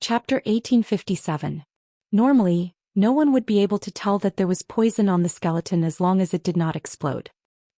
Chapter 1857. Normally, no one would be able to tell that there was poison on the skeleton as long as it did not explode.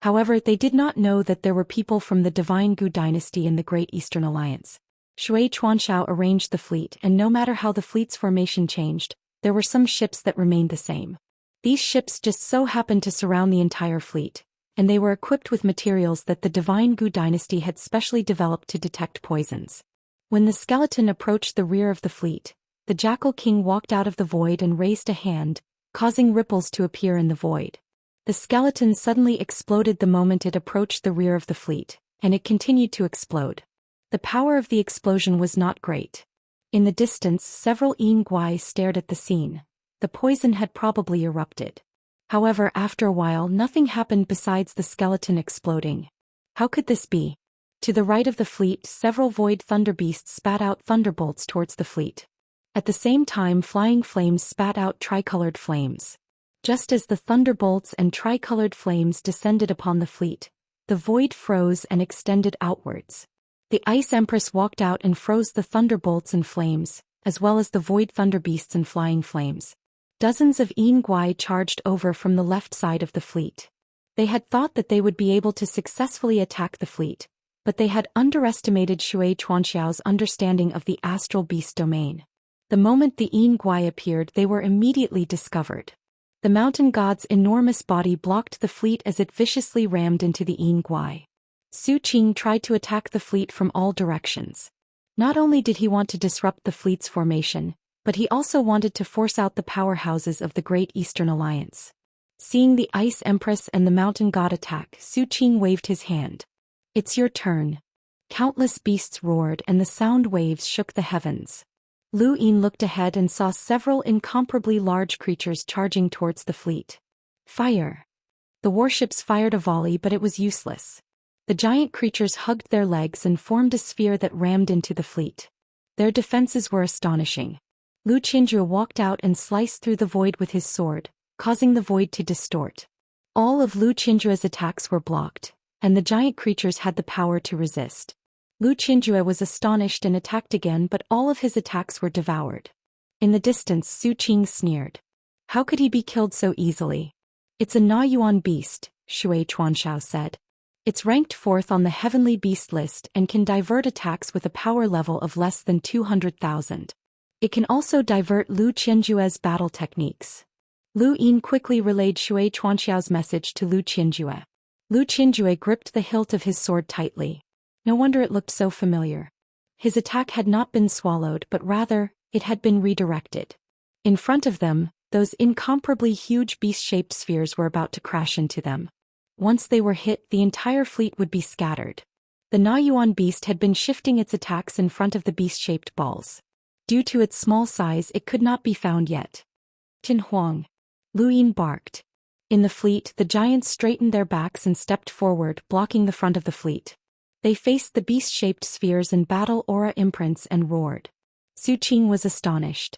However, they did not know that there were people from the Divine Gu dynasty in the Great Eastern Alliance. Shui Chuanxiao arranged the fleet, and no matter how the fleet's formation changed, there were some ships that remained the same. These ships just so happened to surround the entire fleet, and they were equipped with materials that the Divine Gu dynasty had specially developed to detect poisons. When the skeleton approached the rear of the fleet, the Jackal King walked out of the void and raised a hand, causing ripples to appear in the void. The skeleton suddenly exploded the moment it approached the rear of the fleet, and it continued to explode. The power of the explosion was not great. In the distance, several Yin Guai stared at the scene. The poison had probably erupted. However, after a while nothing happened besides the skeleton exploding. How could this be? To the right of the fleet, several void thunder beasts spat out thunderbolts towards the fleet. At the same time, flying flames spat out tricolored flames. Just as the thunderbolts and tricolored flames descended upon the fleet, the void froze and extended outwards. The Ice Empress walked out and froze the thunderbolts and flames, as well as the void thunder beasts and flying flames. Dozens of Yin Guai charged over from the left side of the fleet. They had thought that they would be able to successfully attack the fleet, but they had underestimated Shui Chuanxiao's understanding of the astral beast domain. The moment the Yin Guai appeared, they were immediately discovered. The mountain god's enormous body blocked the fleet as it viciously rammed into the Yin Guai. Su Qing tried to attack the fleet from all directions. Not only did he want to disrupt the fleet's formation, but he also wanted to force out the powerhouses of the Great Eastern Alliance. Seeing the Ice Empress and the mountain god attack, Su Qing waved his hand. "It's your turn." Countless beasts roared and the sound waves shook the heavens. Lu Yin looked ahead and saw several incomparably large creatures charging towards the fleet. Fire! The warships fired a volley, but it was useless. The giant creatures hugged their legs and formed a sphere that rammed into the fleet. Their defenses were astonishing. Lu Qinjue walked out and sliced through the void with his sword, causing the void to distort. All of Lu Qinjue's attacks were blocked, and the giant creatures had the power to resist. Lu Qinjue was astonished and attacked again, but all of his attacks were devoured. In the distance, Su Qing sneered. How could he be killed so easily? "It's a Na Yuan beast," Shui Chuanxiao said. "It's ranked 4th on the heavenly beast list and can divert attacks with a power level of less than 200,000. It can also divert Lu Qinjue's battle techniques." Lu Yin quickly relayed Shui Chuanxiao's message to Lu Qinjue. Lu Qinjue gripped the hilt of his sword tightly. No wonder it looked so familiar. His attack had not been swallowed, but rather, it had been redirected. In front of them, those incomparably huge beast-shaped spheres were about to crash into them. Once they were hit, the entire fleet would be scattered. The Na Yuan beast had been shifting its attacks in front of the beast-shaped balls. Due to its small size, it could not be found yet. "Tin Huang!" Lu Yin barked. In the fleet, the giants straightened their backs and stepped forward, blocking the front of the fleet. They faced the beast-shaped spheres and battle aura imprints and roared. Su Qing was astonished.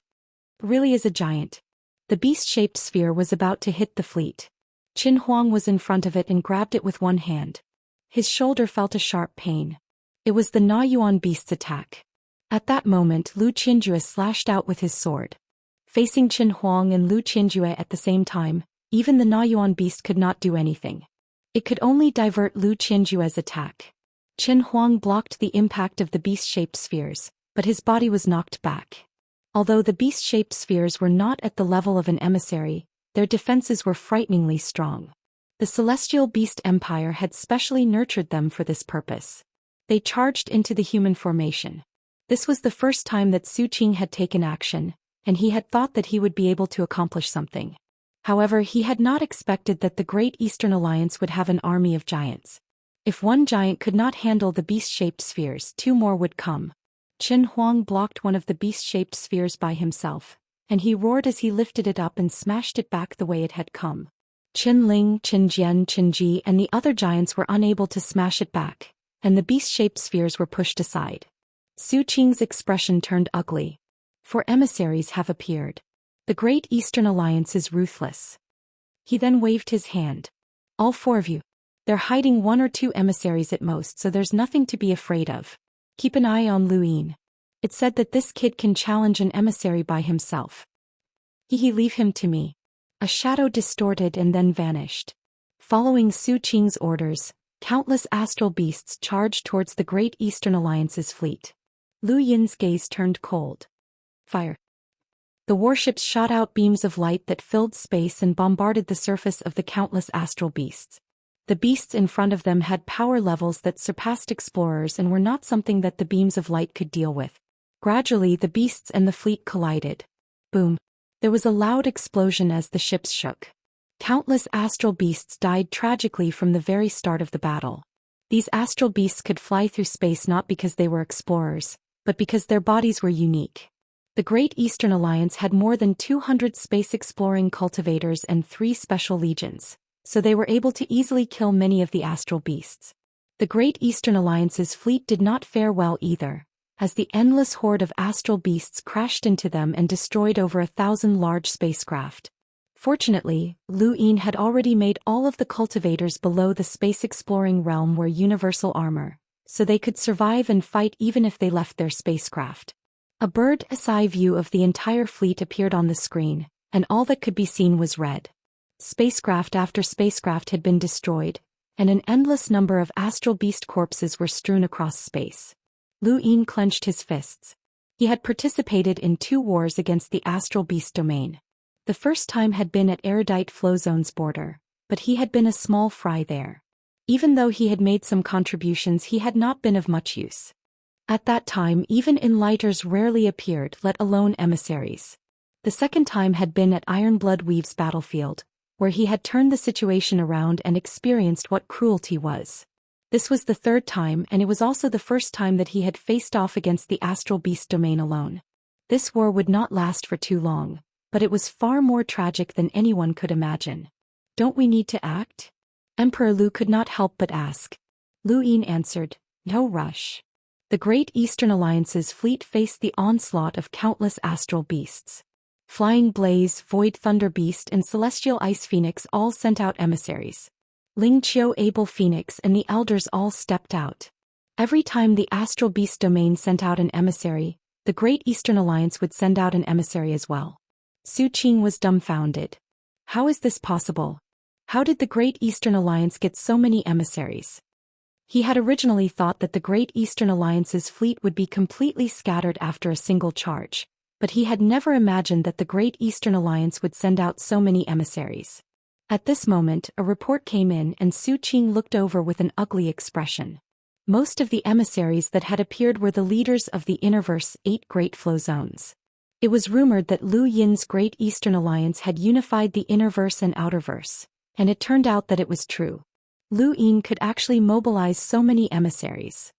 "Really is a giant." The beast-shaped sphere was about to hit the fleet. Qin Huang was in front of it and grabbed it with one hand. His shoulder felt a sharp pain. It was the Na Yuan beast's attack. At that moment, Lu Qinjue slashed out with his sword. Facing Qin Huang and Lu Qinjue at the same time, even the Na Yuan beast could not do anything. It could only divert Lu Qinjue's attack. Qin Huang blocked the impact of the beast-shaped spheres, but his body was knocked back. Although the beast-shaped spheres were not at the level of an emissary, their defenses were frighteningly strong. The Celestial Beast Empire had specially nurtured them for this purpose. They charged into the human formation. This was the first time that Su Qing had taken action, and he had thought that he would be able to accomplish something. However, he had not expected that the Great Eastern Alliance would have an army of giants. If one giant could not handle the beast-shaped spheres, 2 more would come. Qin Huang blocked one of the beast-shaped spheres by himself, and he roared as he lifted it up and smashed it back the way it had come. Qin Ling, Qin Jian, Qin Ji and the other giants were unable to smash it back, and the beast-shaped spheres were pushed aside. Su Qing's expression turned ugly. 4 emissaries have appeared. The Great Eastern Alliance is ruthless. He then waved his hand. "All 4 of you. They're hiding 1 or 2 emissaries at most, so there's nothing to be afraid of. Keep an eye on Lu Yin. It said that this kid can challenge an emissary by himself. Leave him to me. A shadow distorted and then vanished. Following Su Qing's orders, countless astral beasts charged towards the Great Eastern Alliance's fleet. Lu Yin's gaze turned cold. Fire. The warships shot out beams of light that filled space and bombarded the surface of the countless astral beasts. The beasts in front of them had power levels that surpassed explorers and were not something that the beams of light could deal with. Gradually, the beasts and the fleet collided. Boom. There was a loud explosion as the ships shook. Countless astral beasts died tragically from the very start of the battle. These astral beasts could fly through space not because they were explorers, but because their bodies were unique. The Great Eastern Alliance had more than 200 space-exploring cultivators and 3 special legions, so they were able to easily kill many of the astral beasts. The Great Eastern Alliance's fleet did not fare well either, as the endless horde of astral beasts crashed into them and destroyed over 1,000 large spacecraft. Fortunately, Lu Yin had already made all of the cultivators below the space-exploring realm wear universal armor, so they could survive and fight even if they left their spacecraft. A bird's-eye view of the entire fleet appeared on the screen, and all that could be seen was red. Spacecraft after spacecraft had been destroyed, and an endless number of astral beast corpses were strewn across space. Lu Yin clenched his fists. He had participated in 2 wars against the astral beast domain. The first time had been at erudite flow zone's border, but he had been a small fry there. Even though he had made some contributions, he had not been of much use. At that time, even enlighters rarely appeared, let alone emissaries. The second time had been at Ironblood Weave's battlefield, where he had turned the situation around and experienced what cruelty was. This was the third time, and it was also the first time that he had faced off against the astral beast domain alone. This war would not last for too long, but it was far more tragic than anyone could imagine. Don't we need to act? Emperor Lu could not help but ask. Lu Yin answered, no rush. The Great Eastern Alliance's fleet faced the onslaught of countless astral beasts. Flying Blaze, Void Thunder Beast and Celestial Ice Phoenix all sent out emissaries. Ling Qiu Able Phoenix and the Elders all stepped out. Every time the astral beast domain sent out an emissary, the Great Eastern Alliance would send out an emissary as well. Su Qing was dumbfounded. How is this possible? How did the Great Eastern Alliance get so many emissaries? He had originally thought that the Great Eastern Alliance's fleet would be completely scattered after a single charge, but he had never imagined that the Great Eastern Alliance would send out so many emissaries. At this moment, a report came in and Su Qing looked over with an ugly expression. Most of the emissaries that had appeared were the leaders of the Innerverse 8 Great Flow Zones. It was rumored that Lu Yin's Great Eastern Alliance had unified the Innerverse and Outerverse, and it turned out that it was true. Lu Yin could actually mobilize so many emissaries.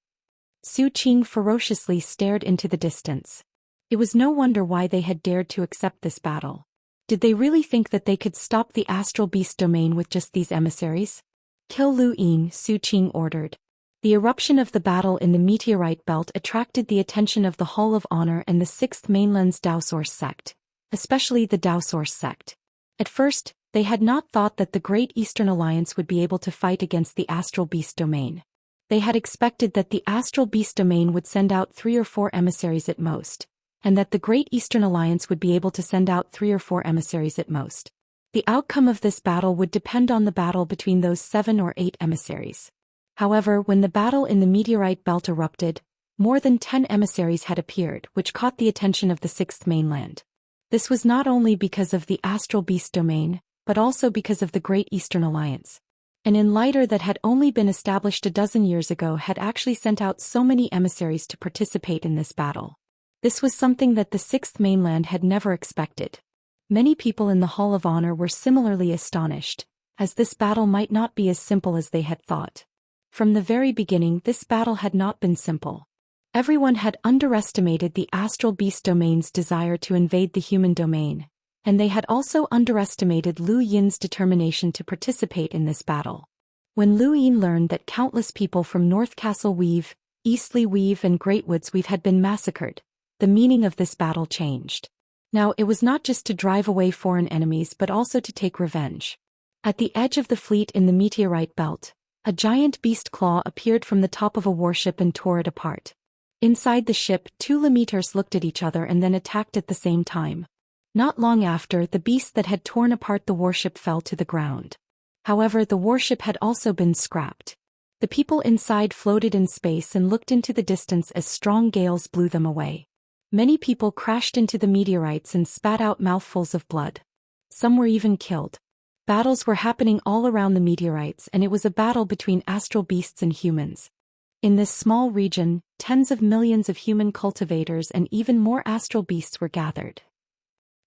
Su Qing ferociously stared into the distance. It was no wonder why they had dared to accept this battle. Did they really think that they could stop the astral beast domain with just these emissaries? Kill Lu Yin, Su Qing ordered. The eruption of the battle in the meteorite belt attracted the attention of the Hall of Honor and the 6th Mainland's Daoist sect, especially the Daoist sect. At first, they had not thought that the Great Eastern Alliance would be able to fight against the astral beast domain. They had expected that the astral beast domain would send out 3 or 4 emissaries at most, and that the Great Eastern Alliance would be able to send out 3 or 4 emissaries at most. The outcome of this battle would depend on the battle between those 7 or 8 emissaries. However, when the battle in the meteorite belt erupted, more than 10 emissaries had appeared, which caught the attention of the 6th Mainland. This was not only because of the astral beast domain, but also because of the Great Eastern Alliance. An enlighter that had only been established a dozen years ago had actually sent out so many emissaries to participate in this battle. This was something that the 6th Mainland had never expected. Many people in the Hall of Honor were similarly astonished, as this battle might not be as simple as they had thought. From the very beginning, this battle had not been simple. Everyone had underestimated the astral beast domain's desire to invade the human domain, and they had also underestimated Lu Yin's determination to participate in this battle. When Lu Yin learned that countless people from North Castle Weave, Eastleigh Weave and Greatwoods Weave had been massacred, the meaning of this battle changed. Now it was not just to drive away foreign enemies but also to take revenge. At the edge of the fleet in the meteorite belt, a giant beast claw appeared from the top of a warship and tore it apart. Inside the ship, two Limeters looked at each other and then attacked at the same time. Not long after, the beast that had torn apart the warship fell to the ground. However, the warship had also been scrapped. The people inside floated in space and looked into the distance as strong gales blew them away. Many people crashed into the meteorites and spat out mouthfuls of blood. Some were even killed. Battles were happening all around the meteorites, and it was a battle between astral beasts and humans. In this small region, tens of millions of human cultivators and even more astral beasts were gathered.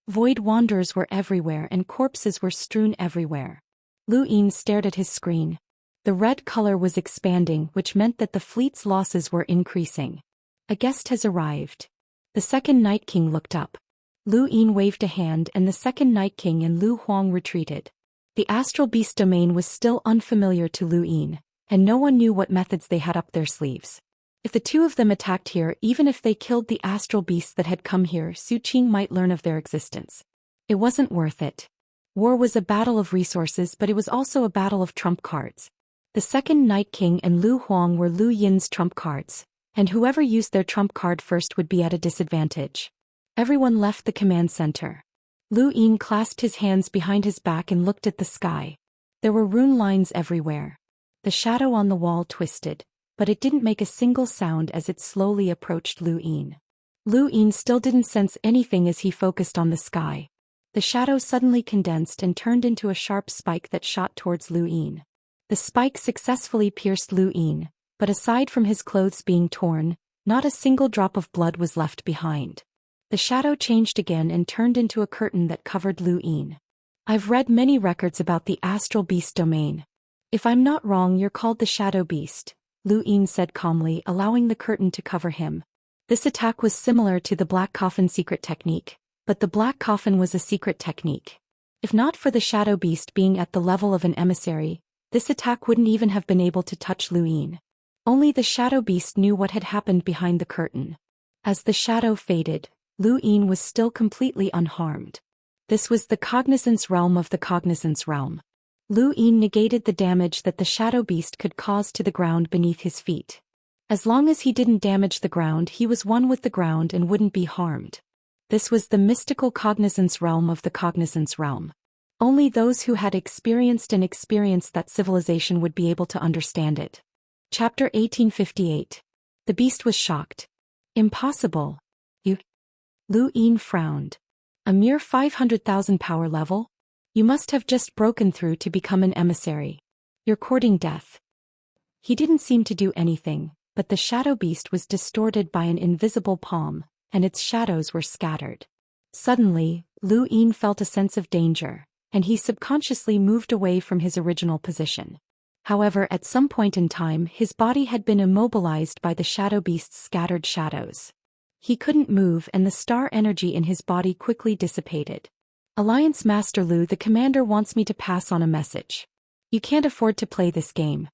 Void wanderers were everywhere and corpses were strewn everywhere. Lu Yin stared at his screen. The red color was expanding, which meant that the fleet's losses were increasing. A guest has arrived. The second Night King looked up. Lu Yin waved a hand and the second Night King and Lu Huang retreated. The astral beast domain was still unfamiliar to Lu Yin, and no one knew what methods they had up their sleeves. If the two of them attacked here, even if they killed the astral beasts that had come here, Zhou Xian might learn of their existence. It wasn't worth it. War was a battle of resources, but it was also a battle of trump cards. The second Night King and Lu Huang were Lu Yin's trump cards, and whoever used their trump card first would be at a disadvantage. Everyone left the command center. Lu Yin clasped his hands behind his back and looked at the sky. There were rune lines everywhere. The shadow on the wall twisted, but it didn't make a single sound as it slowly approached Lu Yin. Lu Yin still didn't sense anything as he focused on the sky. The shadow suddenly condensed and turned into a sharp spike that shot towards Lu Yin. The spike successfully pierced Lu Yin, but aside from his clothes being torn, not a single drop of blood was left behind. The shadow changed again and turned into a curtain that covered Lu Yin. I've read many records about the astral beast domain. If I'm not wrong, you're called the Shadow Beast, Lu Yin said calmly, allowing the curtain to cover him. This attack was similar to the Black Coffin secret technique, but the Black Coffin was a secret technique. If not for the Shadow Beast being at the level of an emissary, this attack wouldn't even have been able to touch Lu Yin. Only the Shadow Beast knew what had happened behind the curtain. As the shadow faded, Lu Yin was still completely unharmed. This was the cognizance realm of the cognizance realm. Lu Yin negated the damage that the Shadow Beast could cause to the ground beneath his feet. As long as he didn't damage the ground, he was one with the ground and wouldn't be harmed. This was the mystical cognizance realm of the cognizance realm. Only those who had experienced that civilization would be able to understand it. Chapter 1858. The beast was shocked. Impossible. Lu Yin frowned. A mere 500,000 power level? You must have just broken through to become an emissary. You're courting death. He didn't seem to do anything, but the Shadow Beast was distorted by an invisible palm, and its shadows were scattered. Suddenly, Lu Yin felt a sense of danger, and he subconsciously moved away from his original position. However, at some point in time, his body had been immobilized by the Shadow Beast's scattered shadows. He couldn't move and the star energy in his body quickly dissipated. Alliance Master Lu, the commander wants me to pass on a message. You can't afford to play this game.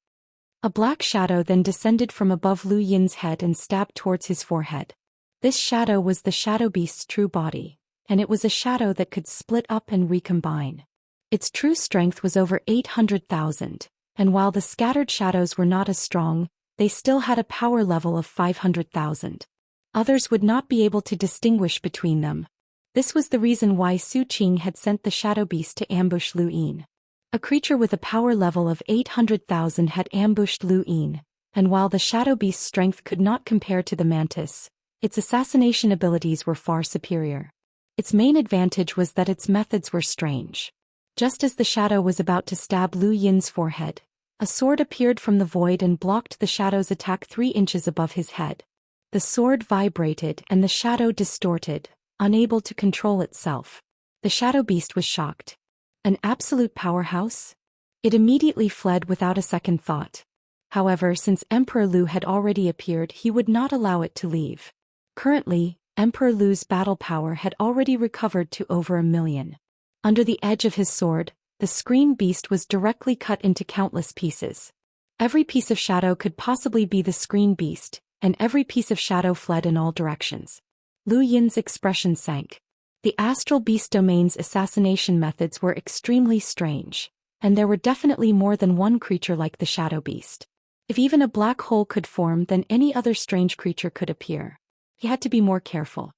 A black shadow then descended from above Lu Yin's head and stabbed towards his forehead. This shadow was the Shadow Beast's true body, and it was a shadow that could split up and recombine. Its true strength was over 800,000, and while the scattered shadows were not as strong, they still had a power level of 500,000. Others would not be able to distinguish between them. This was the reason why Zhou Xian had sent the Shadow Beast to ambush Lu Yin. A creature with a power level of 800,000 had ambushed Lu Yin, and while the Shadow Beast's strength could not compare to the mantis, its assassination abilities were far superior. Its main advantage was that its methods were strange. Just as the shadow was about to stab Lu Yin's forehead, a sword appeared from the void and blocked the shadow's attack 3 inches above his head. The sword vibrated and the shadow distorted, unable to control itself. The Shadow Beast was shocked. An absolute powerhouse? It immediately fled without a second thought. However, since Emperor Lu had already appeared, he would not allow it to leave. Currently, Emperor Lu's battle power had already recovered to over 1 million. Under the edge of his sword, the screen beast was directly cut into countless pieces. Every piece of shadow could possibly be the screen beast, and every piece of shadow fled in all directions. Lu Yin's expression sank. The astral beast domain's assassination methods were extremely strange, and there were definitely more than one creature like the Shadow Beast. If even a black hole could form, then any other strange creature could appear. He had to be more careful.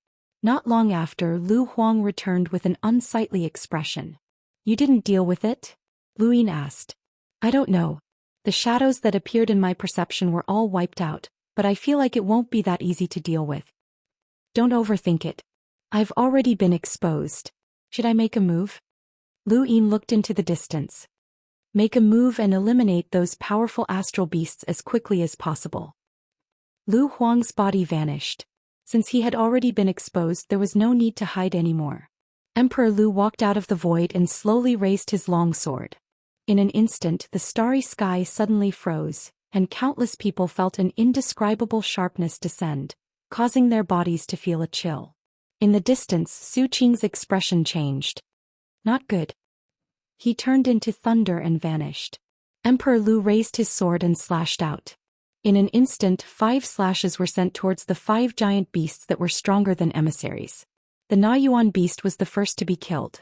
Not long after, Lu Huang returned with an unsightly expression. "You didn't deal with it?" Lu Yin asked. "I don't know. The shadows that appeared in my perception were all wiped out, but I feel like it won't be that easy to deal with." "Don't overthink it. I've already been exposed. Should I make a move?" Lu Yin looked into the distance. "Make a move and eliminate those powerful astral beasts as quickly as possible." Lu Huang's body vanished. Since he had already been exposed, there was no need to hide anymore. Emperor Lu walked out of the void and slowly raised his long sword. In an instant, the starry sky suddenly froze, and countless people felt an indescribable sharpness descend, causing their bodies to feel a chill. In the distance, Su Qing's expression changed. Not good. He turned into thunder and vanished. Emperor Lu raised his sword and slashed out. In an instant, 5 slashes were sent towards the 5 giant beasts that were stronger than emissaries. The Na Yuan beast was the first to be killed.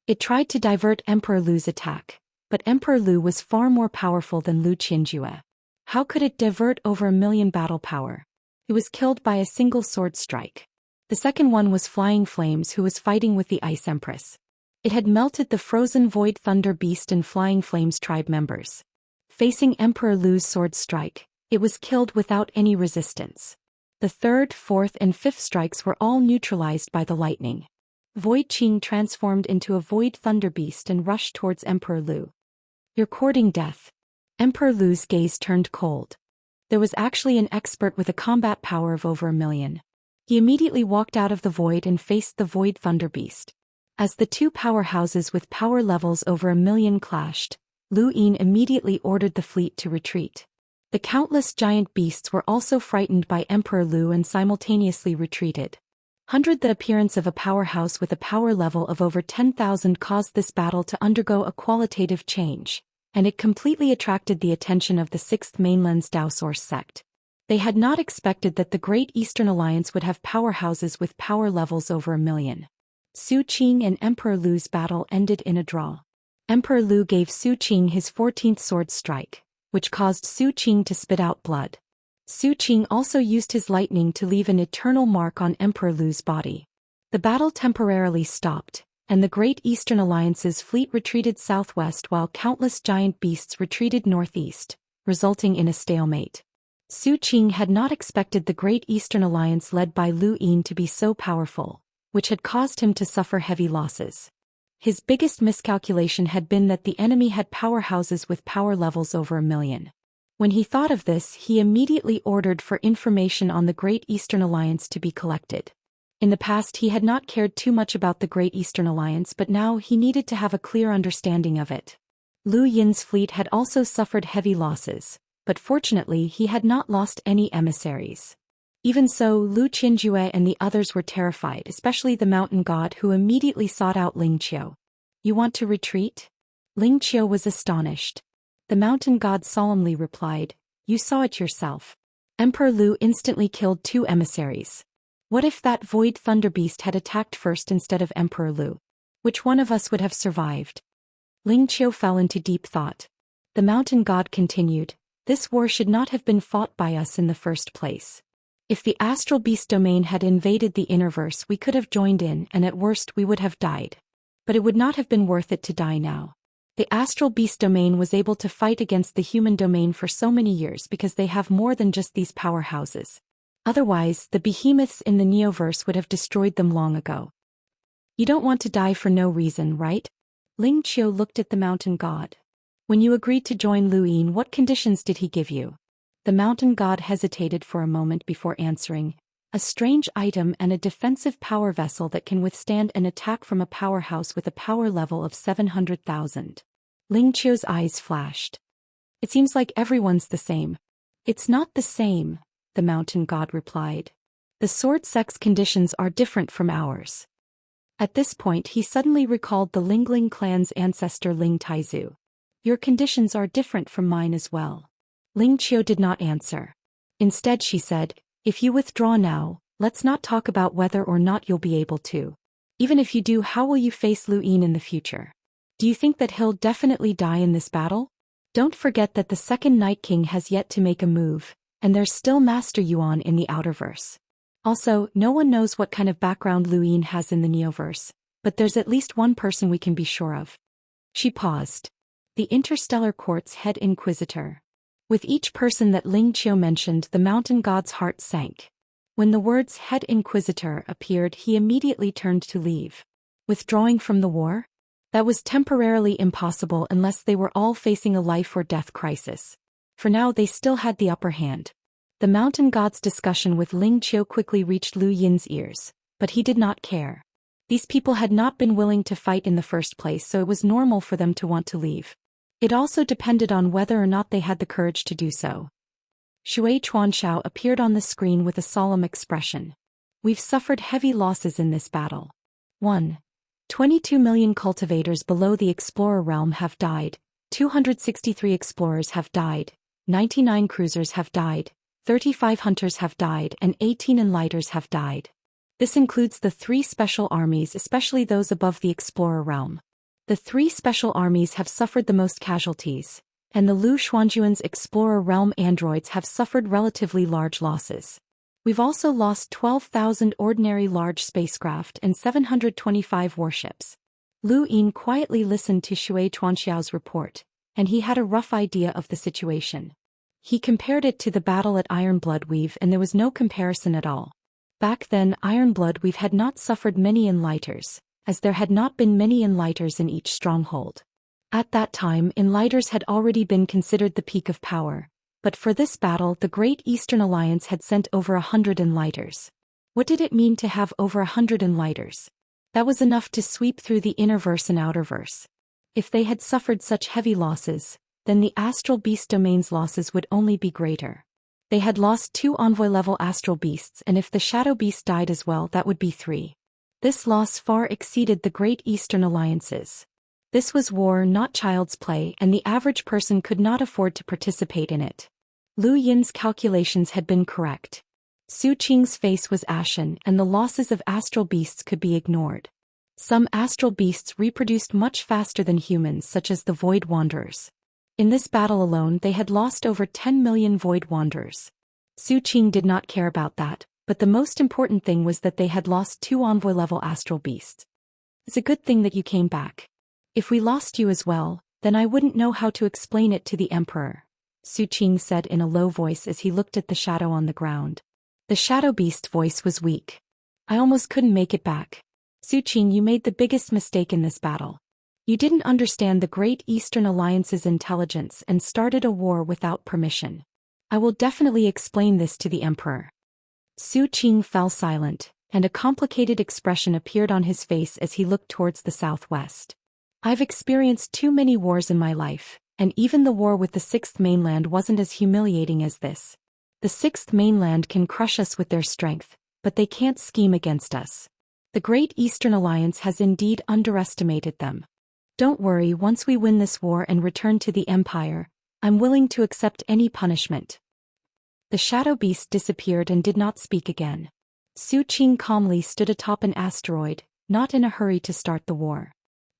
It tried to divert Emperor Lu's attack, but Emperor Lu was far more powerful than Lu Qianjue. How could it divert over 1,000,000 battle power? It was killed by a single sword strike. The second one was Flying Flames, who was fighting with the Ice Empress. It had melted the frozen Void Thunder Beast and Flying Flames tribe members. Facing Emperor Lu's sword strike, it was killed without any resistance. The third, fourth, and fifth strikes were all neutralized by the lightning. Void Qing transformed into a Void Thunder Beast and rushed towards Emperor Lu. "You're courting death." Emperor Lu's gaze turned cold. There was actually an expert with a combat power of over 1,000,000. He immediately walked out of the void and faced the Void Thunder Beast. As the two powerhouses with power levels over 1,000,000 clashed, Lu Yin immediately ordered the fleet to retreat. The countless giant beasts were also frightened by Emperor Lu and simultaneously retreated. The appearance of a powerhouse with a power level of over 10,000 caused this battle to undergo a qualitative change, and it completely attracted the attention of the Sixth Mainland's Dao Source sect. They had not expected that the Great Eastern Alliance would have powerhouses with power levels over 1,000,000. Su Qing and Emperor Lu's battle ended in a draw. Emperor Lu gave Su Qing his 14th sword strike, which caused Su Qing to spit out blood. Su Qing also used his lightning to leave an eternal mark on Emperor Lu's body. The battle temporarily stopped, and the Great Eastern Alliance's fleet retreated southwest while countless giant beasts retreated northeast, resulting in a stalemate. Su Qing had not expected the Great Eastern Alliance led by Lu Yin to be so powerful, which had caused him to suffer heavy losses. His biggest miscalculation had been that the enemy had powerhouses with power levels over 1,000,000. When he thought of this, he immediately ordered for information on the Great Eastern Alliance to be collected. In the past, he had not cared too much about the Great Eastern Alliance, but now he needed to have a clear understanding of it. Lu Yin's fleet had also suffered heavy losses, but fortunately he had not lost any emissaries. Even so, Lu Qianjue and the others were terrified, especially the mountain god, who immediately sought out Ling Qiu. "You want to retreat?" Ling Qiu was astonished. The mountain god solemnly replied, "You saw it yourself." Emperor Lu instantly killed 2 emissaries. What if that Void Thunder Beast had attacked first instead of Emperor Lu? Which one of us would have survived? Ling Qiu fell into deep thought. The mountain god continued, "This war should not have been fought by us in the first place. If the astral beast domain had invaded the Innerverse, we could have joined in, and at worst we would have died. But it would not have been worth it to die now. The astral beast domain was able to fight against the human domain for so many years because they have more than just these powerhouses. Otherwise, the behemoths in the Neoverse would have destroyed them long ago. You don't want to die for no reason, right?" Ling Qiu looked at the mountain god. "When you agreed to join Lu Yin, what conditions did he give you?" The mountain god hesitated for a moment before answering, "A strange item and a defensive power vessel that can withstand an attack from a powerhouse with a power level of 700,000. Ling Qiu's eyes flashed. "It seems like everyone's the same." "It's not the same," the mountain god replied. "The sword sect's conditions are different from ours." At this point he suddenly recalled the Lingling clan's ancestor Ling Taizu. "Your conditions are different from mine as well." Ling Qiu did not answer. Instead she said, "If you withdraw now, let's not talk about whether or not you'll be able to. Even if you do, how will you face Lu Yin in the future? Do you think that he'll definitely die in this battle?" Don't forget that the second Night King has yet to make a move, and there's still Master Yuan in the Outerverse. Also, no one knows what kind of background Lu Yin has in the Neoverse, but there's at least one person we can be sure of. She paused. The Interstellar Court's head inquisitor. With each person that Ling Qiu mentioned, the mountain god's heart sank. When the words head inquisitor appeared, he immediately turned to leave. Withdrawing from the war? That was temporarily impossible unless they were all facing a life or death crisis. For now they still had the upper hand. The mountain god's discussion with Ling Qiu quickly reached Lu Yin's ears, but he did not care. These people had not been willing to fight in the first place, so it was normal for them to want to leave. It also depended on whether or not they had the courage to do so. Shui Chuanxiao appeared on the screen with a solemn expression. We've suffered heavy losses in this battle. 1. 22 million cultivators below the explorer realm have died, 263 explorers have died, 99 cruisers have died, 35 hunters have died, and 18 enlighters have died. This includes the 3 special armies, especially those above the explorer realm. The 3 special armies have suffered the most casualties, and the Lu Xuanjuan's explorer realm androids have suffered relatively large losses. We've also lost 12,000 ordinary large spacecraft and 725 warships. Lu Yin quietly listened to Shui Chuanxiao's report, and he had a rough idea of the situation. He compared it to the battle at Iron Bloodweave, and there was no comparison at all. Back then, Iron Bloodweave had not suffered many enlighters, as there had not been many enlighters in each stronghold. At that time, enlighters had already been considered the peak of power, but for this battle the Great Eastern Alliance had sent over 100 enlighters. What did it mean to have over 100 enlighters? That was enough to sweep through the innerverse and outerverse. If they had suffered such heavy losses, then the astral beast domain's losses would only be greater. They had lost 2 envoy-level astral beasts, and if the shadow beast died as well, that would be 3. This loss far exceeded the Great Eastern Alliance's. This was war, not child's play, and the average person could not afford to participate in it. Lu Yin's calculations had been correct. Su Qing's face was ashen, and the losses of astral beasts could be ignored. Some astral beasts reproduced much faster than humans, such as the Void Wanderers. In this battle alone they had lost over 10 million Void Wanderers. Su Qing did not care about that, but the most important thing was that they had lost 2 envoy-level astral beasts. It's a good thing that you came back. If we lost you as well, then I wouldn't know how to explain it to the Emperor, Su Qing said in a low voice as he looked at the shadow on the ground. The shadow beast's voice was weak. I almost couldn't make it back. Su Qing, you made the biggest mistake in this battle. You didn't understand the Great Eastern Alliance's intelligence and started a war without permission. I will definitely explain this to the Emperor. Su Qing fell silent, and a complicated expression appeared on his face as he looked towards the southwest. I've experienced too many wars in my life, and even the war with the 6th mainland wasn't as humiliating as this. The 6th mainland can crush us with their strength, but they can't scheme against us. The Great Eastern Alliance has indeed underestimated them. Don't worry, once we win this war and return to the Empire, I'm willing to accept any punishment. The shadow beast disappeared and did not speak again. Su Qing calmly stood atop an asteroid, not in a hurry to start the war.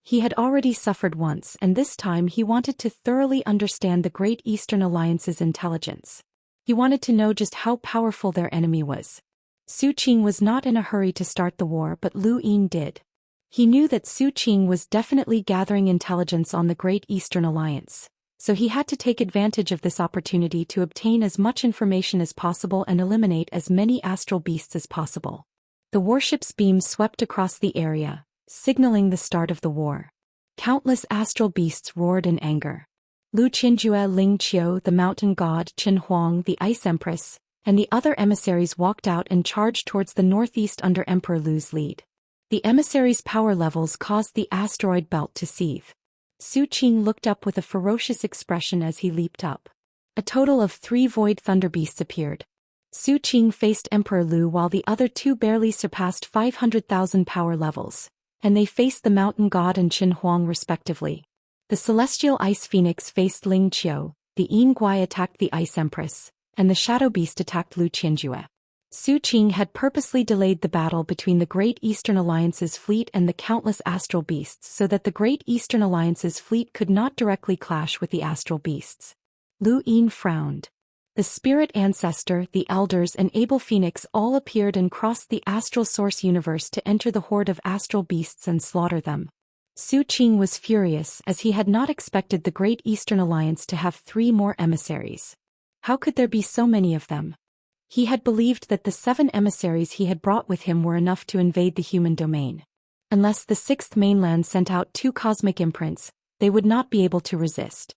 He had already suffered once, and this time he wanted to thoroughly understand the Great Eastern Alliance's intelligence. He wanted to know just how powerful their enemy was. Su Qing was not in a hurry to start the war, but Lu Yin did. He knew that Su Qing was definitely gathering intelligence on the Great Eastern Alliance, so he had to take advantage of this opportunity to obtain as much information as possible and eliminate as many astral beasts as possible. The warship's beams swept across the area, signaling the start of the war. Countless astral beasts roared in anger. Lu Qinjue, Ling Qiu, the mountain god, Qin Huang, the ice empress, and the other emissaries walked out and charged towards the northeast under Emperor Lu's lead. The emissaries' power levels caused the asteroid belt to seethe. Su Qing looked up with a ferocious expression as he leaped up. A total of 3 void thunder beasts appeared. Su Qing faced Emperor Lu while the other 2 barely surpassed 500,000 power levels, and they faced the mountain god and Qin Huang respectively. The celestial ice phoenix faced Ling Qiu, the Yin Guai attacked the ice empress, and the shadow beast attacked Lu Qinjue. Zhou Xian had purposely delayed the battle between the Great Eastern Alliance's fleet and the countless astral beasts so that the Great Eastern Alliance's fleet could not directly clash with the astral beasts. Lu Yin frowned. The spirit ancestor, the elders and Abel Phoenix all appeared and crossed the astral source universe to enter the horde of astral beasts and slaughter them. Zhou Xian was furious as he had not expected the Great Eastern Alliance to have 3 more emissaries. How could there be so many of them? He had believed that the 7 emissaries he had brought with him were enough to invade the human domain. Unless the 6th mainland sent out 2 cosmic imprints, they would not be able to resist.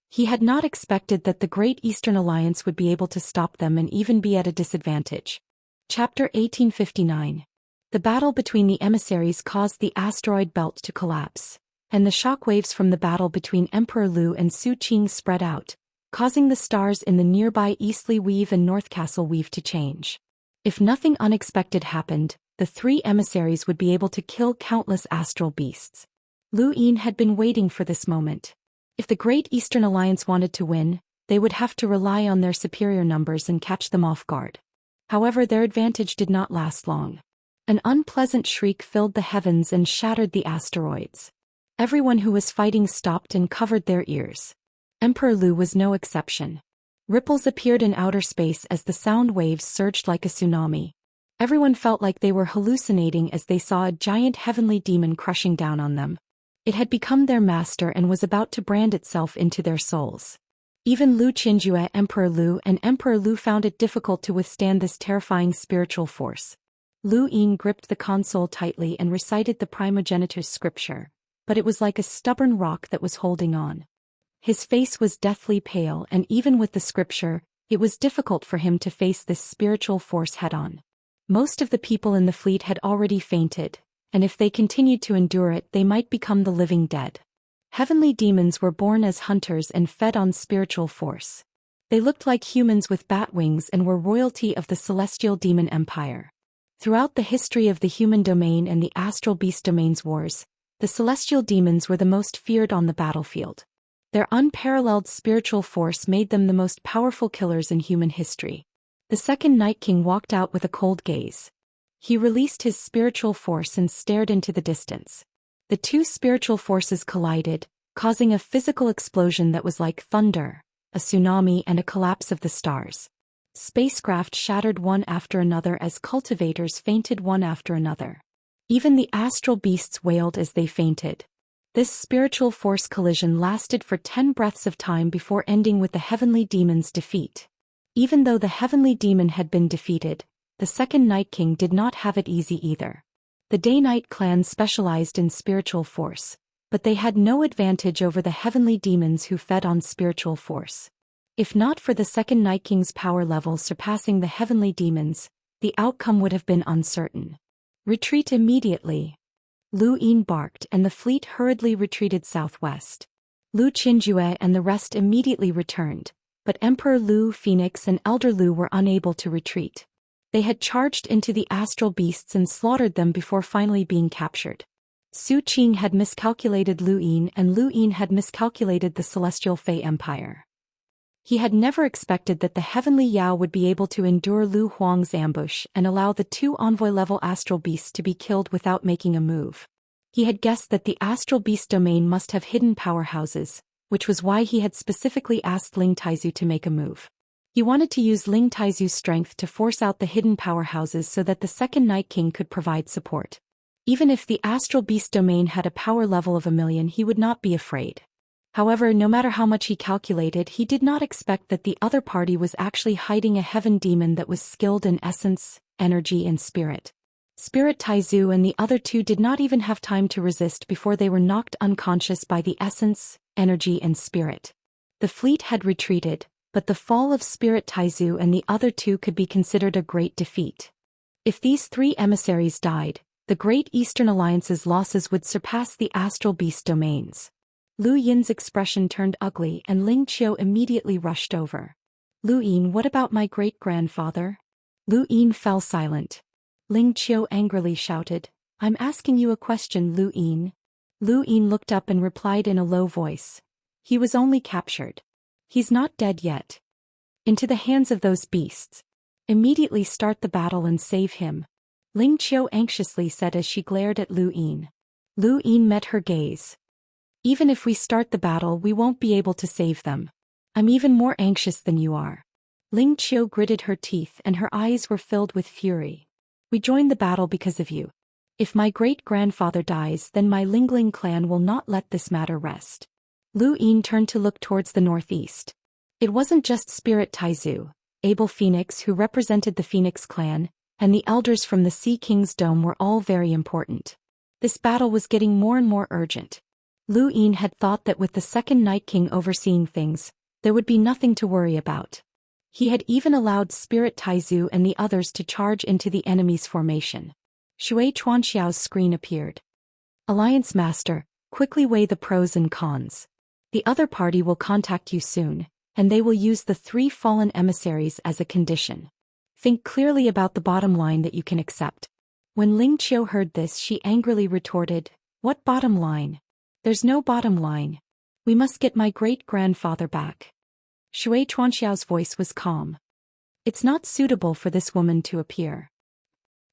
He had not expected that the Great Eastern Alliance would be able to stop them and even be at a disadvantage. Chapter 1859. The battle between the emissaries caused the asteroid belt to collapse, and the shockwaves from the battle between Emperor Lu and Zhou Xian spread out, causing the stars in the nearby Eastleigh Weave and North Castle Weave to change. If nothing unexpected happened, the 3 emissaries would be able to kill countless astral beasts. Lu Yin had been waiting for this moment. If the Great Eastern Alliance wanted to win, they would have to rely on their superior numbers and catch them off guard. However, their advantage did not last long. An unpleasant shriek filled the heavens and shattered the asteroids. Everyone who was fighting stopped and covered their ears. Emperor Lu was no exception. Ripples appeared in outer space as the sound waves surged like a tsunami. Everyone felt like they were hallucinating as they saw a giant heavenly demon crushing down on them. It had become their master and was about to brand itself into their souls. Even Lu Qinjue, Emperor Lu and Emperor Lu found it difficult to withstand this terrifying spiritual force. Lu Yin gripped the console tightly and recited the primogenitor's scripture, but it was like a stubborn rock that was holding on. His face was deathly pale, and even with the scripture, it was difficult for him to face this spiritual force head-on. Most of the people in the fleet had already fainted, and if they continued to endure it, they might become the living dead. Heavenly demons were born as hunters and fed on spiritual force. They looked like humans with bat wings and were royalty of the celestial demon empire. Throughout the history of the human domain and the astral beast domain's wars, the celestial demons were the most feared on the battlefield. Their unparalleled spiritual force made them the most powerful killers in human history. The second Night King walked out with a cold gaze. He released his spiritual force and stared into the distance. The 2 spiritual forces collided, causing a physical explosion that was like thunder, a tsunami and a collapse of the stars. Spacecraft shattered one after another as cultivators fainted one after another. Even the astral beasts wailed as they fainted. This spiritual force collision lasted for 10 breaths of time before ending with the heavenly demon's defeat. Even though the heavenly demon had been defeated, the second Night King did not have it easy either. The Day-Night clan specialized in spiritual force, but they had no advantage over the heavenly demons who fed on spiritual force. If not for the second Night King's power level surpassing the heavenly demons, the outcome would have been uncertain. Retreat immediately. Lu Yin barked and the fleet hurriedly retreated southwest. Lu Qinjue and the rest immediately returned, but Emperor Lu, Phoenix and Elder Lu were unable to retreat. They had charged into the astral beasts and slaughtered them before finally being captured. Zhou Xian had miscalculated Lu Yin and Lu Yin had miscalculated the celestial Fei Empire. He had never expected that the heavenly Yao would be able to endure Lu Huang's ambush and allow the 2 envoy-level astral beasts to be killed without making a move. He had guessed that the astral beast domain must have hidden powerhouses, which was why he had specifically asked Ling Taizu to make a move. He wanted to use Ling Taizu's strength to force out the hidden powerhouses so that the second Night King could provide support. Even if the astral beast domain had a power level of 1,000,000, he would not be afraid. However, no matter how much he calculated, he did not expect that the other party was actually hiding a heaven demon that was skilled in essence, energy and spirit. Spirit Taizu and the other 2 did not even have time to resist before they were knocked unconscious by the essence, energy and spirit. The fleet had retreated, but the fall of Spirit Taizu and the other 2 could be considered a great defeat. If these 3 emissaries died, the Great Eastern Alliance's losses would surpass the astral beast domains. Lu Yin's expression turned ugly and Ling Qiu immediately rushed over. Lu Yin, what about my great-grandfather? Lu Yin fell silent. Ling Qiu angrily shouted, I'm asking you a question, Lu Yin. Lu Yin looked up and replied in a low voice. He was only captured. He's not dead yet. Into the hands of those beasts. Immediately start the battle and save him. Ling Qiu anxiously said as she glared at Lu Yin. Lu Yin met her gaze. Even if we start the battle, we won't be able to save them. I'm even more anxious than you are. Ling Qiu gritted her teeth and her eyes were filled with fury. We joined the battle because of you. If my great-grandfather dies, then my Lingling clan will not let this matter rest. Lu Yin turned to look towards the northeast. It wasn't just Spirit Taizu, Abel Phoenix who represented the Phoenix clan, and the elders from the Sea King's Dome were all very important. This battle was getting more and more urgent. Lu Yin had thought that with the second Night King overseeing things, there would be nothing to worry about. He had even allowed Spirit Taizu and the others to charge into the enemy's formation. Shui Chuanxiao's screen appeared. Alliance Master, quickly weigh the pros and cons. The other party will contact you soon, and they will use the 3 fallen emissaries as a condition. Think clearly about the bottom line that you can accept. When Ling Qiu heard this, she angrily retorted, "What bottom line? There's no bottom line. We must get my great-grandfather back." Shui Chuanxiao's voice was calm. It's not suitable for this woman to appear.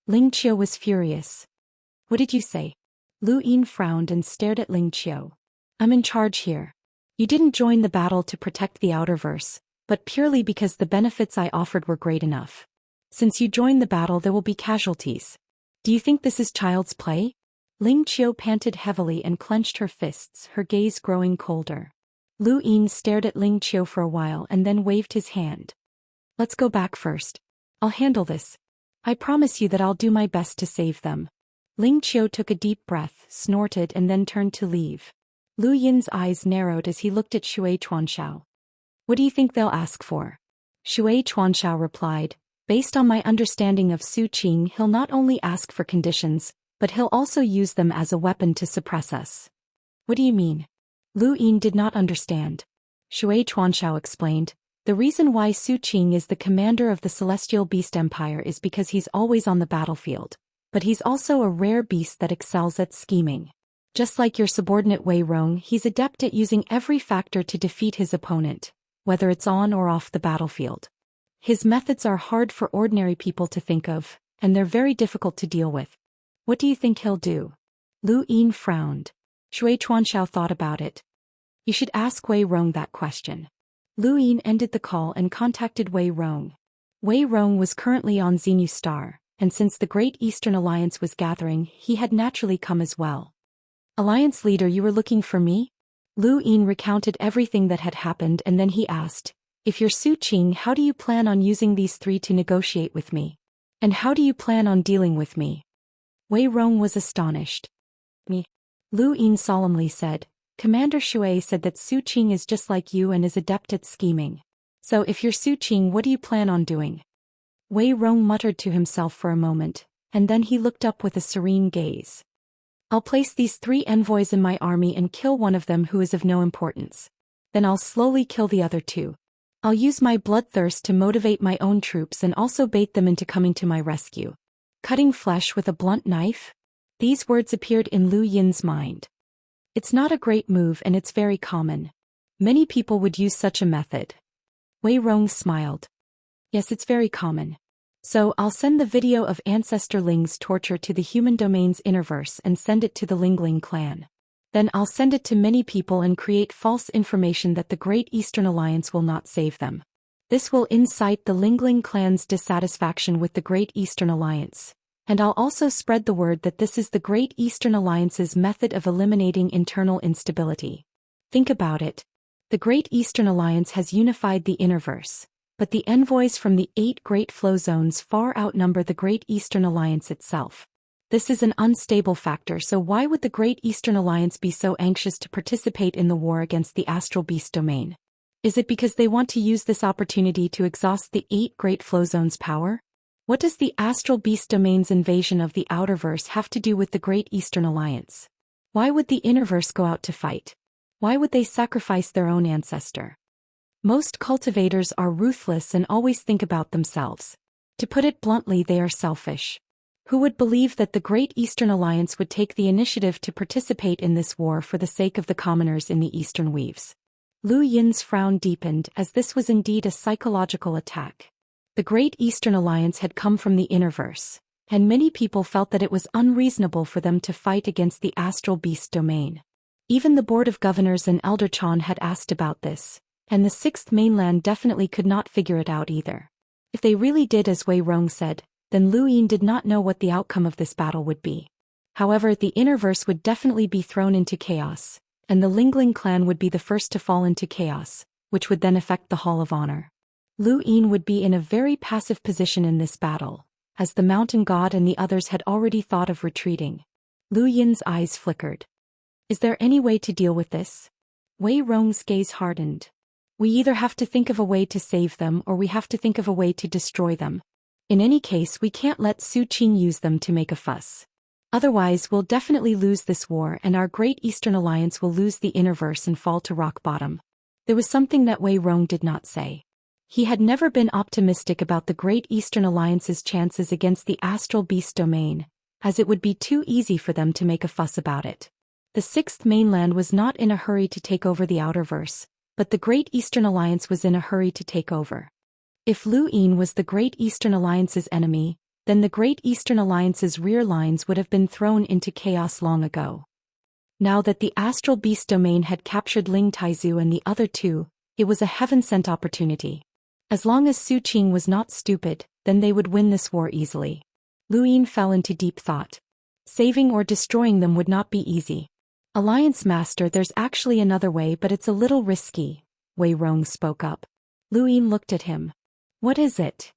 Ling Qiu was furious. What did you say? Lu Yin frowned and stared at Ling Qiu. I'm in charge here. You didn't join the battle to protect the Outerverse, but purely because the benefits I offered were great enough. Since you joined the battle, there will be casualties. Do you think this is child's play? Ling Qiu panted heavily and clenched her fists, her gaze growing colder. Lu Yin stared at Ling Qiu for a while and then waved his hand. Let's go back first. I'll handle this. I promise you that I'll do my best to save them. Ling Qiu took a deep breath, snorted and then turned to leave. Lu Yin's eyes narrowed as he looked at Shui Chuanxiao. What do you think they'll ask for? Shui Chuanxiao replied, based on my understanding of Su Qing, he'll not only ask for conditions, but he'll also use them as a weapon to suppress us. What do you mean? Lu Yin did not understand. Shui Chuanxiao explained, the reason why Su Qing is the commander of the Celestial Beast Empire is because he's always on the battlefield, but he's also a rare beast that excels at scheming. Just like your subordinate Wei Rong, he's adept at using every factor to defeat his opponent, whether it's on or off the battlefield. His methods are hard for ordinary people to think of, and they're very difficult to deal with. What do you think he'll do? Lu Yin frowned. Shui Chuanxiao thought about it. You should ask Wei Rong that question. Lu Yin ended the call and contacted Wei Rong. Wei Rong was currently on Xenu Star, and since the Great Eastern Alliance was gathering, he had naturally come as well. Alliance leader, you were looking for me? Lu Yin recounted everything that had happened and then he asked, if you're Su Qing, how do you plan on using these 3 to negotiate with me? And how do you plan on dealing with me? Wei Rong was astonished. Me? Lu Yin solemnly said, Commander Shui said that Su Qing is just like you and is adept at scheming. So if you're Su Qing, what do you plan on doing? Wei Rong muttered to himself for a moment, and then he looked up with a serene gaze. I'll place these 3 envoys in my army and kill one of them who is of no importance. Then I'll slowly kill the other 2. I'll use my bloodthirst to motivate my own troops and also bait them into coming to my rescue. Cutting flesh with a blunt knife? These words appeared in Lu Yin's mind. It's not a great move and it's very common. Many people would use such a method. Wei Rong smiled. Yes, it's very common. So I'll send the video of Ancestor Ling's torture to the human domain's Innerverse and send it to the Lingling clan. Then I'll send it to many people and create false information that the Great Eastern Alliance will not save them. This will incite the Lingling clan's dissatisfaction with the Great Eastern Alliance. And I'll also spread the word that this is the Great Eastern Alliance's method of eliminating internal instability. Think about it. The Great Eastern Alliance has unified the Innerverse, but the envoys from the 8 Great Flow Zones far outnumber the Great Eastern Alliance itself. This is an unstable factor, so why would the Great Eastern Alliance be so anxious to participate in the war against the Astral Beast domain? Is it because they want to use this opportunity to exhaust the 8 Great Flow Zones' power? What does the Astral Beast domain's invasion of the Outerverse have to do with the Great Eastern Alliance? Why would the Innerverse go out to fight? Why would they sacrifice their own ancestor? Most cultivators are ruthless and always think about themselves. To put it bluntly, they are selfish. Who would believe that the Great Eastern Alliance would take the initiative to participate in this war for the sake of the commoners in the Eastern Weaves? Lu Yin's frown deepened as this was indeed a psychological attack. The Great Eastern Alliance had come from the Innerverse, and many people felt that it was unreasonable for them to fight against the astral beast domain. Even the Board of Governors and Elder Chan had asked about this, and the Sixth Mainland definitely could not figure it out either. If they really did as Wei Rong said, then Lu Yin did not know what the outcome of this battle would be. However, the Innerverse would definitely be thrown into chaos, and the Lingling clan would be the first to fall into chaos, which would then affect the Hall of Honor. Lu Yin would be in a very passive position in this battle, as the mountain god and the others had already thought of retreating. Lu Yin's eyes flickered. Is there any way to deal with this? Wei Rong's gaze hardened. We either have to think of a way to save them or we have to think of a way to destroy them. In any case, we can't let Su Qing use them to make a fuss. Otherwise, we'll definitely lose this war and our Great Eastern Alliance will lose the Innerverse and fall to rock bottom. There was something that Wei Rong did not say. He had never been optimistic about the Great Eastern Alliance's chances against the Astral Beast domain, as it would be too easy for them to make a fuss about it. The Sixth Mainland was not in a hurry to take over the Outerverse, but the Great Eastern Alliance was in a hurry to take over. If Lu Yin was the Great Eastern Alliance's enemy, then the Great Eastern Alliance's rear lines would have been thrown into chaos long ago. Now that the Astral Beast domain had captured Ling Taizu and the other two, it was a heaven-sent opportunity. As long as Su Qing was not stupid, then they would win this war easily. Lu Yin fell into deep thought. Saving or destroying them would not be easy. Alliance Master, there's actually another way, but it's a little risky, Wei Rong spoke up. Lu Yin looked at him. What is it?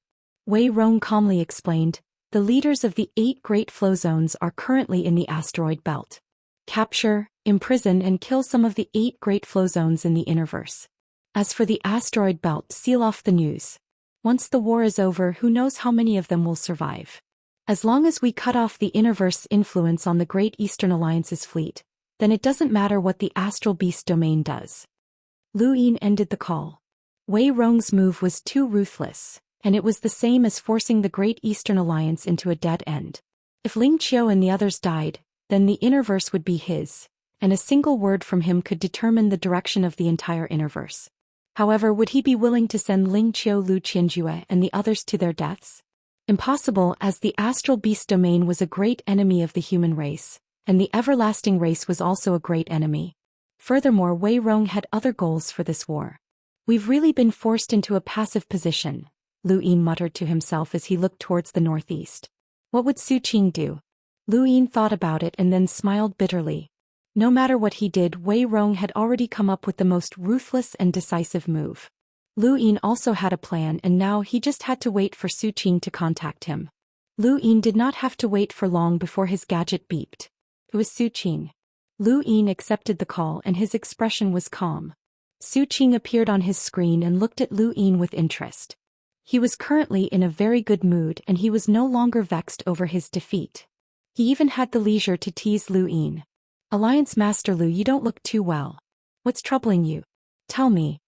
Wei Rong calmly explained, the leaders of the 8 Great Flow Zones are currently in the asteroid belt. Capture, imprison and kill some of the 8 Great Flow Zones in the Innerverse. As for the asteroid belt, seal off the news. Once the war is over, who knows how many of them will survive. As long as we cut off the Innerverse influence on the Great Eastern Alliance's fleet, then it doesn't matter what the Astral Beast domain does. Lu Yin ended the call. Wei Rong's move was too ruthless, and it was the same as forcing the Great Eastern Alliance into a dead end. If Ling Qiu and the others died, then the Innerverse would be his, and a single word from him could determine the direction of the entire Innerverse. However, would he be willing to send Ling Qiu, Lu Qianjue and the others to their deaths? Impossible, as the Astral Beast domain was a great enemy of the human race, and the Everlasting Race was also a great enemy. Furthermore, Wei Rong had other goals for this war. We've really been forced into a passive position, Lu Yin muttered to himself as he looked towards the northeast. What would Su Qing do? Lu Yin thought about it and then smiled bitterly. No matter what he did, Wei Rong had already come up with the most ruthless and decisive move. Lu Yin also had a plan and now he just had to wait for Su Qing to contact him. Lu Yin did not have to wait for long before his gadget beeped. It was Su Qing. Lu Yin accepted the call and his expression was calm. Su Qing appeared on his screen and looked at Lu Yin with interest. He was currently in a very good mood and he was no longer vexed over his defeat. He even had the leisure to tease Lu Yin. Alliance Master Lu, you don't look too well. What's troubling you? Tell me.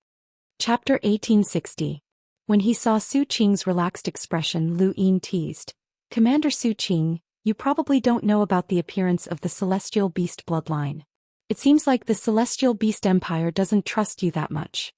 Chapter 1860. When he saw Su Qing's relaxed expression, Lu Yin teased. Commander Su Qing, you probably don't know about the appearance of the Celestial Beast bloodline. It seems like the Celestial Beast Empire doesn't trust you that much.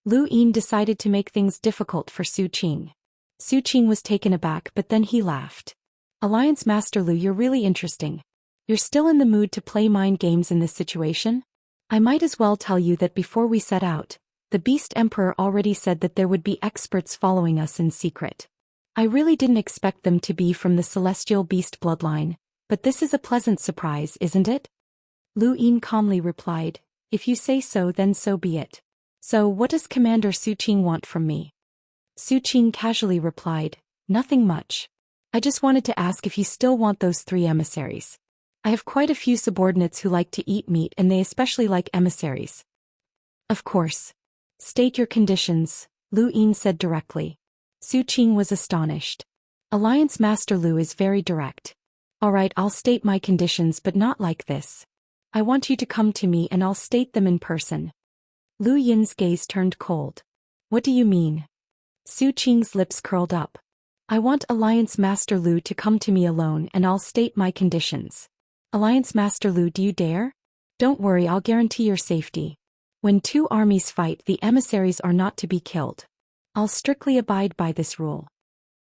Lu Yin decided to make things difficult for Su Qing. Su Qing was taken aback, but then he laughed. Alliance Master Lu, you're really interesting. You're still in the mood to play mind games in this situation? I might as well tell you that before we set out, the Beast Emperor already said that there would be experts following us in secret. I really didn't expect them to be from the Celestial Beast bloodline, but this is a pleasant surprise, isn't it? Lu Yin calmly replied, if you say so, then so be it. So what does Commander Su Qing want from me? Su Qing casually replied, nothing much. I just wanted to ask if you still want those 3 emissaries. I have quite a few subordinates who like to eat meat and they especially like emissaries. Of course. State your conditions, Lu Yin said directly. Su Qing was astonished. Alliance Master Lu is very direct. Alright, I'll state my conditions, but not like this. I want you to come to me and I'll state them in person. Lu Yin's gaze turned cold. What do you mean? Su Qing's lips curled up. I want Alliance Master Lu to come to me alone and I'll state my conditions. Alliance Master Lu, do you dare? Don't worry, I'll guarantee your safety. When 2 armies fight, the emissaries are not to be killed. I'll strictly abide by this rule.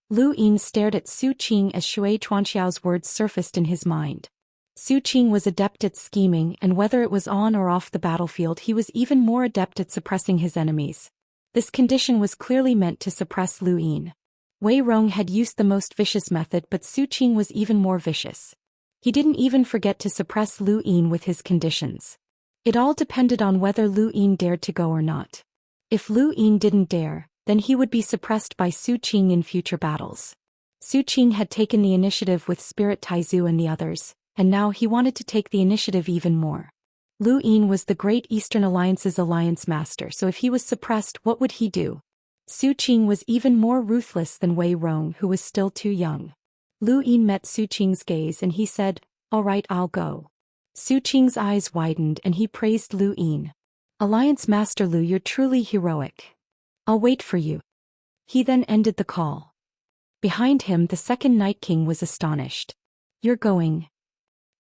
Lu Yin stared at Su Qing as Shui Chuanxiao's words surfaced in his mind. Su Qing was adept at scheming, and whether it was on or off the battlefield, he was even more adept at suppressing his enemies. This condition was clearly meant to suppress Lu Yin. Wei Rong had used the most vicious method, but Su Qing was even more vicious. He didn't even forget to suppress Lu Yin with his conditions. It all depended on whether Lu Yin dared to go or not. If Lu Yin didn't dare, then he would be suppressed by Su Qing in future battles. Su Qing had taken the initiative with Spirit Taizu and the others, and now he wanted to take the initiative even more. Lu Yin was the Great Eastern Alliance's alliance master, so if he was suppressed, what would he do? Su Qing was even more ruthless than Wei Rong, who was still too young. Lu Yin met Su Qing's gaze and he said, "All right, I'll go." Su Qing's eyes widened and he praised Lu Yin. "Alliance Master Lu, you're truly heroic. I'll wait for you." He then ended the call. Behind him, the second Night King was astonished. "You're going?"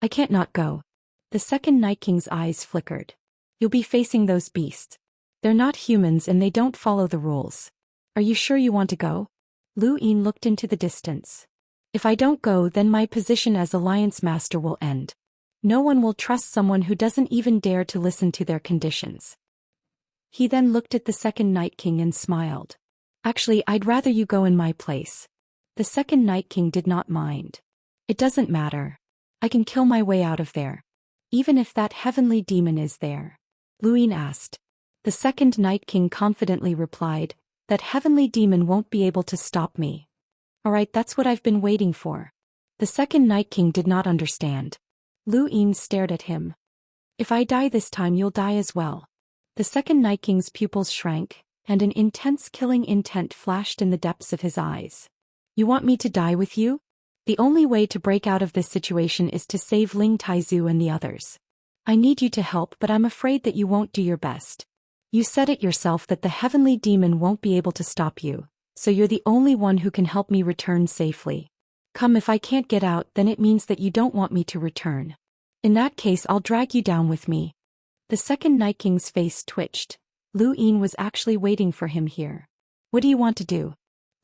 "I can't not go." The second Night King's eyes flickered. "You'll be facing those beasts. They're not humans and they don't follow the rules. Are you sure you want to go?" Lu Yin looked into the distance. "If I don't go, then my position as Alliance Master will end. No one will trust someone who doesn't even dare to listen to their conditions." He then looked at the second Night King and smiled. "Actually, I'd rather you go in my place." The second Night King did not mind. "It doesn't matter. I can kill my way out of there. Even if that heavenly demon is there." Lu Yin asked. The second Night King confidently replied, "That heavenly demon won't be able to stop me." "All right, that's what I've been waiting for." The second Night King did not understand. Lu Yin stared at him. "If I die this time, you'll die as well." The second Night King's pupils shrank, and an intense killing intent flashed in the depths of his eyes. "You want me to die with you? The only way to break out of this situation is to save Ling Taizu and the others. I need you to help, but I'm afraid that you won't do your best. You said it yourself that the heavenly demon won't be able to stop you, so you're the only one who can help me return safely. Come, if I can't get out, then it means that you don't want me to return. In that case, I'll drag you down with me." The second Night King's face twitched. Lu Yin was actually waiting for him here. "What do you want to do?"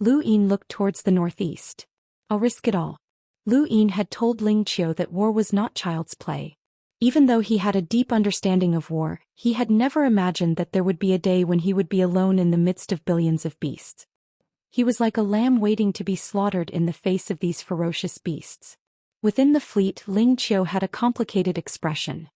Lu Yin looked towards the northeast. "I'll risk it all." Lu Yin had told Ling Qiu that war was not child's play. Even though he had a deep understanding of war, he had never imagined that there would be a day when he would be alone in the midst of billions of beasts. He was like a lamb waiting to be slaughtered in the face of these ferocious beasts. Within the fleet, Ling Qiu had a complicated expression.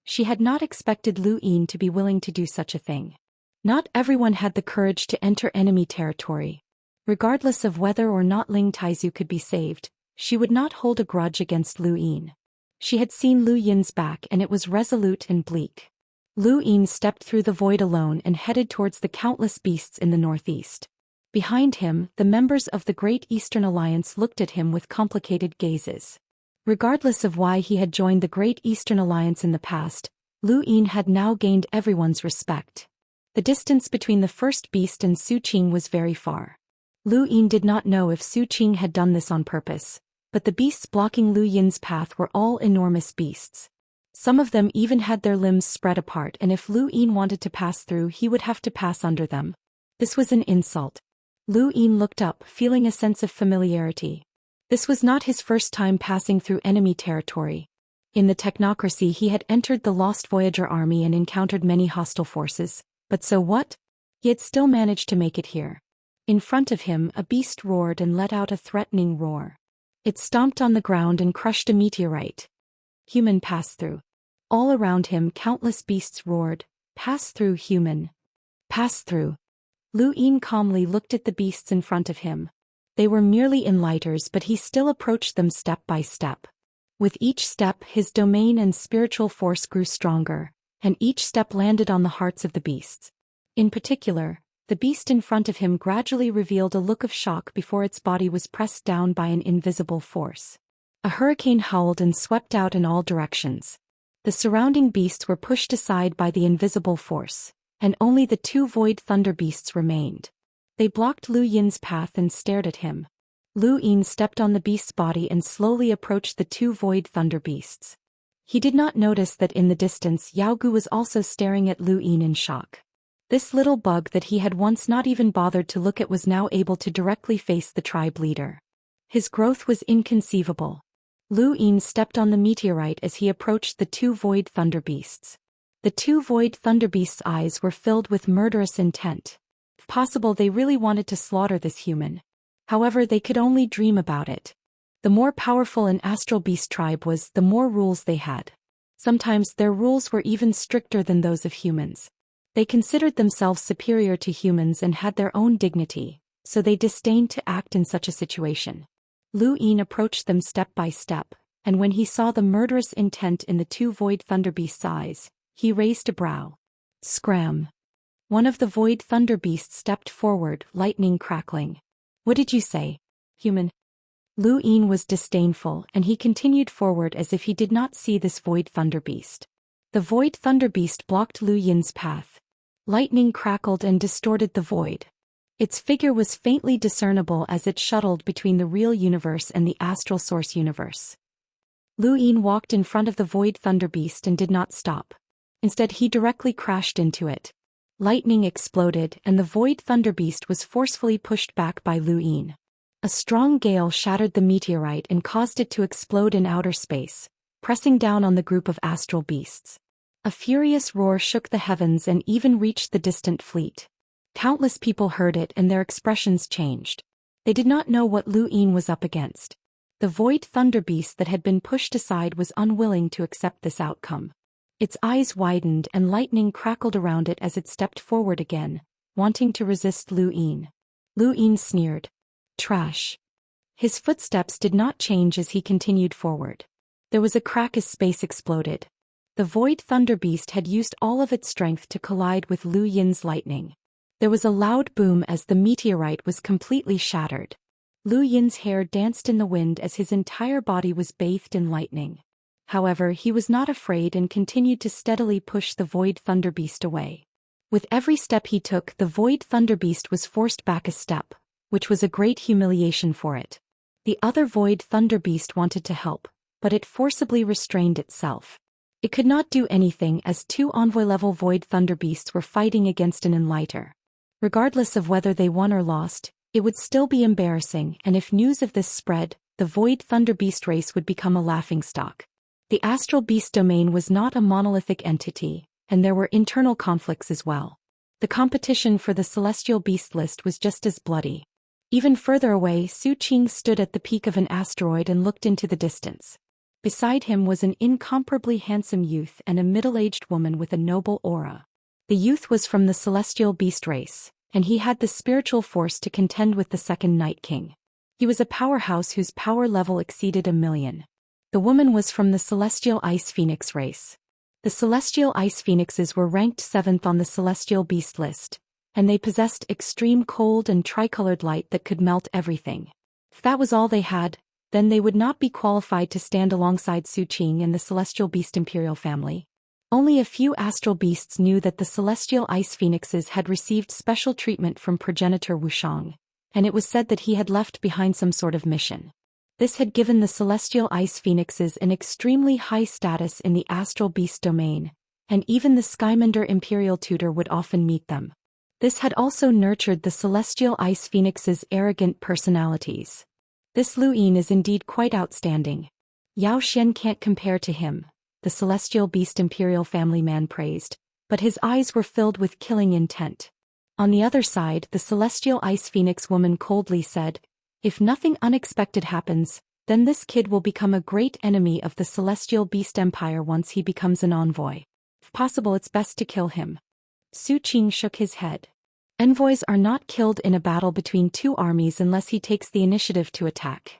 She had not expected Lu Yin to be willing to do such a thing. Not everyone had the courage to enter enemy territory. Regardless of whether or not Ling Taizu could be saved, she would not hold a grudge against Lu Yin. She had seen Lu Yin's back and it was resolute and bleak. Lu Yin stepped through the void alone and headed towards the countless beasts in the northeast. Behind him, the members of the Great Eastern Alliance looked at him with complicated gazes. Regardless of why he had joined the Great Eastern Alliance in the past, Lu Yin had now gained everyone's respect. The distance between the first beast and Su Qing was very far. Lu Yin did not know if Su Qing had done this on purpose, but the beasts blocking Lu Yin's path were all enormous beasts. Some of them even had their limbs spread apart, and if Lu Yin wanted to pass through, he would have to pass under them. This was an insult. Lu Yin looked up, feeling a sense of familiarity. This was not his first time passing through enemy territory. In the technocracy, he had entered the Lost Voyager army and encountered many hostile forces, but so what? He had still managed to make it here. In front of him, a beast roared and let out a threatening roar. It stomped on the ground and crushed a meteorite. Human pass through. All around him, countless beasts roared, "Pass through, human. Pass through." Lu Yin calmly looked at the beasts in front of him. They were merely enlighters, but he still approached them step by step. With each step, his domain and spiritual force grew stronger, and each step landed on the hearts of the beasts. In particular, the beast in front of him gradually revealed a look of shock before its body was pressed down by an invisible force. A hurricane howled and swept out in all directions. The surrounding beasts were pushed aside by the invisible force, and only the two void thunder beasts remained. They blocked Lu Yin's path and stared at him. Lu Yin stepped on the beast's body and slowly approached the two void thunder beasts. He did not notice that in the distance Yao Gu was also staring at Lu Yin in shock. This little bug that he had once not even bothered to look at was now able to directly face the tribe leader. His growth was inconceivable. Lu Yin stepped on the meteorite as he approached the two void thunder beasts. The two void thunder beasts' eyes were filled with murderous intent. If possible, they really wanted to slaughter this human. However, they could only dream about it. The more powerful an astral beast tribe was, the more rules they had. Sometimes their rules were even stricter than those of humans. They considered themselves superior to humans and had their own dignity, so they disdained to act in such a situation. Lu Yin approached them step by step, and when he saw the murderous intent in the two void thunder beasts' eyes, he raised a brow. Scram! One of the void thunder beasts stepped forward, lightning crackling. What did you say, human? Lu Yin was disdainful, and he continued forward as if he did not see this void thunder beast. The void thunder beast blocked Lu Yin's path. Lightning crackled and distorted the void. Its figure was faintly discernible as it shuttled between the real universe and the astral source universe. Lu Yin walked in front of the void thunder beast and did not stop. Instead, he directly crashed into it. Lightning exploded, and the void thunder beast was forcefully pushed back by Lu Yin. A strong gale shattered the meteorite and caused it to explode in outer space, pressing down on the group of astral beasts. A furious roar shook the heavens and even reached the distant fleet. Countless people heard it and their expressions changed. They did not know what Lu Yin was up against. The void thunder beast that had been pushed aside was unwilling to accept this outcome. Its eyes widened and lightning crackled around it as it stepped forward again, wanting to resist Lu Yin. Lu Yin sneered. Trash. His footsteps did not change as he continued forward. There was a crack as space exploded. The void thunder beast had used all of its strength to collide with Lu Yin's lightning. There was a loud boom as the meteorite was completely shattered. Lu Yin's hair danced in the wind as his entire body was bathed in lightning. However, he was not afraid and continued to steadily push the void thunder beast away. With every step he took, the void thunder beast was forced back a step, which was a great humiliation for it. The other void thunder beast wanted to help, but it forcibly restrained itself. It could not do anything as two envoy-level void thunder beasts were fighting against an enlighter. Regardless of whether they won or lost, it would still be embarrassing, and if news of this spread, the void thunder beast race would become a laughingstock. The astral beast domain was not a monolithic entity, and there were internal conflicts as well. The competition for the celestial beast list was just as bloody. Even further away, Su Qing stood at the peak of an asteroid and looked into the distance. Beside him was an incomparably handsome youth and a middle-aged woman with a noble aura. The youth was from the celestial beast race, and he had the spiritual force to contend with the second Night King. He was a powerhouse whose power level exceeded 1,000,000. The woman was from the celestial ice phoenix race. The celestial ice phoenixes were ranked 7th on the celestial beast list, and they possessed extreme cold and tricolored light that could melt everything. If that was all they had, then they would not be qualified to stand alongside Su Qing and the celestial beast imperial family. Only a few astral beasts knew that the celestial ice phoenixes had received special treatment from progenitor Wuxiang, and it was said that he had left behind some sort of mission. This had given the celestial ice phoenixes an extremely high status in the astral beast domain, and even the Skymender imperial tutor would often meet them. This had also nurtured the celestial ice phoenixes' arrogant personalities. This Lu Yin is indeed quite outstanding. Yao Xian can't compare to him, the celestial beast imperial family man praised, but his eyes were filled with killing intent. On the other side, the celestial ice phoenix woman coldly said, "If nothing unexpected happens, then this kid will become a great enemy of the celestial beast empire once he becomes an envoy. If possible, it's best to kill him." Su Qing shook his head. Envoys are not killed in a battle between two armies unless he takes the initiative to attack.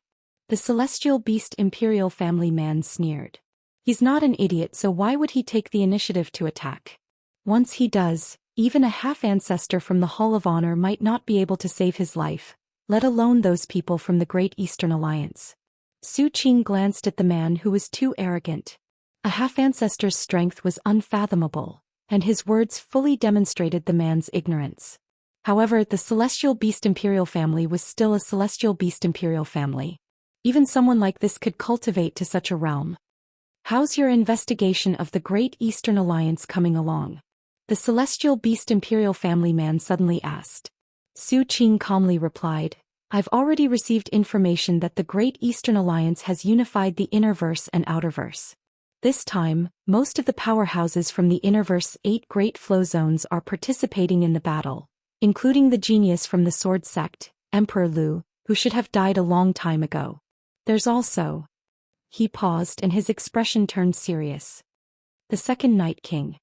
The celestial beast imperial family man sneered. He's not an idiot, so why would he take the initiative to attack? Once he does, even a half-ancestor from the Hall of Honor might not be able to save his life, let alone those people from the Great Eastern Alliance. Su Qing glanced at the man who was too arrogant. A half-ancestor's strength was unfathomable, and his words fully demonstrated the man's ignorance. However, the celestial beast imperial family was still a celestial beast imperial family. Even someone like this could cultivate to such a realm. How's your investigation of the Great Eastern Alliance coming along? The celestial beast Imperial family man suddenly asked. Su Qing calmly replied, I've already received information that the Great Eastern Alliance has unified the Innerverse and Outerverse. This time, most of the powerhouses from the Innerverse 8 Great Flow Zones are participating in the battle, including the genius from the Sword Sect, Emperor Lu, who should have died a long time ago. There's also... He paused and his expression turned serious. The Second Night King.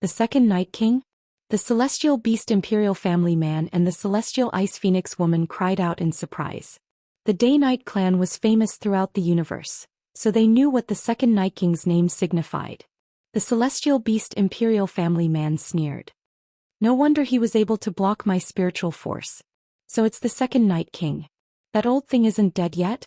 The Second Night King? The Celestial Beast Imperial family man and the Celestial Ice Phoenix woman cried out in surprise. The Day-Night clan was famous throughout the universe, so they knew what the Second Night King's name signified. The Celestial Beast Imperial family man sneered. No wonder he was able to block my spiritual force. So it's the Second Night King. That old thing isn't dead yet?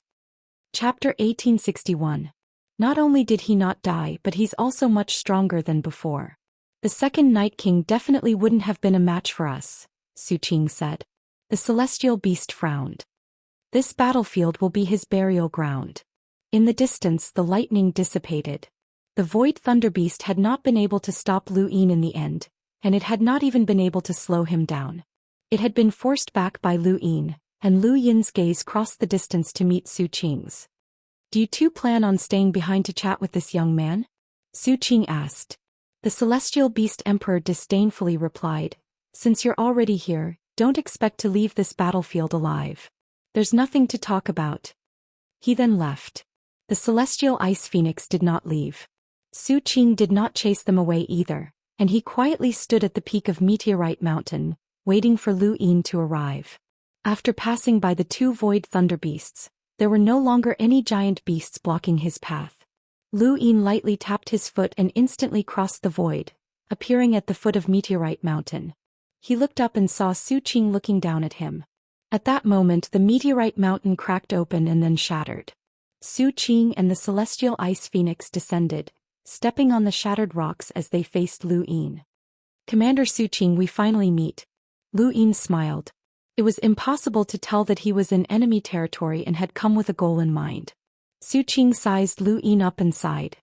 Chapter 1861. Not only did he not die, but he's also much stronger than before. The Second Night King definitely wouldn't have been a match for us, Su Qing said. The Celestial Beast frowned. This battlefield will be his burial ground. In the distance the lightning dissipated. The Void Thunderbeast had not been able to stop Lu Yin in the end, and it had not even been able to slow him down. It had been forced back by Lu Yin, and Lu Yin's gaze crossed the distance to meet Su Qing's. Do you two plan on staying behind to chat with this young man? Su Qing asked. The Celestial Beast Emperor disdainfully replied, Since you're already here, don't expect to leave this battlefield alive. There's nothing to talk about. He then left. The Celestial Ice Phoenix did not leave. Su Qing did not chase them away either, and he quietly stood at the peak of Meteorite Mountain, waiting for Lu Yin to arrive. After passing by the two Void Thunder Beasts, there were no longer any giant beasts blocking his path. Lu Yin lightly tapped his foot and instantly crossed the void, appearing at the foot of Meteorite Mountain. He looked up and saw Su Qing looking down at him. At that moment the Meteorite Mountain cracked open and then shattered. Su Qing and the Celestial Ice Phoenix descended, stepping on the shattered rocks as they faced Lu Yin. Commander Su Qing, we finally meet. Lu Yin smiled. It was impossible to tell that he was in enemy territory and had come with a goal in mind. Su Qing sized Lu Yin up and sighed.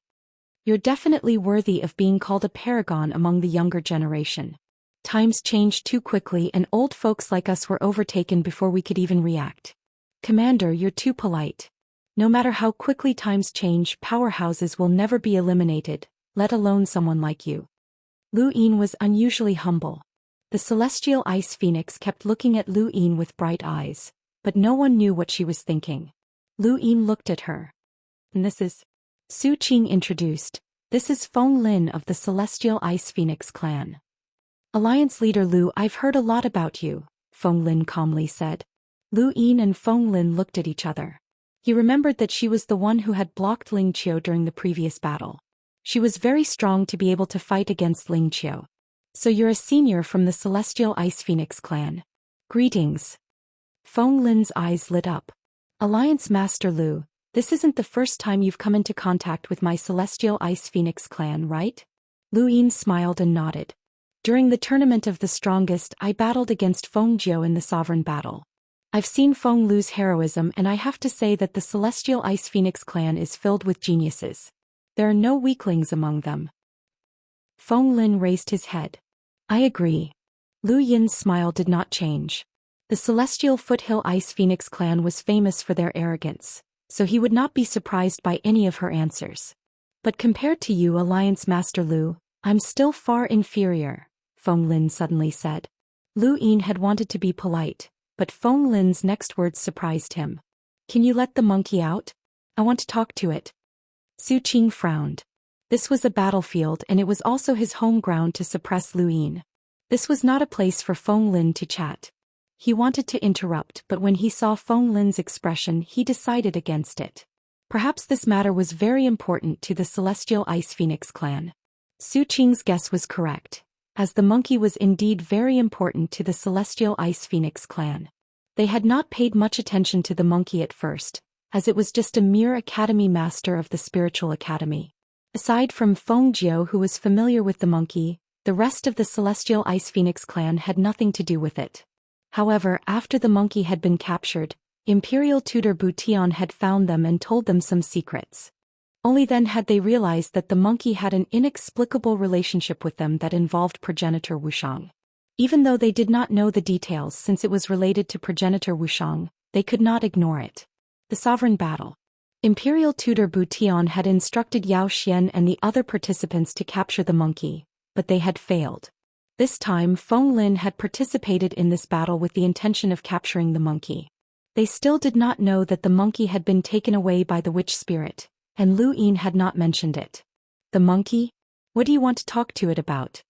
You're definitely worthy of being called a paragon among the younger generation. Times changed too quickly and old folks like us were overtaken before we could even react. Commander, you're too polite. No matter how quickly times change, powerhouses will never be eliminated, let alone someone like you. Lu Yin was unusually humble. The Celestial Ice Phoenix kept looking at Lu Yin with bright eyes, but no one knew what she was thinking. Lu Yin looked at her. And this is... Su Qing introduced. This is Feng Lin of the Celestial Ice Phoenix clan. Alliance leader Lu, I've heard a lot about you, Feng Lin calmly said. Lu Yin and Feng Lin looked at each other. He remembered that she was the one who had blocked Ling Qiu during the previous battle. She was very strong to be able to fight against Ling Qiu. So you're a senior from the Celestial Ice Phoenix clan. Greetings. Feng Lin's eyes lit up. Alliance Master Lu, this isn't the first time you've come into contact with my Celestial Ice Phoenix clan, right? Lu Yin smiled and nodded. During the Tournament of the Strongest, I battled against Feng Jiu in the Sovereign Battle. I've seen Feng Lu's heroism and I have to say that the Celestial Ice Phoenix clan is filled with geniuses. There are no weaklings among them. Feng Lin raised his head. I agree. Lu Yin's smile did not change. The Celestial Foothill Ice Phoenix clan was famous for their arrogance, so he would not be surprised by any of her answers. But compared to you, Alliance Master Lu, I'm still far inferior, Feng Lin suddenly said. Lu Yin had wanted to be polite, but Feng Lin's next words surprised him. Can you let the monkey out? I want to talk to it. Su Qing frowned. This was a battlefield and it was also his home ground to suppress Lu Yin. This was not a place for Feng Lin to chat. He wanted to interrupt, but when he saw Feng Lin's expression he decided against it. Perhaps this matter was very important to the Celestial Ice Phoenix clan. Su Qing's guess was correct, as the monkey was indeed very important to the Celestial Ice Phoenix clan. They had not paid much attention to the monkey at first, as it was just a mere academy master of the spiritual academy. Aside from Feng Jiu, who was familiar with the monkey, the rest of the Celestial Ice Phoenix clan had nothing to do with it. However, after the monkey had been captured, Imperial Tutor Bu Tian had found them and told them some secrets. Only then had they realized that the monkey had an inexplicable relationship with them that involved progenitor Wuxiang. Even though they did not know the details since it was related to progenitor Wuxiang, they could not ignore it. The sovereign battle. Imperial tutor Bu Tian had instructed Zhou Xian and the other participants to capture the monkey, but they had failed. This time Feng Lin had participated in this battle with the intention of capturing the monkey. They still did not know that the monkey had been taken away by the witch spirit, and Lu Yin had not mentioned it. The monkey? What do you want to talk to it about?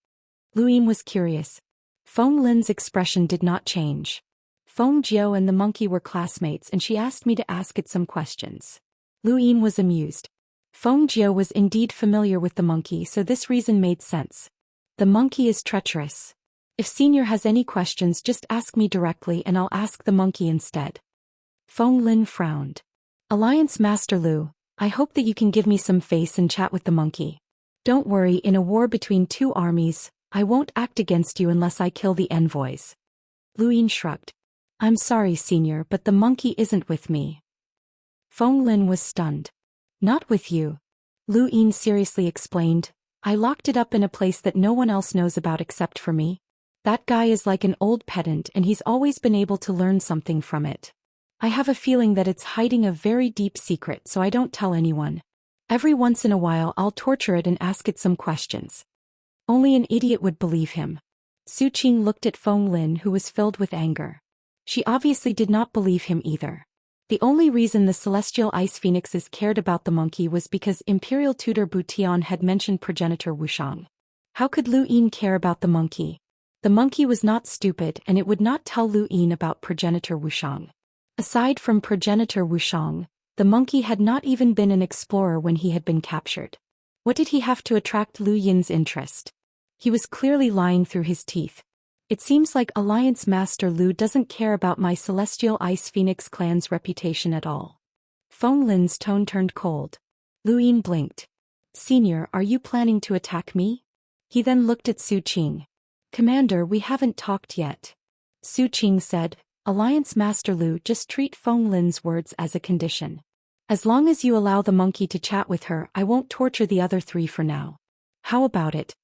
Lu Yin was curious. Feng Lin's expression did not change. Feng Jiao and the monkey were classmates and she asked me to ask it some questions. Lu Yin was amused. Feng Jiao was indeed familiar with the monkey, so this reason made sense. The monkey is treacherous. If Senior has any questions, just ask me directly and I'll ask the monkey instead. Feng Lin frowned. Alliance Master Lu, I hope that you can give me some face and chat with the monkey. Don't worry, in a war between two armies, I won't act against you unless I kill the envoys. Lu Yin shrugged. I'm sorry, Senior, but the monkey isn't with me. Feng Lin was stunned. Not with you. Lu Yin seriously explained. I locked it up in a place that no one else knows about except for me. That guy is like an old pedant and he's always been able to learn something from it. I have a feeling that it's hiding a very deep secret, so I don't tell anyone. Every once in a while I'll torture it and ask it some questions. Only an idiot would believe him. Su Qing looked at Feng Lin, who was filled with anger. She obviously did not believe him either. The only reason the Celestial Ice Phoenixes cared about the monkey was because Imperial Tutor Bu Tian had mentioned progenitor Wuxiang. How could Lu Yin care about the monkey? The monkey was not stupid and it would not tell Lu Yin about progenitor Wuxiang. Aside from progenitor Wuxiang, the monkey had not even been an explorer when he had been captured. What did he have to attract Lu Yin's interest? He was clearly lying through his teeth. It seems like Alliance Master Lu doesn't care about my Celestial Ice Phoenix clan's reputation at all. Feng Lin's tone turned cold. Lu Yin blinked. Senior, are you planning to attack me? He then looked at Su Qing. Commander, we haven't talked yet. Su Qing said, Alliance Master Lu, just treat Feng Lin's words as a condition. As long as you allow the monkey to chat with her, I won't torture the other three for now. How about it?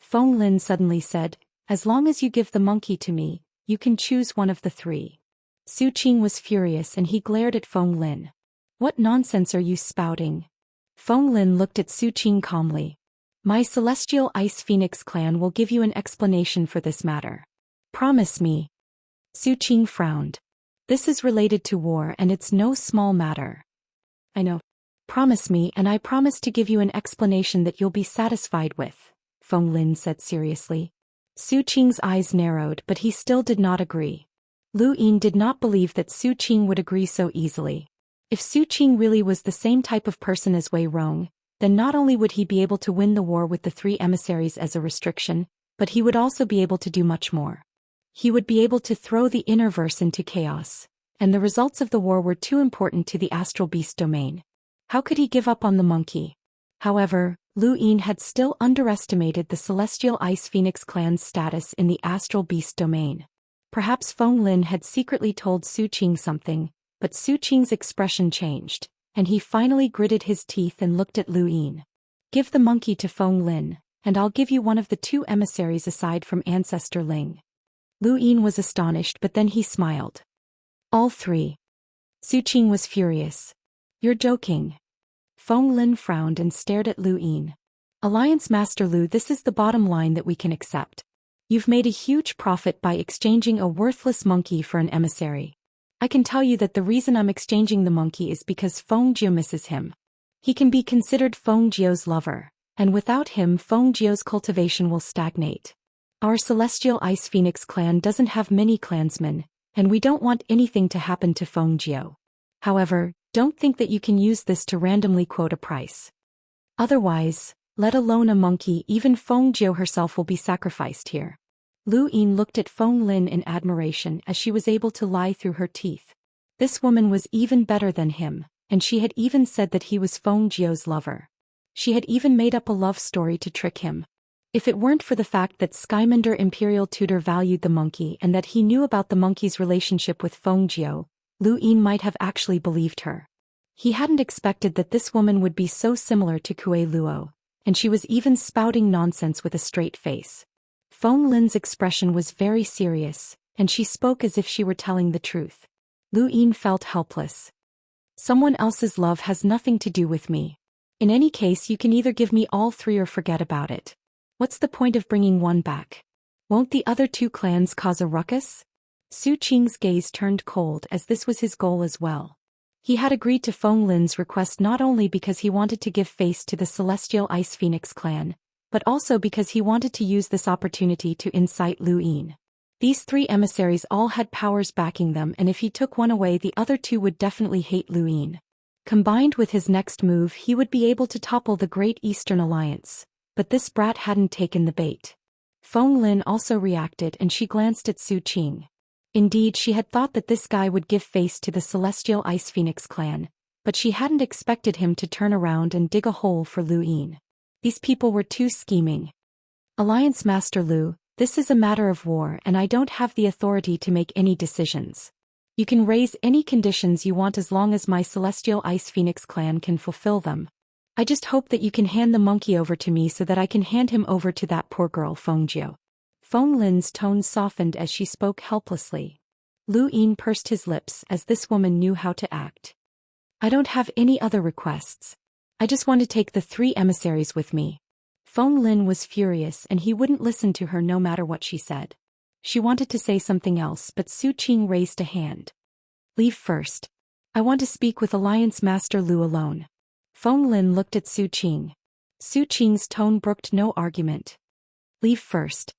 Feng Lin suddenly said, as long as you give the monkey to me, you can choose one of the three. Su Qing was furious and he glared at Feng Lin. What nonsense are you spouting? Feng Lin looked at Su Qing calmly. My Celestial Ice Phoenix clan will give you an explanation for this matter. Promise me. Su Qing frowned. This is related to war and it's no small matter. I know. Promise me and I promise to give you an explanation that you'll be satisfied with, Feng Lin said seriously. Su Qing's eyes narrowed, but he still did not agree. Lu Yin did not believe that Su Qing would agree so easily. If Su Qing really was the same type of person as Wei Rong, then not only would he be able to win the war with the three emissaries as a restriction, but he would also be able to do much more. He would be able to throw the Innerverse into chaos, and the results of the war were too important to the Astral Beast domain. How could he give up on the monkey? However, Lu Yin had still underestimated the Celestial Ice Phoenix clan's status in the Astral Beast domain. Perhaps Feng Lin had secretly told Su Qing something, but Su Qing's expression changed, and he finally gritted his teeth and looked at Lu Yin. Give the monkey to Feng Lin, and I'll give you one of the two emissaries aside from Ancestor Ling. Lu Yin was astonished, but then he smiled. All three. Su Qing was furious. You're joking. Feng Lin frowned and stared at Lu Yin. Alliance Master Lu, this is the bottom line that we can accept. You've made a huge profit by exchanging a worthless monkey for an emissary. I can tell you that the reason I'm exchanging the monkey is because Feng Jiao misses him. He can be considered Feng Jiao's lover, and without him Feng Jiao's cultivation will stagnate. Our Celestial Ice Phoenix clan doesn't have many clansmen, and we don't want anything to happen to Feng Jiao. However, don't think that you can use this to randomly quote a price. Otherwise, let alone a monkey, even Feng Jiao herself will be sacrificed here. Lu Yin looked at Feng Lin in admiration as she was able to lie through her teeth. This woman was even better than him, and she had even said that he was Feng Jiao's lover. She had even made up a love story to trick him. If it weren't for the fact that Skyminder Imperial Tutor valued the monkey and that he knew about the monkey's relationship with Feng Jiao, Lu Yin might have actually believed her. He hadn't expected that this woman would be so similar to Kue Luo, and she was even spouting nonsense with a straight face. Feng Lin's expression was very serious, and she spoke as if she were telling the truth. Lu Yin felt helpless. Someone else's love has nothing to do with me. In any case, you can either give me all three or forget about it. What's the point of bringing one back? Won't the other two clans cause a ruckus? Su Qing's gaze turned cold as this was his goal as well. He had agreed to Feng Lin's request not only because he wanted to give face to the Celestial Ice Phoenix clan, but also because he wanted to use this opportunity to incite Lu Yin. These three emissaries all had powers backing them, and if he took one away, the other two would definitely hate Lu Yin. Combined with his next move, he would be able to topple the Great Eastern Alliance, but this brat hadn't taken the bait. Feng Lin also reacted and she glanced at Su Qing. Indeed, she had thought that this guy would give face to the Celestial Ice Phoenix clan, but she hadn't expected him to turn around and dig a hole for Lu Yin. These people were too scheming. Alliance Master Lu, this is a matter of war and I don't have the authority to make any decisions. You can raise any conditions you want as long as my Celestial Ice Phoenix clan can fulfill them. I just hope that you can hand the monkey over to me so that I can hand him over to that poor girl Feng Jiu. Feng Lin's tone softened as she spoke helplessly. Lu Yin pursed his lips as this woman knew how to act. I don't have any other requests. I just want to take the three emissaries with me. Feng Lin was furious and he wouldn't listen to her no matter what she said. She wanted to say something else, but Su Qing raised a hand. Leave first. I want to speak with Alliance Master Lu alone. Feng Lin looked at Su Qing. Su Qing's tone brooked no argument. Leave first.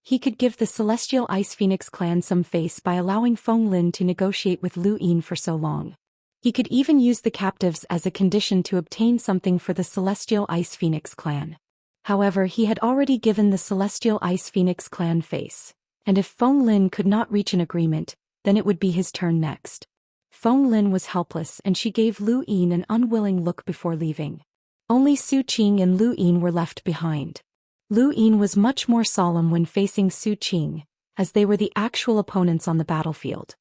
He could give the Celestial Ice Phoenix clan some face by allowing Feng Lin to negotiate with Lu Yin for so long. He could even use the captives as a condition to obtain something for the Celestial Ice Phoenix clan. However, he had already given the Celestial Ice Phoenix clan face, and if Feng Lin could not reach an agreement, then it would be his turn next. Feng Lin was helpless and she gave Lu Yin an unwilling look before leaving. Only Su Qing and Lu Yin were left behind. Lu Yin was much more solemn when facing Su Qing, as they were the actual opponents on the battlefield.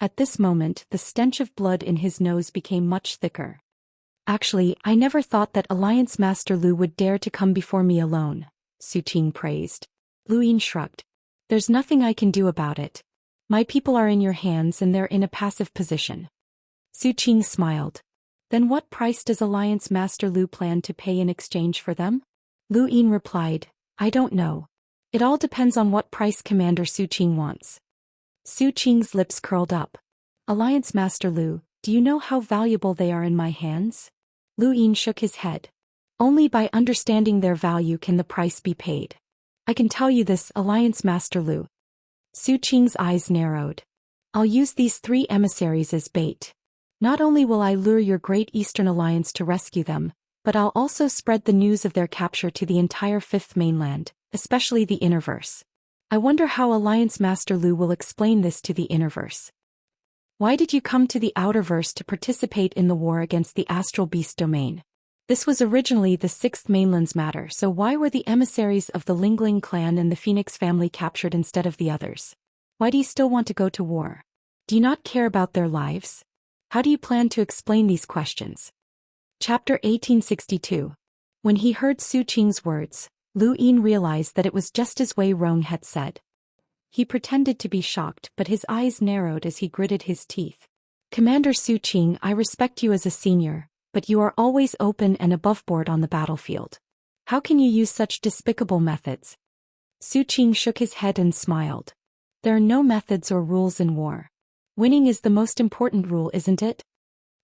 At this moment, the stench of blood in his nose became much thicker. Actually, I never thought that Alliance Master Lu would dare to come before me alone, Su Qing praised. Lu Yin shrugged. There's nothing I can do about it. My people are in your hands and they're in a passive position. Su Qing smiled. Then what price does Alliance Master Lu plan to pay in exchange for them? Lu Yin replied, I don't know. It all depends on what price Commander Su Qing wants. Su Qing's lips curled up. Alliance Master Lu, do you know how valuable they are in my hands? Lu Yin shook his head. Only by understanding their value can the price be paid. I can tell you this, Alliance Master Lu. Su Qing's eyes narrowed. I'll use these three emissaries as bait. Not only will I lure your Great Eastern Alliance to rescue them, but I'll also spread the news of their capture to the entire Fifth Mainland, especially the Innerverse. I wonder how Alliance Master Lu will explain this to the Innerverse. Why did you come to the Outerverse to participate in the war against the Astral Beast domain? This was originally the Sixth Mainland's matter, so why were the emissaries of the Lingling clan and the Phoenix family captured instead of the others? Why do you still want to go to war? Do you not care about their lives? How do you plan to explain these questions? Chapter 1862. When he heard Su Qing's words, Lu Yin realized that it was just as Wei Rong had said. He pretended to be shocked, but his eyes narrowed as he gritted his teeth. Commander Su Qing, I respect you as a senior, but you are always open and aboveboard on the battlefield. How can you use such despicable methods? Su Qing shook his head and smiled. There are no methods or rules in war. Winning is the most important rule, isn't it?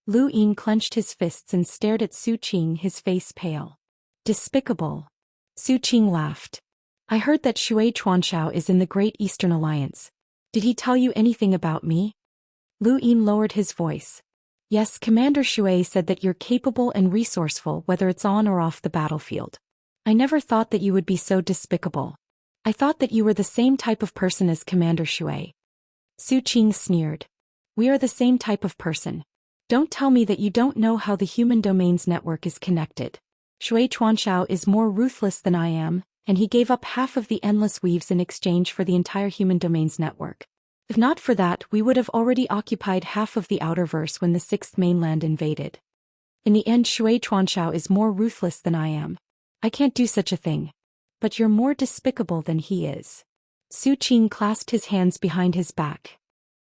Lu Yin clenched his fists and stared at Su Qing, his face pale. Despicable. Su Qing laughed. I heard that Shui Chuanshao is in the Great Eastern Alliance. Did he tell you anything about me? Lu Yin lowered his voice. Yes, Commander Shui said that you're capable and resourceful whether it's on or off the battlefield. I never thought that you would be so despicable. I thought that you were the same type of person as Commander Shui. Su Qing sneered. We are the same type of person. Don't tell me that you don't know how the human domains network is connected. Shui Chuanshao is more ruthless than I am, and he gave up half of the endless weaves in exchange for the entire human domains network. If not for that, we would have already occupied half of the outerverse when the sixth mainland invaded. In the end, Shui Chuanxiao is more ruthless than I am. I can't do such a thing. But you're more despicable than he is. Su Qing clasped his hands behind his back.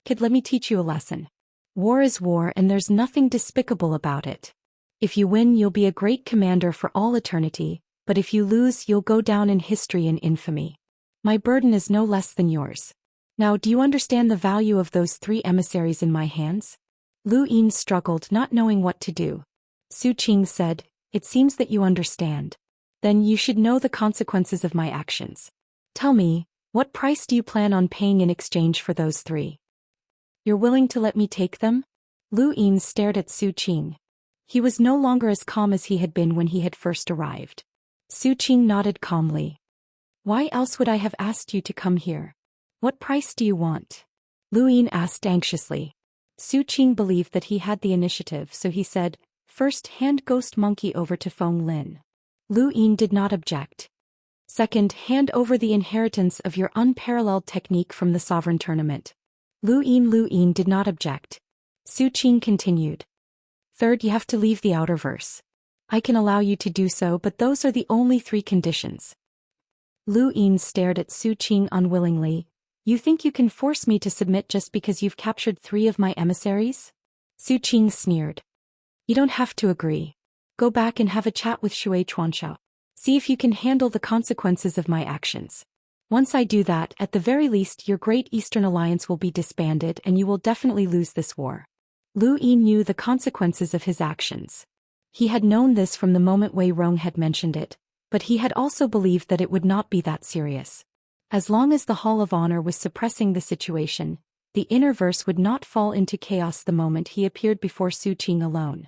Kid, let me teach you a lesson. War is war and there's nothing despicable about it. If you win, you'll be a great commander for all eternity, but if you lose, you'll go down in history and infamy. My burden is no less than yours. Now, do you understand the value of those 3 emissaries in my hands? Lu Yin struggled, not knowing what to do. Su Qing said, it seems that you understand. Then you should know the consequences of my actions. Tell me, what price do you plan on paying in exchange for those 3? You're willing to let me take them? Lu Yin stared at Su Qing. He was no longer as calm as he had been when he had first arrived. Su Qing nodded calmly. Why else would I have asked you to come here? What price do you want? Lu Yin asked anxiously. Su Qing believed that he had the initiative, so he said, first, hand Ghost Monkey over to Feng Lin. Lu Yin did not object. Second, hand over the inheritance of your unparalleled technique from the Sovereign Tournament. Lu Yin did not object. Su Qing continued. Third, you have to leave the outerverse. I can allow you to do so, but those are the only 3 conditions. Lu Yin stared at Su Qing unwillingly. You think you can force me to submit just because you've captured 3 of my emissaries? Su Qing sneered. You don't have to agree. Go back and have a chat with Shui Chuanxiao. See if you can handle the consequences of my actions. Once I do that, at the very least your Great Eastern Alliance will be disbanded and you will definitely lose this war. Lu Yin knew the consequences of his actions. He had known this from the moment Wei Rong had mentioned it, but he had also believed that it would not be that serious. As long as the Hall of Honor was suppressing the situation, the inner verse would not fall into chaos the moment he appeared before Su Qing alone.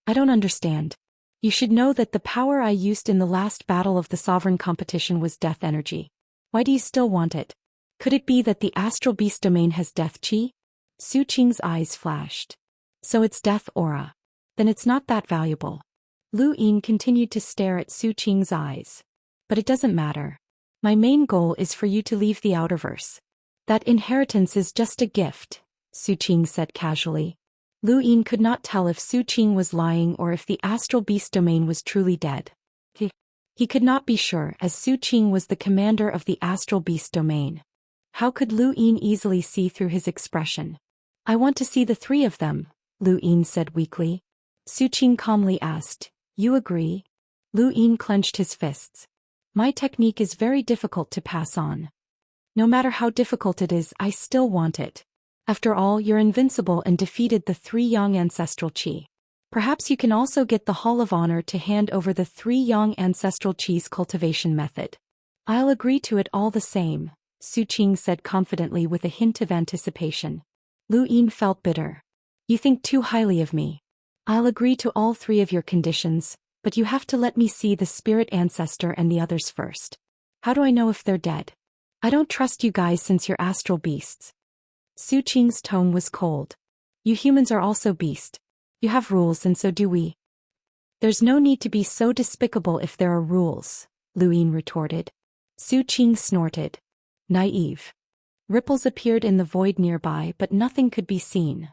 I don't understand. You should know that the power I used in the last battle of the sovereign competition was death energy. Why do you still want it? Could it be that the astral beast domain has death chi? Su Qing's eyes flashed. So it's death aura. Then it's not that valuable. Lu Yin continued to stare at Su Qing's eyes. But it doesn't matter. My main goal is for you to leave the outerverse. That inheritance is just a gift, Su Qing said casually. Lu Yin could not tell if Su Qing was lying or if the astral beast domain was truly dead. He could not be sure, as Su Qing was the commander of the astral beast domain. How could Lu Yin easily see through his expression? I want to see the 3 of them, Lu Yin said weakly. Su Qing calmly asked, you agree? Lu Yin clenched his fists. My technique is very difficult to pass on. No matter how difficult it is, I still want it. After all, you're invincible and defeated the 3 Yang ancestral chi. Perhaps you can also get the Hall of Honor to hand over the 3 Yang ancestral chi's cultivation method. I'll agree to it all the same, Su Qing said confidently with a hint of anticipation. Lu Yin felt bitter. You think too highly of me. I'll agree to all 3 of your conditions, but you have to let me see the spirit ancestor and the others first. How do I know if they're dead? I don't trust you guys since you're astral beasts. Su Qing's tone was cold. You humans are also beast. You have rules and so do we. There's no need to be so despicable if there are rules, Lu Yin retorted. Su Qing snorted. Naive. Ripples appeared in the void nearby but nothing could be seen.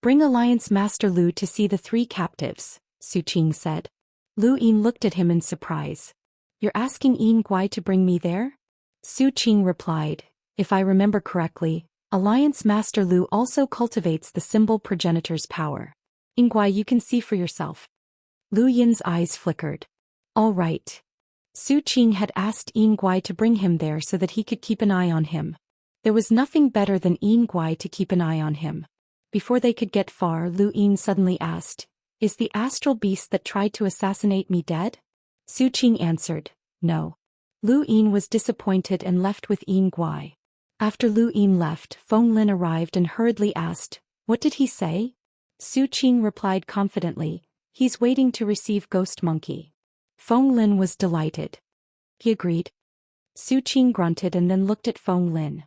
Bring Alliance Master Lu to see the 3 captives, Su Qing said. Lu Yin looked at him in surprise. You're asking Yin Guai to bring me there? Su Qing replied, if I remember correctly, Alliance Master Lu also cultivates the symbol progenitor's power. Yin Guai, you can see for yourself. Lu Yin's eyes flickered. All right. Su Qing had asked Yin Guai to bring him there so that he could keep an eye on him. There was nothing better than Yin Guai to keep an eye on him. Before they could get far, Lu Yin suddenly asked, is the astral beast that tried to assassinate me dead? Su Qing answered, no. Lu Yin was disappointed and left with Yin Guai. After Lu Yin left, Feng Lin arrived and hurriedly asked, what did he say? Su Qing replied confidently, he's waiting to receive Ghost Monkey. Feng Lin was delighted. He agreed. Su Qing grunted and then looked at Feng Lin.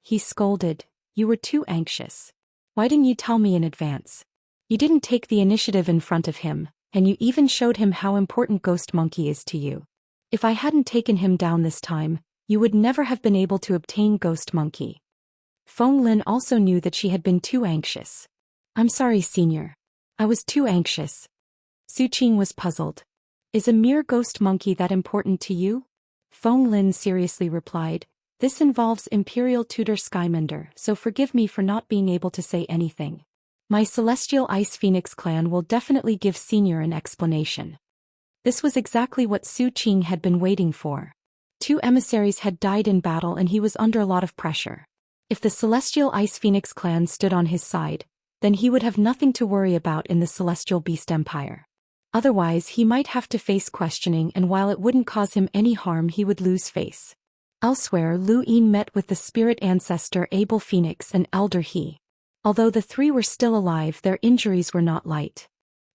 He scolded, you were too anxious. Why didn't you tell me in advance? You didn't take the initiative in front of him, and you even showed him how important Ghost Monkey is to you. If I hadn't taken him down this time, you would never have been able to obtain Ghost Monkey. Feng Lin also knew that she had been too anxious. I'm sorry, Senior. I was too anxious. Su Qing was puzzled. Is a mere ghost monkey that important to you? Feng Lin seriously replied, this involves Imperial Tutor Skymender, so forgive me for not being able to say anything. My Celestial Ice Phoenix clan will definitely give Senior an explanation. This was exactly what Su Qing had been waiting for. 2 emissaries had died in battle and he was under a lot of pressure. If the Celestial Ice Phoenix clan stood on his side, then he would have nothing to worry about in the Celestial Beast Empire. Otherwise he might have to face questioning, and while it wouldn't cause him any harm he would lose face. Elsewhere, Lu Yin met with the spirit ancestor Abel Phoenix and Elder He. Although the 3 were still alive, their injuries were not light.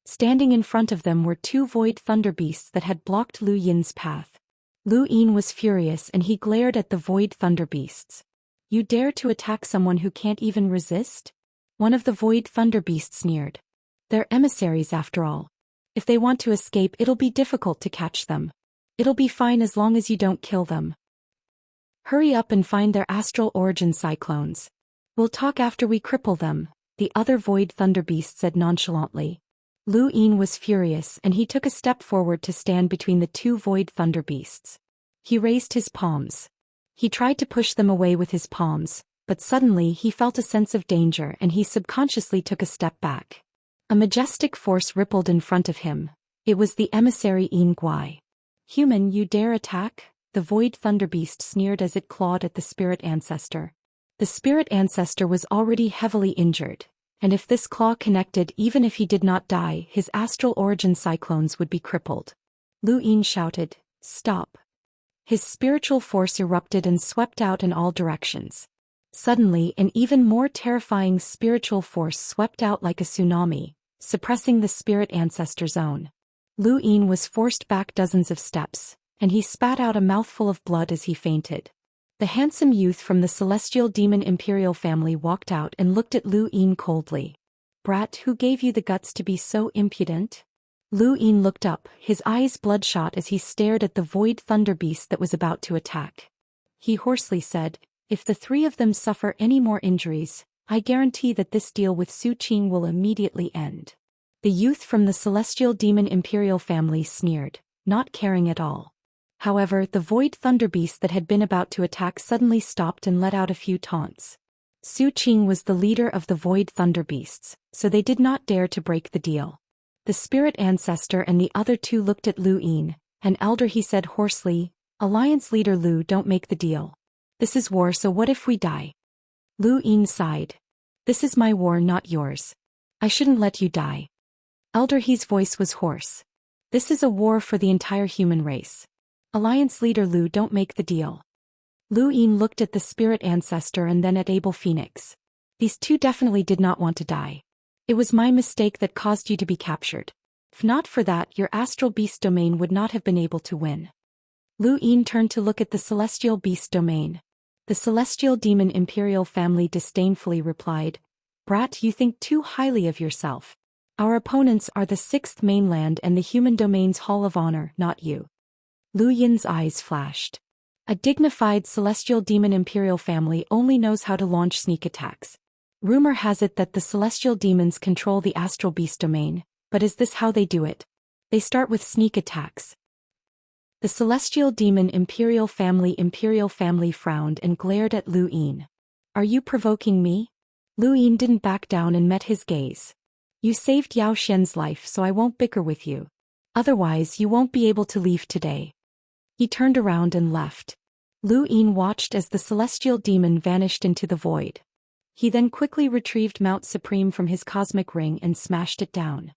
Standing in front of them were 2 void thunder beasts that had blocked Lu Yin's path. Lu Yin was furious and he glared at the void thunder beasts. You dare to attack someone who can't even resist? One of the void thunder beasts sneered. They're emissaries after all. If they want to escape, it'll be difficult to catch them. It'll be fine as long as you don't kill them. Hurry up and find their astral origin cyclones. We'll talk after we cripple them, the other void thunder beast said nonchalantly. Lu Yin was furious and he took a step forward to stand between the 2 void thunder beasts. He raised his palms. He tried to push them away with his palms, but suddenly he felt a sense of danger and he subconsciously took a step back. A majestic force rippled in front of him. It was the emissary Yin Guai. Human, you dare attack? The void thunder beast sneered as it clawed at the spirit ancestor. The spirit ancestor was already heavily injured, and if this claw connected, even if he did not die, his astral origin cyclones would be crippled. Lu Yin shouted, stop. His spiritual force erupted and swept out in all directions. Suddenly, an even more terrifying spiritual force swept out like a tsunami, suppressing the spirit ancestor's own. Lu Yin was forced back dozens of steps, and he spat out a mouthful of blood as he fainted. The handsome youth from the Celestial Demon Imperial family walked out and looked at Lu Yin coldly. Brat, who gave you the guts to be so impudent? Lu Yin looked up, his eyes bloodshot as he stared at the void thunder beast that was about to attack. He hoarsely said, if the 3 of them suffer any more injuries, I guarantee that this deal with Su Qing will immediately end. The youth from the Celestial Demon Imperial family sneered, not caring at all. However, the void thunder beast that had been about to attack suddenly stopped and let out a few taunts. Su Qing was the leader of the void thunder beasts, so they did not dare to break the deal. The spirit ancestor and the other 2 looked at Lu Yin, and Elder He said hoarsely, Alliance leader Lu, don't make the deal. This is war, so what if we die? Lu Yin sighed. This is my war, not yours. I shouldn't let you die. Elder He's voice was hoarse. This is a war for the entire human race. Alliance leader Lu, don't make the deal. Lu Yin looked at the spirit ancestor and then at Abel Phoenix. These 2 definitely did not want to die. It was my mistake that caused you to be captured. If not for that, your astral beast domain would not have been able to win. Lu Yin turned to look at the celestial beast domain. The Celestial Demon Imperial family disdainfully replied, Brat, you think too highly of yourself. Our opponents are the 6th mainland and the human domain's Hall of Honor, not you. Lu Yin's eyes flashed. A dignified Celestial Demon Imperial family only knows how to launch sneak attacks. Rumor has it that the Celestial Demons control the Astral Beast domain, but is this how they do it? They start with sneak attacks. The Celestial Demon Imperial family frowned and glared at Lu Yin. Are you provoking me? Lu Yin didn't back down and met his gaze. You saved Yao Xian's life, so I won't bicker with you. Otherwise you won't be able to leave today. He turned around and left. Lu Yin watched as the celestial demon vanished into the void. He then quickly retrieved Mount Supreme from his cosmic ring and smashed it down.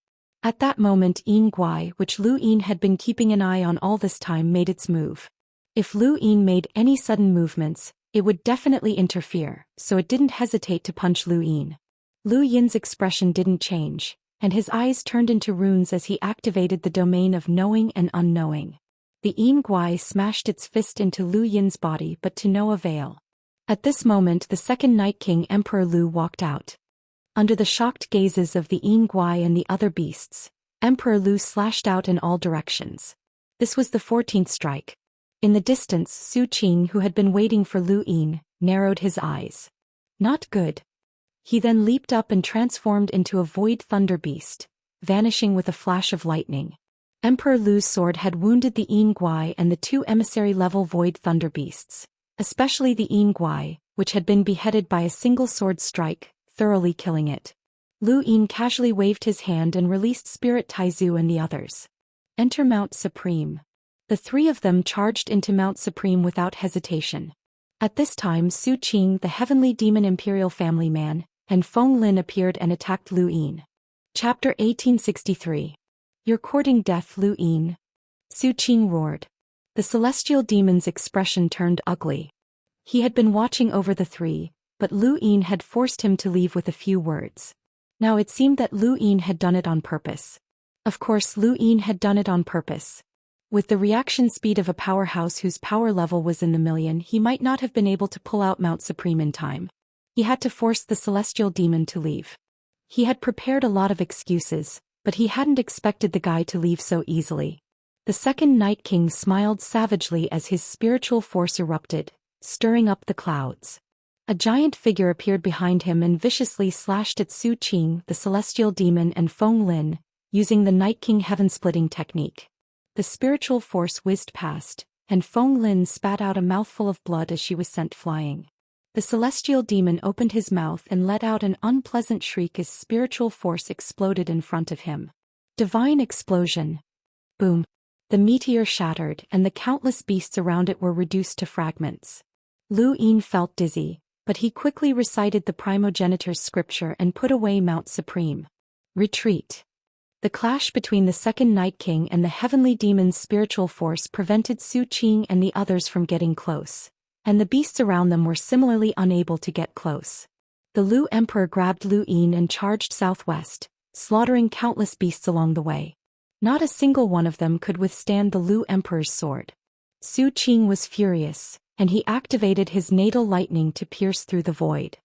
At that moment Yin Guai, which Lu Yin had been keeping an eye on all this time, made its move. If Lu Yin made any sudden movements, it would definitely interfere, so it didn't hesitate to punch Lu Yin. Lu Yin's expression didn't change, and his eyes turned into runes as he activated the domain of knowing and unknowing. The Yin Guai smashed its fist into Lu Yin's body, but to no avail. At this moment the second Night King Emperor Lu walked out. Under the shocked gazes of the Yin Guai and the other beasts, Emperor Lu slashed out in all directions. This was the 14th strike. In the distance Su Qing, who had been waiting for Lu Yin, narrowed his eyes. Not good. He then leaped up and transformed into a void thunder beast, vanishing with a flash of lightning. Emperor Lu's sword had wounded the Yin Guai and the two emissary-level void thunder beasts, especially the Yin Guai, which had been beheaded by a single sword strike, thoroughly killing it. Lu Yin casually waved his hand and released Spirit Taizu and the others. Enter Mount Supreme. The three of them charged into Mount Supreme without hesitation. At this time Su Qing, the heavenly demon imperial family man, and Feng Lin appeared and attacked Lu Yin. Chapter 1863. You're courting death, Lu Yin. Su Qing roared. The celestial demon's expression turned ugly. He had been watching over the three, but Lu Yin had forced him to leave with a few words. Now it seemed that Lu Yin had done it on purpose. Of course Lu Yin had done it on purpose. With the reaction speed of a powerhouse whose power level was in the million, he might not have been able to pull out Mount Supreme in time. He had to force the celestial demon to leave. He had prepared a lot of excuses, but he hadn't expected the guy to leave so easily. The second Night King smiled savagely as his spiritual force erupted, stirring up the clouds. A giant figure appeared behind him and viciously slashed at Su Qing, the celestial demon, and Feng Lin, using the Night King heaven-splitting technique. The spiritual force whizzed past, and Feng Lin spat out a mouthful of blood as she was sent flying. The celestial demon opened his mouth and let out an unpleasant shriek as spiritual force exploded in front of him. Divine explosion. Boom. The meteor shattered and the countless beasts around it were reduced to fragments. Lu Yin felt dizzy, but he quickly recited the primogenitor's scripture and put away Mount Supreme. Retreat. The clash between the second Night King and the heavenly demon's spiritual force prevented Su Qing and the others from getting close, and the beasts around them were similarly unable to get close. The Lu Emperor grabbed Lu Yin and charged southwest, slaughtering countless beasts along the way. Not a single one of them could withstand the Lu Emperor's sword. Su Qing was furious, and he activated his natal lightning to pierce through the void.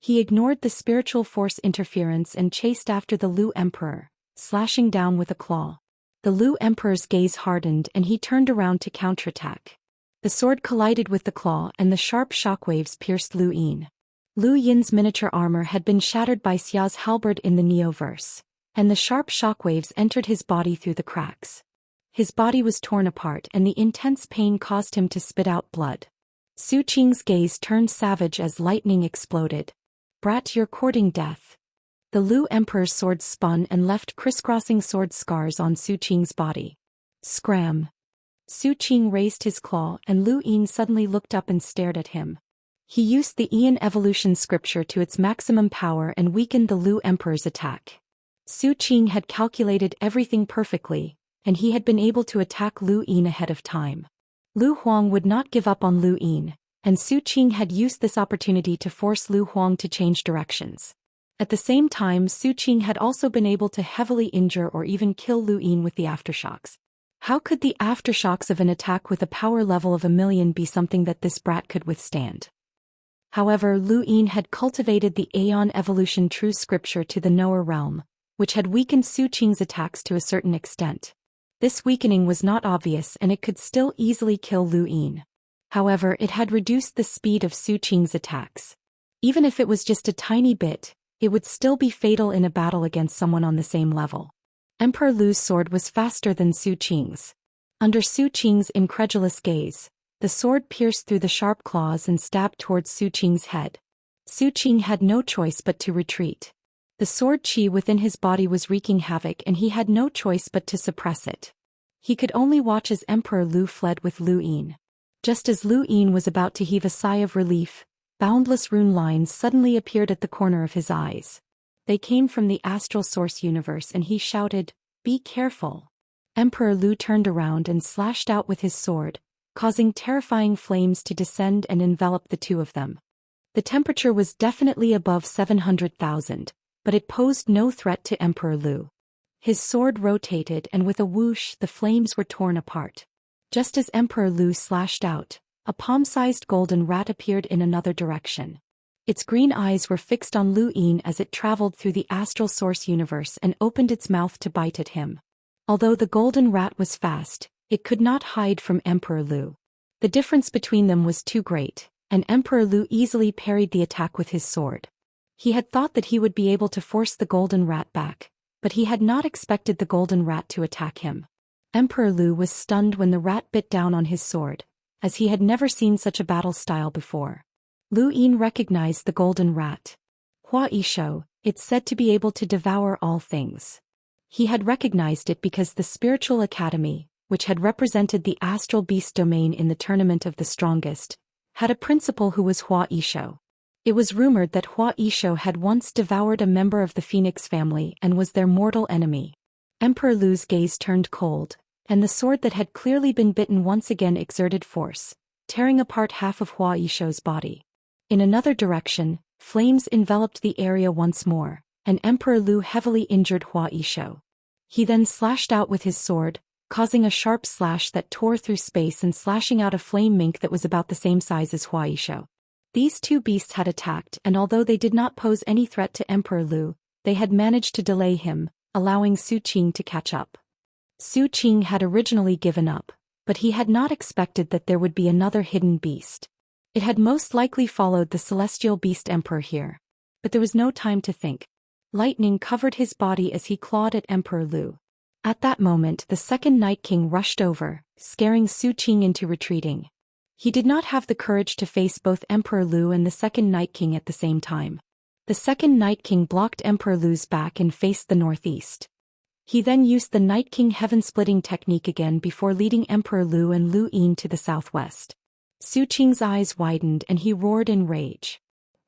He ignored the spiritual force interference and chased after the Lu Emperor, slashing down with a claw. The Lu Emperor's gaze hardened and he turned around to counterattack. The sword collided with the claw and the sharp shockwaves pierced Lu Yin. Lu Yin's miniature armor had been shattered by Xia's halberd in the Neoverse, and the sharp shockwaves entered his body through the cracks. His body was torn apart and the intense pain caused him to spit out blood. Su Qing's gaze turned savage as lightning exploded. Brat, you're courting death. The Lu Emperor's sword spun and left crisscrossing sword scars on Su Qing's body. Scram. Su Qing raised his claw and Lu Yin suddenly looked up and stared at him. He used the Ian evolution scripture to its maximum power and weakened the Lu Emperor's attack. Su Qing had calculated everything perfectly, and he had been able to attack Lu Yin ahead of time. Lu Huang would not give up on Lu Yin, and Su Qing had used this opportunity to force Lu Huang to change directions. At the same time, Su Qing had also been able to heavily injure or even kill Lu Yin with the aftershocks. How could the aftershocks of an attack with a power level of 1,000,000 be something that this brat could withstand? However, Lu Yin had cultivated the Aeon Evolution True Scripture to the Knower realm, which had weakened Su Qing's attacks to a certain extent. This weakening was not obvious and it could still easily kill Lu Yin. However, it had reduced the speed of Su Qing's attacks. Even if it was just a tiny bit, it would still be fatal in a battle against someone on the same level. Emperor Lu's sword was faster than Su Qing's. Under Su Qing's incredulous gaze, the sword pierced through the sharp claws and stabbed towards Su Qing's head. Su Qing had no choice but to retreat. The sword chi within his body was wreaking havoc and he had no choice but to suppress it. He could only watch as Emperor Lu fled with Lu Yin. Just as Lu Yin was about to heave a sigh of relief, boundless rune lines suddenly appeared at the corner of his eyes. They came from the astral source universe and he shouted, "Be careful." Emperor Lu turned around and slashed out with his sword, causing terrifying flames to descend and envelop the two of them. The temperature was definitely above 700,000, but it posed no threat to Emperor Lu. His sword rotated and with a whoosh the flames were torn apart. Just as Emperor Lu slashed out, a palm-sized golden rat appeared in another direction. Its green eyes were fixed on Lu Yin as it traveled through the astral source universe and opened its mouth to bite at him. Although the golden rat was fast, it could not hide from Emperor Lu. The difference between them was too great, and Emperor Lu easily parried the attack with his sword. He had thought that he would be able to force the golden rat back, but he had not expected the golden rat to attack him. Emperor Lu was stunned when the rat bit down on his sword, as he had never seen such a battle style before. Lu Yin recognized the golden rat. Hua Yishou, it's said to be able to devour all things. He had recognized it because the Spiritual Academy, which had represented the astral beast domain in the Tournament of the Strongest, had a principal who was Hua Yishou. It was rumored that Hua Yishou had once devoured a member of the Phoenix family and was their mortal enemy. Emperor Lu's gaze turned cold, and the sword that had clearly been bitten once again exerted force, tearing apart half of Hua Yishou's body. In another direction, flames enveloped the area once more, and Emperor Lu heavily injured Hua Yishou. He then slashed out with his sword, causing a sharp slash that tore through space and slashing out a flame mink that was about the same size as Hua Yishou. These two beasts had attacked, and although they did not pose any threat to Emperor Lu, they had managed to delay him, allowing Su Qing to catch up. Su Qing had originally given up, but he had not expected that there would be another hidden beast. It had most likely followed the celestial beast emperor here. But there was no time to think. Lightning covered his body as he clawed at Emperor Lu. At that moment the second Night King rushed over, scaring Su Qing into retreating. He did not have the courage to face both Emperor Lu and the second Night King at the same time. The second Night King blocked Emperor Lu's back and faced the northeast. He then used the Night King heaven-splitting technique again before leading Emperor Lu and Lu Yin to the southwest. Su Qing's eyes widened and he roared in rage.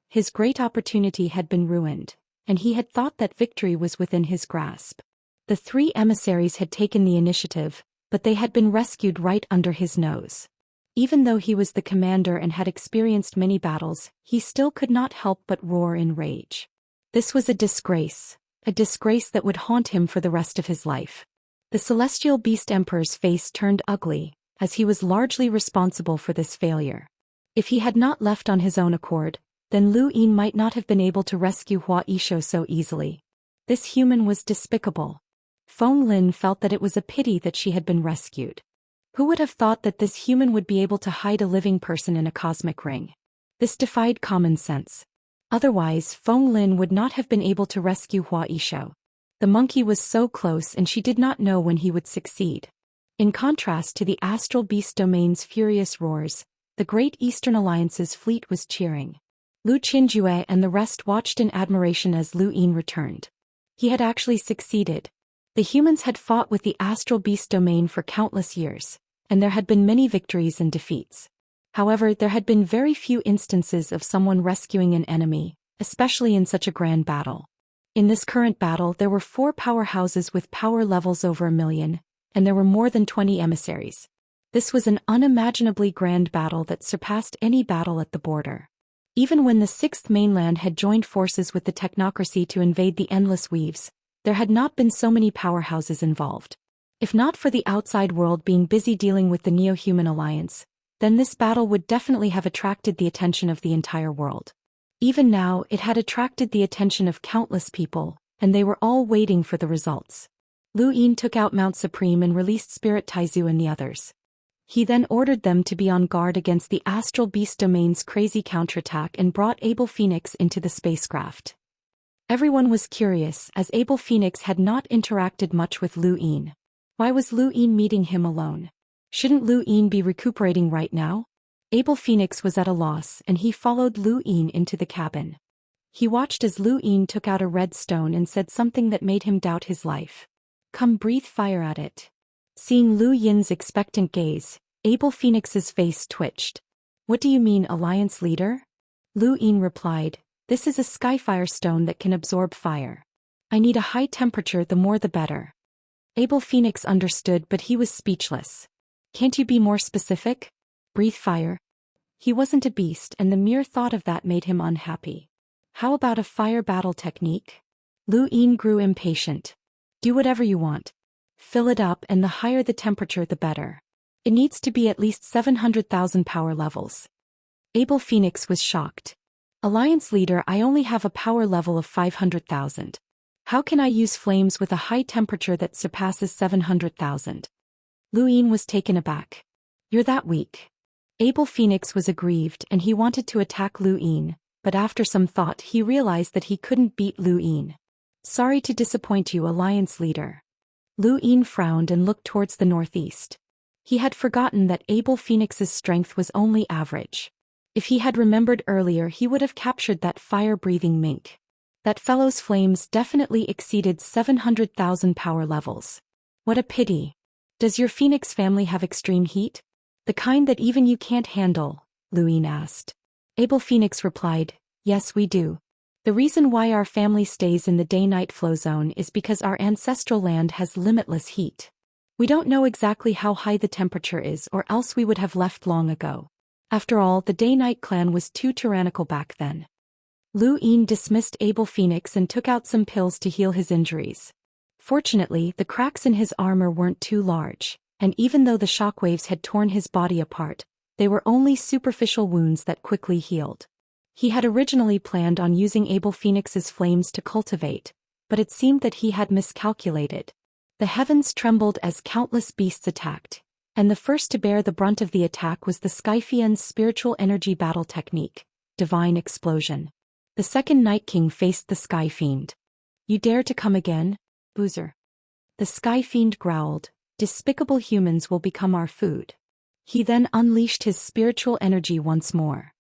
His great opportunity had been ruined, and he had thought that victory was within his grasp. The three emissaries had taken the initiative, but they had been rescued right under his nose. Even though he was the commander and had experienced many battles, he still could not help but roar in rage. This was a disgrace that would haunt him for the rest of his life. The Celestial Beast Emperor's face turned ugly, as he was largely responsible for this failure. If he had not left on his own accord, then Lu Yin might not have been able to rescue Hua Yishou so easily. This human was despicable. Feng Lin felt that it was a pity that she had been rescued. Who would have thought that this human would be able to hide a living person in a cosmic ring? This defied common sense. Otherwise, Feng Lin would not have been able to rescue Hua Yishou. The monkey was so close and she did not know when he would succeed. In contrast to the astral beast domain's furious roars, the Great Eastern Alliance's fleet was cheering. Lu Qinjue and the rest watched in admiration as Lu Yin returned. He had actually succeeded. The humans had fought with the astral beast domain for countless years, and there had been many victories and defeats. However, there had been very few instances of someone rescuing an enemy, especially in such a grand battle. In this current battle there were 4 powerhouses with power levels over 1,000,000, and there were more than 20 emissaries. This was an unimaginably grand battle that surpassed any battle at the border. Even when the 6th mainland had joined forces with the technocracy to invade the Endless Weaves, there had not been so many powerhouses involved. If not for the outside world being busy dealing with the Neo-Human Alliance, then this battle would definitely have attracted the attention of the entire world. Even now, it had attracted the attention of countless people, and they were all waiting for the results. Lu Yin took out Mount Supreme and released Spirit Taizu and the others. He then ordered them to be on guard against the Astral Beast Domain's crazy counterattack and brought Abel Phoenix into the spacecraft. Everyone was curious as Abel Phoenix had not interacted much with Lu Yin. Why was Lu Yin meeting him alone? Shouldn't Lu Yin be recuperating right now? Abel Phoenix was at a loss and he followed Lu Yin into the cabin. He watched as Lu Yin took out a red stone and said something that made him doubt his life. Come, breathe fire at it. Seeing Lu Yin's expectant gaze, Abel Phoenix's face twitched. What do you mean, Alliance leader? Lu Yin replied, this is a skyfire stone that can absorb fire. I need a high temperature, the more the better. Abel Phoenix understood, but he was speechless. Can't you be more specific? Breathe fire. He wasn't a beast and the mere thought of that made him unhappy. How about a fire battle technique? Lu Yin grew impatient. Do whatever you want. Fill it up and the higher the temperature the better. It needs to be at least 700,000 power levels. Abel Phoenix was shocked. Alliance leader, I only have a power level of 500,000. How can I use flames with a high temperature that surpasses 700,000? Lu Yin was taken aback. You're that weak. Abel Phoenix was aggrieved and he wanted to attack Lu Yin, but after some thought he realized that he couldn't beat Lu Yin. Sorry to disappoint you, Alliance leader. Lu Yin frowned and looked towards the northeast. He had forgotten that Abel Phoenix's strength was only average. If he had remembered earlier he would have captured that fire-breathing mink. That fellow's flames definitely exceeded 700,000 power levels. What a pity. Does your Phoenix family have extreme heat? The kind that even you can't handle? Lu Yin asked. Abel Phoenix replied, yes we do. The reason why our family stays in the day-night flow zone is because our ancestral land has limitless heat. We don't know exactly how high the temperature is or else we would have left long ago. After all, the day-night clan was too tyrannical back then. Lu Yin dismissed Abel Phoenix and took out some pills to heal his injuries. Fortunately, the cracks in his armor weren't too large, and even though the shockwaves had torn his body apart, they were only superficial wounds that quickly healed. He had originally planned on using Abel Phoenix's flames to cultivate, but it seemed that he had miscalculated. The heavens trembled as countless beasts attacked, and the first to bear the brunt of the attack was the Xianxia's spiritual energy battle technique, Divine Explosion. The second Night King faced the Sky Fiend. You dare to come again, Boozer? The Sky Fiend growled, despicable humans will become our food. He then unleashed his spiritual energy once more.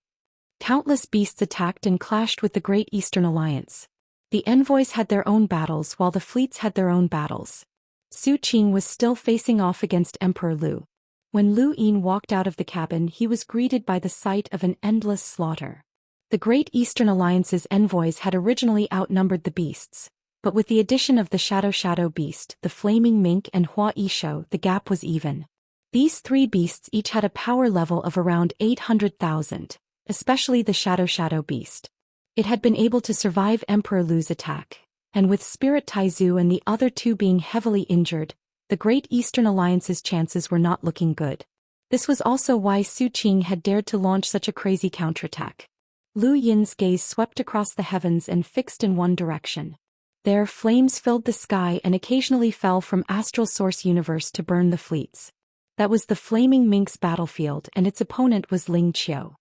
Countless beasts attacked and clashed with the Great Eastern Alliance. The envoys had their own battles while the fleets had their own battles. Su Qing was still facing off against Emperor Lu. When Lu Yin walked out of the cabin he was greeted by the sight of an endless slaughter. The Great Eastern Alliance's envoys had originally outnumbered the beasts, but with the addition of the Shadow Beast, the Flaming Mink and Hua Yishou, the gap was even. These three beasts each had a power level of around 800,000. Especially the Shadow Beast. It had been able to survive Emperor Lu's attack, and with Spirit Taizu and the other two being heavily injured, the Great Eastern Alliance's chances were not looking good. This was also why Su Qing had dared to launch such a crazy counterattack. Lu Yin's gaze swept across the heavens and fixed in one direction. There flames filled the sky and occasionally fell from Astral Source Universe to burn the fleets. That was the Flaming Mink's battlefield and its opponent was Ling Qiu.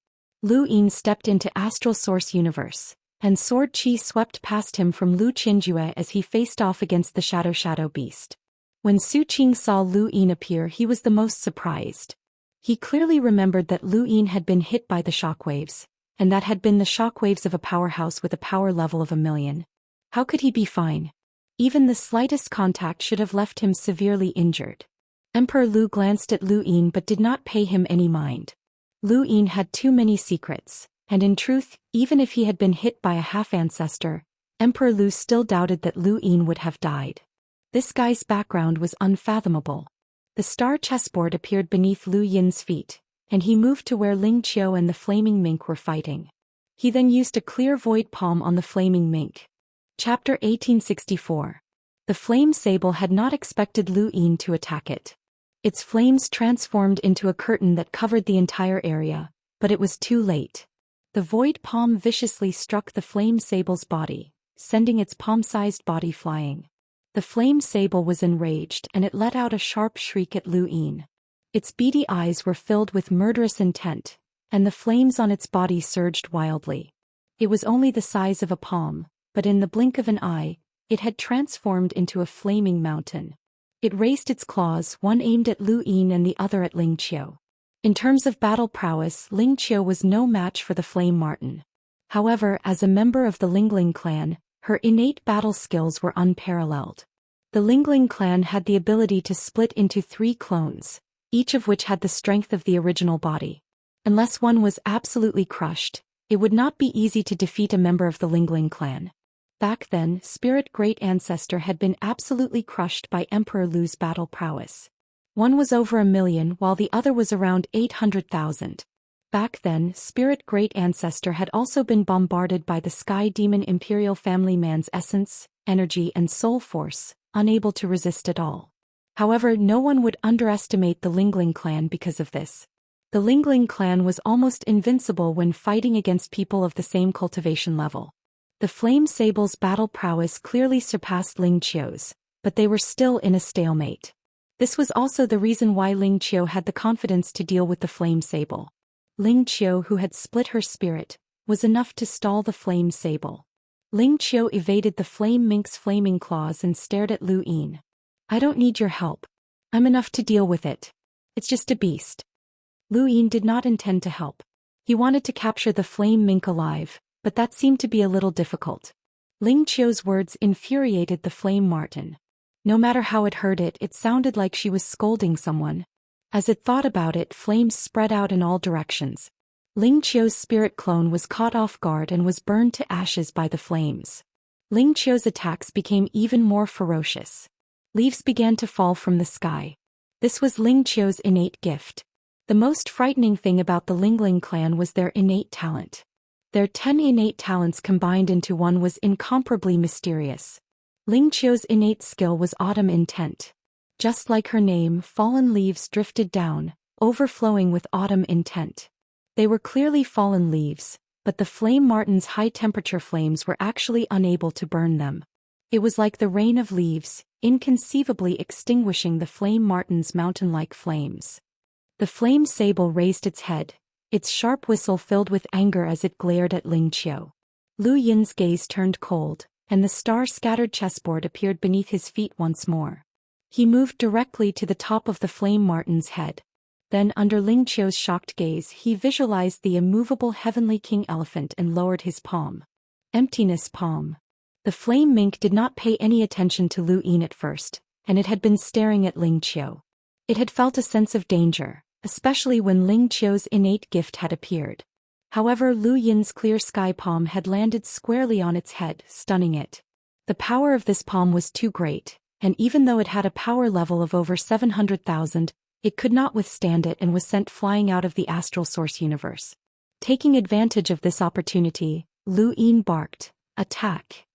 Lu Yin stepped into Astral Source Universe, and Sword Qi swept past him from Lu Qinjue as he faced off against the Shadow Beast. When Su Qing saw Lu Yin appear he was the most surprised. He clearly remembered that Lu Yin had been hit by the shockwaves, and that had been the shockwaves of a powerhouse with a power level of 1,000,000. How could he be fine? Even the slightest contact should have left him severely injured. Emperor Lu glanced at Lu Yin but did not pay him any mind. Lu Yin had too many secrets, and in truth, even if he had been hit by a half-ancestor, Emperor Lu still doubted that Lu Yin would have died. This guy's background was unfathomable. The star chessboard appeared beneath Lu Yin's feet, and he moved to where Ling Qiu and the Flaming Mink were fighting. He then used a clear void palm on the Flaming Mink. Chapter 1864. The Flame Sable had not expected Lu Yin to attack it. Its flames transformed into a curtain that covered the entire area, but it was too late. The void palm viciously struck the flame sable's body, sending its palm-sized body flying. The flame sable was enraged and it let out a sharp shriek at Lu Yin. Its beady eyes were filled with murderous intent, and the flames on its body surged wildly. It was only the size of a palm, but in the blink of an eye, it had transformed into a flaming mountain. It raised its claws, one aimed at Lu Yin and the other at Ling Qiu. In terms of battle prowess, Ling Qiu was no match for the Flame Marten. However, as a member of the Lingling clan, her innate battle skills were unparalleled. The Lingling clan had the ability to split into 3 clones, each of which had the strength of the original body. Unless one was absolutely crushed, it would not be easy to defeat a member of the Lingling clan. Back then, Spirit Great Ancestor had been absolutely crushed by Emperor Lu's battle prowess. One was over 1,000,000 while the other was around 800,000. Back then, Spirit Great Ancestor had also been bombarded by the Sky Demon Imperial Family Man's essence, energy and soul force, unable to resist at all. However, no one would underestimate the Lingling clan because of this. The Lingling clan was almost invincible when fighting against people of the same cultivation level. The Flame Sable's battle prowess clearly surpassed Ling Qiu's, but they were still in a stalemate. This was also the reason why Ling Qiu had the confidence to deal with the Flame Sable. Ling Qiu, who had split her spirit, was enough to stall the flame sable. Ling Qiu evaded the flame mink's flaming claws and stared at Lu Yin. "I don't need your help. I'm enough to deal with it. It's just a beast." Lu Yin did not intend to help. He wanted to capture the flame mink alive, but that seemed to be a little difficult. Ling Qiu's words infuriated the flame marten. No matter how it heard it, it sounded like she was scolding someone. As it thought about it, flames spread out in all directions. Ling Qiu's spirit clone was caught off guard and was burned to ashes by the flames. Ling Qiu's attacks became even more ferocious. Leaves began to fall from the sky. This was Ling Qiu's innate gift. The most frightening thing about the Lingling clan was their innate talent. Their 10 innate talents combined into one was incomparably mysterious. Ling Qiu's innate skill was autumn intent. Just like her name, fallen leaves drifted down, overflowing with autumn intent. They were clearly fallen leaves, but the flame marten's high-temperature flames were actually unable to burn them. It was like the rain of leaves, inconceivably extinguishing the flame marten's mountain-like flames. The flame sable raised its head, its sharp whistle filled with anger as it glared at Ling Qiu. Lu Yin's gaze turned cold, and the star-scattered chessboard appeared beneath his feet once more. He moved directly to the top of the flame marten's head. Then, under Ling Qiu's shocked gaze, he visualized the immovable heavenly king elephant and lowered his palm. Emptiness palm. The flame mink did not pay any attention to Lu Yin at first, and it had been staring at Ling Qiu. It had felt a sense of danger, especially when Ling Qiu's innate gift had appeared. However, Lu Yin's clear sky palm had landed squarely on its head, stunning it. The power of this palm was too great, and even though it had a power level of over 700,000, it could not withstand it and was sent flying out of the astral source universe. Taking advantage of this opportunity, Lu Yin barked, "Attack!"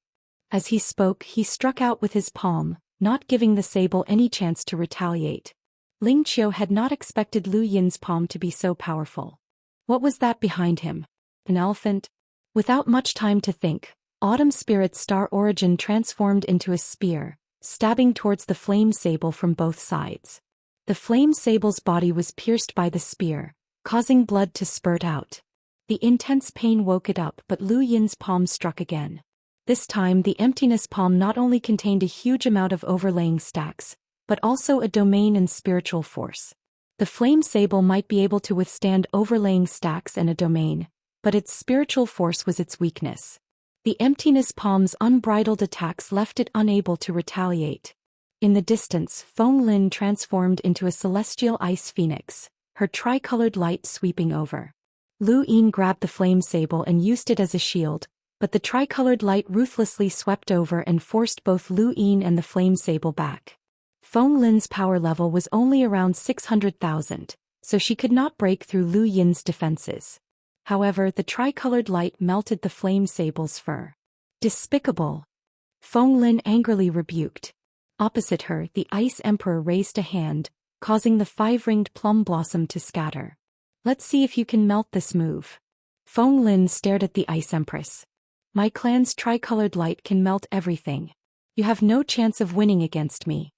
As he spoke, he struck out with his palm, not giving the sable any chance to retaliate. Ling Qiu had not expected Lu Yin's palm to be so powerful. What was that behind him? An elephant? Without much time to think, Autumn Spirit's star origin transformed into a spear, stabbing towards the flame sable from both sides. The flame sable's body was pierced by the spear, causing blood to spurt out. The intense pain woke it up, but Lu Yin's palm struck again. This time the emptiness palm not only contained a huge amount of overlaying stacks, but also a domain and spiritual force. The flame sable might be able to withstand overlaying stacks and a domain, but its spiritual force was its weakness. The emptiness palm's unbridled attacks left it unable to retaliate. In the distance, Feng Lin transformed into a celestial ice phoenix, her tricolored light sweeping over. Lu Yin grabbed the flame sable and used it as a shield, but the tricolored light ruthlessly swept over and forced both Lu Yin and the flame sable back. Feng Lin's power level was only around 600,000, so she could not break through Lu Yin's defenses. However, the tricolored light melted the flame sable's fur. Despicable! Feng Lin angrily rebuked. Opposite her, the Ice Emperor raised a hand, causing the 5-ringed plum blossom to scatter. "Let's see if you can melt this move." Feng Lin stared at the Ice Empress. "My clan's tricolored light can melt everything. You have no chance of winning against me."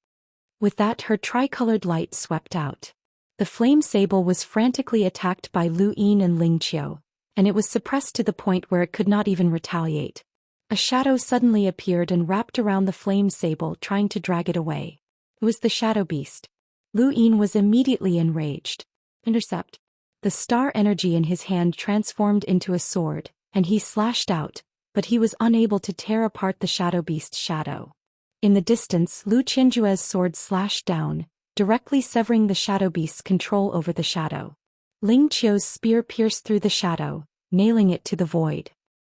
With that, her tricolored light swept out. The flame sable was frantically attacked by Lu Yin and Ling Qiu, and it was suppressed to the point where it could not even retaliate. A shadow suddenly appeared and wrapped around the flame sable, trying to drag it away. It was the shadow beast. Lu Yin was immediately enraged. Intercept. The star energy in his hand transformed into a sword, and he slashed out, but he was unable to tear apart the shadow beast's shadow. In the distance, Lu Qinjue's sword slashed down, directly severing the shadow beast's control over the shadow. Ling Qiu's spear pierced through the shadow, nailing it to the void.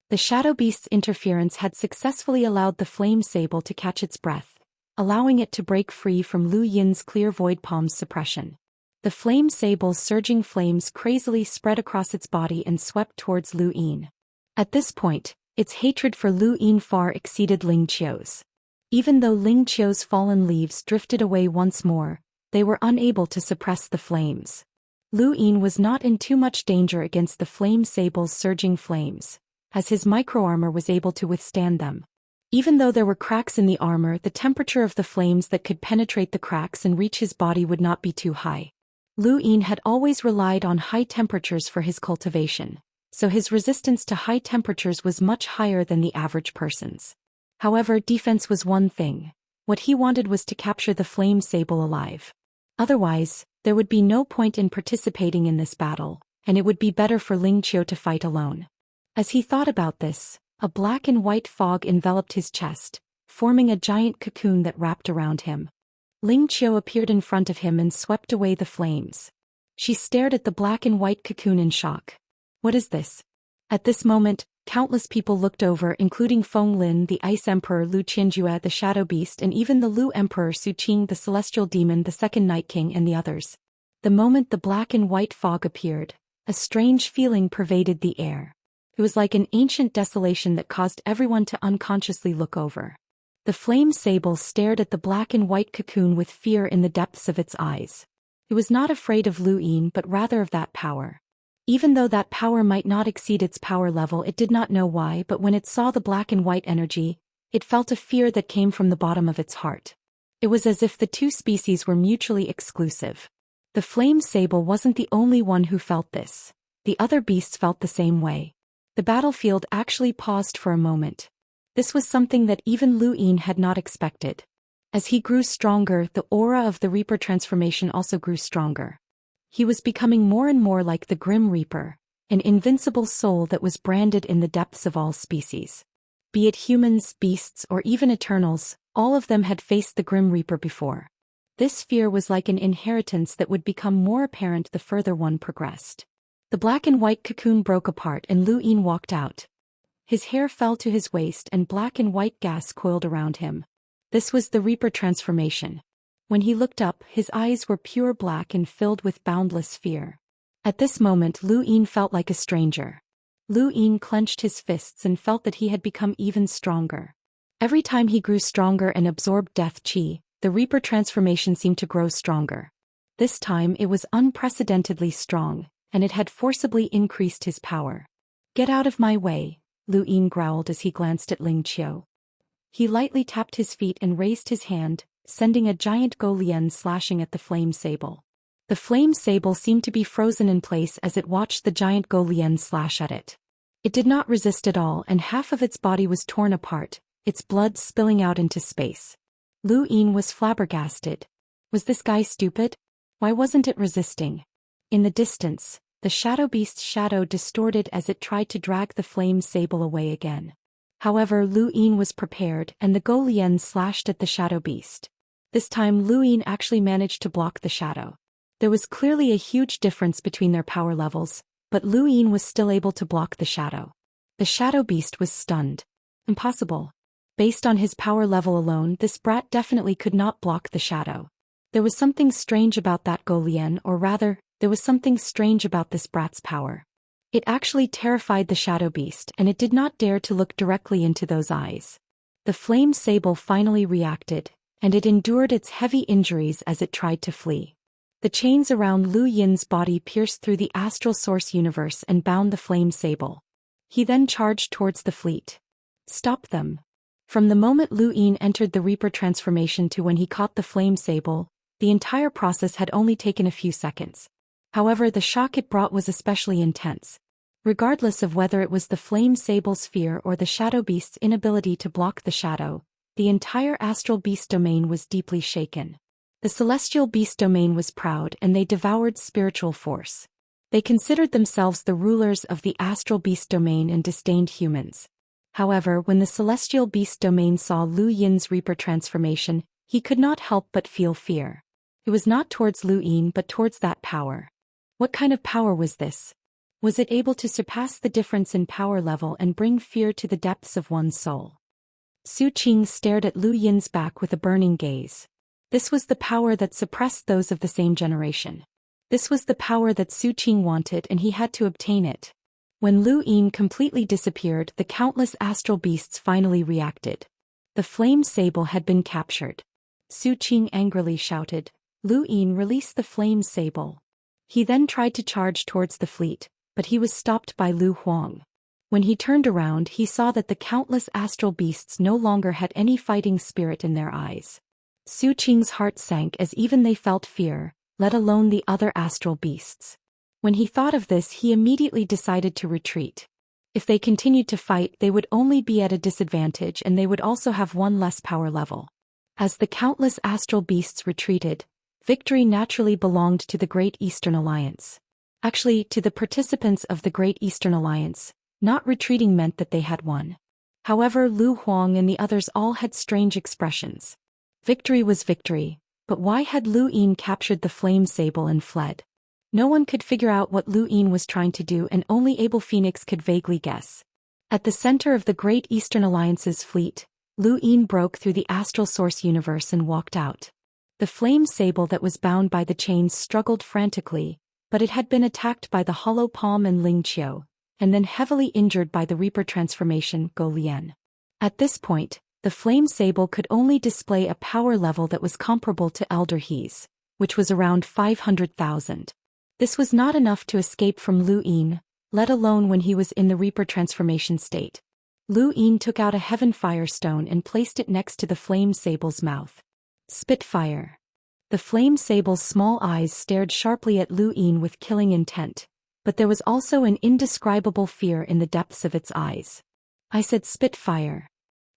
The shadow beast's interference had successfully allowed the flame sable to catch its breath, allowing it to break free from Lu Yin's clear void palm's suppression. The flame sable's surging flames crazily spread across its body and swept towards Lu Yin. At this point, its hatred for Lu Yin far exceeded Ling Qiu's. Even though Ling Qiu's fallen leaves drifted away once more, they were unable to suppress the flames. Lu Yin was not in too much danger against the flame sable's surging flames, as his microarmor was able to withstand them. Even though there were cracks in the armor, the temperature of the flames that could penetrate the cracks and reach his body would not be too high. Lu Yin had always relied on high temperatures for his cultivation, so his resistance to high temperatures was much higher than the average person's. However, defense was one thing. What he wanted was to capture the flame sable alive. Otherwise, there would be no point in participating in this battle, and it would be better for Ling Qiu to fight alone. As he thought about this, a black and white fog enveloped his chest, forming a giant cocoon that wrapped around him. Ling Qiu appeared in front of him and swept away the flames. She stared at the black and white cocoon in shock. What is this? At this moment, countless people looked over, including Feng Lin, the Ice Emperor, Lu Qianjue, the Shadow Beast, and even the Lu Emperor Su Qing, the Celestial Demon, the Second Night King, and the others. The moment the black and white fog appeared, a strange feeling pervaded the air. It was like an ancient desolation that caused everyone to unconsciously look over. The flame sable stared at the black and white cocoon with fear in the depths of its eyes. It was not afraid of Lu Yin but rather of that power. Even though that power might not exceed its power level, it did not know why, but when it saw the black and white energy, it felt a fear that came from the bottom of its heart. It was as if the two species were mutually exclusive. The flame sable wasn't the only one who felt this. The other beasts felt the same way. The battlefield actually paused for a moment. This was something that even Lu Yin had not expected. As he grew stronger, the aura of the Reaper transformation also grew stronger. He was becoming more and more like the Grim Reaper, an invincible soul that was branded in the depths of all species. Be it humans, beasts, or even Eternals, all of them had faced the Grim Reaper before. This fear was like an inheritance that would become more apparent the further one progressed. The black and white cocoon broke apart and Lu Yin walked out. His hair fell to his waist and black and white gas coiled around him. This was the Reaper transformation. When he looked up, his eyes were pure black and filled with boundless fear. At this moment, Lu Yin felt like a stranger. Lu Yin clenched his fists and felt that he had become even stronger. Every time he grew stronger and absorbed death chi, the Reaper transformation seemed to grow stronger. This time it was unprecedentedly strong, and it had forcibly increased his power. "Get out of my way," Lu Yin growled as he glanced at Ling Qiu. He lightly tapped his feet and raised his hand, sending a giant Golian slashing at the flame sable. The flame sable seemed to be frozen in place as it watched the giant Golian slash at it. It did not resist at all and half of its body was torn apart, its blood spilling out into space. Lu Yin was flabbergasted. Was this guy stupid? Why wasn't it resisting? In the distance, the Shadow Beast's shadow distorted as it tried to drag the flame sable away again. However, Lu Yin was prepared and the Golian slashed at the Shadow Beast. This time Lu Yin actually managed to block the shadow. There was clearly a huge difference between their power levels, but Lu Yin was still able to block the shadow. The Shadow Beast was stunned. Impossible. Based on his power level alone, this brat definitely could not block the shadow. There was something strange about that Golian, or rather, there was something strange about this brat's power. It actually terrified the Shadow Beast and it did not dare to look directly into those eyes. The flame sable finally reacted, and it endured its heavy injuries as it tried to flee. The chains around Lu Yin's body pierced through the astral source universe and bound the flame sable. He then charged towards the fleet. Stop them. From the moment Lu Yin entered the Reaper transformation to when he caught the flame sable, the entire process had only taken a few seconds. However, the shock it brought was especially intense. Regardless of whether it was the flame sable's fear or the Shadow Beast's inability to block the shadow, the entire astral beast domain was deeply shaken. The celestial beast domain was proud and they devoured spiritual force. They considered themselves the rulers of the astral beast domain and disdained humans. However, when the celestial beast domain saw Lu Yin's Reaper transformation, he could not help but feel fear. It was not towards Lu Yin but towards that power. What kind of power was this? Was it able to surpass the difference in power level and bring fear to the depths of one's soul? Su Qing stared at Lu Yin's back with a burning gaze. This was the power that suppressed those of the same generation. This was the power that Su Qing wanted and he had to obtain it. When Lu Yin completely disappeared, the countless astral beasts finally reacted. The flame sable had been captured. Su Qing angrily shouted, "Lu Yin, release the flame sable." He then tried to charge towards the fleet, but he was stopped by Lu Huang. When he turned around, he saw that the countless astral beasts no longer had any fighting spirit in their eyes. Su Qing's heart sank as even they felt fear. let alone the other astral beasts. When he thought of this, he immediately decided to retreat. If they continued to fight, they would only be at a disadvantage, and they would also have one less power level. As the countless astral beasts retreated, victory naturally belonged to the Great Eastern Alliance. Actually, to the participants of the Great Eastern Alliance, not retreating meant that they had won. However, Lu Huang and the others all had strange expressions. Victory was victory, but why had Lu Yin captured the flame sable and fled? No one could figure out what Lu Yin was trying to do, and only Abel Phoenix could vaguely guess. At the center of the Great Eastern Alliance's fleet, Lu Yin broke through the astral source universe and walked out. The flame sable that was bound by the chains struggled frantically, but it had been attacked by the Hollow Palm and Ling Qiu, and then heavily injured by the Reaper transformation, Go Lian. At this point, the flame sable could only display a power level that was comparable to Elder He's, which was around 500,000. This was not enough to escape from Lu Yin, let alone when he was in the Reaper transformation state. Lu Yin took out a heaven firestone and placed it next to the flame sable's mouth. Spitfire. The flame sable's small eyes stared sharply at Lu Yin with killing intent, but there was also an indescribable fear in the depths of its eyes. I said Spitfire.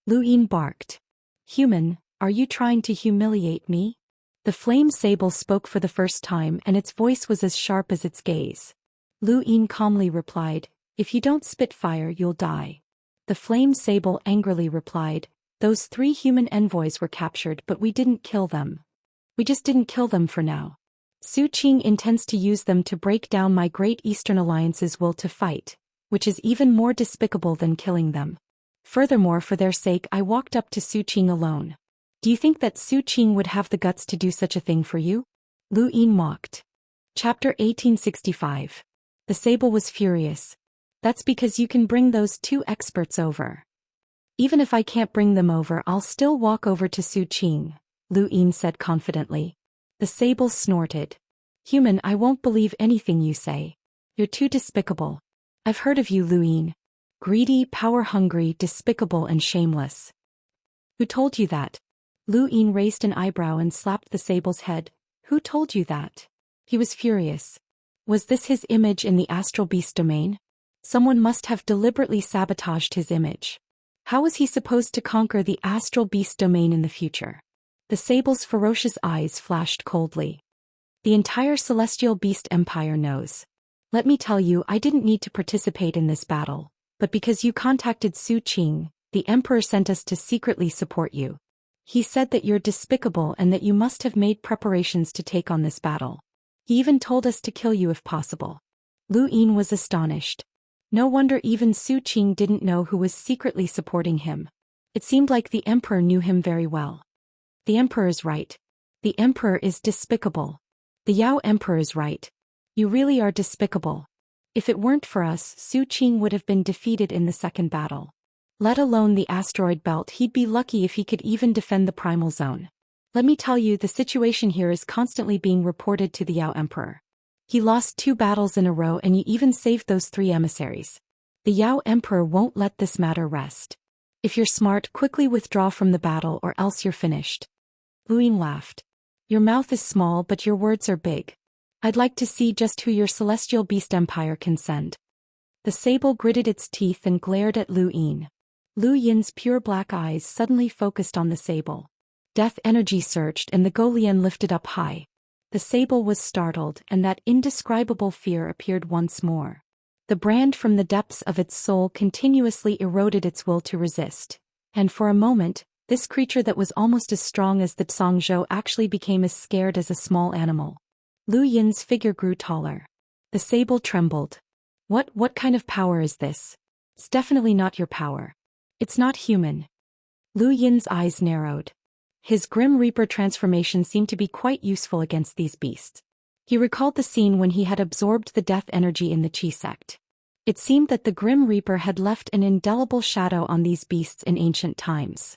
Lu Yin barked. Human, are you trying to humiliate me? The flame sable spoke for the first time, and its voice was as sharp as its gaze. Lu Yin calmly replied, if you don't Spitfire, you'll die. The flame sable angrily replied, those 3 human envoys were captured, but we didn't kill them. We just didn't kill them for now. Su Qing intends to use them to break down my Great Eastern Alliance's will to fight, which is even more despicable than killing them. Furthermore, for their sake, I walked up to Su Qing alone. Do you think that Su Qing would have the guts to do such a thing for you? Lu Yin mocked. Chapter 1865. The sable was furious. That's because you can bring those 2 experts over. Even if I can't bring them over, I'll still walk over to Su Qing, Lu Yin said confidently. The sable snorted. Human, I won't believe anything you say. You're too despicable. I've heard of you, Lu Yin. Greedy, power-hungry, despicable and shameless. Who told you that? Lu Yin raised an eyebrow and slapped the sable's head. Who told you that? He was furious. Was this his image in the astral beast domain? Someone must have deliberately sabotaged his image. How was he supposed to conquer the astral beast domain in the future? The sable's ferocious eyes flashed coldly. The entire celestial beast empire knows. Let me tell you, I didn't need to participate in this battle, but because you contacted Su Qing, the emperor sent us to secretly support you. He said that you're despicable and that you must have made preparations to take on this battle. He even told us to kill you if possible. Lu Yin was astonished. No wonder even Su Qing didn't know who was secretly supporting him. It seemed like the emperor knew him very well. The emperor is right. The emperor is despicable. The Yao emperor is right. You really are despicable. If it weren't for us, Su Qing would have been defeated in the second battle. Let alone the asteroid belt, he'd be lucky if he could even defend the primal zone. Let me tell you, the situation here is constantly being reported to the Yao emperor. He lost 2 battles in a row, and you even saved those 3 emissaries. The Yao emperor won't let this matter rest. If you're smart, quickly withdraw from the battle or else you're finished. Lu Yin laughed. Your mouth is small, but your words are big. I'd like to see just who your celestial beast empire can send. The sable gritted its teeth and glared at Lu Yin. Lu Yin's pure black eyes suddenly focused on the sable. Death energy surged and the Golian lifted up high. The sable was startled, and that indescribable fear appeared once more. The brand from the depths of its soul continuously eroded its will to resist, and for a moment, this creature that was almost as strong as the Zhou actually became as scared as a small animal. Lu Yin's figure grew taller. The sable trembled. What kind of power is this? It's definitely not your power. It's not human. Lu Yin's eyes narrowed. His Grim Reaper transformation seemed to be quite useful against these beasts. He recalled the scene when he had absorbed the death energy in the Qi sect. It seemed that the Grim Reaper had left an indelible shadow on these beasts in ancient times.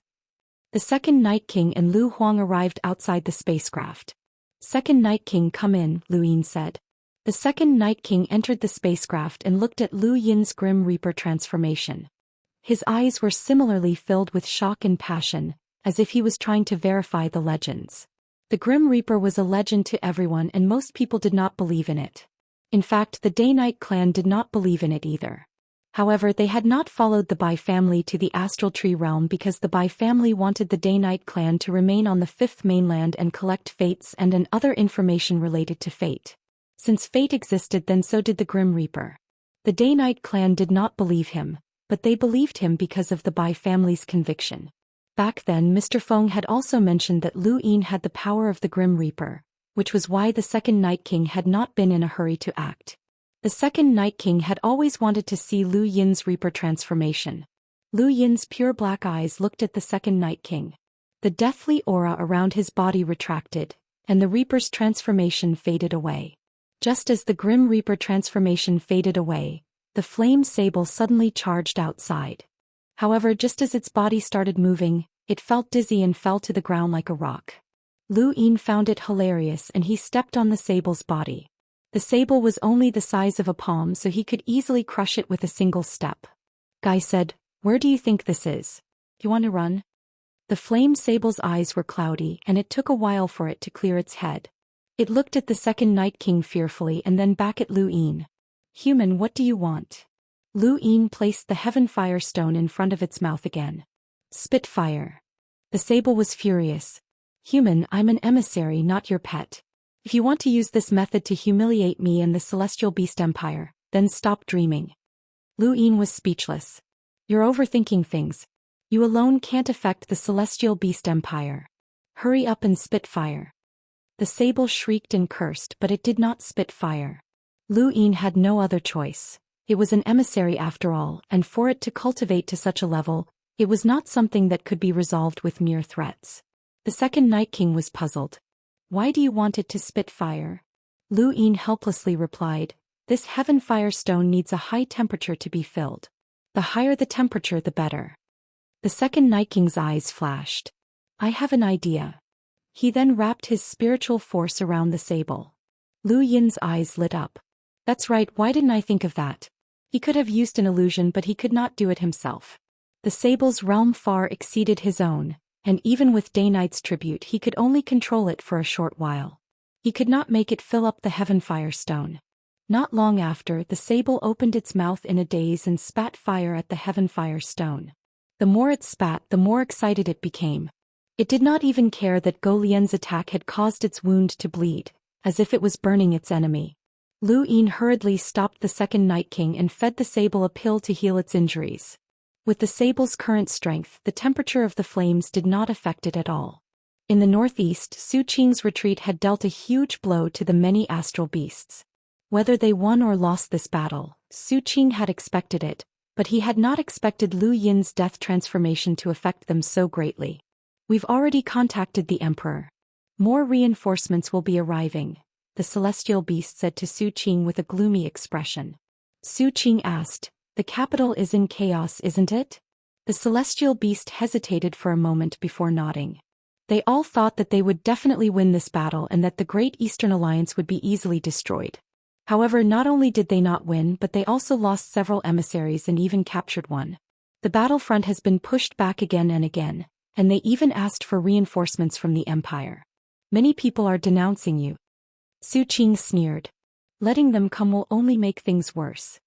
The second Night King and Lu Huang arrived outside the spacecraft. Second Night King, come in, Lu Yin said. The second Night King entered the spacecraft and looked at Lu Yin's Grim Reaper transformation. His eyes were similarly filled with shock and passion, as if he was trying to verify the legends. The Grim Reaper was a legend to everyone and most people did not believe in it. In fact, the Day-Night clan did not believe in it either. However, they had not followed the Bai family to the Astral Tree realm because the Bai family wanted the Day-Night clan to remain on the Fifth Mainland and collect fates and other information related to fate. Since fate existed, then so did the Grim Reaper. The Day-Night clan did not believe him, but they believed him because of the Bai family's conviction. Back then, Mr. Feng had also mentioned that Lu Yin had the power of the Grim Reaper, which was why the second Night King had not been in a hurry to act. The second Night King had always wanted to see Lu Yin's Reaper transformation. Lu Yin's pure black eyes looked at the second Night King. The deathly aura around his body retracted, and the Reaper's transformation faded away. Just as the Grim Reaper transformation faded away, the flame sable suddenly charged outside. However, just as its body started moving, it felt dizzy and fell to the ground like a rock. Lu Yin found it hilarious and he stepped on the sable's body. The sable was only the size of a palm, so he could easily crush it with a single step. Guy said, "Where do you think this is? You want to run?" The flame sable's eyes were cloudy and it took a while for it to clear its head. It looked at the second Night King fearfully and then back at Lu Yin. "Human, what do you want?" Lu Yin placed the Heaven Fire Stone in front of its mouth again. "Spit fire." The sable was furious. "Human, I'm an emissary, not your pet. If you want to use this method to humiliate me and the Celestial Beast Empire, then stop dreaming." Lu Yin was speechless. "You're overthinking things. You alone can't affect the Celestial Beast Empire. Hurry up and spit fire." The sable shrieked and cursed, but it did not spit fire. Lu Yin had no other choice. It was an emissary after all, and for it to cultivate to such a level, it was not something that could be resolved with mere threats. The second Night King was puzzled. "Why do you want it to spit fire?" Lu Yin helplessly replied, "This Heaven Fire Stone needs a high temperature to be filled. The higher the temperature, the better." The second Night King's eyes flashed. "I have an idea." He then wrapped his spiritual force around the sable. Lu Yin's eyes lit up. "That's right, why didn't I think of that?" He could have used an illusion, but he could not do it himself. The sable's realm far exceeded his own, and even with Day-Night's tribute he could only control it for a short while. He could not make it fill up the Heaven Fire Stone. Not long after, the sable opened its mouth in a daze and spat fire at the Heaven Fire Stone. The more it spat, the more excited it became. It did not even care that Go Lian's attack had caused its wound to bleed, as if it was burning its enemy. Lu Yin hurriedly stopped the second Night King and fed the sable a pill to heal its injuries. With the sable's current strength, the temperature of the flames did not affect it at all. In the northeast, Su Qing's retreat had dealt a huge blow to the many astral beasts. Whether they won or lost this battle, Su Qing had expected it, but he had not expected Lu Yin's death transformation to affect them so greatly. "We've already contacted the Emperor. More reinforcements will be arriving," the celestial beast said to Su Qing with a gloomy expression. Su Qing asked, "The capital is in chaos, isn't it?" The celestial beast hesitated for a moment before nodding. They all thought that they would definitely win this battle and that the Great Eastern Alliance would be easily destroyed. However, not only did they not win, but they also lost several emissaries and even captured one. The battlefront has been pushed back again and again, and they even asked for reinforcements from the Empire. "Many people are denouncing you." Su Qing sneered. "Letting them come will only make things worse."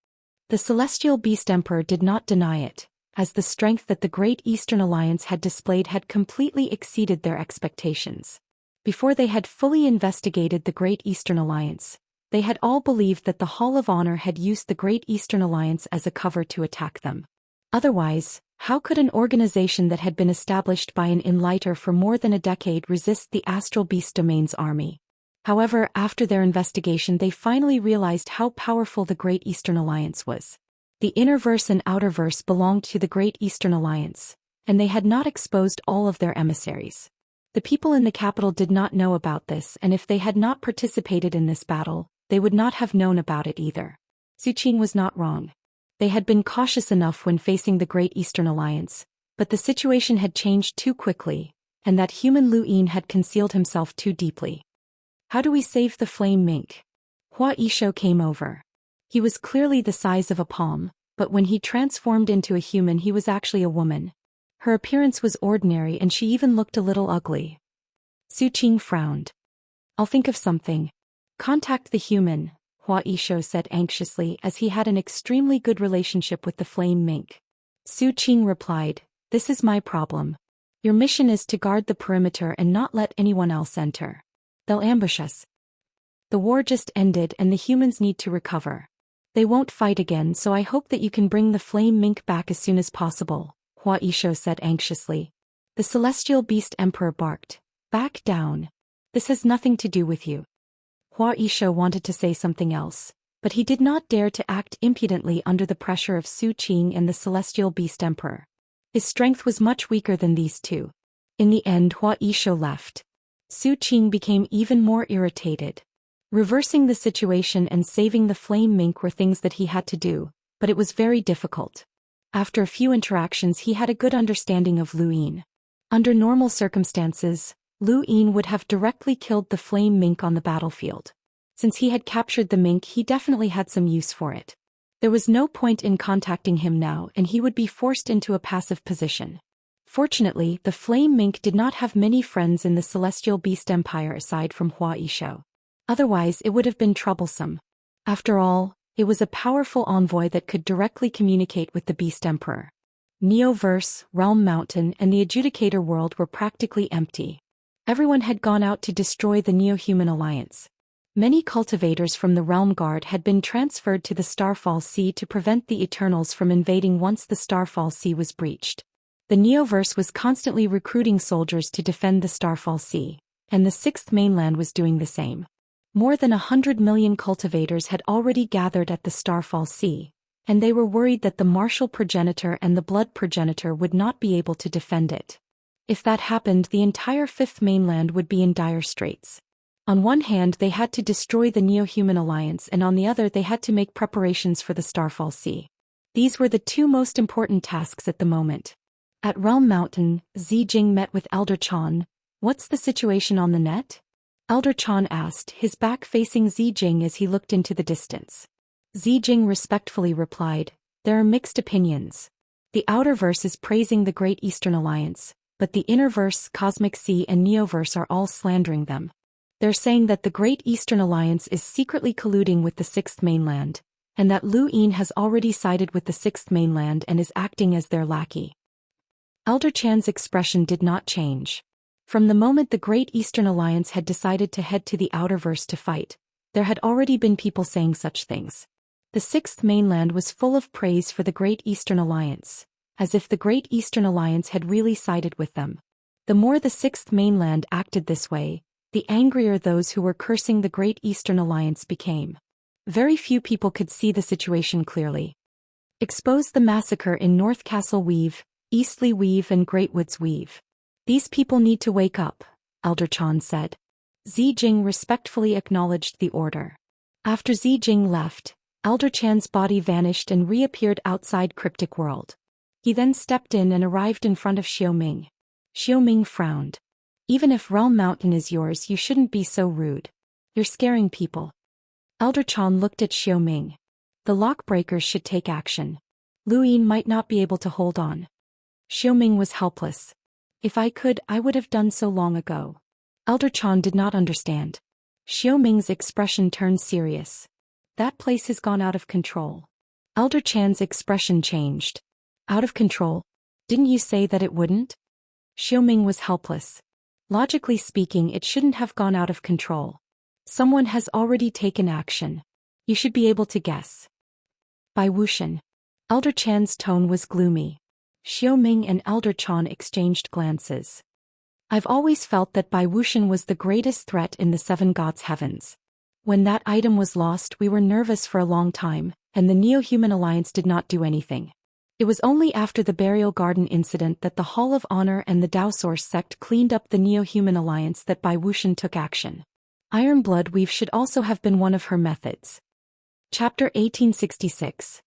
The Celestial Beast Emperor did not deny it, as the strength that the Great Eastern Alliance had displayed had completely exceeded their expectations. Before they had fully investigated the Great Eastern Alliance, they had all believed that the Hall of Honor had used the Great Eastern Alliance as a cover to attack them. Otherwise, how could an organization that had been established by an enlighter for more than a decade resist the Astral Beast Domain's army? However, after their investigation they finally realized how powerful the Great Eastern Alliance was. The Innerverse and Outerverse belonged to the Great Eastern Alliance, and they had not exposed all of their emissaries. The people in the capital did not know about this, and if they had not participated in this battle, they would not have known about it either. Su Qing was not wrong. They had been cautious enough when facing the Great Eastern Alliance, but the situation had changed too quickly, and that human Lu Yin had concealed himself too deeply. "How do we save the flame mink?" Hua Yishou came over. He was clearly the size of a palm, but when he transformed into a human he was actually a woman. Her appearance was ordinary and she even looked a little ugly. Su Qing frowned. I'll think of something. Contact the human, Hua Yishou said anxiously as he had an extremely good relationship with the flame mink. Su Qing replied, this is my problem. Your mission is to guard the perimeter and not let anyone else enter. They'll ambush us. The war just ended and the humans need to recover. They won't fight again, so I hope that you can bring the flame mink back as soon as possible, Hua Yishou said anxiously. The celestial beast emperor barked. Back down. This has nothing to do with you. Hua Yishou wanted to say something else, but he did not dare to act impudently under the pressure of Su Qing and the celestial beast emperor. His strength was much weaker than these two. In the end, Hua Yishou left. Su Qing became even more irritated. Reversing the situation and saving the flame mink were things that he had to do, but it was very difficult. After a few interactions he had a good understanding of Lu Yin. Under normal circumstances, Lu Yin would have directly killed the flame mink on the battlefield. Since he had captured the mink, he definitely had some use for it. There was no point in contacting him now and he would be forced into a passive position. Fortunately, the flame mink did not have many friends in the Celestial Beast Empire aside from Hua Yishou. Otherwise it would have been troublesome. After all, it was a powerful envoy that could directly communicate with the Beast Emperor. Neoverse, Realm Mountain and the Adjudicator world were practically empty. Everyone had gone out to destroy the Neo-Human Alliance. Many cultivators from the Realm Guard had been transferred to the Starfall Sea to prevent the Eternals from invading once the Starfall Sea was breached. The Neoverse was constantly recruiting soldiers to defend the Starfall Sea, and the Sixth Mainland was doing the same. More than 100 million cultivators had already gathered at the Starfall Sea, and they were worried that the Martial Progenitor and the Blood Progenitor would not be able to defend it. If that happened, the entire Fifth Mainland would be in dire straits. On one hand, they had to destroy the Neo-Human Alliance, and on the other they had to make preparations for the Starfall Sea. These were the two most important tasks at the moment. At Realm Mountain, Zijing met with Elder Chan. What's the situation on the net? Elder Chan asked, his back facing Zijing as he looked into the distance. Zijing respectfully replied, there are mixed opinions. The Outerverse is praising the Great Eastern Alliance, but the Innerverse, Cosmic Sea and Neoverse are all slandering them. They're saying that the Great Eastern Alliance is secretly colluding with the Sixth Mainland, and that Lu Yin has already sided with the Sixth Mainland and is acting as their lackey. Elder Chan's expression did not change. From the moment the Great Eastern Alliance had decided to head to the Outerverse to fight, there had already been people saying such things. The Sixth Mainland was full of praise for the Great Eastern Alliance, as if the Great Eastern Alliance had really sided with them. The more the Sixth Mainland acted this way, the angrier those who were cursing the Great Eastern Alliance became. Very few people could see the situation clearly. Expose the massacre in North Castle Weave, Eastleigh Weave and Greatwoods Weave. These people need to wake up, Elder Chan said. Zijing respectfully acknowledged the order. After Zijing left, Elder Chan's body vanished and reappeared outside Cryptic World. He then stepped in and arrived in front of Xiaoming. Xiaoming frowned. Even if Realm Mountain is yours, you shouldn't be so rude. You're scaring people. Elder Chan looked at Xiaoming. The lockbreakers should take action. Lu Yin might not be able to hold on. Xiaoming was helpless. If I could, I would have done so long ago. Elder Chan did not understand. Xiaoming's expression turned serious. That place has gone out of control. Elder Chan's expression changed. Out of control? Didn't you say that it wouldn't? Xiaoming was helpless. Logically speaking, it shouldn't have gone out of control. Someone has already taken action. You should be able to guess. By Wuxian. Elder Chan's tone was gloomy. Xiaoming and Elder Chan exchanged glances. I've always felt that Bai Wuxian was the greatest threat in the Seven Gods' heavens. When that item was lost, we were nervous for a long time, and the Neo-Human Alliance did not do anything. It was only after the Burial Garden incident that the Hall of Honor and the Dao Source sect cleaned up the Neo-Human Alliance that Bai Wuxian took action. Iron Blood Weave should also have been one of her methods. Chapter 1866.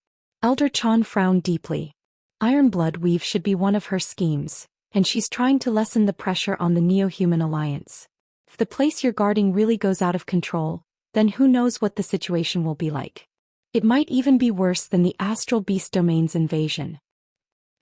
Elder Chan frowned deeply. Iron Blood Weave should be one of her schemes, and she's trying to lessen the pressure on the Neo-Human Alliance. If the place you're guarding really goes out of control, then who knows what the situation will be like. It might even be worse than the Astral Beast Domain's invasion.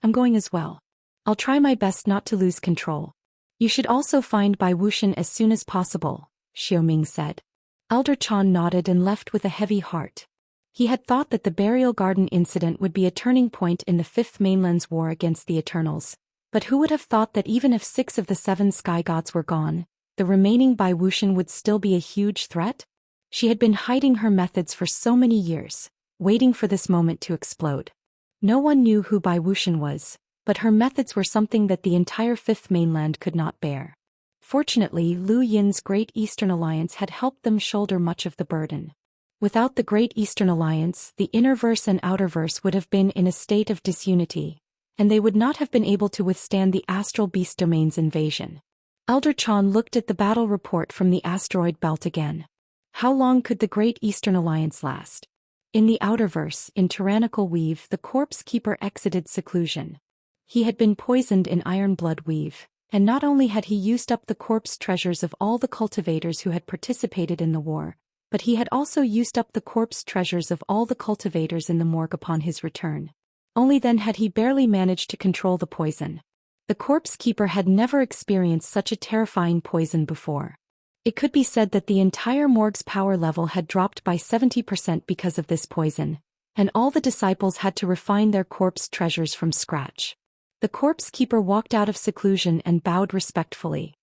I'm going as well. I'll try my best not to lose control. You should also find Bai Wuxian as soon as possible, Xiaoming said. Elder Chan nodded and left with a heavy heart. He had thought that the burial garden incident would be a turning point in the Fifth Mainland's war against the Eternals, but who would have thought that even if 6 of the 7 sky gods were gone, the remaining Bai Wuxian would still be a huge threat? She had been hiding her methods for so many years, waiting for this moment to explode. No one knew who Bai Wuxian was, but her methods were something that the entire Fifth Mainland could not bear. Fortunately, Lu Yin's Great Eastern Alliance had helped them shoulder much of the burden. Without the Great Eastern Alliance, the Innerverse and Outerverse would have been in a state of disunity, and they would not have been able to withstand the Astral Beast Domain's invasion. Elder Chan looked at the battle report from the asteroid belt again. How long could the Great Eastern Alliance last? In the Outerverse, in Tyrannical Weave, the Corpse Keeper exited seclusion. He had been poisoned in Iron Blood Weave, and not only had he used up the corpse treasures of all the cultivators who had participated in the war, but he had also used up the corpse treasures of all the cultivators in the morgue upon his return. Only then had he barely managed to control the poison. The Corpse Keeper had never experienced such a terrifying poison before. It could be said that the entire morgue's power level had dropped by 70% because of this poison, and all the disciples had to refine their corpse treasures from scratch. The Corpse Keeper walked out of seclusion and bowed respectfully.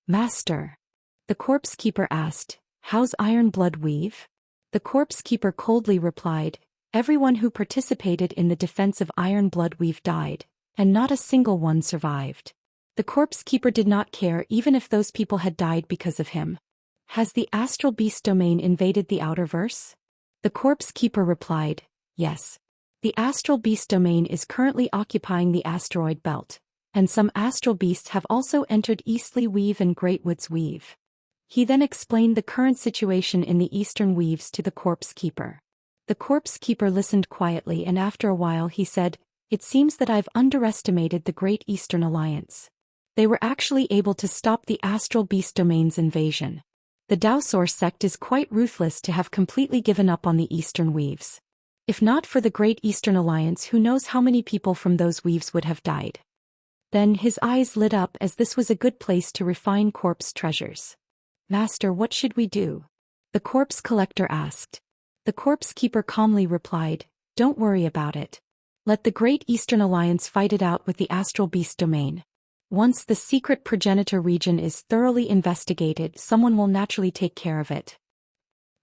"Master." The Corpse Keeper asked, "How's Iron Blood Weave?" The Corpse Keeper coldly replied, "Everyone who participated in the defense of Iron Blood Weave died, and not a single one survived." The Corpse Keeper did not care even if those people had died because of him. "Has the Astral Beast Domain invaded the Outerverse?" The Corpse Keeper replied, "Yes. The Astral Beast Domain is currently occupying the asteroid belt, and some astral beasts have also entered Eastly Weave and Greatwoods Weave." He then explained the current situation in the Eastern Weaves to the Corpse Keeper. The Corpse Keeper listened quietly, and after a while he said, "It seems that I've underestimated the Great Eastern Alliance. They were actually able to stop the Astral Beast Domain's invasion. The Daoist sect is quite ruthless to have completely given up on the Eastern Weaves. If not for the Great Eastern Alliance, who knows how many people from those weaves would have died." Then his eyes lit up, as this was a good place to refine corpse treasures. "Master, what should we do?" the Corpse Collector asked. The Corpse Keeper calmly replied, "Don't worry about it. Let the Great Eastern Alliance fight it out with the Astral Beast Domain. Once the secret progenitor region is thoroughly investigated, someone will naturally take care of it."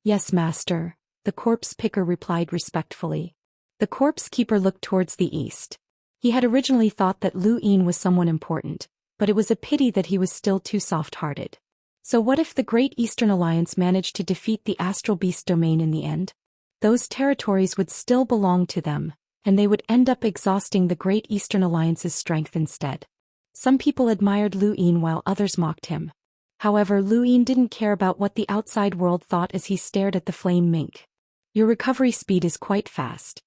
"Yes, Master," the Corpse Picker replied respectfully. The Corpse Keeper looked towards the east. He had originally thought that Lu Yin was someone important, but it was a pity that he was still too soft-hearted. So what if the Great Eastern Alliance managed to defeat the Astral Beast Domain in the end? Those territories would still belong to them, and they would end up exhausting the Great Eastern Alliance's strength instead. Some people admired Lu Yin while others mocked him. However, Lu Yin didn't care about what the outside world thought as he stared at the flame mink. "Your recovery speed is quite fast."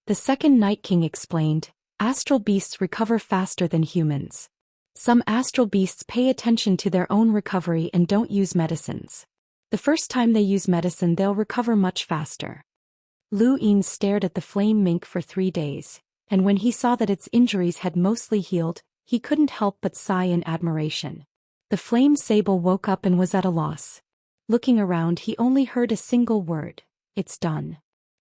The second Night King explained, "Astral beasts recover faster than humans. Some astral beasts pay attention to their own recovery and don't use medicines. The first time they use medicine, they'll recover much faster." Lu Yin stared at the flame mink for 3 days, and when he saw that its injuries had mostly healed, he couldn't help but sigh in admiration. The flame sable woke up and was at a loss. Looking around, he only heard a single word: "It's done."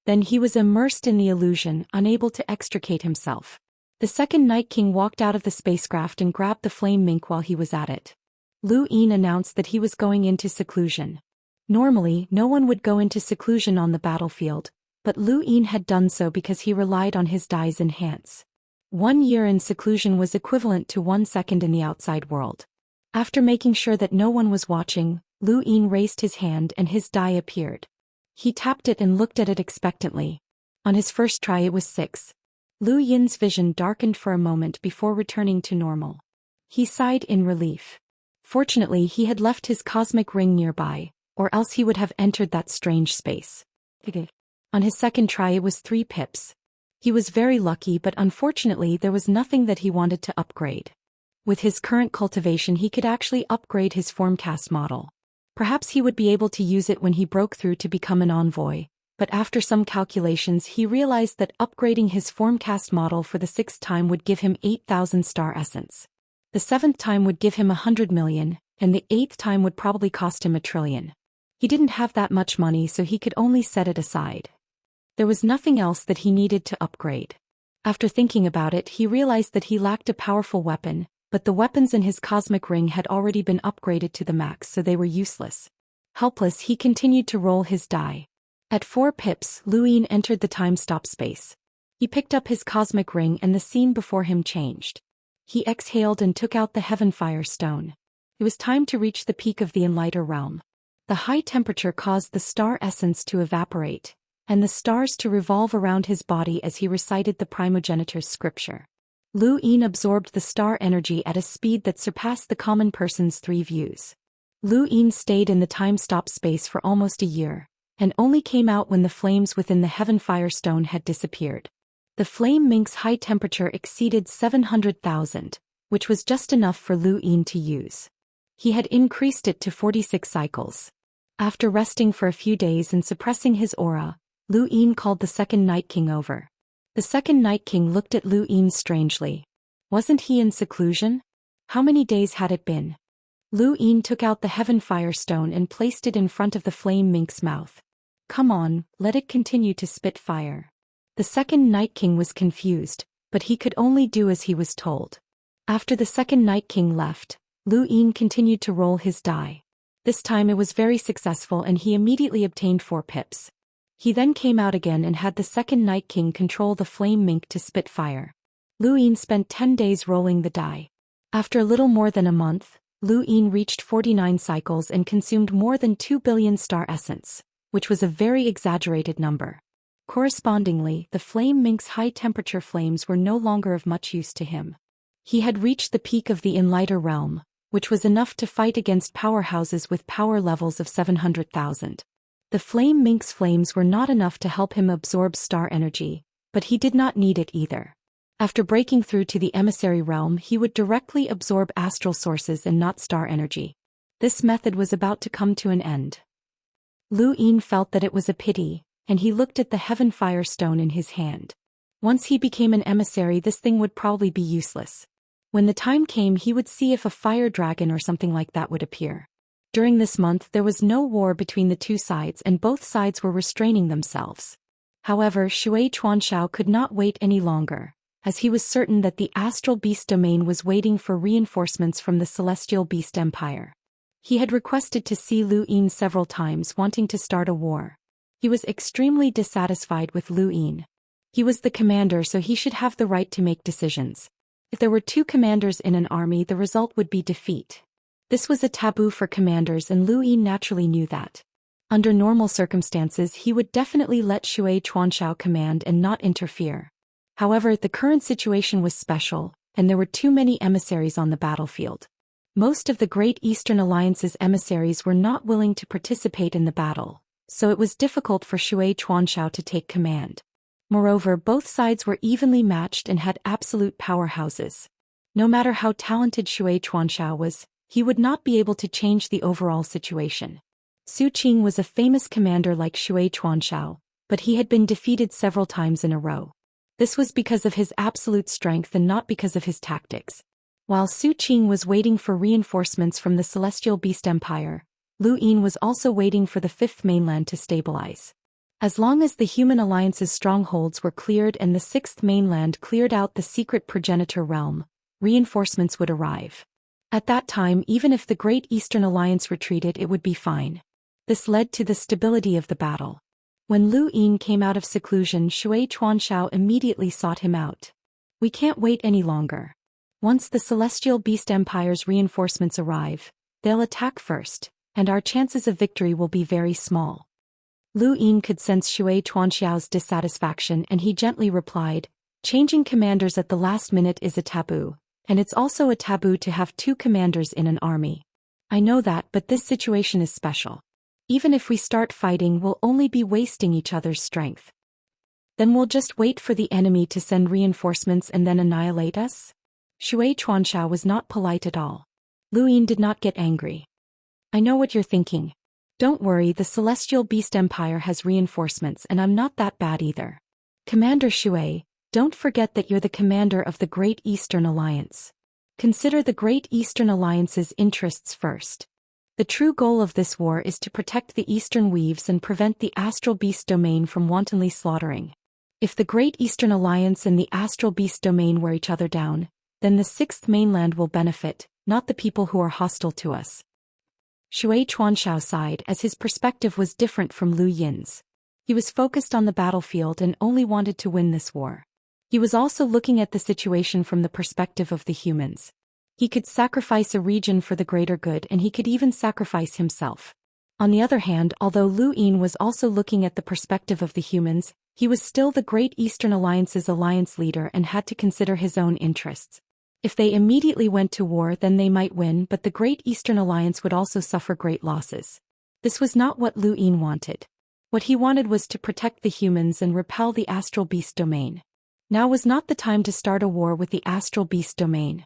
Then he was immersed in the illusion, unable to extricate himself. The second Night King walked out of the spacecraft and grabbed the flame mink while he was at it. Lu Yin announced that he was going into seclusion. Normally, no one would go into seclusion on the battlefield, but Lu Yin had done so because he relied on his Dai's enhance. 1 year in seclusion was equivalent to 1 second in the outside world. After making sure that no one was watching, Lu Yin raised his hand and his Dai appeared. He tapped it and looked at it expectantly. On his first try it was 6. Lu Yin's vision darkened for a moment before returning to normal. He sighed in relief. Fortunately, he had left his cosmic ring nearby, or else he would have entered that strange space. On his second try it was 3 pips. He was very lucky, but unfortunately there was nothing that he wanted to upgrade. With his current cultivation he could actually upgrade his formcast model. Perhaps he would be able to use it when he broke through to become an envoy, but after some calculations he realized that upgrading his formcast model for the 6th time would give him 8,000 star essence. The 7th time would give him 100 million, and the 8th time would probably cost him 1 trillion. He didn't have that much money, so he could only set it aside. There was nothing else that he needed to upgrade. After thinking about it, he realized that he lacked a powerful weapon, but the weapons in his cosmic ring had already been upgraded to the max, so they were useless. Helpless, he continued to roll his die. At 4 pips, Zhou Xian entered the time-stop space. He picked up his cosmic ring and the scene before him changed. He exhaled and took out the Heavenfire stone. It was time to reach the peak of the Enlighter realm. The high temperature caused the star essence to evaporate, and the stars to revolve around his body as he recited the primogenitor's scripture. Zhou Xian absorbed the star energy at a speed that surpassed the common person's 3 views. Zhou Xian stayed in the time-stop space for almost a year, and only came out when the flames within the Heavenfire stone had disappeared. The flame mink's high temperature exceeded 700,000, which was just enough for Zhou Xian to use. He had increased it to 46 cycles. After resting for a few days and suppressing his aura, Zhou Xian called the second Night King over. The second Night King looked at Zhou Xian strangely. Wasn't he in seclusion? How many days had it been? Zhou Xian took out the Heavenfire stone and placed it in front of the flame mink's mouth. Come on, let it continue to spit fire. The second Night King was confused, but he could only do as he was told. After the second Night King left, Zhou Xian continued to roll his die. This time it was very successful and he immediately obtained 4 pips. He then came out again and had the second Night King control the flame mink to spit fire. Zhou Xian spent 10 days rolling the die. After a little more than a month, Zhou Xian reached 49 cycles and consumed more than 2 billion star essence, which was a very exaggerated number. Correspondingly, the flame mink's high-temperature flames were no longer of much use to him. He had reached the peak of the Enlighter realm, which was enough to fight against powerhouses with power levels of 700,000. The flame mink's flames were not enough to help him absorb star energy, but he did not need it either. After breaking through to the emissary realm, he would directly absorb astral sources and not star energy. This method was about to come to an end. Zhou Xian felt that it was a pity, and he looked at the Heavenfire stone in his hand. Once he became an emissary, this thing would probably be useless. When the time came, he would see if a fire dragon or something like that would appear. During this month there was no war between the two sides and both sides were restraining themselves. However, Shui Chuanxiao could not wait any longer, as he was certain that the astral beast domain was waiting for reinforcements from the celestial beast empire. He had requested to see Zhou Xian several times, wanting to start a war. He was extremely dissatisfied with Zhou Xian. He was the commander, so he should have the right to make decisions. If there were 2 commanders in an army, the result would be defeat. This was a taboo for commanders, and Zhou Xian naturally knew that. Under normal circumstances, he would definitely let Shui Chuanxiao command and not interfere. However, the current situation was special, and there were too many emissaries on the battlefield. Most of the Great Eastern Alliance's emissaries were not willing to participate in the battle, so it was difficult for Shui Chuanxiao to take command. Moreover, both sides were evenly matched and had absolute powerhouses. No matter how talented Shui Chuanxiao was, he would not be able to change the overall situation. Su Qing was a famous commander like Shui Chuanxiao, but he had been defeated several times in a row. This was because of his absolute strength and not because of his tactics. While Su Qing was waiting for reinforcements from the Celestial Beast Empire, Zhou Xian was also waiting for the 5th mainland to stabilize. As long as the human alliance's strongholds were cleared and the 6th mainland cleared out the secret progenitor realm, reinforcements would arrive. At that time, even if the Great Eastern Alliance retreated, it would be fine. This led to the stability of the battle. When Zhou Xian came out of seclusion, Shui Chuanxiao immediately sought him out. We can't wait any longer. Once the Celestial Beast Empire's reinforcements arrive, they'll attack first, and our chances of victory will be very small. Zhou Xian could sense Shui Chuanxiao's dissatisfaction, and he gently replied, changing commanders at the last minute is a taboo, and it's also a taboo to have 2 commanders in an army. I know that, but this situation is special. Even if we start fighting, we'll only be wasting each other's strength. Then we'll just wait for the enemy to send reinforcements and then annihilate us? Shui Chuanxiao was not polite at all. Zhou Xian did not get angry. I know what you're thinking. Don't worry, the Celestial Beast Empire has reinforcements and I'm not that bad either. Commander Shui, don't forget that you're the commander of the Great Eastern Alliance. Consider the Great Eastern Alliance's interests first. The true goal of this war is to protect the Eastern Weaves and prevent the Astral Beast domain from wantonly slaughtering. If the Great Eastern Alliance and the Astral Beast domain wear each other down, then the Sixth Mainland will benefit, not the people who are hostile to us. Shui Chuanxiao sighed as his perspective was different from Lu Yin's. He was focused on the battlefield and only wanted to win this war. He was also looking at the situation from the perspective of the humans. He could sacrifice a region for the greater good, and he could even sacrifice himself. On the other hand, although Lu Yin was also looking at the perspective of the humans, he was still the Great Eastern Alliance's alliance leader and had to consider his own interests. If they immediately went to war, then they might win, but the Great Eastern Alliance would also suffer great losses. This was not what Lu Yin wanted. What he wanted was to protect the humans and repel the Astral Beast domain. Now was not the time to start a war with the Astral Beast domain.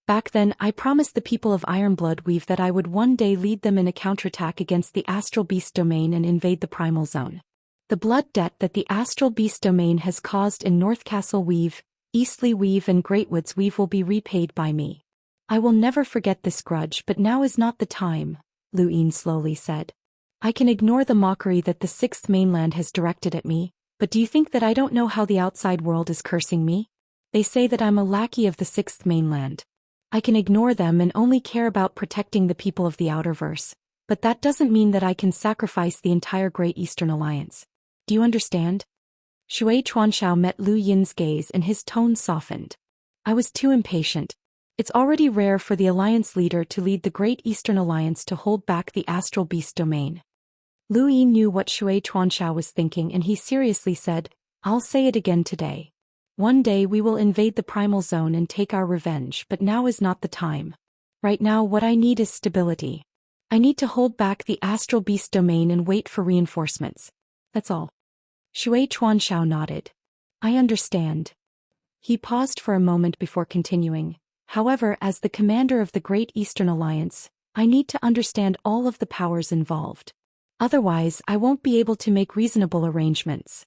Back then, I promised the people of Ironblood Weave that I would one day lead them in a counterattack against the Astral Beast domain and invade the Primal Zone. The blood debt that the Astral Beast domain has caused in North Castle Weave, Eastleigh Weave and Greatwoods Weave will be repaid by me. I will never forget this grudge, but now is not the time, Lu Yin slowly said. I can ignore the mockery that the Sixth Mainland has directed at me, but do you think that I don't know how the outside world is cursing me? They say that I'm a lackey of the Sixth Mainland. I can ignore them and only care about protecting the people of the Outerverse, but that doesn't mean that I can sacrifice the entire Great Eastern Alliance. Do you understand? Shui Chuanxiao met Lu Yin's gaze and his tone softened. I was too impatient. It's already rare for the Alliance leader to lead the Great Eastern Alliance to hold back the Astral Beast domain. Lu Yin knew what Shui Chuanxiao was thinking, and he seriously said, I'll say it again today. One day we will invade the Primal Zone and take our revenge, but now is not the time. Right now what I need is stability. I need to hold back the Astral Beast domain and wait for reinforcements. That's all. Shui Chuanxiao nodded. I understand. He paused for a moment before continuing. However, as the commander of the Great Eastern Alliance, I need to understand all of the powers involved. Otherwise, I won't be able to make reasonable arrangements.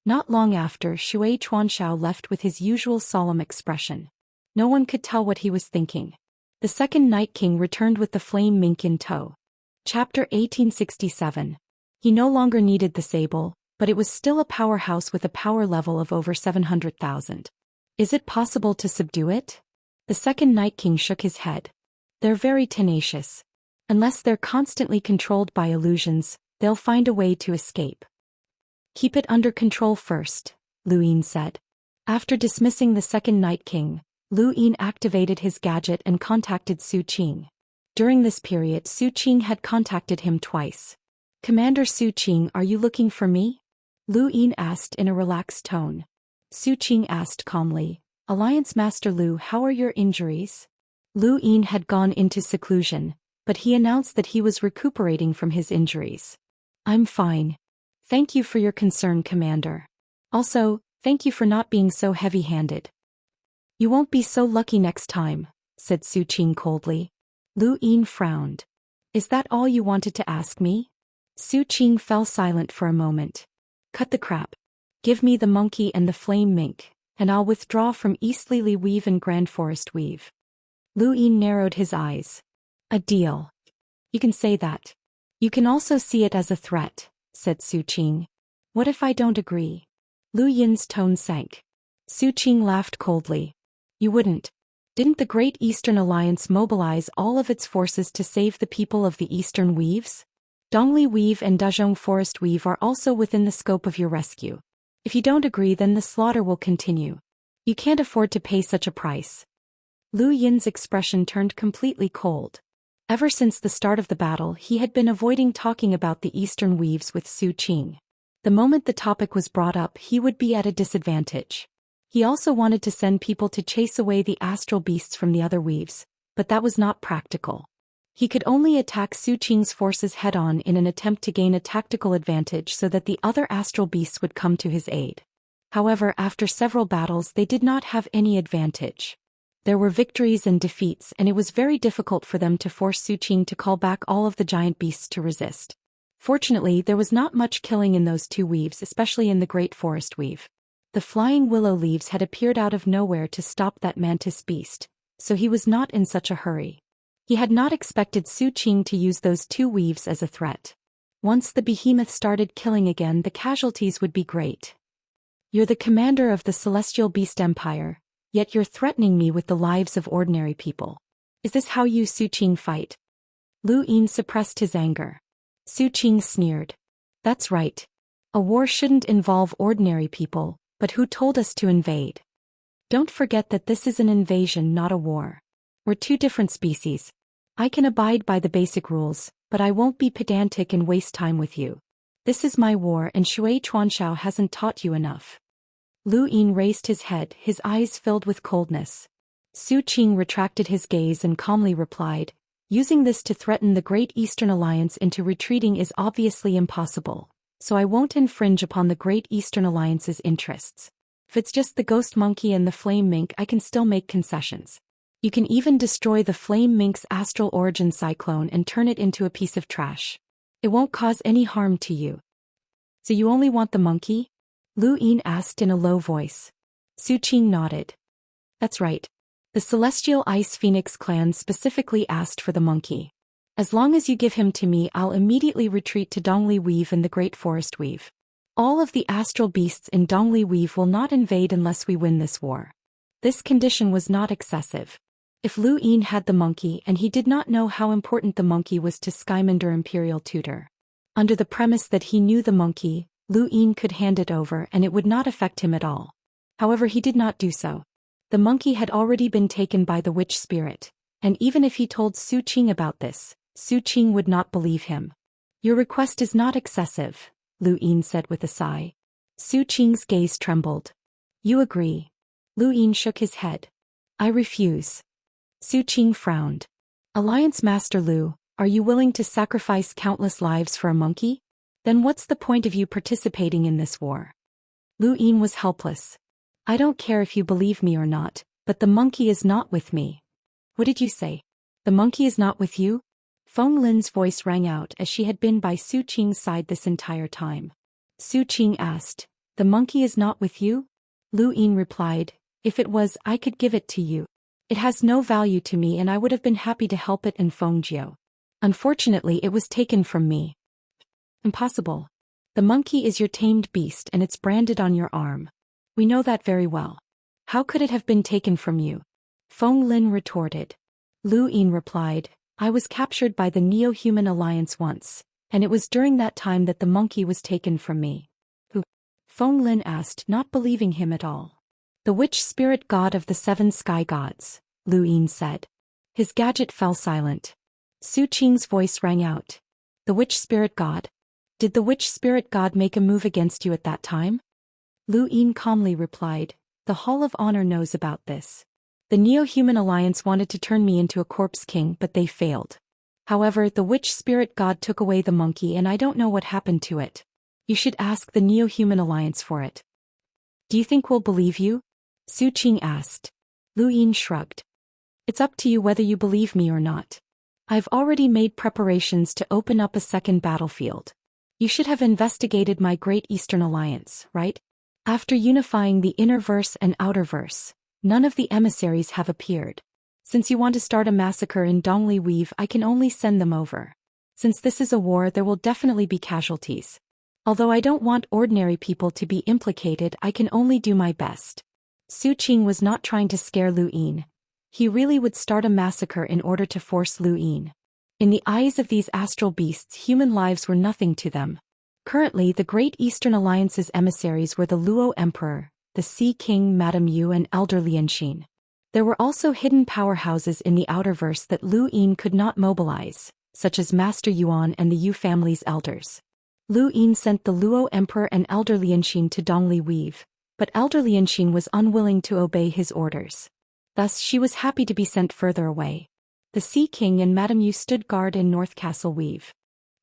Not long after, Shui Chuanxiao left with his usual solemn expression. No one could tell what he was thinking. The second Night King returned with the flame mink in tow. Chapter 1867. He no longer needed the sable, but it was still a powerhouse with a power level of over 700,000. Is it possible to subdue it? The second Night King shook his head. They're very tenacious. Unless they're constantly controlled by illusions, they'll find a way to escape. Keep it under control first, Lu Yin said. After dismissing the second Night King, Lu Yin activated his gadget and contacted Su Qing. During this period, Su Qing had contacted him twice. Commander Su Qing, are you looking for me? Lu Yin asked in a relaxed tone. Su Qing asked calmly, Alliance Master Lu, how are your injuries? Lu Yin had gone into seclusion, but he announced that he was recuperating from his injuries. I'm fine. Thank you for your concern, Commander. Also, thank you for not being so heavy-handed. You won't be so lucky next time, said Su Qing coldly. Lu Yin frowned. Is that all you wanted to ask me? Su Qing fell silent for a moment. Cut the crap. Give me the monkey and the flame mink, and I'll withdraw from Eastleigh Weave and Grand Forest Weave. Lu Yin narrowed his eyes. A deal. You can say that. You can also see it as a threat, said Su Qing. What if I don't agree? Lu Yin's tone sank. Su Qing laughed coldly. You wouldn't. Didn't the Great Eastern Alliance mobilize all of its forces to save the people of the Eastern Weaves? Dongli Weave and Dazhong Forest Weave are also within the scope of your rescue. If you don't agree, then the slaughter will continue. You can't afford to pay such a price. Lu Yin's expression turned completely cold. Ever since the start of the battle, he had been avoiding talking about the Eastern Weaves with Su Qing. The moment the topic was brought up, he would be at a disadvantage. He also wanted to send people to chase away the astral beasts from the other weaves, but that was not practical. He could only attack Su Qing's forces head-on in an attempt to gain a tactical advantage so that the other astral beasts would come to his aid. However, after several battles, they did not have any advantage. There were victories and defeats, and it was very difficult for them to force Su Qing to call back all of the giant beasts to resist. Fortunately, there was not much killing in those two weaves, especially in the Great Forest Weave. The flying willow leaves had appeared out of nowhere to stop that mantis beast. so he was not in such a hurry. He had not expected Su Qing to use those 2 weaves as a threat. Once the behemoth started killing again, the casualties would be great. You're the commander of the Celestial Beast Empire, yet you're threatening me with the lives of ordinary people. Is this how you Su Qing fight? Lu Yin suppressed his anger. Su Qing sneered. That's right. A war shouldn't involve ordinary people, but who told us to invade? Don't forget that this is an invasion, not a war. We're 2 different species. I can abide by the basic rules, but I won't be pedantic and waste time with you. This is my war and Shui Chuanshao hasn't taught you enough. Lu Yin raised his head, his eyes filled with coldness. Su Qing retracted his gaze and calmly replied, using this to threaten the Great Eastern Alliance into retreating is obviously impossible, so I won't infringe upon the Great Eastern Alliance's interests. If it's just the ghost monkey and the flame mink, I can still make concessions. You can even destroy the flame mink's astral origin cyclone and turn it into a piece of trash. It won't cause any harm to you. So you only want the monkey? Lu Yin asked in a low voice. Su Qing nodded. That's right. The Celestial Ice Phoenix clan specifically asked for the monkey. As long as you give him to me, I'll immediately retreat to Dongli Weave and the Great Forest Weave. All of the astral beasts in Dongli Weave will not invade unless we win this war. This condition was not excessive. If Lu Yin had the monkey and he did not know how important the monkey was to Skymander Imperial Tutor. Under the premise that he knew the monkey, Lu Yin could hand it over and it would not affect him at all. However, he did not do so. The monkey had already been taken by the witch spirit, and even if he told Su Qing about this, Su Qing would not believe him. Your request is not excessive, Lu Yin said with a sigh. Su Qing's gaze trembled. You agree? Lu Yin shook his head. I refuse. Su Qing frowned. Alliance Master Lu, are you willing to sacrifice countless lives for a monkey? Then what's the point of you participating in this war? Lu Yin was helpless. I don't care if you believe me or not, but the monkey is not with me. What did you say? The monkey is not with you? Feng Lin's voice rang out as she had been by Su Qing's side this entire time. Su Qing asked, the monkey is not with you? Lu Yin replied, if it was, I could give it to you. It has no value to me and I would have been happy to help it and Fengjiu. Unfortunately, it was taken from me. Impossible. The monkey is your tamed beast and it's branded on your arm. We know that very well. How could it have been taken from you? Feng Lin retorted. Lu Yin replied, I was captured by the Neo-Human Alliance once, and it was during that time that the monkey was taken from me. Who? Feng Lin asked, not believing him at all. The witch spirit god of the 7 sky gods, Lu Yin said. His gadget fell silent. Su Qing's voice rang out. The witch spirit god? Did the witch spirit god make a move against you at that time? Lu Yin calmly replied, the Hall of Honor knows about this. The Neo-Human Alliance wanted to turn me into a corpse king, but they failed. However, the witch spirit god took away the monkey and I don't know what happened to it. You should ask the Neo-Human Alliance for it. Do you think we'll believe you? Su Qing asked. Lu Yin shrugged. It's up to you whether you believe me or not. I've already made preparations to open up a second battlefield. You should have investigated my Great Eastern Alliance, right? After unifying the inner verse and outer verse, none of the emissaries have appeared. Since you want to start a massacre in Dongli Weave, I can only send them over. Since this is a war, there will definitely be casualties. Although I don't want ordinary people to be implicated, I can only do my best. Su Qing was not trying to scare Lu Yin. He really would start a massacre in order to force Lu Yin. In the eyes of these astral beasts, human lives were nothing to them. Currently, the Great Eastern Alliance's emissaries were the Luo Emperor, the Sea King Madame Yu and Elder Lianxin. There were also hidden powerhouses in the outerverse that Lu Yin could not mobilize, such as Master Yuan and the Yu family's elders. Lu Yin sent the Luo Emperor and Elder Lianxin to Dongli Weave, but Elder Lianxin was unwilling to obey his orders. Thus, she was happy to be sent further away. The Sea King and Madame Yu stood guard in North Castle Weave.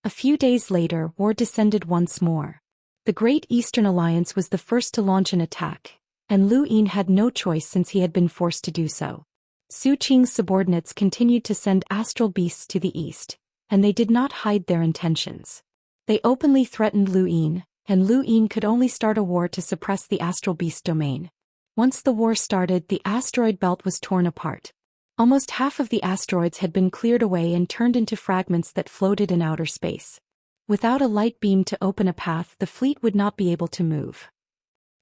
A few days later, war descended once more. The Great Eastern Alliance was the first to launch an attack, and Lu Yin had no choice since he had been forced to do so. Su Qing's subordinates continued to send astral beasts to the east, and they did not hide their intentions. They openly threatened Lu Yin, and Lu Yin could only start a war to suppress the astral beast domain. Once the war started, the asteroid belt was torn apart. Almost half of the asteroids had been cleared away and turned into fragments that floated in outer space. Without a light beam to open a path, the fleet would not be able to move.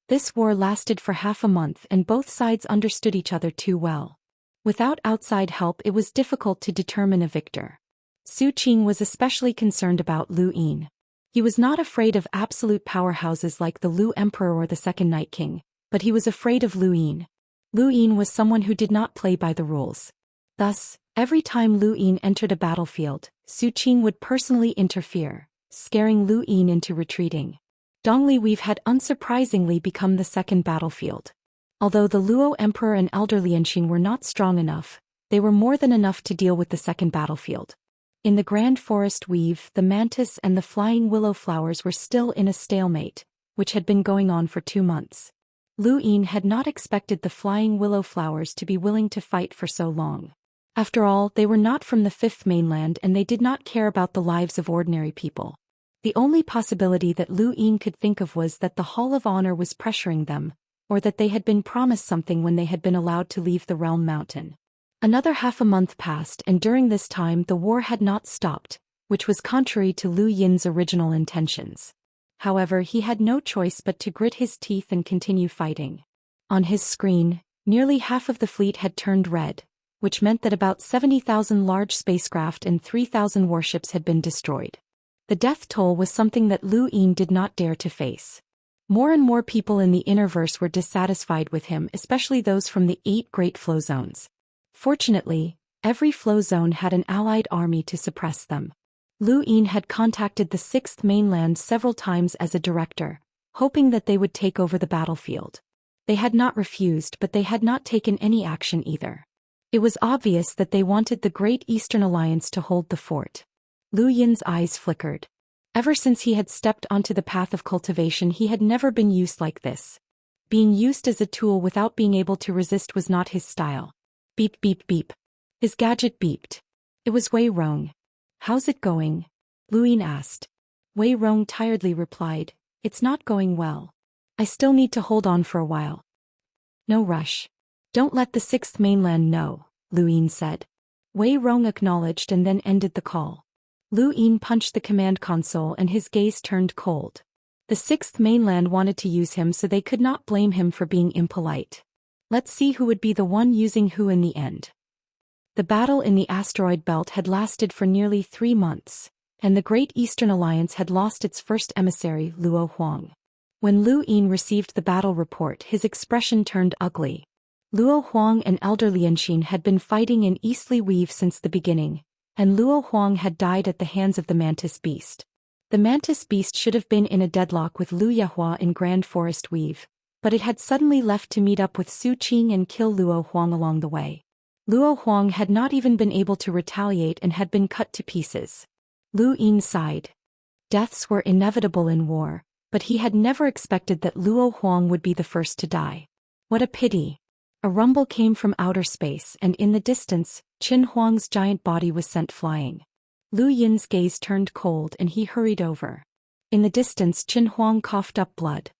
This war lasted for half a month and both sides understood each other too well. Without outside help, it was difficult to determine a victor. Su Qing was especially concerned about Lu Yin. He was not afraid of absolute powerhouses like the Lu Emperor or the Second Night King, but he was afraid of Lu Yin. Lu Yin was someone who did not play by the rules. Thus, every time Lu Yin entered a battlefield, Su Qing would personally interfere, scaring Lu Yin into retreating. Dongli Weave had unsurprisingly become the second battlefield. Although the Luo Emperor and Elder Lianxin were not strong enough, they were more than enough to deal with the second battlefield. In the Grand Forest Weave, the mantis and the flying willow flowers were still in a stalemate, which had been going on for 2 months. Lu Yin had not expected the flying willow flowers to be willing to fight for so long. After all, they were not from the Fifth Mainland and they did not care about the lives of ordinary people. The only possibility that Lu Yin could think of was that the Hall of Honor was pressuring them, or that they had been promised something when they had been allowed to leave the Realm Mountain. Another half a month passed and during this time the war had not stopped, which was contrary to Lu Yin's original intentions. However, he had no choice but to grit his teeth and continue fighting. On his screen, nearly half of the fleet had turned red, which meant that about 70,000 large spacecraft and 3,000 warships had been destroyed. The death toll was something that Lu Yin did not dare to face. More and more people in the Innerverse were dissatisfied with him, especially those from the 8 great flow zones. Fortunately, every flow zone had an allied army to suppress them. Lu Yin had contacted the 6th Mainland several times as a director, hoping that they would take over the battlefield. They had not refused, but they had not taken any action either. It was obvious that they wanted the Great Eastern Alliance to hold the fort. Lu Yin's eyes flickered. Ever since he had stepped onto the path of cultivation, he had never been used like this. Being used as a tool without being able to resist was not his style. Beep beep beep. His gadget beeped. It was Wei Rong. "How's it going?" Lu Yin asked. Wei Rong tiredly replied, "It's not going well. I still need to hold on for a while." "No rush. Don't let the 6th Mainland know," Lu Yin said. Wei Rong acknowledged and then ended the call. Lu Yin punched the command console and his gaze turned cold. The 6th Mainland wanted to use him, so they could not blame him for being impolite. Let's see who would be the one using who in the end. The battle in the asteroid belt had lasted for nearly 3 months, and the Great Eastern Alliance had lost its first emissary, Luo Huang. When Lu Yin received the battle report, his expression turned ugly. Luo Huang and Elder Lianxin had been fighting in Eastly Weave since the beginning, and Luo Huang had died at the hands of the Mantis Beast. The Mantis Beast should have been in a deadlock with Lu Yahua in Grand Forest Weave, but it had suddenly left to meet up with Su Qing and kill Luo Huang along the way. Luo Huang had not even been able to retaliate and had been cut to pieces. Lu Yin sighed. Deaths were inevitable in war, but he had never expected that Luo Huang would be the first to die. What a pity. A rumble came from outer space, and in the distance, Qin Huang's giant body was sent flying. Lu Yin's gaze turned cold and he hurried over. In the distance, Qin Huang coughed up blood.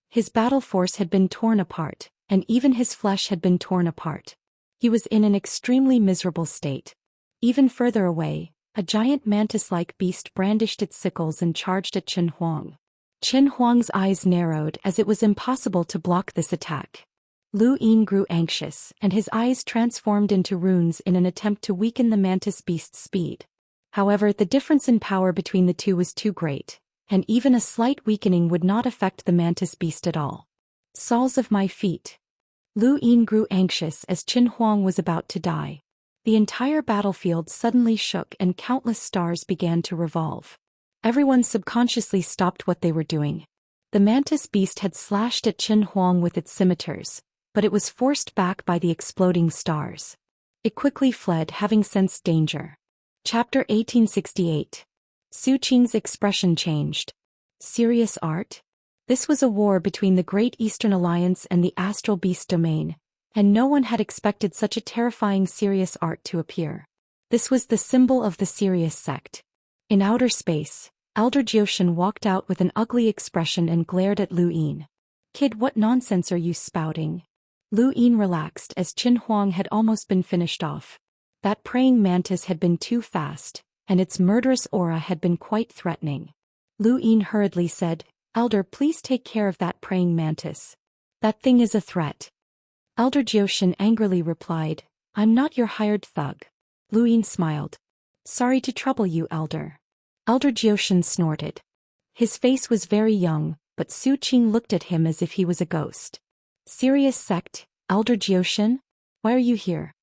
His battle force had been torn apart, and even his flesh had been torn apart. He was in an extremely miserable state. Even further away, a giant mantis-like beast brandished its sickles and charged at Qin Huang. Qin Huang's eyes narrowed as it was impossible to block this attack. Lu Yin grew anxious, and his eyes transformed into runes in an attempt to weaken the mantis beast's speed. However, the difference in power between the two was too great, and even a slight weakening would not affect the mantis beast at all. Soles of my feet. Lu Yin grew anxious as Qin Huang was about to die. The entire battlefield suddenly shook and countless stars began to revolve. Everyone subconsciously stopped what they were doing. The mantis beast had slashed at Qin Huang with its scimitars, but it was forced back by the exploding stars. It quickly fled, having sensed danger. Chapter 1868. Su Qing's expression changed. Serious art? This was a war between the Great Eastern Alliance and the Astral Beast Domain, and no one had expected such a terrifying serious art to appear. This was the symbol of the Sirius sect. In outer space, Elder Zhou Xian walked out with an ugly expression and glared at Lu Yin. "Kid, what nonsense are you spouting?" Lu Yin relaxed as Qin Huang had almost been finished off. That praying mantis had been too fast, and its murderous aura had been quite threatening. Lu Yin hurriedly said, "Elder, please take care of that praying mantis. That thing is a threat." Elder Zhou Xian angrily replied, "I'm not your hired thug." Lu Yin smiled. "Sorry to trouble you, Elder." Elder Zhou Xian snorted. His face was very young, but Su Qing looked at him as if he was a ghost. "Serious sect, Elder Zhou Xian? Why are you here?"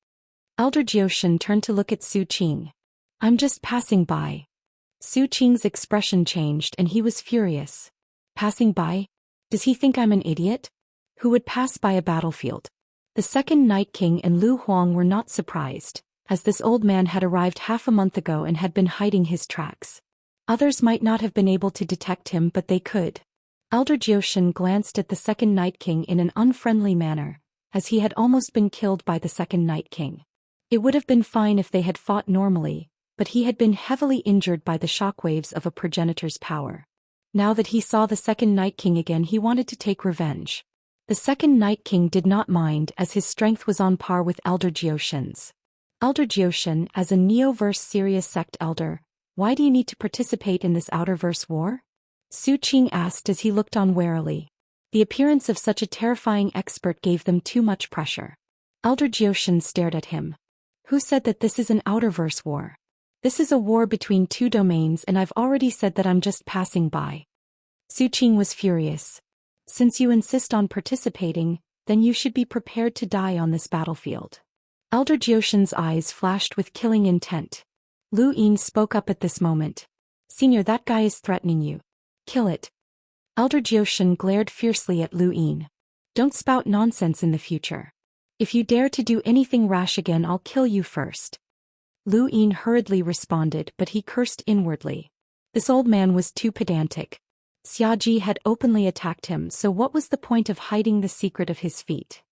Elder Zhou Xian turned to look at Su Qing. "I'm just passing by." Su Qing's expression changed and he was furious. "Passing by? Does he think I'm an idiot? Who would pass by a battlefield?" The second Night King and Lu Huang were not surprised, as this old man had arrived half a month ago and had been hiding his tracks. Others might not have been able to detect him, but they could. Elder Zhou Xian glanced at the second Night King in an unfriendly manner, as he had almost been killed by the second Night King. It would have been fine if they had fought normally, but he had been heavily injured by the shockwaves of a progenitor's power. Now that he saw the second Night King again, he wanted to take revenge. The second Night King did not mind, as his strength was on par with Elder Zhou Xian's. "Elder Zhou Xian, as a Neoverse Serious Sect Elder, why do you need to participate in this Outerverse war?" Su Qing asked as he looked on warily. The appearance of such a terrifying expert gave them too much pressure. Elder Zhou Xian stared at him. "Who said that this is an Outerverse war? This is a war between two domains, and I've already said that I'm just passing by." Su Qing was furious. "Since you insist on participating, then you should be prepared to die on this battlefield." Elder Zhou Xian's eyes flashed with killing intent. Lu Yin spoke up at this moment. "Senior, that guy is threatening you. Kill it." Elder Zhou Xian glared fiercely at Lu Yin. "Don't spout nonsense in the future. If you dare to do anything rash again, I'll kill you first." Lu Yin hurriedly responded, but he cursed inwardly. This old man was too pedantic. Xiaji had openly attacked him, so what was the point of hiding the secret of his feat?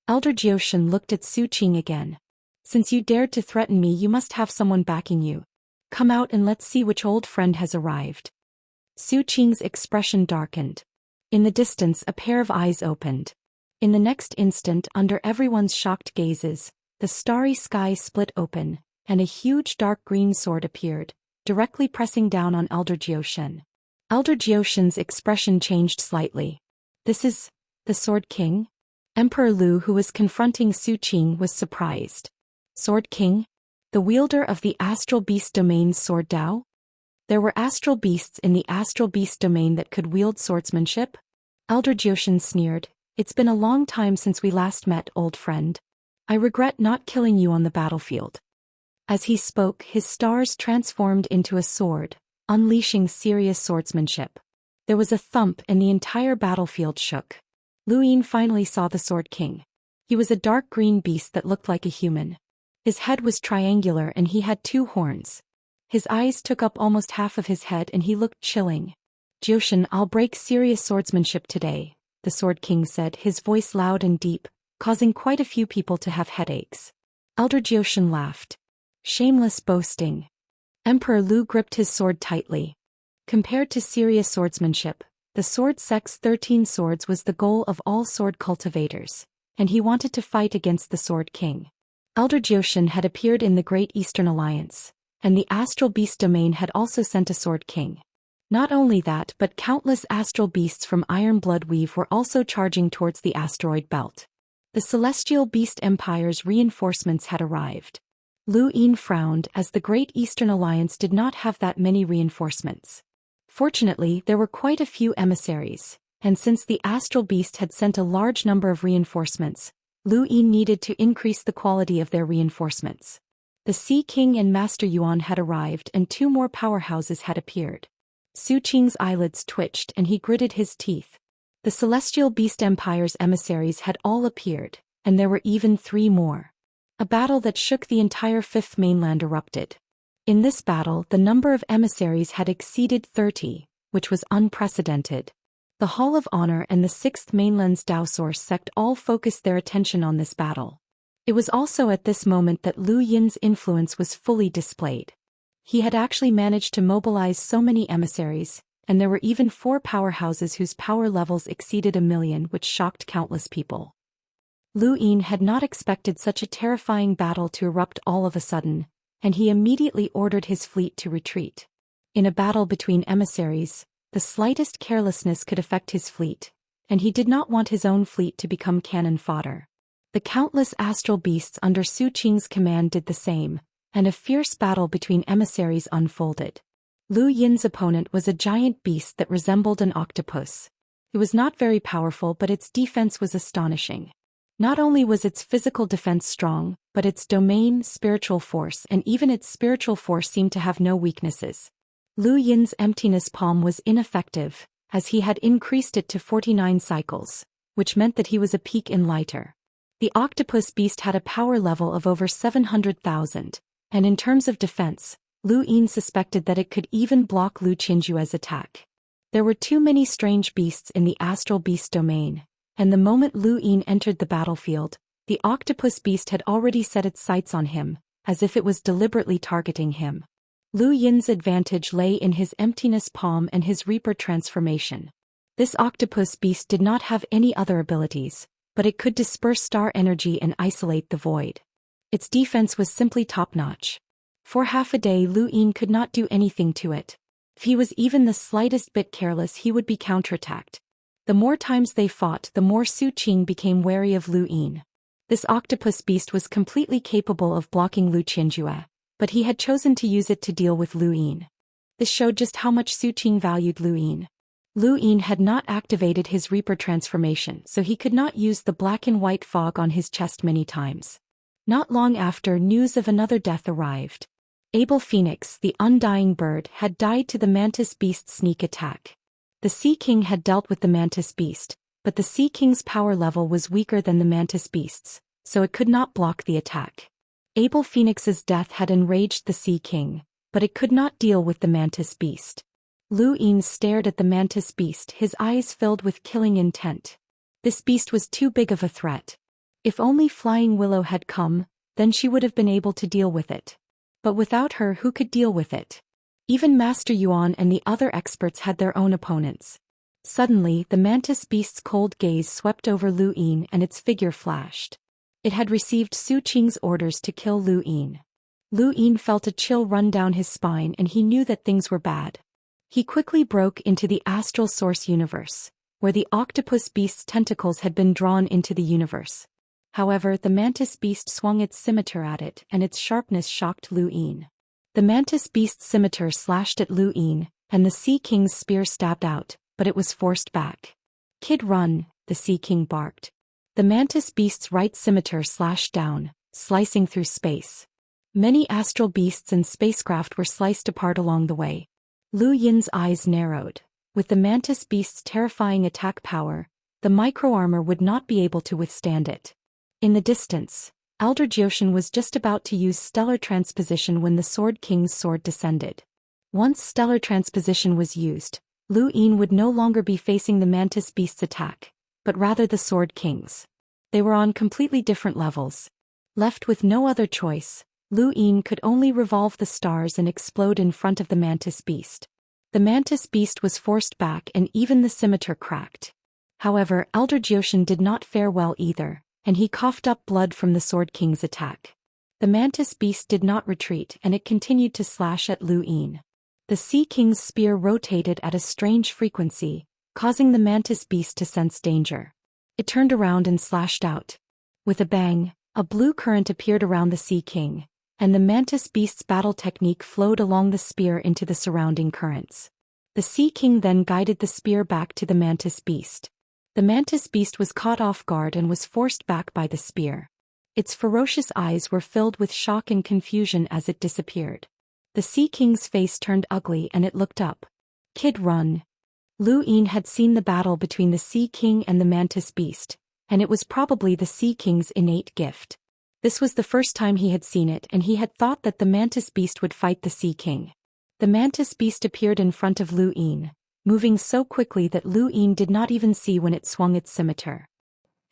Elder Zhou Xian looked at Su Qing again. "Since you dared to threaten me, you must have someone backing you. Come out and let's see which old friend has arrived." Su Qing's expression darkened. In the distance, a pair of eyes opened. In the next instant, under everyone's shocked gazes, the starry sky split open, and a huge dark green sword appeared, directly pressing down on Elder Zhou Xian. Elder Zhou Xian's expression changed slightly. "This is the Sword King?" Emperor Lu, who was confronting Su Qing, was surprised. "Sword King? The wielder of the Astral Beast Domain's Sword Dao?" There were astral beasts in the Astral Beast Domain that could wield swordsmanship? Elder Zhou Xian sneered. "It's been a long time since we last met, old friend. I regret not killing you on the battlefield." As he spoke, his stars transformed into a sword, unleashing serious swordsmanship. There was a thump and the entire battlefield shook. Lu Yin finally saw the Sword King. He was a dark green beast that looked like a human. His head was triangular and he had 2 horns. His eyes took up almost half of his head and he looked chilling. "Zhou Xian, I'll break serious swordsmanship today," the Sword King said, his voice loud and deep, causing quite a few people to have headaches. Elder Zhou Xian laughed. "Shameless boasting." Emperor Lu gripped his sword tightly. Compared to serious swordsmanship, the Sword Sect's 13 swords was the goal of all sword cultivators, and he wanted to fight against the Sword King. Elder Zhou Xian had appeared in the Great Eastern Alliance, and the Astral Beast Domain had also sent a Sword King. Not only that, but countless astral beasts from Iron Blood Weave were also charging towards the asteroid belt. The Celestial Beast Empire's reinforcements had arrived. Lu Yin frowned, as the Great Eastern Alliance did not have that many reinforcements. Fortunately, there were quite a few emissaries, and since the Astral Beast had sent a large number of reinforcements, Lu Yin needed to increase the quality of their reinforcements. The Sea King and Master Yuan had arrived and 2 more powerhouses had appeared. Su Qing's eyelids twitched and he gritted his teeth. The Celestial Beast Empire's emissaries had all appeared, and there were even 3 more. A battle that shook the entire 5th mainland erupted. In this battle, the number of emissaries had exceeded 30, which was unprecedented. The Hall of Honor and the 6th mainland's Daoist sect all focused their attention on this battle. It was also at this moment that Lu Yin's influence was fully displayed. He had actually managed to mobilize so many emissaries, and there were even 4 powerhouses whose power levels exceeded 1 million, which shocked countless people. Lu Yin had not expected such a terrifying battle to erupt all of a sudden, and he immediately ordered his fleet to retreat. In a battle between emissaries, the slightest carelessness could affect his fleet, and he did not want his own fleet to become cannon fodder. The countless astral beasts under Su Qing's command did the same, and a fierce battle between emissaries unfolded. Lu Yin's opponent was a giant beast that resembled an octopus. It was not very powerful, but its defense was astonishing. Not only was its physical defense strong, but its domain, spiritual force, and even its spiritual force seemed to have no weaknesses. Lu Yin's emptiness palm was ineffective, as he had increased it to 49 cycles, which meant that he was a peak in lighter. The octopus beast had a power level of over 700,000, and in terms of defense, Lu Yin suspected that it could even block Lu Qinjue's attack. There were too many strange beasts in the astral beast domain, and the moment Lu Yin entered the battlefield, the octopus beast had already set its sights on him, as if it was deliberately targeting him. Lu Yin's advantage lay in his emptiness palm and his Reaper transformation. This octopus beast did not have any other abilities, but it could disperse star energy and isolate the void. Its defense was simply top-notch. For half a day Lu Yin could not do anything to it. If he was even the slightest bit careless, he would be counterattacked. The more times they fought, the more Su Qing became wary of Lu Yin. This octopus beast was completely capable of blocking Lu Qinjue, but he had chosen to use it to deal with Lu Yin. This showed just how much Su Qing valued Lu Yin. Lu Yin had not activated his Reaper transformation, so he could not use the black and white fog on his chest many times. Not long after, news of another death arrived. Abel Phoenix, the undying bird, had died to the Mantis Beast's sneak attack. The Sea King had dealt with the Mantis Beast, but the Sea King's power level was weaker than the Mantis Beast's, so it could not block the attack. Abel Phoenix's death had enraged the Sea King, but it could not deal with the Mantis Beast. Lu Yin stared at the Mantis Beast, his eyes filled with killing intent. This beast was too big of a threat. If only Flying Willow had come, then she would have been able to deal with it. But without her, who could deal with it? Even Master Yuan and the other experts had their own opponents. Suddenly, the Mantis Beast's cold gaze swept over Lu Yin and its figure flashed. It had received Su Qing's orders to kill Lu Yin. Lu Yin felt a chill run down his spine, and he knew that things were bad. He quickly broke into the astral source universe, where the octopus beast's tentacles had been drawn into the universe. However, the Mantis Beast swung its scimitar at it, and its sharpness shocked Lu Yin. The Mantis Beast's scimitar slashed at Lu Yin, and the Sea King's spear stabbed out, but it was forced back. "Kid, run," the Sea King barked. The Mantis Beast's right scimitar slashed down, slicing through space. Many astral beasts and spacecraft were sliced apart along the way. Lu Yin's eyes narrowed. With the Mantis Beast's terrifying attack power, the microarmor would not be able to withstand it. In the distance, Elder Jioshan was just about to use stellar transposition when the Sword King's sword descended. Once stellar transposition was used, Lu Yin would no longer be facing the Mantis Beast's attack, but rather the Sword King's. They were on completely different levels. Left with no other choice, Lu Yin could only revolve the stars and explode in front of the Mantis Beast. The Mantis Beast was forced back and even the scimitar cracked. However, Elder Jioshan did not fare well either, and he coughed up blood from the Sword King's attack. The Mantis Beast did not retreat, and it continued to slash at Lu Yin. The Sea King's spear rotated at a strange frequency, causing the Mantis Beast to sense danger. It turned around and slashed out. With a bang, a blue current appeared around the Sea King, and the Mantis Beast's battle technique flowed along the spear into the surrounding currents. The Sea King then guided the spear back to the Mantis Beast. The Mantis Beast was caught off guard and was forced back by the spear. Its ferocious eyes were filled with shock and confusion as it disappeared. The Sea King's face turned ugly and it looked up. "Kid, run." Lu Yin had seen the battle between the Sea King and the Mantis Beast, and it was probably the Sea King's innate gift. This was the first time he had seen it, and he had thought that the Mantis Beast would fight the Sea King. The Mantis Beast appeared in front of Lu Yin, moving so quickly that Lu Yin did not even see when it swung its scimitar.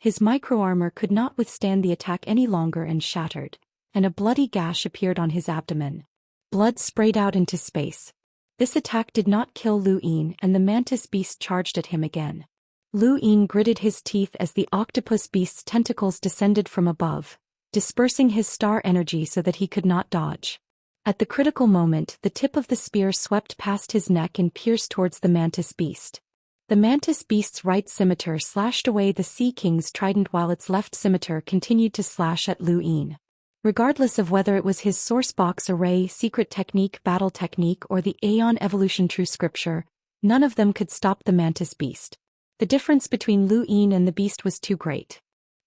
His microarmor could not withstand the attack any longer and shattered, and a bloody gash appeared on his abdomen. Blood sprayed out into space. This attack did not kill Lu Yin, and the Mantis Beast charged at him again. Lu Yin gritted his teeth as the octopus beast's tentacles descended from above, dispersing his star energy so that he could not dodge. At the critical moment, the tip of the spear swept past his neck and pierced towards the mantis beast. The mantis beast's right scimitar slashed away the Sea King's trident while its left scimitar continued to slash at Lu Yin. Regardless of whether it was his source box array, secret technique, battle technique, or the Aeon evolution true scripture, none of them could stop the mantis beast. The difference between Lu Yin and the beast was too great.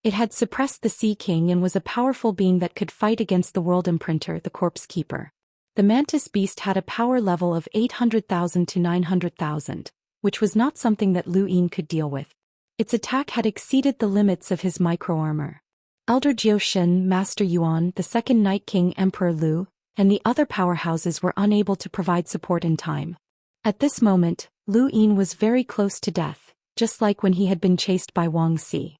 It had suppressed the Sea King and was a powerful being that could fight against the World Imprinter, the Corpse Keeper. The mantis beast had a power level of 800,000 to 900,000, which was not something that Lu Yin could deal with. Its attack had exceeded the limits of his micro-armor. Elder Zhou Xian, Master Yuan, the Second Night King, Emperor Lu, and the other powerhouses were unable to provide support in time. At this moment, Lu Yin was very close to death, just like when he had been chased by Wang Si.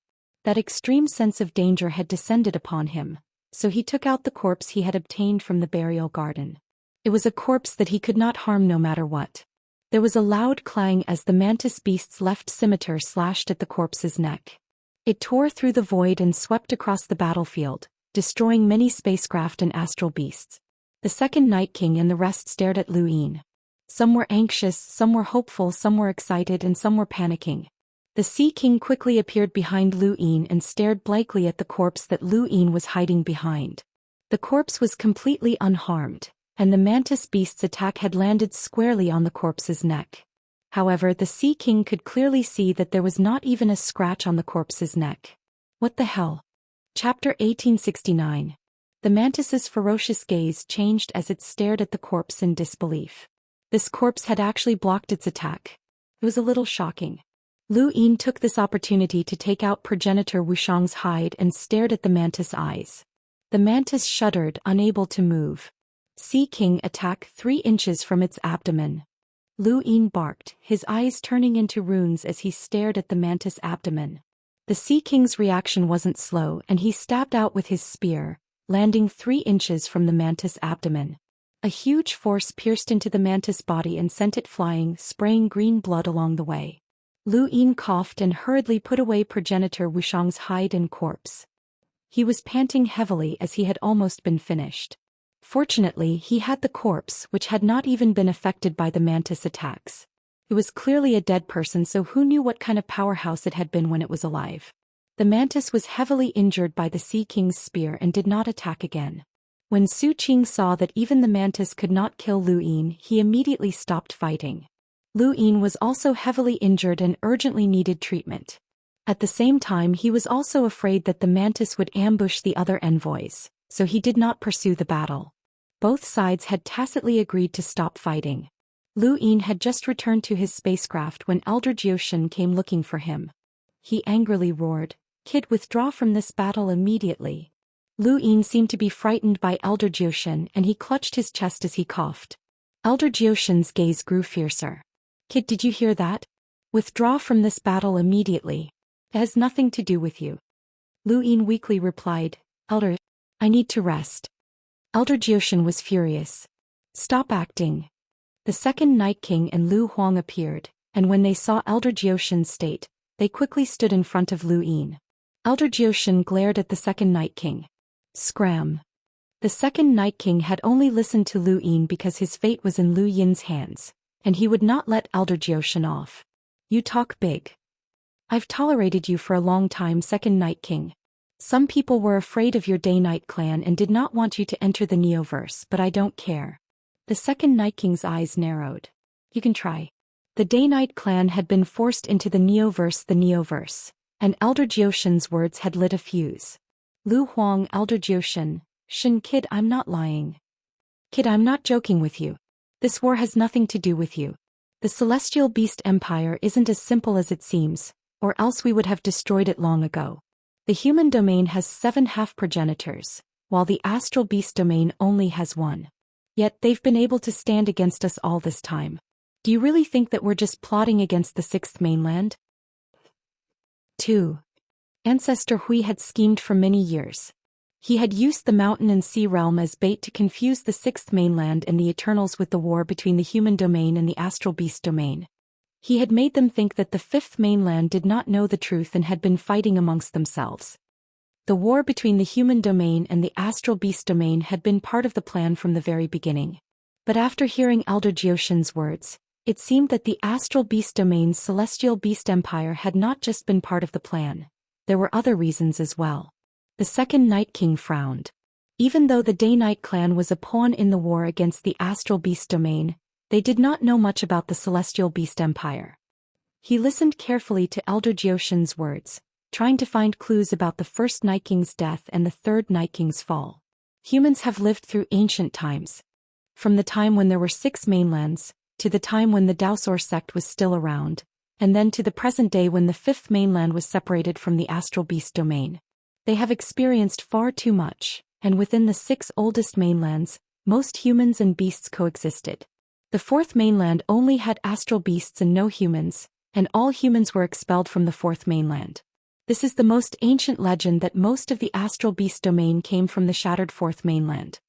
That extreme sense of danger had descended upon him, so he took out the corpse he had obtained from the burial garden. It was a corpse that he could not harm no matter what. There was a loud clang as the mantis beast's left scimitar slashed at the corpse's neck. It tore through the void and swept across the battlefield, destroying many spacecraft and astral beasts. The Second Night King and the rest stared at Lu Yin. Some were anxious, some were hopeful, some were excited, and some were panicking. The Sea King quickly appeared behind Lu Yin and stared blankly at the corpse that Lu Yin was hiding behind. The corpse was completely unharmed, and the mantis beast's attack had landed squarely on the corpse's neck. However, the Sea King could clearly see that there was not even a scratch on the corpse's neck. What the hell? Chapter 1869. The mantis's ferocious gaze changed as it stared at the corpse in disbelief. This corpse had actually blocked its attack. It was a little shocking. Lu Yin took this opportunity to take out progenitor Wuxiang's hide and stared at the mantis' eyes. The mantis shuddered, unable to move. Sea King attack 3 inches from its abdomen. Lu Yin barked, his eyes turning into runes as he stared at the mantis' abdomen. The Sea King's reaction wasn't slow and he stabbed out with his spear, landing 3 inches from the mantis' abdomen. A huge force pierced into the mantis' body and sent it flying, spraying green blood along the way. Lu Yin coughed and hurriedly put away progenitor Wuxiang's hide and corpse. He was panting heavily as he had almost been finished. Fortunately, he had the corpse, which had not even been affected by the mantis attacks. It was clearly a dead person, so who knew what kind of powerhouse it had been when it was alive. The mantis was heavily injured by the Sea King's spear and did not attack again. When Su Qing saw that even the mantis could not kill Lu Yin, he immediately stopped fighting. Lu Yin was also heavily injured and urgently needed treatment. At the same time, he was also afraid that the mantis would ambush the other envoys, so he did not pursue the battle. Both sides had tacitly agreed to stop fighting. Lu Yin had just returned to his spacecraft when Elder Zhou Xian came looking for him. He angrily roared, "Kid, withdraw from this battle immediately." Lu Yin seemed to be frightened by Elder Zhou Xian and he clutched his chest as he coughed. Elder Zhou Xian's gaze grew fiercer. "Kid, did you hear that? Withdraw from this battle immediately. It has nothing to do with you." Lu Yin weakly replied, "Elder, I need to rest." Elder Zhou Xian was furious. "Stop acting." The Second Night King and Lu Huang appeared, and when they saw Elder Zhou Xian's state, they quickly stood in front of Lu Yin. Elder Zhou Xian glared at the Second Night King. Scram. The Second Night King had only listened to Lu Yin because his fate was in Lu Yin's hands, and he would not let Elder Zhou Xian off. "You talk big. I've tolerated you for a long time, Second Night King. Some people were afraid of your Day-Night clan and did not want you to enter the Neoverse, but I don't care." The Second Night King's eyes narrowed. "You can try." The Day-Night clan had been forced into the Neoverse, and Elder Zhou Xian's words had lit a fuse. Lu Huang, Elder Zhou Xian, "Shin, kid, I'm not lying. Kid, I'm not joking with you. This war has nothing to do with you. The Celestial Beast Empire isn't as simple as it seems, or else we would have destroyed it long ago. The human domain has 7 half-progenitors, while the astral beast domain only has 1. Yet they've been able to stand against us all this time. Do you really think that we're just plotting against the 6th mainland?" 2. Ancestor Hui had schemed for many years. He had used the mountain and sea realm as bait to confuse the 6th mainland and the Eternals with the war between the human domain and the astral beast domain. He had made them think that the fifth mainland did not know the truth and had been fighting amongst themselves. The war between the human domain and the astral beast domain had been part of the plan from the very beginning. But after hearing Elder Zhou Xian's words, it seemed that the astral beast domain's celestial beast empire had not just been part of the plan. There were other reasons as well. The second Night King frowned. Even though the Day-Night clan was a pawn in the war against the astral beast domain, they did not know much about the celestial beast empire. He listened carefully to Elder Zhou Xian's words, trying to find clues about the first Night King's death and the third Night King's fall. Humans have lived through ancient times. From the time when there were 6 mainlands, to the time when the Daoist sect was still around, and then to the present day when the 5th mainland was separated from the astral beast domain. They have experienced far too much, and within the 6 oldest mainlands, most humans and beasts coexisted. The 4th mainland only had astral beasts and no humans, and all humans were expelled from the 4th mainland. This is the most ancient legend that most of the astral beast domain came from the shattered 4th mainland.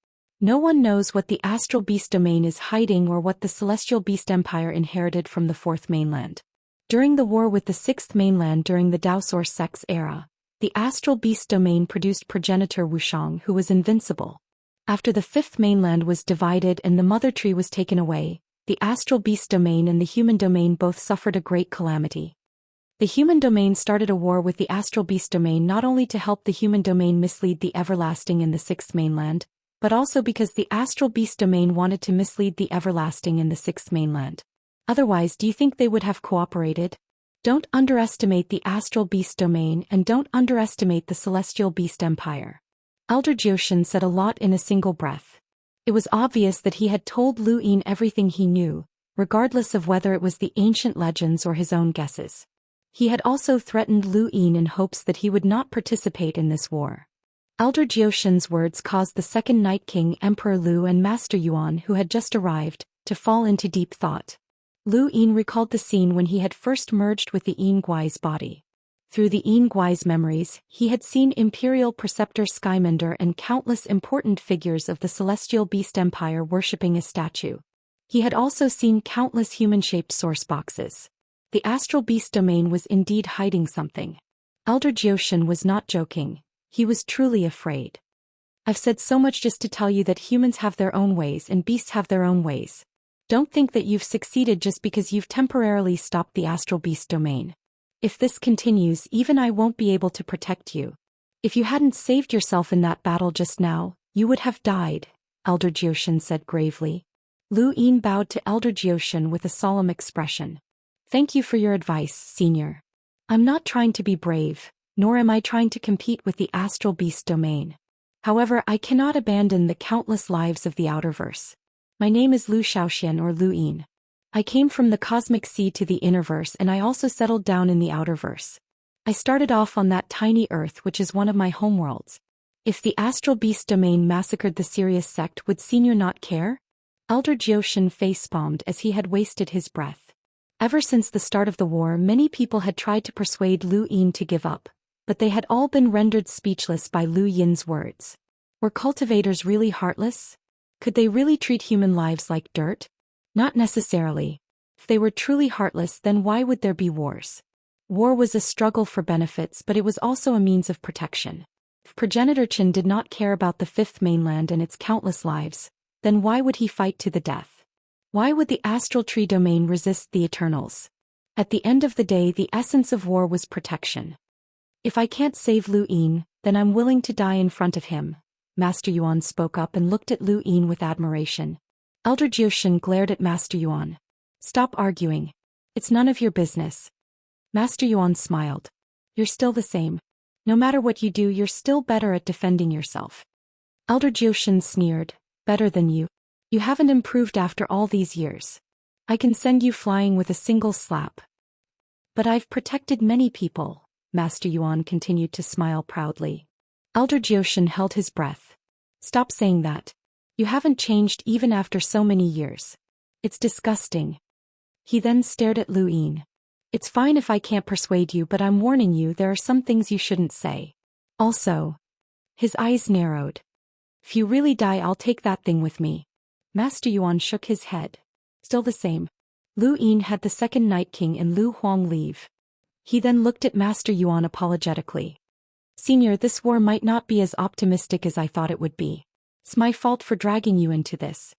No one knows what the astral beast domain is hiding or what the celestial beast empire inherited from the 4th mainland. During the war with the 6th mainland during the Daoist sect's era, the astral beast domain produced progenitor Wuxia who was invincible. After the 5th mainland was divided and the mother tree was taken away, the astral beast domain and the human domain both suffered a great calamity. The human domain started a war with the astral beast domain not only to help the human domain mislead the everlasting in the 6th mainland, but also because the astral beast domain wanted to mislead the everlasting in the 6th mainland. Otherwise, do you think they would have cooperated? Don't underestimate the astral beast domain and don't underestimate the celestial beast empire. Elder Zhou Xian said a lot in a single breath. It was obvious that he had told Lu Yin everything he knew, regardless of whether it was the ancient legends or his own guesses. He had also threatened Lu Yin in hopes that he would not participate in this war. Elder Zhou Xian's words caused the second Night King Emperor Lu and Master Yuan who had just arrived, to fall into deep thought. Lu Yin recalled the scene when he had first merged with the Yin Gui's body. Through the Yin Gui's memories, he had seen Imperial Preceptor Skymender and countless important figures of the Celestial Beast Empire worshipping a statue. He had also seen countless human-shaped source boxes. The Astral Beast domain was indeed hiding something. Elder Zhou Xian was not joking. He was truly afraid. I've said so much just to tell you that humans have their own ways and beasts have their own ways. Don't think that you've succeeded just because you've temporarily stopped the Astral Beast domain. If this continues, even I won't be able to protect you. If you hadn't saved yourself in that battle just now, you would have died, Elder Zhou Xian said gravely. Lu Yin bowed to Elder Zhou Xian with a solemn expression. Thank you for your advice, Senior. I'm not trying to be brave, nor am I trying to compete with the Astral Beast domain. However, I cannot abandon the countless lives of the Outerverse. My name is Zhou Xian or Lu Yin. I came from the cosmic sea to the Innerverse and I also settled down in the Outerverse. I started off on that tiny Earth which is one of my homeworlds. If the Astral Beast domain massacred the Sirius sect, would Senior not care? Elder Zhou Xian face-palmed as he had wasted his breath. Ever since the start of the war, many people had tried to persuade Lu Yin to give up, but they had all been rendered speechless by Lu Yin's words. Were cultivators really heartless? Could they really treat human lives like dirt? Not necessarily. If they were truly heartless, then why would there be wars? War was a struggle for benefits, but it was also a means of protection. If Progenitor Qin did not care about the 5th mainland and its countless lives, then why would he fight to the death? Why would the Astral Tree domain resist the Eternals? At the end of the day, the essence of war was protection. If I can't save Lu Yin, then I'm willing to die in front of him. Master Yuan spoke up and looked at Lu Yin with admiration. Elder Zhou Xian glared at Master Yuan. Stop arguing. It's none of your business. Master Yuan smiled. You're still the same. No matter what you do, you're still better at defending yourself. Elder Zhou Xian sneered. Better than you. You haven't improved after all these years. I can send you flying with a single slap. But I've protected many people, Master Yuan continued to smile proudly. Elder Zhou Xian held his breath. Stop saying that. You haven't changed even after so many years. It's disgusting. He then stared at Lu Yin. It's fine if I can't persuade you, but I'm warning you, there are some things you shouldn't say. Also. His eyes narrowed. If you really die, I'll take that thing with me. Master Yuan shook his head. Still the same. Lu Yin had the second Night King and Lu Huang leave. He then looked at Master Yuan apologetically. Senior, this war might not be as optimistic as I thought it would be. It's my fault for dragging you into this.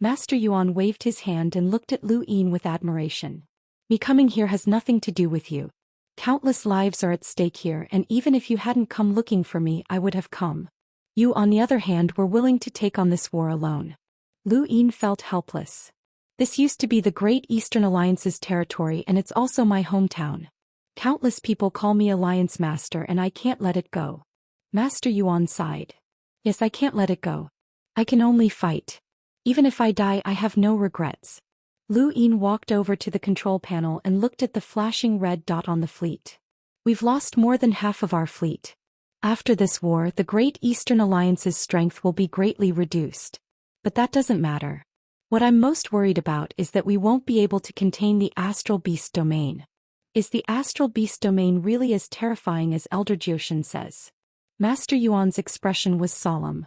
Master Yuan waved his hand and looked at Lu Yin with admiration. Me coming here has nothing to do with you. Countless lives are at stake here, and even if you hadn't come looking for me, I would have come. You, on the other hand, were willing to take on this war alone. Lu Yin felt helpless. This used to be the Great Eastern Alliance's territory, and it's also my hometown. Countless people call me Alliance Master, and I can't let it go. Master Yuan sighed. Yes, I can't let it go. I can only fight. Even if I die, I have no regrets. Lu Yin walked over to the control panel and looked at the flashing red dot on the fleet. We've lost more than half of our fleet. After this war, the Great Eastern Alliance's strength will be greatly reduced. But that doesn't matter. What I'm most worried about is that we won't be able to contain the Astral Beast domain. Is the Astral Beast domain really as terrifying as Elder Zhou Xian says? Master Yuan's expression was solemn.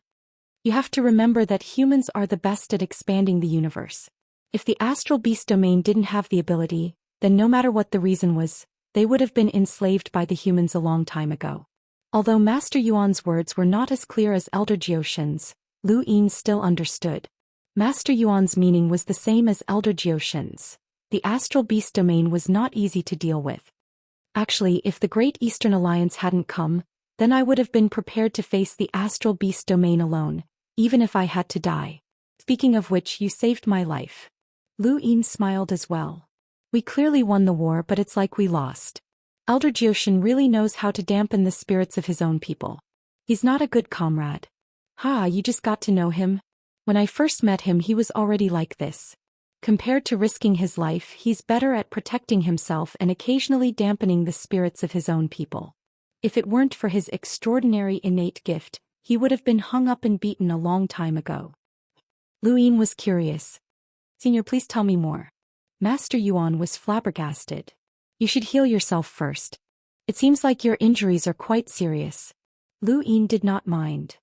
You have to remember that humans are the best at expanding the universe. If the Astral Beast domain didn't have the ability, then no matter what the reason was, they would have been enslaved by the humans a long time ago. Although Master Yuan's words were not as clear as Elder Zhou Xian's, Lu Yin still understood. Master Yuan's meaning was the same as Elder Zhou Xian's. The Astral Beast domain was not easy to deal with. Actually, if the Great Eastern Alliance hadn't come, then I would have been prepared to face the Astral Beast domain alone, even if I had to die. Speaking of which, you saved my life. Lu Yin smiled as well. We clearly won the war, but it's like we lost. Elder Zhou Xian really knows how to dampen the spirits of his own people. He's not a good comrade. You just got to know him? When I first met him, he was already like this. Compared to risking his life, he's better at protecting himself and occasionally dampening the spirits of his own people. If it weren't for his extraordinary innate gift, he would have been hung up and beaten a long time ago. Lu Yin was curious. Senior, please tell me more. Master Yuan was flabbergasted. You should heal yourself first. It seems like your injuries are quite serious. Lu Yin did not mind.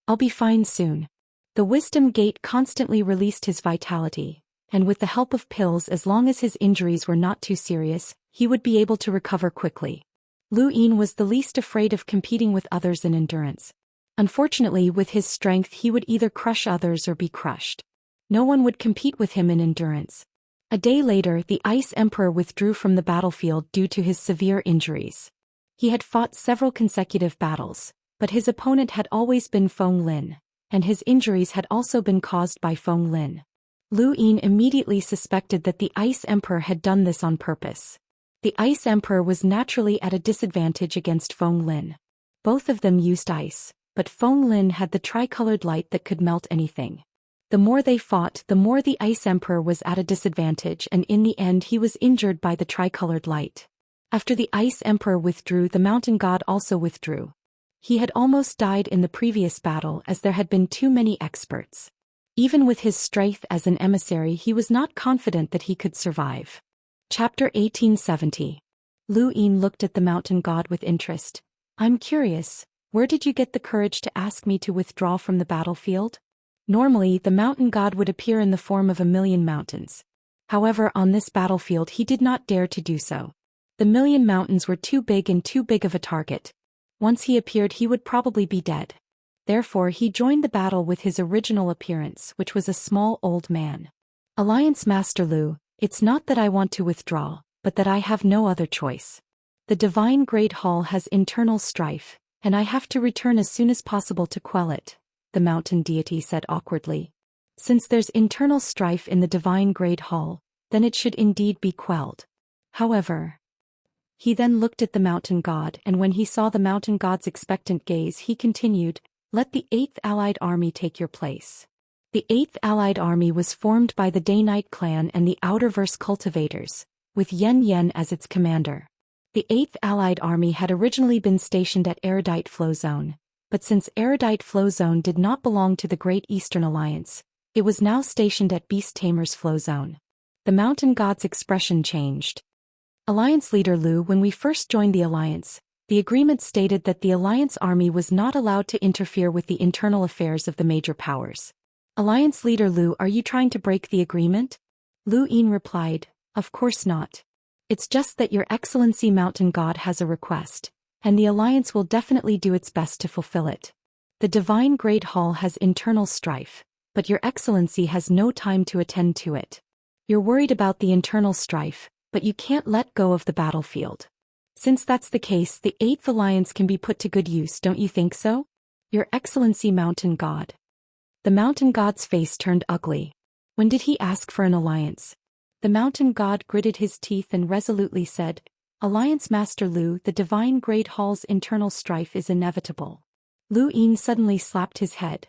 I'll be fine soon. The Wisdom Gate constantly released his vitality, and with the help of pills, as long as his injuries were not too serious, he would be able to recover quickly. Lu Yin was the least afraid of competing with others in endurance. Unfortunately, with his strength, he would either crush others or be crushed. No one would compete with him in endurance. A day later, the Ice Emperor withdrew from the battlefield due to his severe injuries. He had fought several consecutive battles, but his opponent had always been Feng Lin, and his injuries had also been caused by Feng Lin. Lu Yin immediately suspected that the Ice Emperor had done this on purpose. The Ice Emperor was naturally at a disadvantage against Feng Lin. Both of them used ice, but Feng Lin had the tricolored light that could melt anything. The more they fought, the more the Ice Emperor was at a disadvantage, and in the end he was injured by the tricolored light. After the Ice Emperor withdrew, the Mountain God also withdrew. He had almost died in the previous battle as there had been too many experts. Even with his strength as an emissary, he was not confident that he could survive. Chapter 1870. Lu Yin looked at the Mountain God with interest. I'm curious, where did you get the courage to ask me to withdraw from the battlefield? Normally, the Mountain God would appear in the form of 1,000,000 mountains. However, on this battlefield he did not dare to do so. The 1,000,000 mountains were too big and too big of a target. Once he appeared, he would probably be dead. Therefore, he joined the battle with his original appearance, which was a small old man. Alliance Master Lu, it's not that I want to withdraw, but that I have no other choice. The Divine Great Hall has internal strife, and I have to return as soon as possible to quell it, the mountain deity said awkwardly. Since there's internal strife in the Divine Great Hall, then it should indeed be quelled. However, he then looked at the Mountain God, and when he saw the Mountain God's expectant gaze, he continued, let the 8th Allied Army take your place. The 8th Allied Army was formed by the Day-Night clan and the Outerverse cultivators, with Yen Yen as its commander. The 8th Allied Army had originally been stationed at Erudite Flow Zone, but since Erudite Flow Zone did not belong to the Great Eastern Alliance, it was now stationed at Beast Tamer's Flow Zone. The Mountain God's expression changed. Alliance Leader Lu, when we first joined the Alliance, the agreement stated that the Alliance Army was not allowed to interfere with the internal affairs of the major powers. Alliance Leader Lu, are you trying to break the agreement? Lu Yin replied, Of course not. It's just that Your Excellency Mountain God has a request, and the Alliance will definitely do its best to fulfill it. The Divine Great Hall has internal strife, but Your Excellency has no time to attend to it. You're worried about the internal strife, but you can't let go of the battlefield. Since that's the case, the Eighth Alliance can be put to good use, don't you think so? Your Excellency Mountain God. The Mountain God's face turned ugly. When did he ask for an alliance? The Mountain God gritted his teeth and resolutely said, Alliance Master Lu, the Divine Great Hall's internal strife is inevitable. Lu Yin suddenly slapped his head.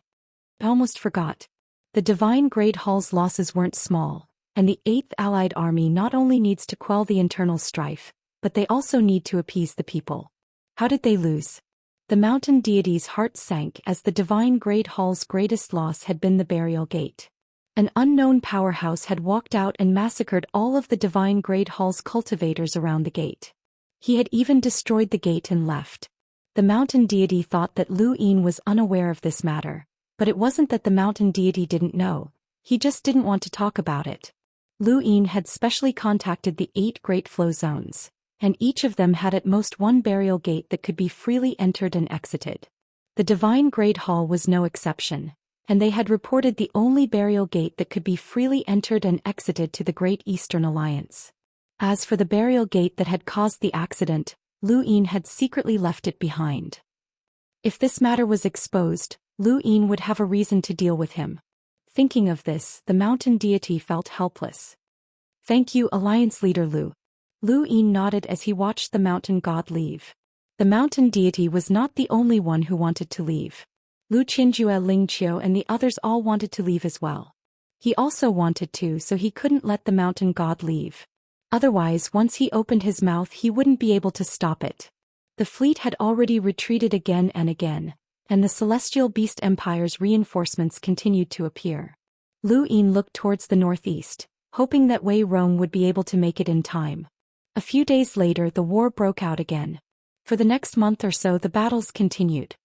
I almost forgot. The Divine Great Hall's losses weren't small, and the Eighth Allied Army not only needs to quell the internal strife, but they also need to appease the people. How did they lose? The mountain deity's heart sank as the Divine Great Hall's greatest loss had been the burial gate. An unknown powerhouse had walked out and massacred all of the Divine Great Hall's cultivators around the gate. He had even destroyed the gate and left. The mountain deity thought that Lu Yin was unaware of this matter, but it wasn't that the mountain deity didn't know, he just didn't want to talk about it. Lu Yin had specially contacted the 8 Great Flow Zones, and each of them had at most one burial gate that could be freely entered and exited. The Divine Great Hall was no exception, and they had reported the only burial gate that could be freely entered and exited to the Great Eastern Alliance. As for the burial gate that had caused the accident, Lu Yin had secretly left it behind. If this matter was exposed, Lu Yin would have a reason to deal with him. Thinking of this, the mountain deity felt helpless. Thank you, Alliance Leader Lu. Lu Yin nodded as he watched the mountain god leave. The mountain deity was not the only one who wanted to leave. Lu Qinjue, Ling Qiu and the others all wanted to leave as well. He also wanted to, so he couldn't let the mountain god leave. Otherwise, once he opened his mouth, he wouldn't be able to stop it. The fleet had already retreated again and again, and the Celestial Beast Empire's reinforcements continued to appear. Lu Yin looked towards the northeast, hoping that Wei Rong would be able to make it in time. A few days later, the war broke out again. For the next month or so, the battles continued.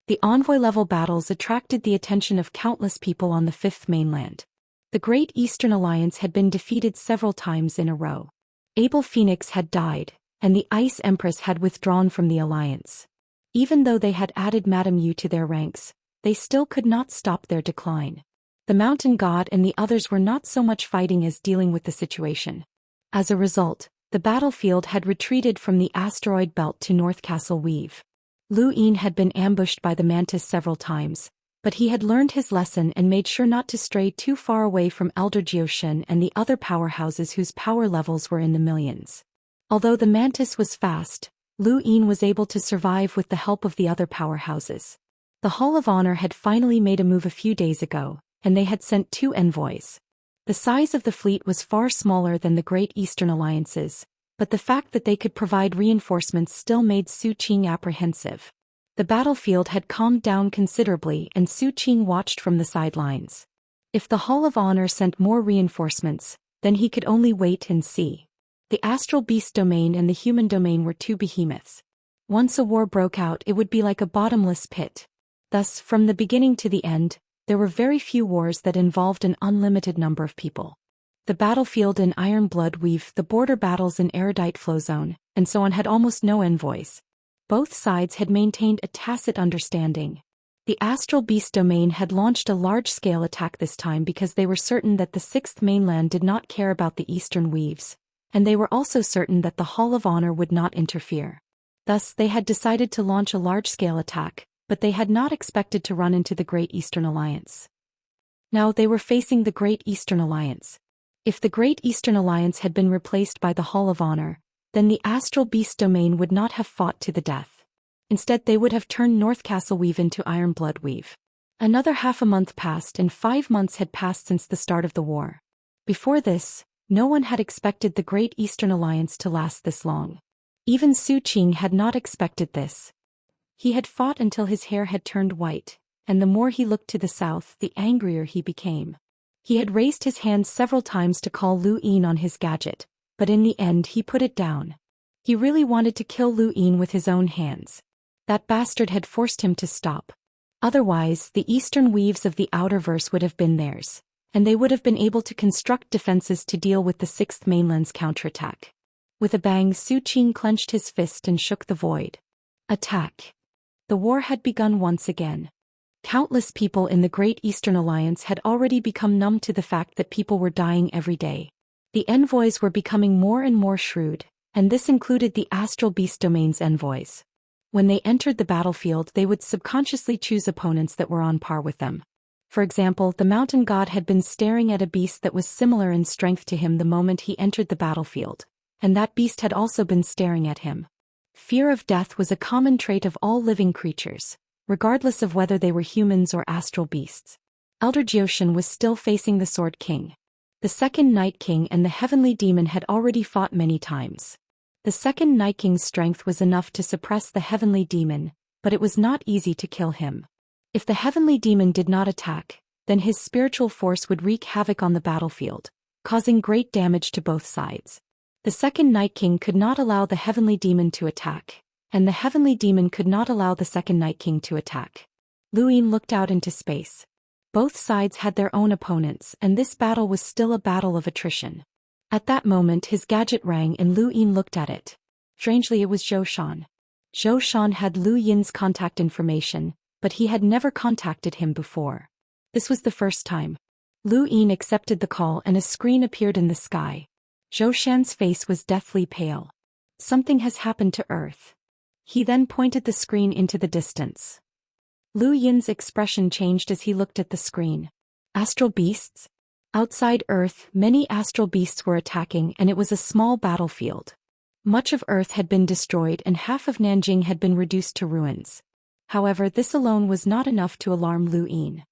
The envoy-level battles attracted the attention of countless people on the Fifth Mainland. The Great Eastern Alliance had been defeated several times in a row. Abel Phoenix had died, and the Ice Empress had withdrawn from the alliance. Even though they had added Madame Yu to their ranks, they still could not stop their decline. The Mountain God and the others were not so much fighting as dealing with the situation. As a result, the battlefield had retreated from the asteroid belt to North Castle Weave. Lu Yin had been ambushed by the Mantis several times, but he had learned his lesson and made sure not to stray too far away from Elder Zhou Xian and the other powerhouses whose power levels were in the millions. Although the Mantis was fast, Lu Yin was able to survive with the help of the other powerhouses. The Hall of Honor had finally made a move a few days ago, and they had sent 2 envoys. The size of the fleet was far smaller than the Great Eastern Alliances, but the fact that they could provide reinforcements still made Su Qing apprehensive. The battlefield had calmed down considerably and Su Qing watched from the sidelines. If the Hall of Honor sent more reinforcements, then he could only wait and see. The Astral Beast Domain and the Human Domain were 2 behemoths. Once a war broke out, it would be like a bottomless pit. Thus, from the beginning to the end, there were very few wars that involved an unlimited number of people. The battlefield in Iron Blood Weave, the border battles in Erudite Flow Zone, and so on had almost no envoys. Both sides had maintained a tacit understanding. The Astral Beast Domain had launched a large-scale attack this time because they were certain that the Sixth Mainland did not care about the Eastern Weaves, and they were also certain that the Hall of Honor would not interfere. Thus, they had decided to launch a large-scale attack, but they had not expected to run into the Great Eastern Alliance. Now they were facing the Great Eastern Alliance. If the Great Eastern Alliance had been replaced by the Hall of Honor, then the Astral Beast Domain would not have fought to the death. Instead, they would have turned North Castle Weave into Iron Blood Weave. Another half a month passed and 5 months had passed since the start of the war. Before this, no one had expected the Great Eastern Alliance to last this long. Even Su Qing had not expected this. He had fought until his hair had turned white, and the more he looked to the south, the angrier he became. He had raised his hand several times to call Lu Yin on his gadget, but in the end he put it down. He really wanted to kill Lu Yin with his own hands. That bastard had forced him to stop. Otherwise, the eastern weaves of the Outerverse would have been theirs, and they would have been able to construct defenses to deal with the Sixth Mainland's counterattack. With a bang, Zhou Xian clenched his fist and shook the void. Attack! The war had begun once again. Countless people in the Great Eastern Alliance had already become numb to the fact that people were dying every day. The envoys were becoming more and more shrewd, and this included the Astral Beast Domain's envoys. When they entered the battlefield, they would subconsciously choose opponents that were on par with them. For example, the mountain god had been staring at a beast that was similar in strength to him the moment he entered the battlefield, and that beast had also been staring at him. Fear of death was a common trait of all living creatures, regardless of whether they were humans or astral beasts. Elder Zhou Xian was still facing the Sword King. The Second Night King and the Heavenly Demon had already fought many times. The Second Night King's strength was enough to suppress the Heavenly Demon, but it was not easy to kill him. If the Heavenly Demon did not attack, then his spiritual force would wreak havoc on the battlefield, causing great damage to both sides. The Second Night King could not allow the Heavenly Demon to attack, and the Heavenly Demon could not allow the Second Night King to attack. Lu Ying looked out into space. Both sides had their own opponents, and this battle was still a battle of attrition. At that moment his gadget rang and Lu Ying looked at it. Strangely, it was Zhou Xian. Zhou Xian had Lu Yin's contact information, but he had never contacted him before. This was the first time. Lu Ying accepted the call and a screen appeared in the sky. Zhou Xian's face was deathly pale. Something has happened to Earth. He then pointed the screen into the distance. Lu Yin's expression changed as he looked at the screen. Astral beasts? Outside Earth, many astral beasts were attacking, and it was a small battlefield. Much of Earth had been destroyed and half of Nanjing had been reduced to ruins. However, this alone was not enough to alarm Lu Ying.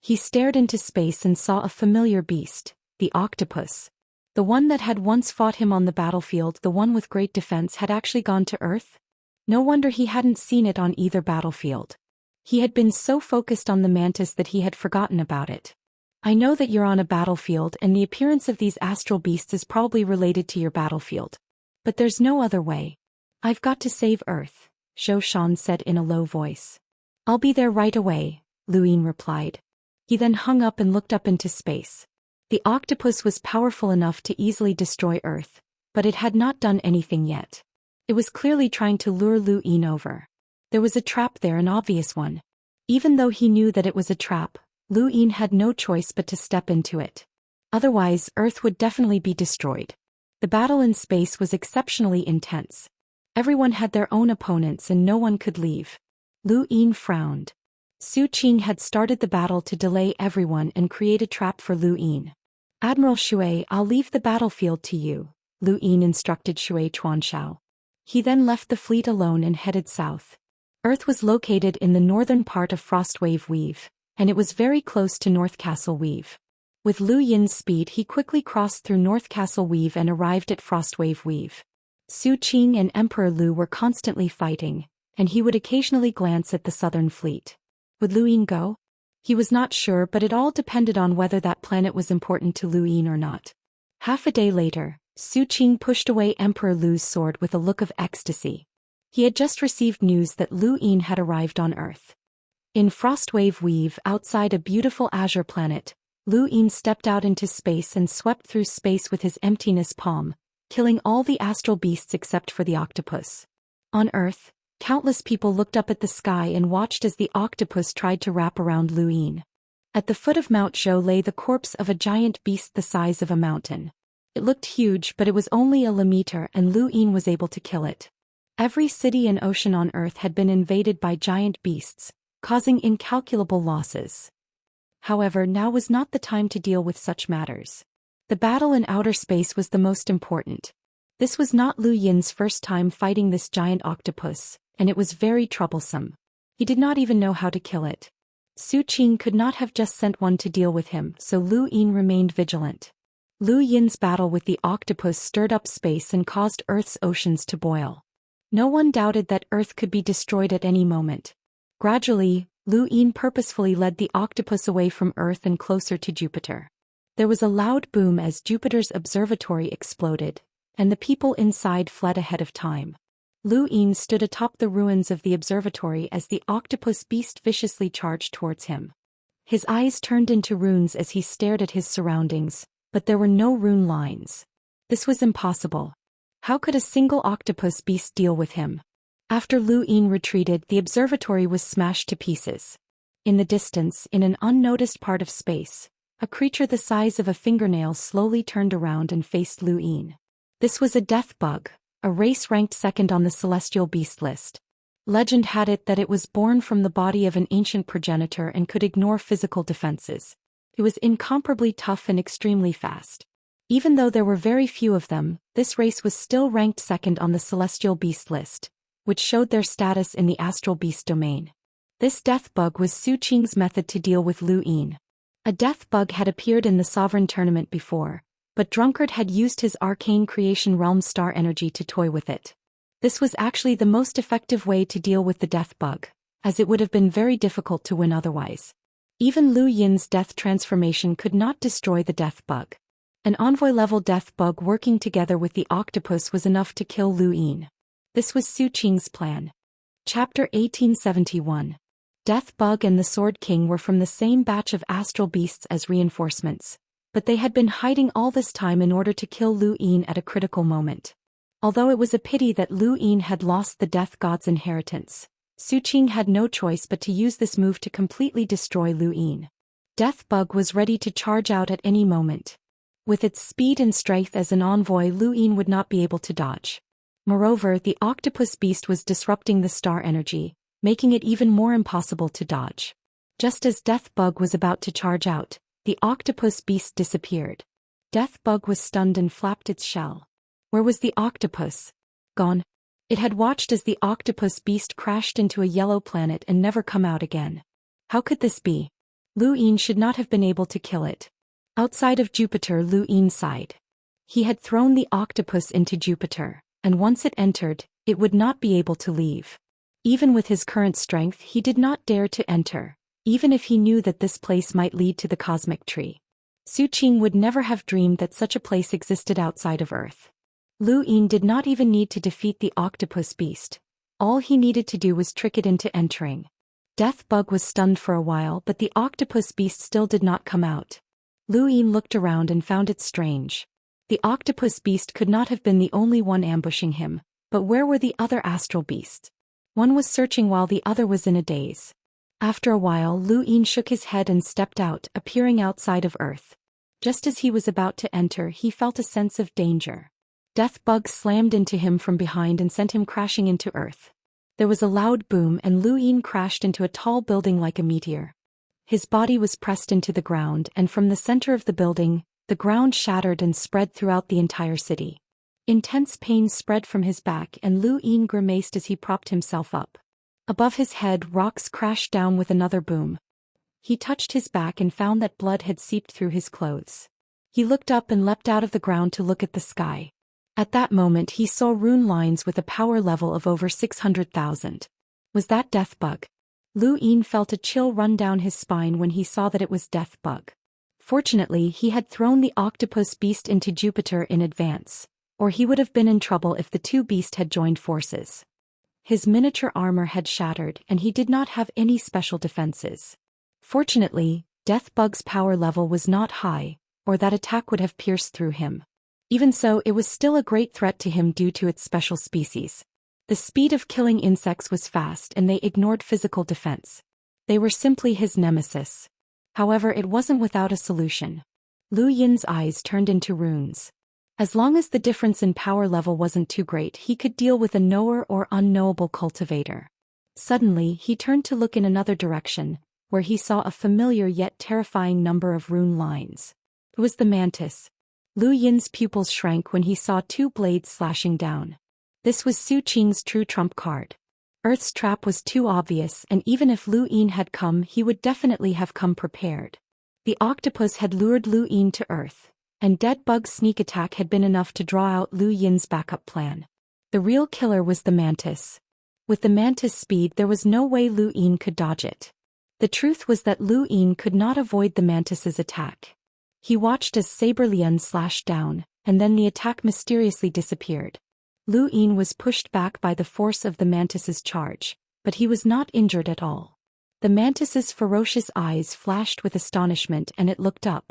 He stared into space and saw a familiar beast, the octopus. The one that had once fought him on the battlefield, the one with great defense, had actually gone to Earth? No wonder he hadn't seen it on either battlefield. He had been so focused on the mantis that he had forgotten about it. I know that you're on a battlefield and the appearance of these astral beasts is probably related to your battlefield. But there's no other way. I've got to save Earth, Zhou Xian said in a low voice. I'll be there right away, Lu Ying replied. He then hung up and looked up into space. The octopus was powerful enough to easily destroy Earth, but it had not done anything yet. It was clearly trying to lure Lu Ying over. There was a trap there, an obvious one. Even though he knew that it was a trap, Lu Ying had no choice but to step into it. Otherwise, Earth would definitely be destroyed. The battle in space was exceptionally intense. Everyone had their own opponents and no one could leave. Lu Ying frowned. Zhou Xian had started the battle to delay everyone and create a trap for Lu Ying. Admiral Shui, I'll leave the battlefield to you, Lu Ying instructed Shui Chuanshao. He then left the fleet alone and headed south. Earth was located in the northern part of Frostwave Weave, and it was very close to North Castle Weave. With Lu Yin's speed, he quickly crossed through North Castle Weave and arrived at Frostwave Weave. Zhou Xian and Emperor Lu were constantly fighting, and he would occasionally glance at the southern fleet. Would Lu Ying go? He was not sure, but it all depended on whether that planet was important to Lu Ying or not. Half a day later, Zhou Xian pushed away Emperor Lu's sword with a look of ecstasy. He had just received news that Lu Ying had arrived on Earth. In Frostwave Weave, outside a beautiful azure planet, Lu Ying stepped out into space and swept through space with his emptiness palm, killing all the astral beasts except for the octopus. On Earth, countless people looked up at the sky and watched as the octopus tried to wrap around Lu Ying. At the foot of Mount Zhou lay the corpse of a giant beast the size of a mountain. It looked huge, but it was only a Lemmeter and Lu Ying was able to kill it. Every city and ocean on Earth had been invaded by giant beasts, causing incalculable losses. However, now was not the time to deal with such matters. The battle in outer space was the most important. This was not Lu Yin's first time fighting this giant octopus, and it was very troublesome. He did not even know how to kill it. Zhou Xian could not have just sent one to deal with him, so Lu Ying remained vigilant. Lu Yin's battle with the octopus stirred up space and caused Earth's oceans to boil. No one doubted that Earth could be destroyed at any moment. Gradually, Lu Ying purposefully led the octopus away from Earth and closer to Jupiter. There was a loud boom as Jupiter's observatory exploded, and the people inside fled ahead of time. Lu Ying stood atop the ruins of the observatory as the octopus beast viciously charged towards him. His eyes turned into runes as he stared at his surroundings, but there were no rune lines. This was impossible. How could a single octopus beast deal with him? After Lu Yin retreated, the observatory was smashed to pieces. In the distance, in an unnoticed part of space, a creature the size of a fingernail slowly turned around and faced Lu Yin. This was a death bug, a race ranked second on the celestial beast list. Legend had it that it was born from the body of an ancient progenitor and could ignore physical defenses. It was incomparably tough and extremely fast. Even though there were very few of them, this race was still ranked second on the celestial beast list, which showed their status in the astral beast domain. This death bug was Zhou Xian's method to deal with Lu Yin. A death bug had appeared in the Sovereign Tournament before, but Drunkard had used his arcane creation realm star energy to toy with it. This was actually the most effective way to deal with the death bug, as it would have been very difficult to win otherwise. Even Lu Yin's death transformation could not destroy the death bug. An envoy-level death bug working together with the octopus was enough to kill Lu Yin. This was Zhou Xian's plan. Chapter 1871. Death Bug and the Sword King were from the same batch of astral beasts as reinforcements, but they had been hiding all this time in order to kill Lu Yin at a critical moment. Although it was a pity that Lu Yin had lost the Death God's inheritance, Zhou Xian had no choice but to use this move to completely destroy Lu Yin. Death Bug was ready to charge out at any moment. With its speed and strength as an envoy, Lu Yin would not be able to dodge. Moreover, the octopus beast was disrupting the star energy, making it even more impossible to dodge. Just as Death Bug was about to charge out, the octopus beast disappeared. Death Bug was stunned and flapped its shell. Where was the octopus? Gone. It had watched as the octopus beast crashed into a yellow planet and never come out again. How could this be? Lu Yin should not have been able to kill it. Outside of Jupiter, Lu Yin sighed. He had thrown the octopus into Jupiter, and once it entered, it would not be able to leave. Even with his current strength, he did not dare to enter, even if he knew that this place might lead to the cosmic tree. Zhou Xian would never have dreamed that such a place existed outside of Earth. Lu Yin did not even need to defeat the octopus beast. All he needed to do was trick it into entering. Death Bug was stunned for a while, but the octopus beast still did not come out. Lu Yin looked around and found it strange. The octopus beast could not have been the only one ambushing him, but where were the other astral beasts? One was searching while the other was in a daze. After a while, Lu Yin shook his head and stepped out, appearing outside of Earth. Just as he was about to enter, he felt a sense of danger. Death Bug slammed into him from behind and sent him crashing into Earth. There was a loud boom and Lu Yin crashed into a tall building like a meteor. His body was pressed into the ground, and from the center of the building, the ground shattered and spread throughout the entire city. Intense pain spread from his back and Lu Yin grimaced as he propped himself up. Above his head, rocks crashed down with another boom. He touched his back and found that blood had seeped through his clothes. He looked up and leapt out of the ground to look at the sky. At that moment he saw rune lines with a power level of over 600,000. Was that Death Bug? Lu Yin felt a chill run down his spine when he saw that it was Death Bug. Fortunately, he had thrown the octopus beast into Jupiter in advance, or he would have been in trouble if the two beasts had joined forces. His miniature armor had shattered and he did not have any special defenses. Fortunately, Death Bug's power level was not high, or that attack would have pierced through him. Even so, it was still a great threat to him due to its special species. The speed of killing insects was fast and they ignored physical defense. They were simply his nemesis. However, it wasn't without a solution. Lu Yin's eyes turned into runes. As long as the difference in power level wasn't too great, he could deal with a knower or unknowable cultivator. Suddenly, he turned to look in another direction, where he saw a familiar yet terrifying number of rune lines. It was the mantis. Lu Yin's pupils shrank when he saw two blades slashing down. This was Zhou Xian's true trump card. Earth's trap was too obvious, and even if Lu Yin had come, he would definitely have come prepared. The octopus had lured Lu Yin to Earth, and Dead Bug's sneak attack had been enough to draw out Lu Yin's backup plan. The real killer was the mantis. With the mantis speed, there was no way Lu Yin could dodge it. The truth was that Lu Yin could not avoid the mantis's attack. He watched as Saber Lian slashed down, and then the attack mysteriously disappeared. Lu Yin was pushed back by the force of the mantis's charge, but he was not injured at all. The mantis's ferocious eyes flashed with astonishment and it looked up.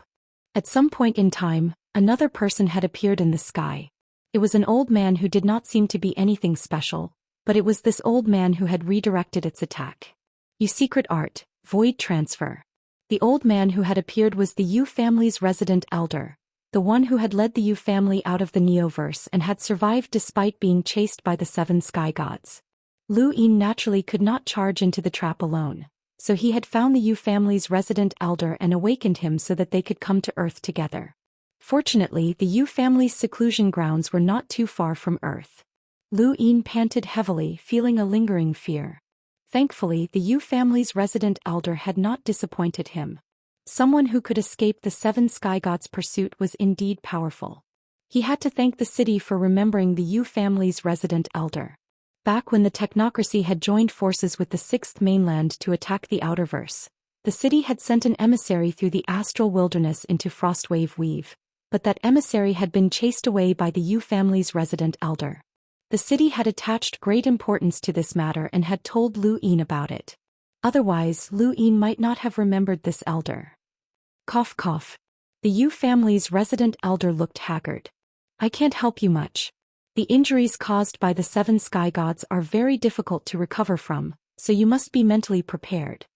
At some point in time, another person had appeared in the sky. It was an old man who did not seem to be anything special, but it was this old man who had redirected its attack. "You secret art, void transfer." The old man who had appeared was the Yu family's resident elder, the one who had led the Yu family out of the Neoverse and had survived despite being chased by the 7 sky gods. Lu Yin naturally could not charge into the trap alone, so he had found the Yu family's resident elder and awakened him so that they could come to Earth together. Fortunately, the Yu family's seclusion grounds were not too far from Earth. Lu Yin panted heavily, feeling a lingering fear. Thankfully, the Yu family's resident elder had not disappointed him. Someone who could escape the 7 sky gods' pursuit was indeed powerful. He had to thank the city for remembering the Yu family's resident elder. Back when the technocracy had joined forces with the 6th mainland to attack the Outerverse, the city had sent an emissary through the astral wilderness into Frostwave Weave, but that emissary had been chased away by the Yu family's resident elder. The city had attached great importance to this matter and had told Lu Yin about it. Otherwise, Lu Yin might not have remembered this elder. Cough cough. The Yu family's resident elder looked haggard. "I can't help you much. The injuries caused by the 7 sky gods are very difficult to recover from, so you must be mentally prepared."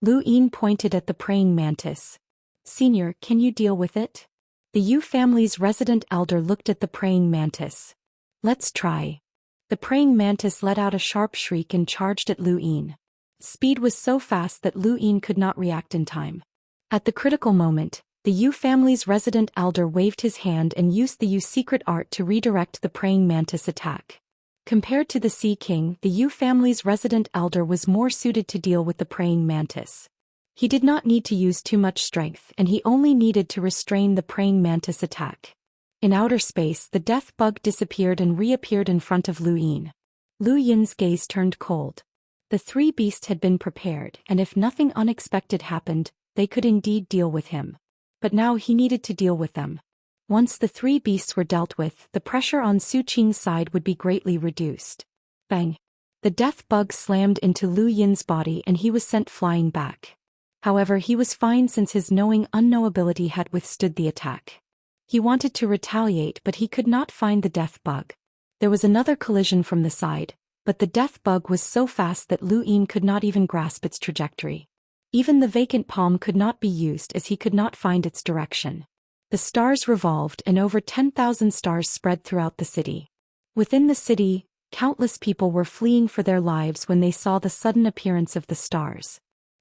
Lu Yin pointed at the praying mantis. "Senior, can you deal with it?" The Yu family's resident elder looked at the praying mantis. "Let's try." The praying mantis let out a sharp shriek and charged at Lu Yin. Speed was so fast that Lu Yin could not react in time. At the critical moment, the Yu family's resident elder waved his hand and used the Yu secret art to redirect the praying mantis attack. Compared to the Sea King, the Yu family's resident elder was more suited to deal with the praying mantis. He did not need to use too much strength and he only needed to restrain the praying mantis attack. In outer space, the death bug disappeared and reappeared in front of Lu Yin. Lu Yin's gaze turned cold. The 3 beasts had been prepared, and if nothing unexpected happened, they could indeed deal with him. But now he needed to deal with them. Once the 3 beasts were dealt with, the pressure on Su Qing's side would be greatly reduced. Bang! The death bug slammed into Lu Yin's body and he was sent flying back. However, he was fine since his knowing-unknown ability had withstood the attack. He wanted to retaliate but he could not find the death bug. There was another collision from the side, but the death bug was so fast that Lu Yin could not even grasp its trajectory. Even the vacant palm could not be used as he could not find its direction. The stars revolved and over 10,000 stars spread throughout the city. Within the city, countless people were fleeing for their lives when they saw the sudden appearance of the stars.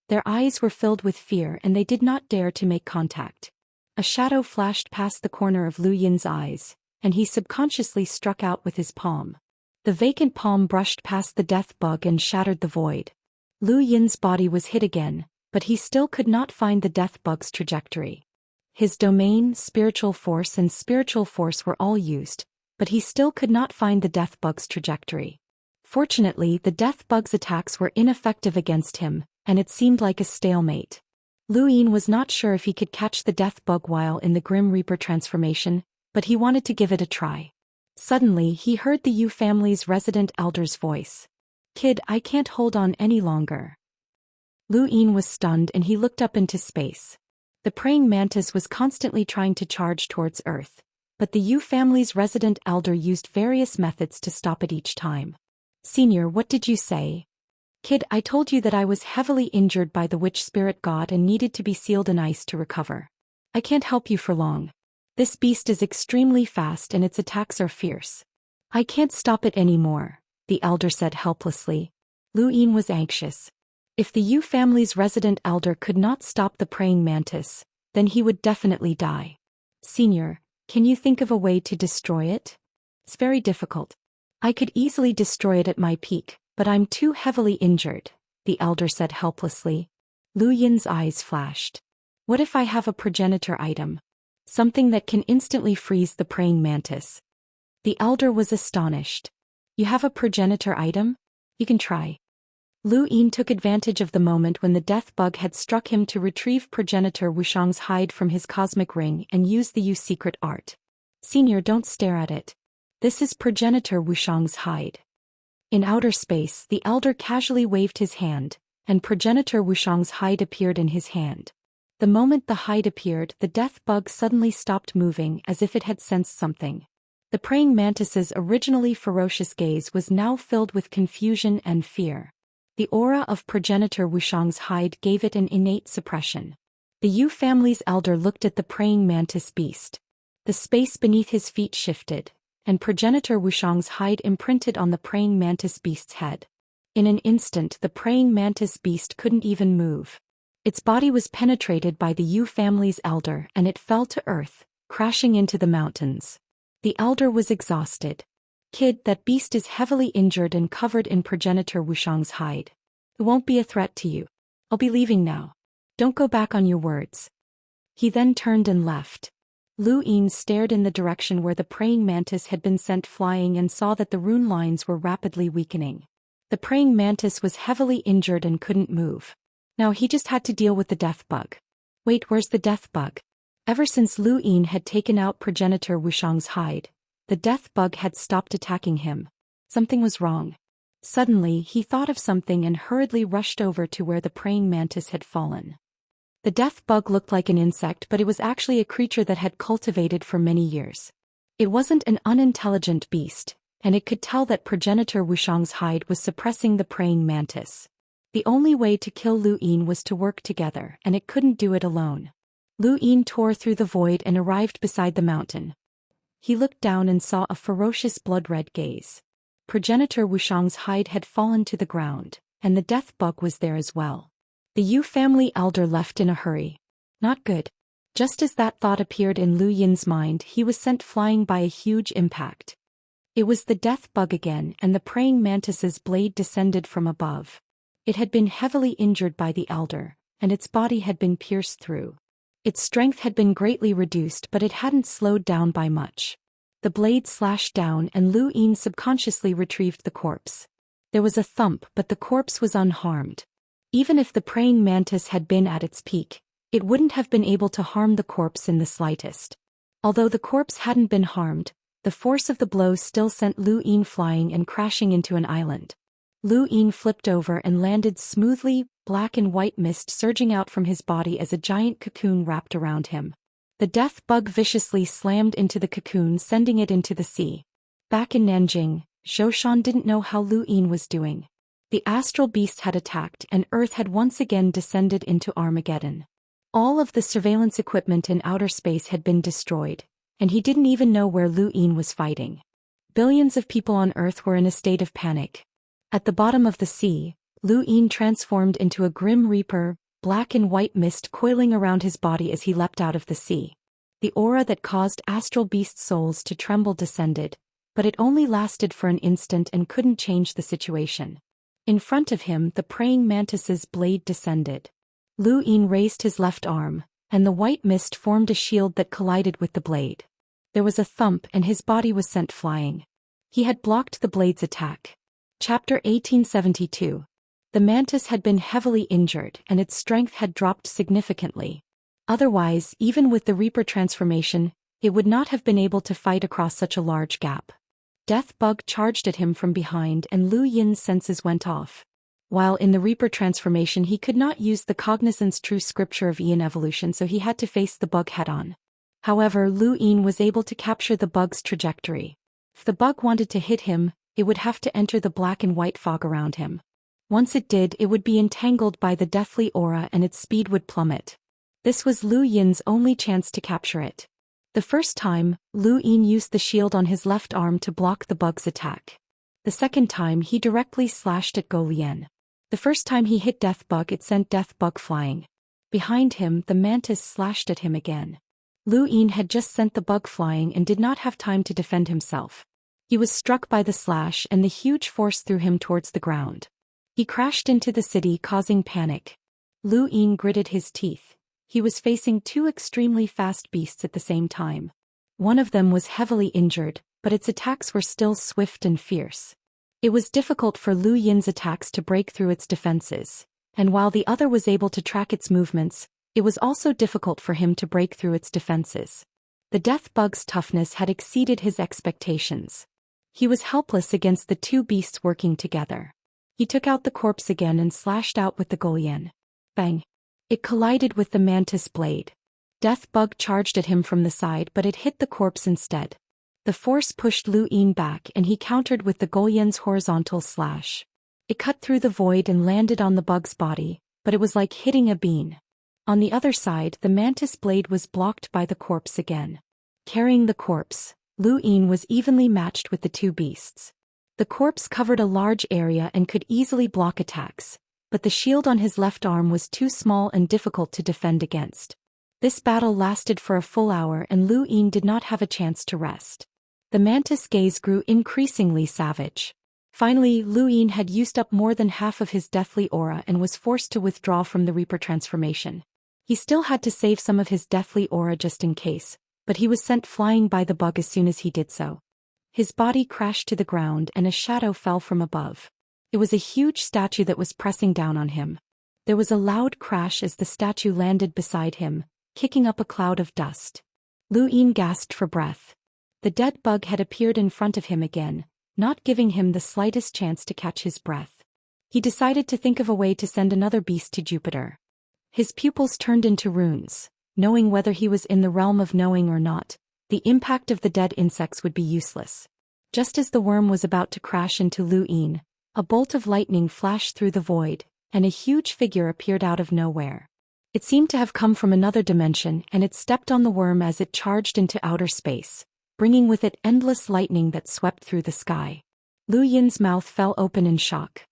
Their eyes were filled with fear and they did not dare to make contact. A shadow flashed past the corner of Lu Yin's eyes, and he subconsciously struck out with his palm. The vacant palm brushed past the death bug and shattered the void. Lu Yin's body was hit again, but he still could not find the death bug's trajectory. His domain, spiritual force and spiritual force were all used, but he still could not find the death bug's trajectory. Fortunately, the death bug's attacks were ineffective against him, and it seemed like a stalemate. Lu Yin was not sure if he could catch the death bug while in the Grim Reaper transformation, but he wanted to give it a try. Suddenly, he heard the Yu family's resident elder's voice. "Kid, I can't hold on any longer." Lu Yin was stunned and he looked up into space. The praying mantis was constantly trying to charge towards Earth, but the Yu family's resident elder used various methods to stop it each time. "Senior, what did you say?" "Kid, I told you that I was heavily injured by the witch spirit god and needed to be sealed in ice to recover. I can't help you for long. This beast is extremely fast and its attacks are fierce. I can't stop it anymore," the elder said helplessly. Lu Yin was anxious. If the Yu family's resident elder could not stop the praying mantis, then he would definitely die. "Senior, can you think of a way to destroy it?" "It's very difficult. I could easily destroy it at my peak, but I'm too heavily injured," the elder said helplessly. Lu Yin's eyes flashed. "What if I have a progenitor item? Something that can instantly freeze the praying mantis?" The elder was astonished. "You have a progenitor item? You can try." Lu Yin took advantage of the moment when the death bug had struck him to retrieve progenitor Wuxiang's hide from his cosmic ring and use the Yu secret art. "Senior, don't stare at it. This is progenitor Wuxiang's hide." In outer space, the elder casually waved his hand, and progenitor Wuxiang's hide appeared in his hand. The moment the hide appeared, the death bug suddenly stopped moving as if it had sensed something. The praying mantis's originally ferocious gaze was now filled with confusion and fear. The aura of progenitor Wuxiang's hide gave it an innate suppression. The Yu family's elder looked at the praying mantis beast. The space beneath his feet shifted, and progenitor Wuxiang's hide imprinted on the praying mantis beast's head. In an instant, the praying mantis beast couldn't even move. Its body was penetrated by the Yu family's elder and it fell to earth, crashing into the mountains. The elder was exhausted. "Kid, that beast is heavily injured and covered in progenitor Wuxiang's hide. It won't be a threat to you. I'll be leaving now. Don't go back on your words." He then turned and left. Lu Yin stared in the direction where the praying mantis had been sent flying and saw that the rune lines were rapidly weakening. The praying mantis was heavily injured and couldn't move. Now he just had to deal with the death bug. Wait, where's the death bug? Ever since Lu Yin had taken out progenitor Wuxiang's hide, the death bug had stopped attacking him. Something was wrong. Suddenly, he thought of something and hurriedly rushed over to where the praying mantis had fallen. The death bug looked like an insect, but it was actually a creature that had cultivated for many years. It wasn't an unintelligent beast, and it could tell that progenitor Wuxiang's hide was suppressing the praying mantis. The only way to kill Lu Yin was to work together, and it couldn't do it alone. Lu Yin tore through the void and arrived beside the mountain. He looked down and saw a ferocious blood-red gaze. Progenitor Wuxiang's hide had fallen to the ground, and the death bug was there as well. The Yu family elder left in a hurry. Not good. Just as that thought appeared in Lu Yin's mind, he was sent flying by a huge impact. It was the death bug again, and the praying mantis's blade descended from above. It had been heavily injured by the elder, and its body had been pierced through. Its strength had been greatly reduced, but it hadn't slowed down by much. The blade slashed down and Lu Yin subconsciously retrieved the corpse. There was a thump, but the corpse was unharmed. Even if the praying mantis had been at its peak, it wouldn't have been able to harm the corpse in the slightest. Although the corpse hadn't been harmed, the force of the blow still sent Lu Yin flying and crashing into an island. Lu Yin flipped over and landed smoothly, black and white mist surging out from his body as a giant cocoon wrapped around him. The death bug viciously slammed into the cocoon, sending it into the sea. Back in Nanjing, Zhou Xian didn't know how Lu Yin was doing. The astral beast had attacked and Earth had once again descended into Armageddon. All of the surveillance equipment in outer space had been destroyed, and he didn't even know where Lu Yin was fighting. Billions of people on Earth were in a state of panic. At the bottom of the sea, Lu Yin transformed into a grim reaper, black and white mist coiling around his body as he leapt out of the sea. The aura that caused astral beast souls to tremble descended, but it only lasted for an instant and couldn't change the situation. In front of him, the praying mantis's blade descended. Lu Yin raised his left arm, and the white mist formed a shield that collided with the blade. There was a thump and his body was sent flying. He had blocked the blade's attack. Chapter 1872. The mantis had been heavily injured and its strength had dropped significantly. Otherwise, even with the Reaper transformation, it would not have been able to fight across such a large gap. Death Bug charged at him from behind and Lu Yin's senses went off. While in the Reaper transformation he could not use the cognizance true scripture of Yin evolution, so he had to face the bug head-on. However, Lu Yin was able to capture the bug's trajectory. If the bug wanted to hit him, it would have to enter the black and white fog around him. Once it did, it would be entangled by the deathly aura and its speed would plummet. This was Lu Yin's only chance to capture it. The first time, Lu Yin used the shield on his left arm to block the bug's attack. The second time he directly slashed at Go Lian. The first time he hit Death Bug, it sent Death Bug flying. Behind him, the mantis slashed at him again. Lu Yin had just sent the bug flying and did not have time to defend himself. He was struck by the slash and the huge force threw him towards the ground. He crashed into the city, causing panic. Lu Yin gritted his teeth. He was facing two extremely fast beasts at the same time. One of them was heavily injured, but its attacks were still swift and fierce. It was difficult for Lu Yin's attacks to break through its defenses, and while the other was able to track its movements, it was also difficult for him to break through its defenses. The Death Bug's toughness had exceeded his expectations. He was helpless against the two beasts working together. He took out the corpse again and slashed out with the Golian. Bang! It collided with the mantis blade. Death Bug charged at him from the side, but it hit the corpse instead. The force pushed Lu Yin back and he countered with the Golian's horizontal slash. It cut through the void and landed on the bug's body, but it was like hitting a bean. On the other side, the mantis blade was blocked by the corpse again. Carrying the corpse, Lu Yin was evenly matched with the two beasts. The corpse covered a large area and could easily block attacks, but the shield on his left arm was too small and difficult to defend against. This battle lasted for a full hour and Lu Yin did not have a chance to rest. The mantis gaze grew increasingly savage. Finally, Lu Yin had used up more than half of his deathly aura and was forced to withdraw from the Reaper transformation. He still had to save some of his deathly aura just in case, but he was sent flying by the bug as soon as he did so. His body crashed to the ground and a shadow fell from above. It was a huge statue that was pressing down on him. There was a loud crash as the statue landed beside him, kicking up a cloud of dust. Lu Yin gasped for breath. The dead bug had appeared in front of him again, not giving him the slightest chance to catch his breath. He decided to think of a way to send another beast to Jupiter. His pupils turned into runes. Knowing whether he was in the realm of knowing or not, the impact of the dead insects would be useless. Just as the worm was about to crash into Lu Yin, a bolt of lightning flashed through the void, and a huge figure appeared out of nowhere. It seemed to have come from another dimension and it stepped on the worm as it charged into outer space, bringing with it endless lightning that swept through the sky. Lu Yin's mouth fell open in shock.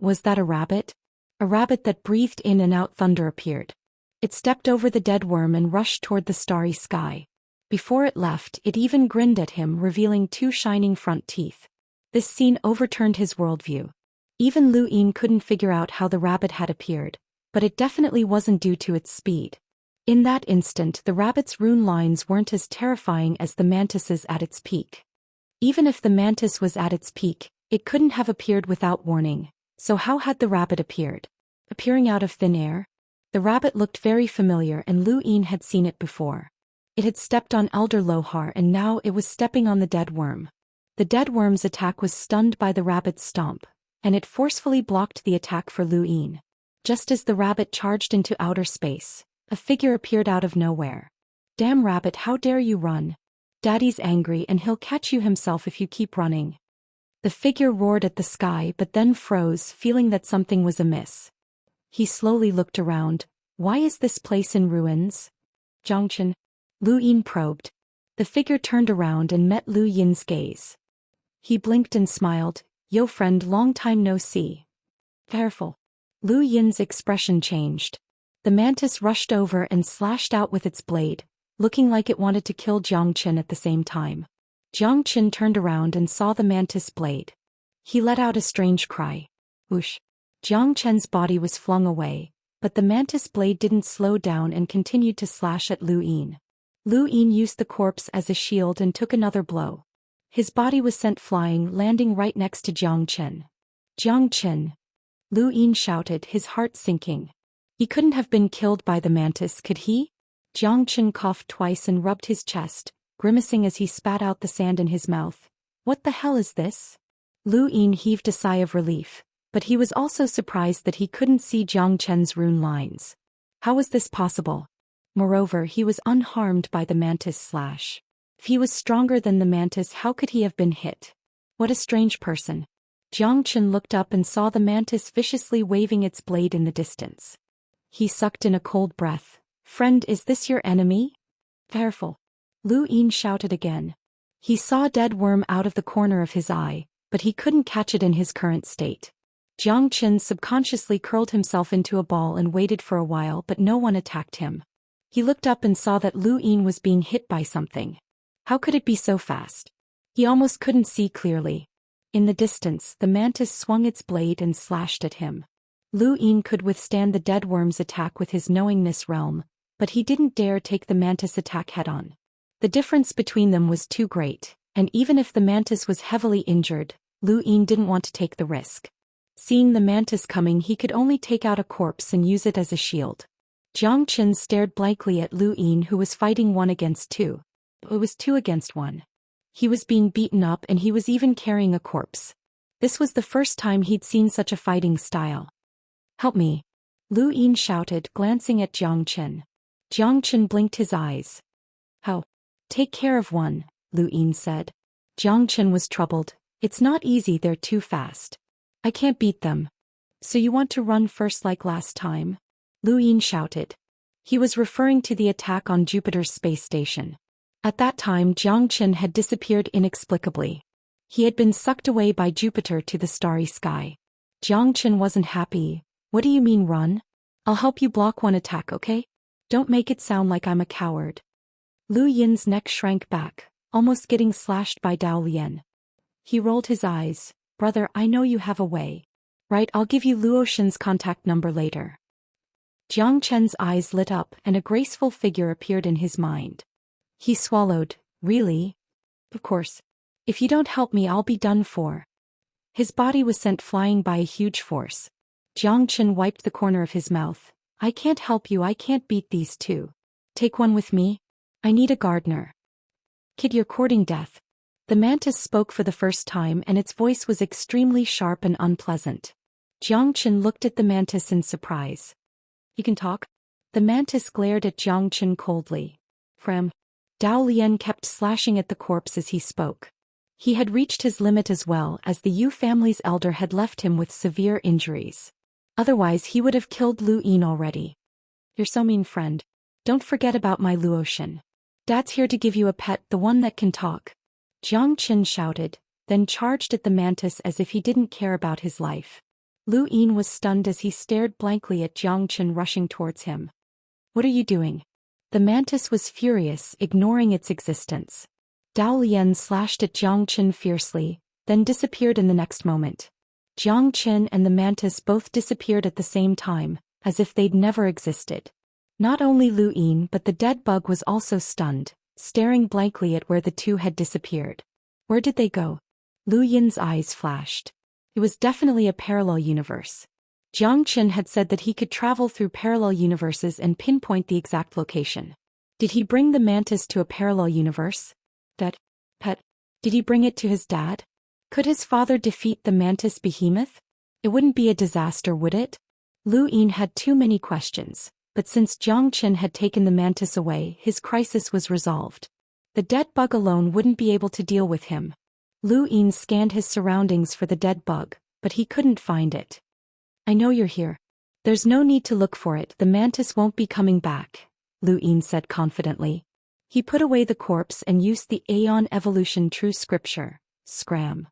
Was that a rabbit? A rabbit that breathed in and out thunder appeared. It stepped over the dead worm and rushed toward the starry sky. Before it left, it even grinned at him, revealing two shining front teeth. This scene overturned his worldview. Even Lu Yin couldn't figure out how the rabbit had appeared, but it definitely wasn't due to its speed. In that instant, the rabbit's rune lines weren't as terrifying as the mantis's at its peak. Even if the mantis was at its peak, it couldn't have appeared without warning, so how had the rabbit appeared? Appearing out of thin air? The rabbit looked very familiar and Lu Yin had seen it before. It had stepped on Elder Lohar and now it was stepping on the dead worm. The dead worm's attack was stunned by the rabbit's stomp, and it forcefully blocked the attack for Lu Yin. Just as the rabbit charged into outer space, a figure appeared out of nowhere. "Damn rabbit, how dare you run? Daddy's angry and he'll catch you himself if you keep running." The figure roared at the sky but then froze, feeling that something was amiss. He slowly looked around. "Why is this place in ruins?" "Zhou Lu Yin probed. The figure turned around and met Lu Yin's gaze. He blinked and smiled. "Yo friend, long time no see." "Careful." Lu Yin's expression changed. The mantis rushed over and slashed out with its blade, looking like it wanted to kill Xianxia at the same time. Xianxia turned around and saw the mantis blade. He let out a strange cry. Whoosh. Xianxia's body was flung away, but the mantis blade didn't slow down and continued to slash at Lu Yin. Lu Yin used the corpse as a shield and took another blow. His body was sent flying, landing right next to Xianxia. "Xianxia!" Lu Yin shouted, his heart sinking. He couldn't have been killed by the mantis, could he? Xianxia coughed twice and rubbed his chest, grimacing as he spat out the sand in his mouth. "What the hell is this?" Lu Yin heaved a sigh of relief, but he was also surprised that he couldn't see Xianxia's rune lines. How was this possible? Moreover, he was unharmed by the mantis slash. If he was stronger than the mantis, how could he have been hit? What a strange person. Xianxia looked up and saw the mantis viciously waving its blade in the distance. He sucked in a cold breath. "Friend, is this your enemy?" "Careful." Lu Yin shouted again. He saw a dead worm out of the corner of his eye, but he couldn't catch it in his current state. Xianxia subconsciously curled himself into a ball and waited for a while, but no one attacked him. He looked up and saw that Lu Yin was being hit by something. How could it be so fast? He almost couldn't see clearly. In the distance, the mantis swung its blade and slashed at him. Lu Yin could withstand the dead worm's attack with his knowingness realm, but he didn't dare take the mantis attack head-on. The difference between them was too great, and even if the mantis was heavily injured, Lu Yin didn't want to take the risk. Seeing the mantis coming, he could only take out a corpse and use it as a shield. Xianxia stared blankly at Lu Yin, who was fighting 1 against 2. It was 2 against 1. He was being beaten up and he was even carrying a corpse. This was the first time he'd seen such a fighting style. "Help me," Lu Yin shouted, glancing at Jiang Chen. Jiang Chen blinked his eyes. "How?" "Take care of one," Lu Yin said. Jiang Chen was troubled. "It's not easy, they're too fast. I can't beat them." "So you want to run first like last time?" Lu Yin shouted. He was referring to the attack on Jupiter's space station. At that time Jiang Chen had disappeared inexplicably. He had been sucked away by Jupiter to the starry sky. Jiang Chen wasn't happy. "What do you mean run? I'll help you block one attack, okay? Don't make it sound like I'm a coward." Lu Yin's neck shrank back, almost getting slashed by Dao Lian. He rolled his eyes. "Brother, I know you have a way. Right, I'll give you Luo Shen's contact number later." Jiang Chen's eyes lit up and a graceful figure appeared in his mind. He swallowed. "Really? Of course. If you don't help me, I'll be done for." His body was sent flying by a huge force. Jiang Chen wiped the corner of his mouth. "I can't help you, I can't beat these two. Take one with me? I need a gardener." "Kid, you're courting death." The mantis spoke for the first time and its voice was extremely sharp and unpleasant. Jiang Chen looked at the mantis in surprise. "You can talk?" The mantis glared at Jiang Chen coldly. "Fram." Dao Lian kept slashing at the corpse as he spoke. He had reached his limit as well, as the Yu family's elder had left him with severe injuries. Otherwise he would have killed Lu Yin already. "You're so mean, friend. Don't forget about my Luo Shen. Dad's here to give you a pet, the one that can talk." Jiang Chen shouted, then charged at the mantis as if he didn't care about his life. Lu Yin was stunned as he stared blankly at Jiang Chen rushing towards him. "What are you doing?" The mantis was furious, ignoring its existence. Dao Lian slashed at Jiang Chen fiercely, then disappeared in the next moment. Jiang Chen and the mantis both disappeared at the same time, as if they'd never existed. Not only Lu Yin but the dead bug was also stunned, staring blankly at where the two had disappeared. Where did they go? Lu Yin's eyes flashed. It was definitely a parallel universe. Jiang Chen had said that he could travel through parallel universes and pinpoint the exact location. Did he bring the mantis to a parallel universe? That pet? Did he bring it to his dad? Could his father defeat the mantis behemoth? It wouldn't be a disaster, would it? Lu Yin had too many questions, but since Jiang Chen had taken the mantis away, his crisis was resolved. The dead bug alone wouldn't be able to deal with him. Lu Yin scanned his surroundings for the dead bug, but he couldn't find it. "I know you're here. There's no need to look for it, the mantis won't be coming back," Lu Yin said confidently. He put away the corpse and used the Aeon Evolution True Scripture, Scram.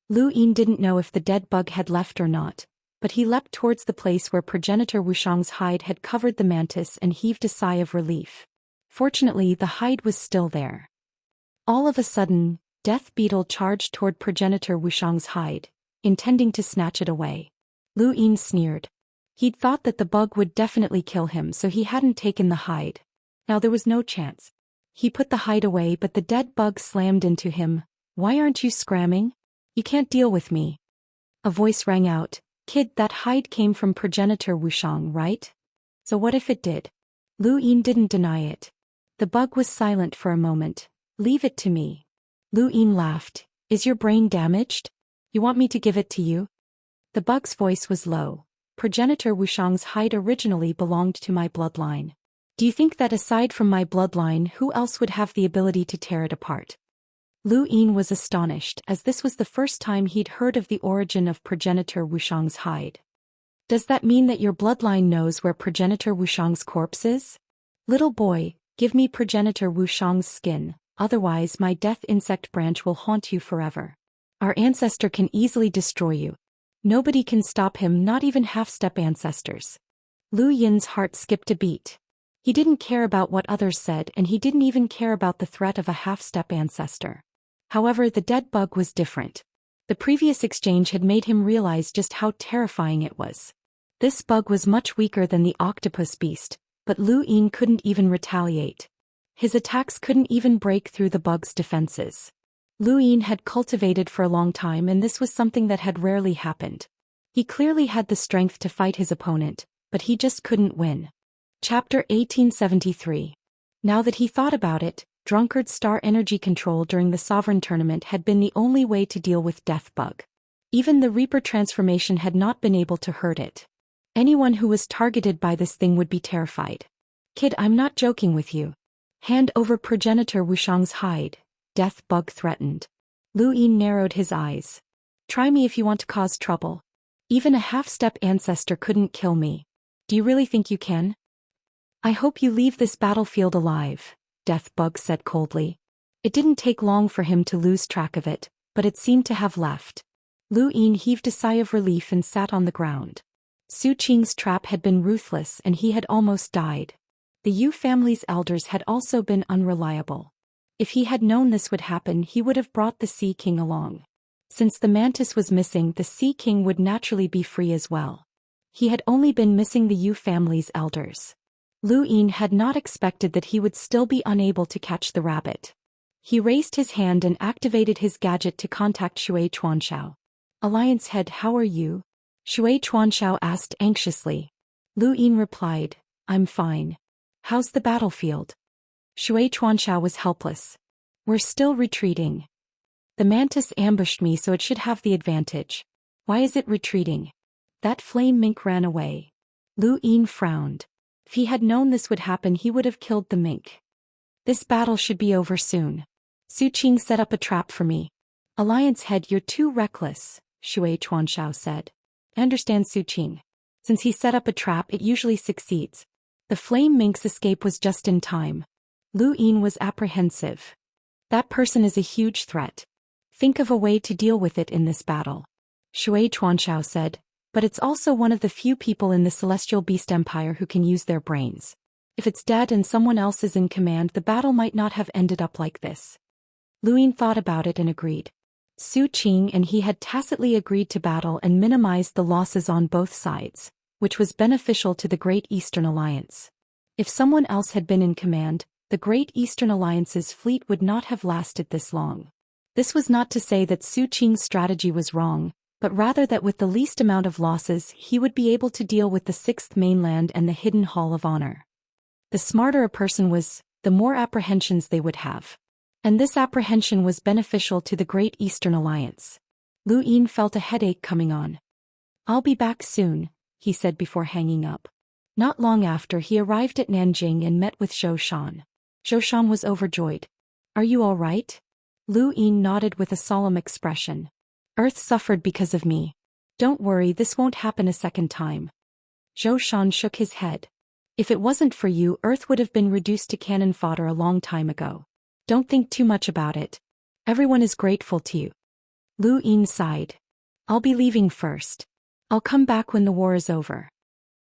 Lu Yin didn't know if the dead bug had left or not, but he leapt towards the place where progenitor Wuxiang's hide had covered the mantis and heaved a sigh of relief. Fortunately, the hide was still there. All of a sudden, Death Beetle charged toward progenitor Wuxiang's hide, intending to snatch it away. Lu Yin sneered. He'd thought that the bug would definitely kill him, so he hadn't taken the hide. Now there was no chance. He put the hide away, but the dead bug slammed into him. "Why aren't you scramming? You can't deal with me." A voice rang out. "Kid, that hide came from progenitor Wuxiang, right? So what if it did?" Lu Yin didn't deny it. The bug was silent for a moment. "Leave it to me." Lu Yin laughed. "Is your brain damaged? You want me to give it to you?" The bug's voice was low. "Progenitor Wuxiang's hide originally belonged to my bloodline. Do you think that aside from my bloodline, who else would have the ability to tear it apart?" Lu Yin was astonished, as this was the first time he'd heard of the origin of progenitor Wuxiang's hide. "Does that mean that your bloodline knows where progenitor Wuxiang's corpse is? Little boy, give me progenitor Wuxiang's skin, otherwise my death insect branch will haunt you forever. Our ancestor can easily destroy you. Nobody can stop him, not even half-step ancestors." Lu Yin's heart skipped a beat. He didn't care about what others said, and he didn't even care about the threat of a half-step ancestor. However, the dead bug was different. The previous exchange had made him realize just how terrifying it was. This bug was much weaker than the octopus beast, but Lu Yin couldn't even retaliate. His attacks couldn't even break through the bug's defenses. Lu Yin had cultivated for a long time, and this was something that had rarely happened. He clearly had the strength to fight his opponent, but he just couldn't win. Chapter 1873. Now that he thought about it, Drunkard's star energy control during the Sovereign Tournament had been the only way to deal with Death Bug. Even the Reaper transformation had not been able to hurt it. Anyone who was targeted by this thing would be terrified. Kid, I'm not joking with you. Hand over progenitor Wuxiang's hide, Death Bug threatened. Lu Yin narrowed his eyes. Try me if you want to cause trouble. Even a half-step ancestor couldn't kill me. Do you really think you can? I hope you leave this battlefield alive, Death Bug said coldly. It didn't take long for him to lose track of it, but it seemed to have left. Lu Yin heaved a sigh of relief and sat on the ground. Su Qing's trap had been ruthless and he had almost died. The Yu family's elders had also been unreliable. If he had known this would happen, he would have brought the Sea King along. Since the mantis was missing, the Sea King would naturally be free as well. He had only been missing the Yu family's elders. Lu Yin had not expected that he would still be unable to catch the rabbit. He raised his hand and activated his gadget to contact Shui Chuanxiao. Alliance head, how are you? Shui Chuanxiao asked anxiously. Lu Yin replied, I'm fine. How's the battlefield? Shui Chuanxiao was helpless. We're still retreating. The mantis ambushed me, so it should have the advantage. Why is it retreating? That flame mink ran away. Lu Yin frowned. If he had known this would happen, he would have killed the mink. This battle should be over soon. Su Qing set up a trap for me. Alliance head, you're too reckless, Shui Chuanxiao said. I understand, Su Qing. Since he set up a trap, it usually succeeds. The flame mink's escape was just in time. Lu Yin was apprehensive. That person is a huge threat. Think of a way to deal with it in this battle. Shui Chuanxiao said, but it's also one of the few people in the Celestial Beast Empire who can use their brains. If it's dead and someone else is in command, the battle might not have ended up like this. Lu Yin thought about it and agreed. Su Qing and he had tacitly agreed to battle and minimized the losses on both sides, which was beneficial to the Great Eastern Alliance. If someone else had been in command, the Great Eastern Alliance's fleet would not have lasted this long. This was not to say that Su Qing's strategy was wrong, but rather that with the least amount of losses he would be able to deal with the Sixth Mainland and the Hidden Hall of Honor. The smarter a person was, the more apprehensions they would have. And this apprehension was beneficial to the Great Eastern Alliance. Lu Yin felt a headache coming on. I'll be back soon, he said before hanging up. Not long after, he arrived at Nanjing and met with Zhou Xian. Zhou Xian was overjoyed. Are you all right? Lu Yin nodded with a solemn expression. Earth suffered because of me. Don't worry, this won't happen a second time. Zhou Xian shook his head. If it wasn't for you, Earth would have been reduced to cannon fodder a long time ago. Don't think too much about it. Everyone is grateful to you. Lu Yin sighed. I'll be leaving first. I'll come back when the war is over.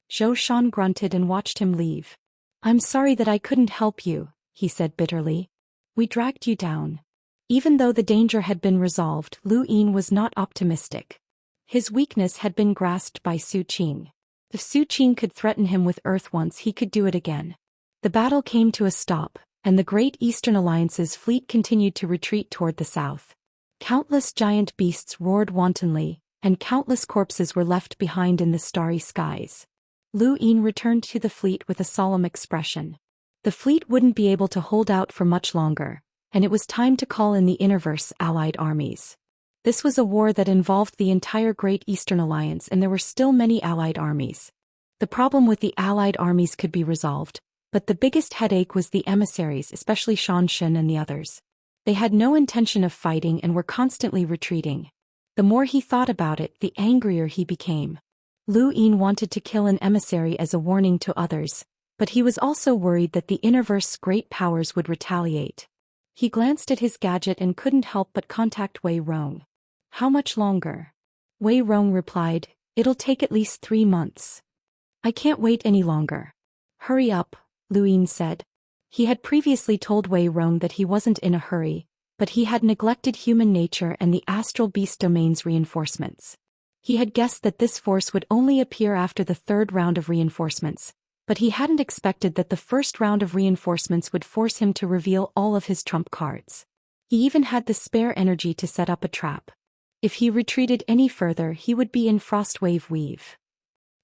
Zhou Xian grunted and watched him leave. I'm sorry that I couldn't help you, he said bitterly. We dragged you down. Even though the danger had been resolved, Lu Yin was not optimistic. His weakness had been grasped by Su Qing. If Su Qing could threaten him with Earth once, he could do it again. The battle came to a stop, and the Great Eastern Alliance's fleet continued to retreat toward the south. Countless giant beasts roared wantonly, and countless corpses were left behind in the starry skies. Lu Yin returned to the fleet with a solemn expression. The fleet wouldn't be able to hold out for much longer, and it was time to call in the Immerse allied armies. This was a war that involved the entire Great Eastern Alliance, and there were still many allied armies. The problem with the allied armies could be resolved, but the biggest headache was the emissaries, especially Xianxia and the others. They had no intention of fighting and were constantly retreating. The more he thought about it, the angrier he became. Lu Yin wanted to kill an emissary as a warning to others, but he was also worried that the Innerverse's great powers would retaliate. He glanced at his gadget and couldn't help but contact Wei Rong. How much longer? Wei Rong replied, it'll take at least 3 months. I can't wait any longer. Hurry up, Lu Yin said. He had previously told Wei Rong that he wasn't in a hurry, but he had neglected human nature and the astral beast domain's reinforcements. He had guessed that this force would only appear after the 3rd round of reinforcements, but he hadn't expected that the 1st round of reinforcements would force him to reveal all of his trump cards. He even had the spare energy to set up a trap. If he retreated any further, he would be in Frostwave Weave.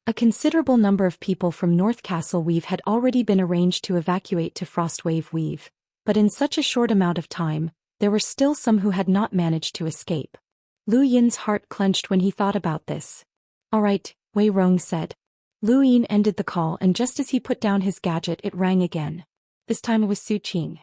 A considerable number of people from North Castle Weave had already been arranged to evacuate to Frostwave Weave, but in such a short amount of time, there were still some who had not managed to escape. Lu Yin's heart clenched when he thought about this. All right, Wei Rong said. Lu Yin ended the call, and just as he put down his gadget it rang again. This time it was Su Qing.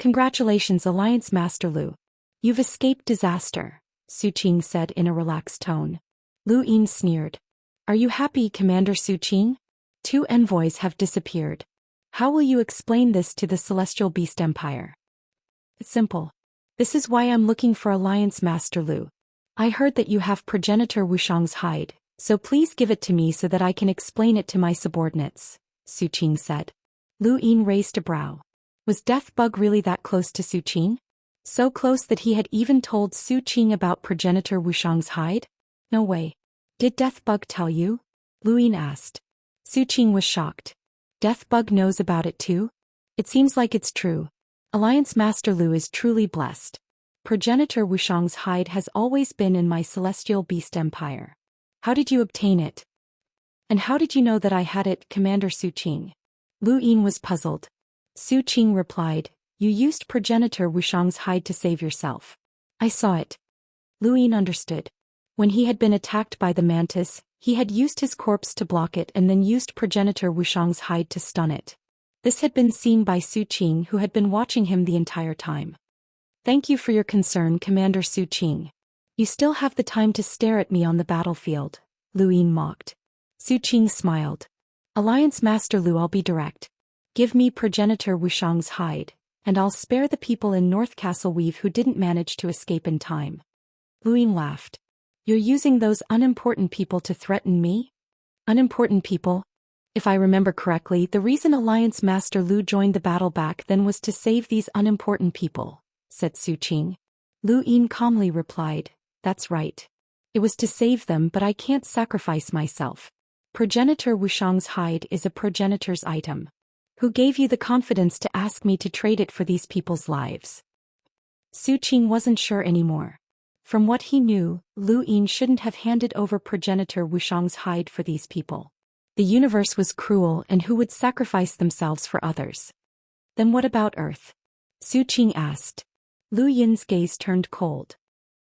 Congratulations, Alliance Master Lu. You've escaped disaster, Su Qing said in a relaxed tone. Lu Yin sneered. Are you happy, Commander Su Qing? 2 envoys have disappeared. How will you explain this to the Celestial Beast Empire? It's simple. This is why I'm looking for Alliance Master Lu. I heard that you have Progenitor Wuxiang's hide, so please give it to me so that I can explain it to my subordinates, Su Qing said. Lu Yin raised a brow. Was Death Bug really that close to Su Qing? So close that he had even told Su Qing about Progenitor Wuxiang's hide? No way. Did Death Bug tell you? Lu Yin asked. Su Qing was shocked. Death Bug knows about it too? It seems like it's true. Alliance Master Lu is truly blessed. Progenitor Wuxiang's hide has always been in my Celestial Beast Empire. How did you obtain it? And how did you know that I had it, Commander Su Qing? Lu Yin was puzzled. Su Qing replied, you used Progenitor Wuxiang's hide to save yourself. I saw it. Lu Yin understood. When he had been attacked by the mantis, he had used his corpse to block it and then used Progenitor Wuxiang's hide to stun it. This had been seen by Su Qing, who had been watching him the entire time. Thank you for your concern, Commander Su Qing. You still have the time to stare at me on the battlefield, Lu Yin mocked. Su Qing smiled. Alliance Master Lu, I'll be direct. Give me Progenitor Wuxiang's hide, and I'll spare the people in North Castle Weave who didn't manage to escape in time. Lu Yin laughed. You're using those unimportant people to threaten me? Unimportant people? If I remember correctly, the reason Alliance Master Lu joined the battle back then was to save these unimportant people, said Su Qing. Lu Yin calmly replied, that's right. It was to save them, but I can't sacrifice myself. Progenitor Wuxiang's hide is a progenitor's item. Who gave you the confidence to ask me to trade it for these people's lives? Su Qing wasn't sure anymore. From what he knew, Lu Yin shouldn't have handed over Progenitor Wuxiang's hide for these people. The universe was cruel, and who would sacrifice themselves for others? Then what about Earth? Su Qing asked. Lu Yin's gaze turned cold.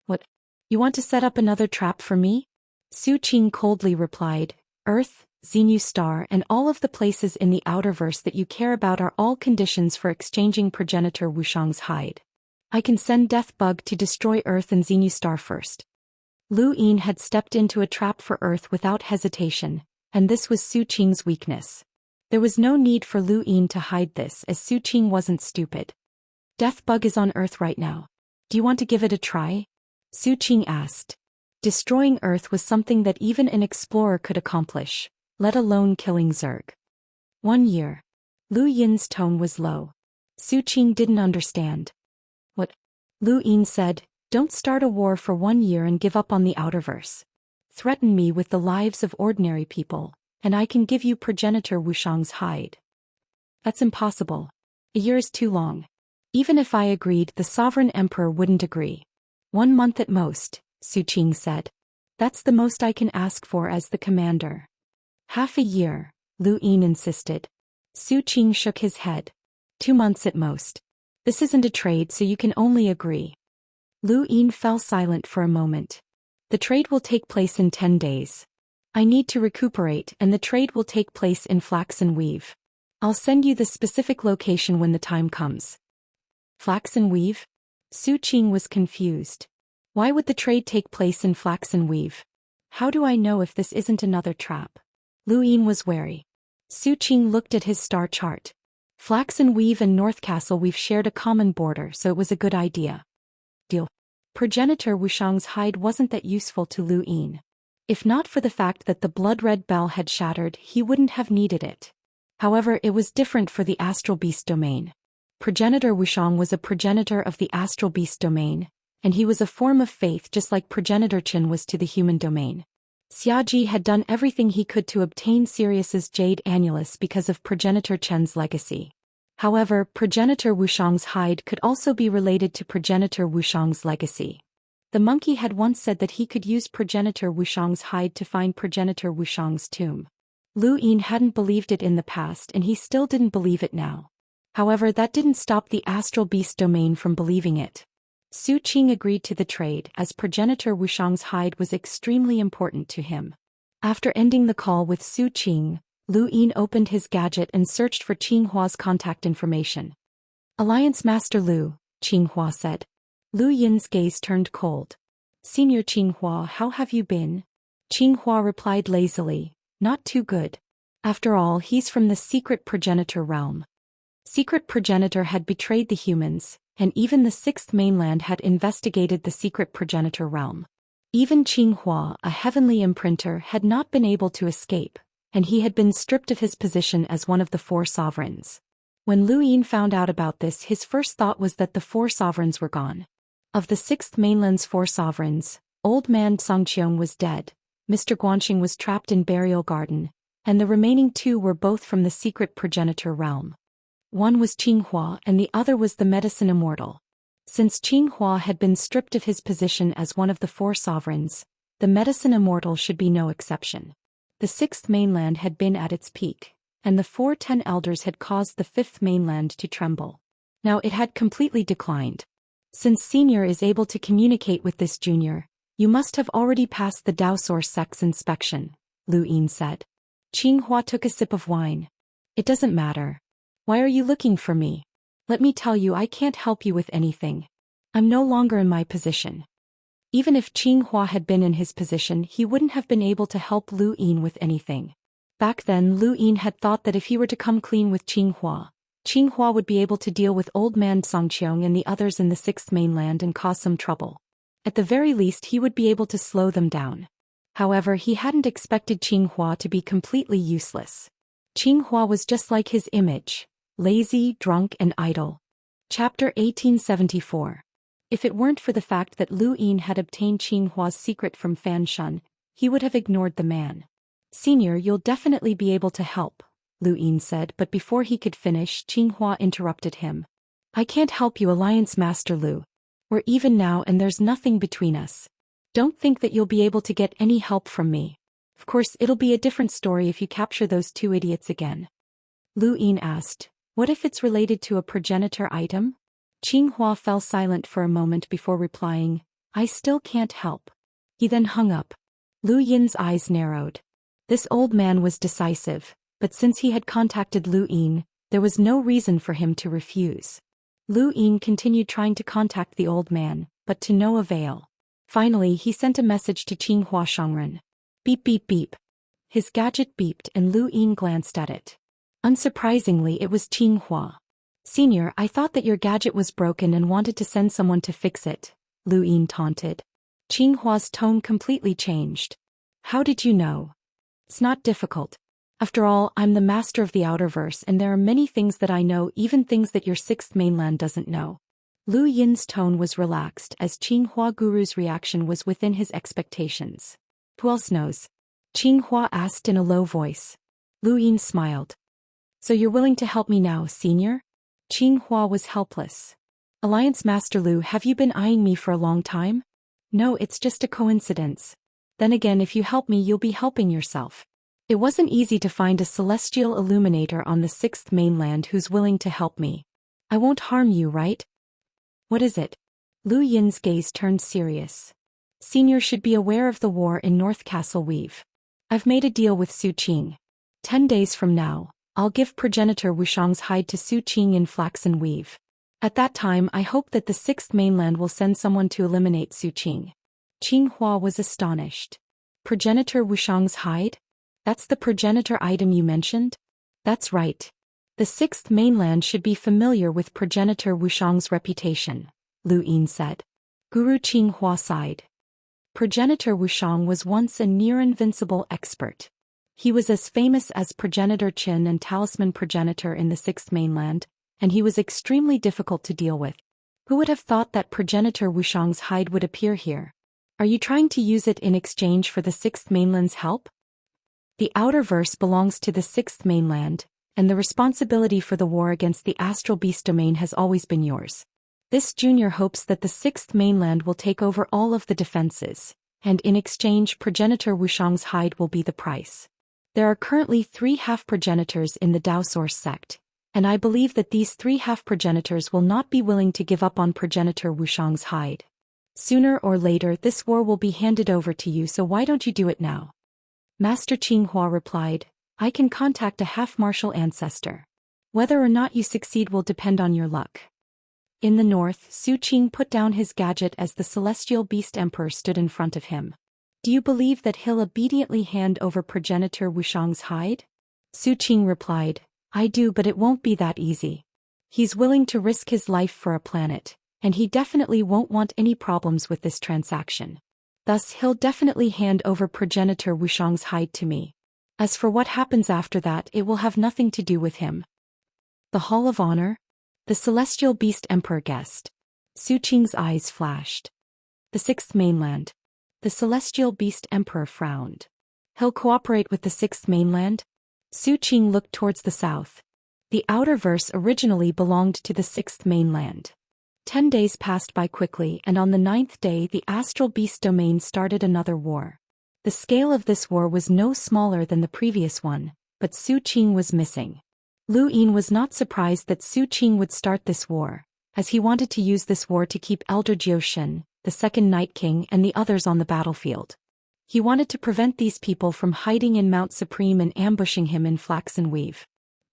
What? You want to set up another trap for me? Su Qing coldly replied, Earth, Xenu Star, and all of the places in the Outerverse that you care about are all conditions for exchanging Progenitor Wuxiang's hide. I can send Death Bug to destroy Earth and Xenu Star first. Lu Yin had stepped into a trap for Earth without hesitation, and this was Su Qing's weakness. There was no need for Lu Yin to hide this, as Su Qing wasn't stupid. Death Bug is on Earth right now. Do you want to give it a try? Su Qing asked. Destroying Earth was something that even an explorer could accomplish, let alone killing Zerg. 1 year. Lu Yin's tone was low. Su Qing didn't understand. What? Lu Yin said, don't start a war for 1 year and give up on the Outerverse. Threaten me with the lives of ordinary people, and I can give you Progenitor Wuxiang's hide. That's impossible. A year is too long. Even if I agreed, the Sovereign Emperor wouldn't agree. 1 month at most, Su Qing said. That's the most I can ask for as the commander. Half a year, Lu Yin insisted. Su Qing shook his head. 2 months at most. This isn't a trade, so you can only agree. Lu Yin fell silent for a moment. The trade will take place in 10 days. I need to recuperate, and the trade will take place in Flaxen Weave. I'll send you the specific location when the time comes. Flaxen Weave? Su Qing was confused. Why would the trade take place in Flaxen Weave? How do I know if this isn't another trap? Lu Yin was wary. Su Qing looked at his star chart. Flaxen Weave and North Castle Weave shared a common border, so it was a good idea. Deal. Progenitor Wuxiang's hide wasn't that useful to Lu Yin. If not for the fact that the blood-red bell had shattered, he wouldn't have needed it. However, it was different for the Astral Beast domain. Progenitor Wuxiang was a progenitor of the Astral Beast domain, and he was a form of faith just like Progenitor Chen was to the human domain. Xiaji had done everything he could to obtain Sirius's Jade Annulus because of Progenitor Chen's legacy. However, Progenitor Wuxiang's hide could also be related to Progenitor Wuxiang's legacy. The monkey had once said that he could use Progenitor Wuxiang's hide to find Progenitor Wuxiang's tomb. Lu Yin hadn't believed it in the past, and he still didn't believe it now. However, that didn't stop the Astral Beast domain from believing it. Su Qing agreed to the trade as progenitor Wuxiang's hide was extremely important to him. After ending the call with Su Qing, Lu Yin opened his gadget and searched for Qinghua's contact information. Alliance Master Lu, Qinghua said. Lu Yin's gaze turned cold. Senior Qinghua, how have you been? Qinghua replied lazily, not too good. After all, he's from the secret progenitor realm. Secret progenitor had betrayed the humans, and even the Sixth Mainland had investigated the secret progenitor realm. Even Qinghua, a heavenly imprinter, had not been able to escape, and he had been stripped of his position as one of the four sovereigns. When Lu Yin found out about this, his first thought was that the four sovereigns were gone. Of the Sixth Mainland's four sovereigns, Old Man Songqiong was dead, Mr. Guanxing was trapped in Burial Garden, and the remaining two were both from the secret progenitor realm. One was Qinghua and the other was the medicine Immortal. Since Qinghua had been stripped of his position as one of the four sovereigns, the medicine Immortal should be no exception. The Sixth Mainland had been at its peak, and the 410 elders had caused the Fifth Mainland to tremble. Now it had completely declined. Since Senior is able to communicate with this junior, you must have already passed the Daoist sect's inspection, Lu Yin said. Qinghua took a sip of wine. It doesn't matter. Why are you looking for me? Let me tell you, I can't help you with anything. I'm no longer in my position. Even if Qinghua had been in his position, he wouldn't have been able to help Lu Yin with anything. Back then, Lu Yin had thought that if he were to come clean with Qinghua, Qinghua would be able to deal with Old Man Songqiong and the others in the Sixth Mainland and cause some trouble. At the very least, he would be able to slow them down. However, he hadn't expected Qinghua to be completely useless. Qinghua was just like his image. Lazy, drunk, and idle. Chapter 1874. If it weren't for the fact that Lu Yin had obtained Qinghua's secret from Fan Shun, he would have ignored the man. Senior, you'll definitely be able to help, Lu Yin said, but before he could finish, Qinghua interrupted him. I can't help you, Alliance Master Lu. We're even now and there's nothing between us. Don't think that you'll be able to get any help from me. Of course, it'll be a different story if you capture those two idiots again. Lu Yin asked. What if it's related to a progenitor item? Qinghua fell silent for a moment before replying, I still can't help. He then hung up. Lu Yin's eyes narrowed. This old man was decisive, but since he had contacted Lu Yin, there was no reason for him to refuse. Lu Yin continued trying to contact the old man, but to no avail. Finally, he sent a message to Qinghua Shangren. Beep beep beep. His gadget beeped and Lu Yin glanced at it. Unsurprisingly, it was Qinghua. Senior, I thought that your gadget was broken and wanted to send someone to fix it, Lu Yin taunted. Qinghua's tone completely changed. How did you know? It's not difficult. After all, I'm the master of the Outerverse and there are many things that I know, even things that your Sixth Mainland doesn't know. Lu Yin's tone was relaxed as Qinghua Guru's reaction was within his expectations. Who else knows? Qinghua asked in a low voice. Lu Yin smiled. So you're willing to help me now, Senior? Qinghua was helpless. Alliance Master Lu, have you been eyeing me for a long time? No, it's just a coincidence. Then again, if you help me, you'll be helping yourself. It wasn't easy to find a celestial illuminator on the Sixth Mainland who's willing to help me. I won't harm you, right? What is it? Lu Yin's gaze turned serious. Senior should be aware of the war in North Castle Weave. I've made a deal with Su Qing. 10 days from now, I'll give progenitor Wuxiang's hide to Su Qing in flaxen weave. At that time, I hope that the Sixth Mainland will send someone to eliminate Su Qing. Qinghua was astonished. Progenitor Wuxiang's hide? That's the progenitor item you mentioned? That's right. The Sixth Mainland should be familiar with progenitor Wuxiang's reputation, Lu Yin said. Guru Qinghua sighed. Progenitor Wuxiang was once a near-invincible expert. He was as famous as Progenitor Qin and Talisman Progenitor in the Sixth Mainland, and he was extremely difficult to deal with. Who would have thought that Progenitor Wuxiang's hide would appear here? Are you trying to use it in exchange for the Sixth Mainland's help? The Outerverse belongs to the Sixth Mainland, and the responsibility for the war against the Astral Beast domain has always been yours. This junior hopes that the Sixth Mainland will take over all of the defenses, and in exchange Progenitor Wuxiang's hide will be the price. There are currently 3 half-progenitors in the Daoist sect, And I believe that these 3 half-progenitors will not be willing to give up on progenitor Wuxiang's hide. Sooner or later this war will be handed over to you, so why don't you do it now? Master Qinghua replied, I can contact a half-martial ancestor. Whether or not you succeed will depend on your luck. In the north, Su Qing put down his gadget as the celestial beast emperor stood in front of him. Do you believe that he'll obediently hand over progenitor Wuxiang's hide? Su Qing replied, I do, but it won't be that easy. He's willing to risk his life for a planet, and he definitely won't want any problems with this transaction. Thus he'll definitely hand over progenitor Wuxiang's hide to me. As for what happens after that, it will have nothing to do with him. The Hall of Honor? The celestial beast emperor guessed. Su Qing's eyes flashed. The 6th mainland. The celestial beast emperor frowned. He'll cooperate with the 6th mainland? Su Qing looked towards the south. The outer verse originally belonged to the 6th mainland. 10 days passed by quickly, and on the 9th day the astral beast domain started another war. The scale of this war was no smaller than the previous one, but Su Qing was missing. Lu Yin was not surprised that Su Qing would start this war, as he wanted to use this war to keep Elder Zhou Xian, the 2nd Night King, and the others on the battlefield. He wanted to prevent these people from hiding in Mount Supreme and ambushing him in Flaxen Weave.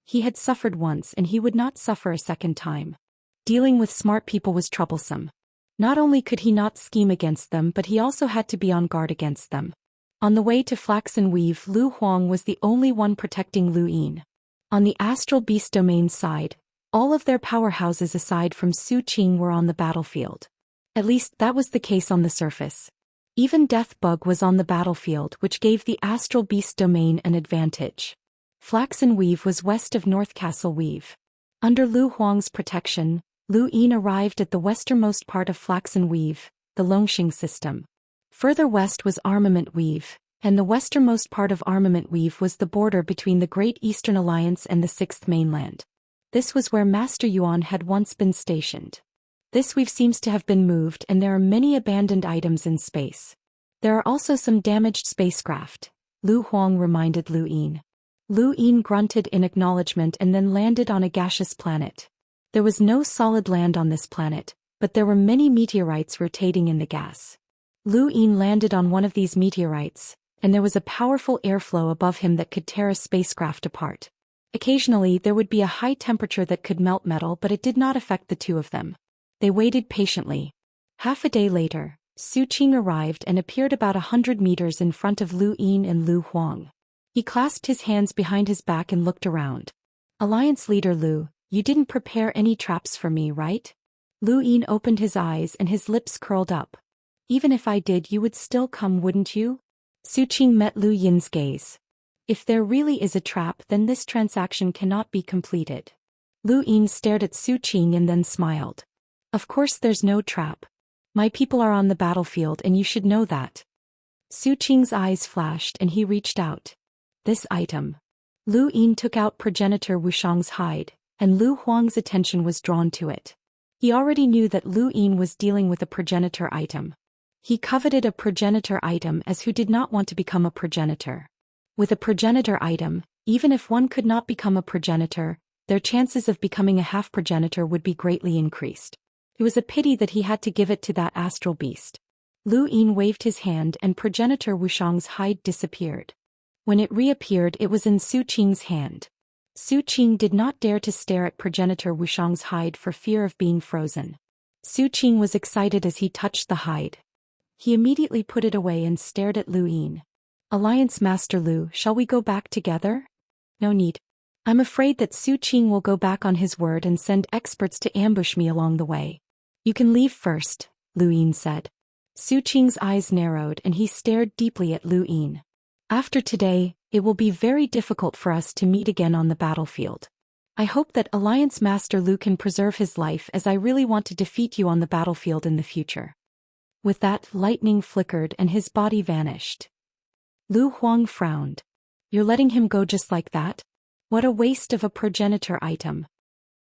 He had suffered once and he would not suffer a second time. Dealing with smart people was troublesome. Not only could he not scheme against them, but he also had to be on guard against them. On the way to Flaxen Weave, Lu Huang was the only one protecting Lu Yin. On the astral beast domain side, all of their powerhouses aside from Su Qing were on the battlefield. At least that was the case on the surface. Even Death Bug was on the battlefield, which gave the astral beast domain an advantage. Flaxen Weave was west of North Castle Weave. Under Lu Huang's protection, Lu Yin arrived at the westernmost part of Flaxen Weave, the Longxing system. Further west was Armament Weave, and the westernmost part of Armament Weave was the border between the Great Eastern Alliance and the 6th mainland. This was where Master Yuan had once been stationed. This weave seems to have been moved, and there are many abandoned items in space. There are also some damaged spacecraft, Lu Huang reminded Lu Yin. Lu Yin grunted in acknowledgement and then landed on a gaseous planet. There was no solid land on this planet, but there were many meteorites rotating in the gas. Lu Yin landed on one of these meteorites, and there was a powerful airflow above him that could tear a spacecraft apart. Occasionally there would be a high temperature that could melt metal, but it did not affect the two of them. They waited patiently. Half a day later, Su Qing arrived and appeared about 100 meters in front of Lu Yin and Lu Huang. He clasped his hands behind his back and looked around. Alliance leader Lu, you didn't prepare any traps for me, right? Lu Yin opened his eyes and his lips curled up. Even if I did, you would still come, wouldn't you? Su Qing met Lu Yin's gaze. If there really is a trap, then this transaction cannot be completed. Lu Yin stared at Su Qing and then smiled. Of course there's no trap. My people are on the battlefield and you should know that. Su Qing's eyes flashed and he reached out. This item. Lu Yin took out progenitor Wuxiang's hide, and Lu Huang's attention was drawn to it. He already knew that Lu Yin was dealing with a progenitor item. He coveted a progenitor item, as who did not want to become a progenitor. With a progenitor item, even if one could not become a progenitor, their chances of becoming a half-progenitor would be greatly increased. It was a pity that he had to give it to that astral beast. Lu Yin waved his hand and progenitor Wuxiang's hide disappeared. When it reappeared, it was in Su Qing's hand. Su Qing did not dare to stare at progenitor Wuxiang's hide for fear of being frozen. Su Qing was excited as he touched the hide. He immediately put it away and stared at Lu Yin. Alliance Master Lu, shall we go back together? No need. I'm afraid that Su Qing will go back on his word and send experts to ambush me along the way. You can leave first, Lu Yin said. Su Qing's eyes narrowed and he stared deeply at Lu Yin. After today, it will be very difficult for us to meet again on the battlefield. I hope that Alliance Master Lu can preserve his life, as I really want to defeat you on the battlefield in the future. With that, lightning flickered and his body vanished. Lu Huang frowned. You're letting him go just like that? What a waste of a progenitor item.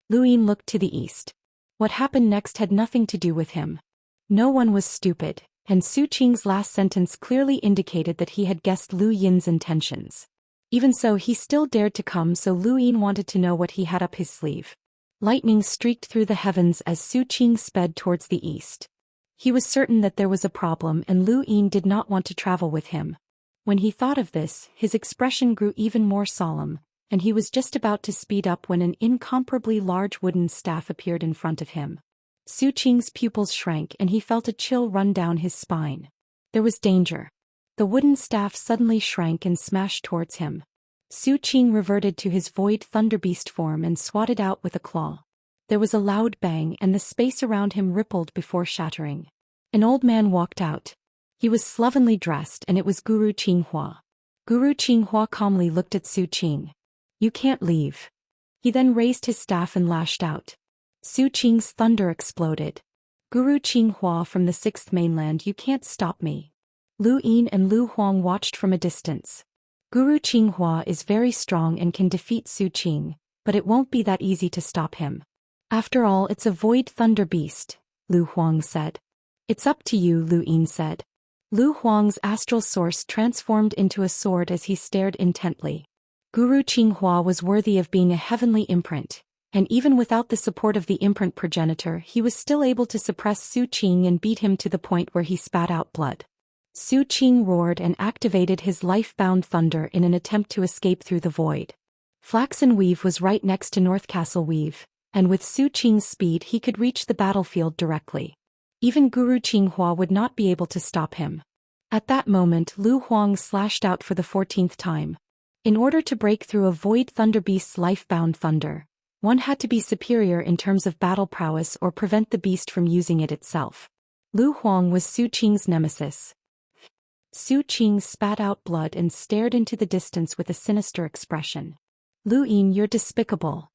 Lu Yin looked to the east. What happened next had nothing to do with him. No one was stupid, and Su Qing's last sentence clearly indicated that he had guessed Lu Yin's intentions. Even so, he still dared to come, so Lu Yin wanted to know what he had up his sleeve. Lightning streaked through the heavens as Su Qing sped towards the east. He was certain that there was a problem and Lu Yin did not want to travel with him. When he thought of this, his expression grew even more solemn, and he was just about to speed up when an incomparably large wooden staff appeared in front of him. Su Qing's pupils shrank and he felt a chill run down his spine. There was danger. The wooden staff suddenly shrank and smashed towards him. Su Qing reverted to his void thunderbeast form and swatted out with a claw. There was a loud bang and the space around him rippled before shattering. An old man walked out. He was slovenly dressed and it was Guru Qinghua. Guru Qinghua calmly looked at Su Qing. "You can't leave." He then raised his staff and lashed out. Su Qing's thunder exploded. "Guru Qinghua from the 6th mainland, you can't stop me." Lu Yin and Lu Huang watched from a distance. Guru Qinghua is very strong and can defeat Su Qing, but it won't be that easy to stop him. "After all, it's a void thunder beast," Lu Huang said. "It's up to you," Lu Yin said. Lu Huang's astral source transformed into a sword as he stared intently. Guru Qinghua was worthy of being a heavenly imprint, and even without the support of the imprint progenitor he was still able to suppress Su Qing and beat him to the point where he spat out blood. Su Qing roared and activated his life-bound thunder in an attempt to escape through the void. Flaxen Weave was right next to North Castle Weave, and with Su Qing's speed he could reach the battlefield directly. Even Guru Qinghua would not be able to stop him. At that moment Lu Huang slashed out for the 14th time. In order to break through a void thunderbeast's life-bound thunder, one had to be superior in terms of battle prowess or prevent the beast from using it itself. Lu Huang was Su Qing's nemesis. Su Qing spat out blood and stared into the distance with a sinister expression. "Lu Yin, you're despicable."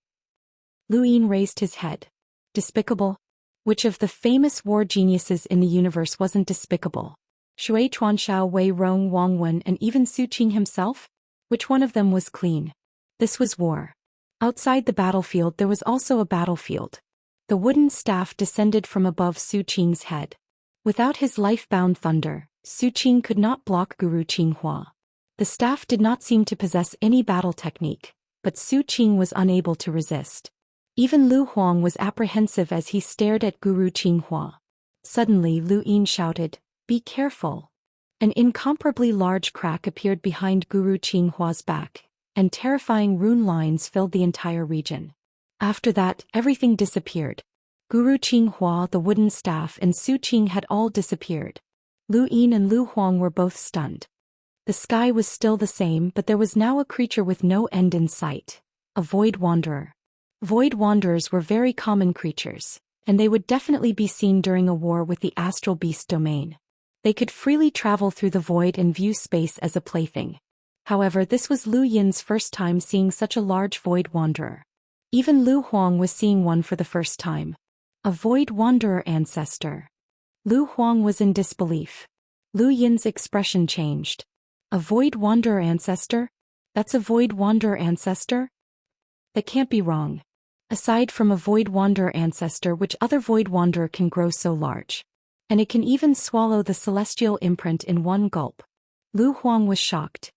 Lu Yin raised his head. Despicable? Which of the famous war geniuses in the universe wasn't despicable? Shui Chuanshao, Wei Rong, Wang Wen, and even Su Qing himself? Which one of them was clean? This was war. Outside the battlefield there was also a battlefield. The wooden staff descended from above Su Qing's head. Without his life-bound thunder, Su Qing could not block Guru Qinghua. The staff did not seem to possess any battle technique, but Su Qing was unable to resist. Even Lu Huang was apprehensive as he stared at Guru Qinghua. Suddenly Lu Yin shouted, "Be careful." An incomparably large crack appeared behind Guru Qinghua's back, and terrifying rune lines filled the entire region. After that, everything disappeared. Guru Qinghua, the wooden staff, and Su Qing had all disappeared. Lu Yin and Lu Huang were both stunned. The sky was still the same, but there was now a creature with no end in sight. A void wanderer. Void wanderers were very common creatures, and they would definitely be seen during a war with the astral beast domain. They could freely travel through the void and view space as a plaything. However, this was Lu Yin's first time seeing such a large void wanderer. Even Lu Huang was seeing one for the first time. A void wanderer ancestor. Lu Huang was in disbelief. Lu Yin's expression changed. A void wanderer ancestor? That's a void wanderer ancestor? That can't be wrong. Aside from a void wanderer ancestor, which other void wanderer can grow so large? And it can even swallow the celestial imprint in one gulp. Lu Huang was shocked.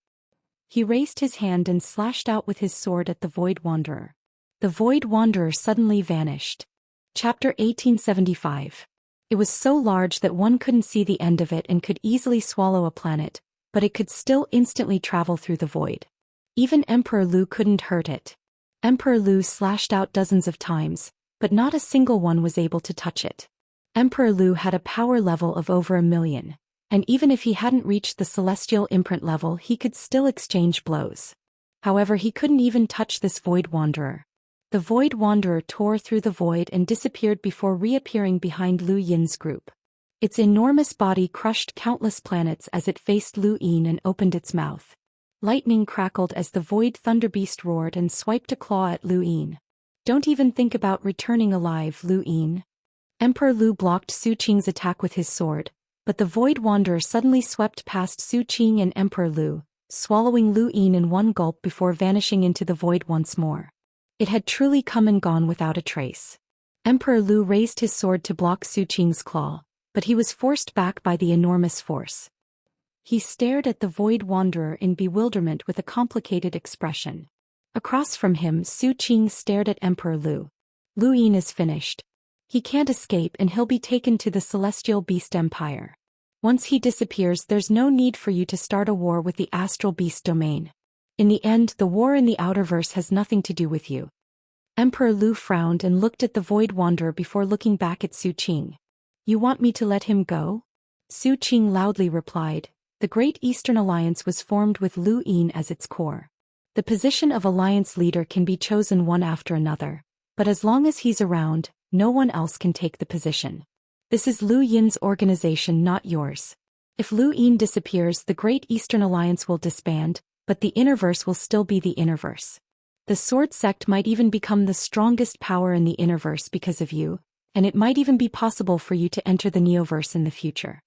He raised his hand and slashed out with his sword at the void wanderer. The void wanderer suddenly vanished. Chapter 1875. It was so large that one couldn't see the end of it and could easily swallow a planet, but it could still instantly travel through the void. Even Emperor Lu couldn't hurt it. Emperor Lu slashed out dozens of times, but not a single one was able to touch it. Emperor Lu had a power level of over 1,000,000, and even if he hadn't reached the celestial imprint level he could still exchange blows. However, he couldn't even touch this void wanderer. The void wanderer tore through the void and disappeared before reappearing behind Lu Yin's group. Its enormous body crushed countless planets as it faced Lu Yin and opened its mouth. Lightning crackled as the void thunderbeast roared and swiped a claw at Lu Yin. "Don't even think about returning alive, Lu Yin." Emperor Lu blocked Su Qing's attack with his sword, but the void wanderer suddenly swept past Su Qing and Emperor Lu, swallowing Lu Yin in one gulp before vanishing into the void once more. It had truly come and gone without a trace. Emperor Lu raised his sword to block Su Qing's claw, but he was forced back by the enormous force. He stared at the Void Wanderer in bewilderment with a complicated expression. Across from him, Su Qing stared at Emperor Lu. Lu Yin is finished. He can't escape and he'll be taken to the Celestial Beast Empire. Once he disappears, there's no need for you to start a war with the Astral Beast domain. In the end, the war in the Outerverse has nothing to do with you. Emperor Lu frowned and looked at the Void Wanderer before looking back at Su Qing. You want me to let him go? Su Qing loudly replied. The Great Eastern Alliance was formed with Lu Yin as its core. The position of alliance leader can be chosen one after another, but as long as he's around, no one else can take the position. This is Lu Yin's organization, not yours. If Lu Yin disappears, the Great Eastern Alliance will disband, but the Innerverse will still be the Innerverse. The Sword Sect might even become the strongest power in the Innerverse because of you, and it might even be possible for you to enter the Neoverse in the future.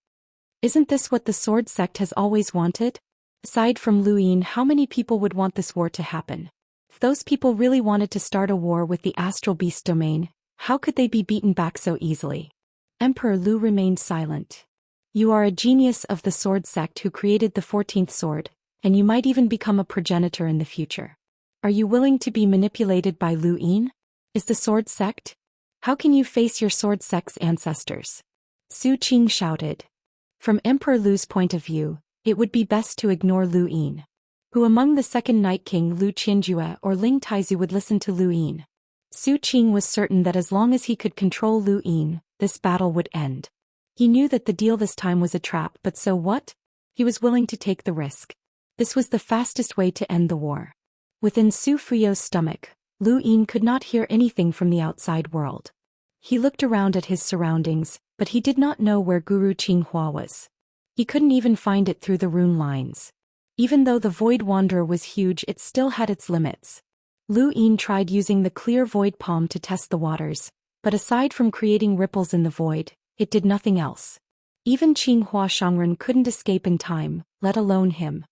Isn't this what the Sword Sect has always wanted? Aside from Lu Yin, how many people would want this war to happen? If those people really wanted to start a war with the Astral Beast domain, how could they be beaten back so easily? Emperor Lu remained silent. You are a genius of the Sword Sect who created the 14th sword, and you might even become a progenitor in the future. Are you willing to be manipulated by Lu Yin? Is the Sword Sect? How can you face your Sword Sect's ancestors? Su Qing shouted. From Emperor Lu's point of view, it would be best to ignore Lu Yin. Who among the Second Night King Lu Qinjue or Ling Taizu would listen to Lu Yin? Su Qing was certain that as long as he could control Lu Yin, this battle would end. He knew that the deal this time was a trap, but so what? He was willing to take the risk. This was the fastest way to end the war. Within Su Fuyo's stomach, Lu Yin could not hear anything from the outside world. He looked around at his surroundings, but he did not know where Guru Qinghua was. He couldn't even find it through the rune lines. Even though the Void Wanderer was huge, it still had its limits. Lu Yin tried using the clear void palm to test the waters, but aside from creating ripples in the void, it did nothing else. Even Qinghua Shangren couldn't escape in time, let alone him.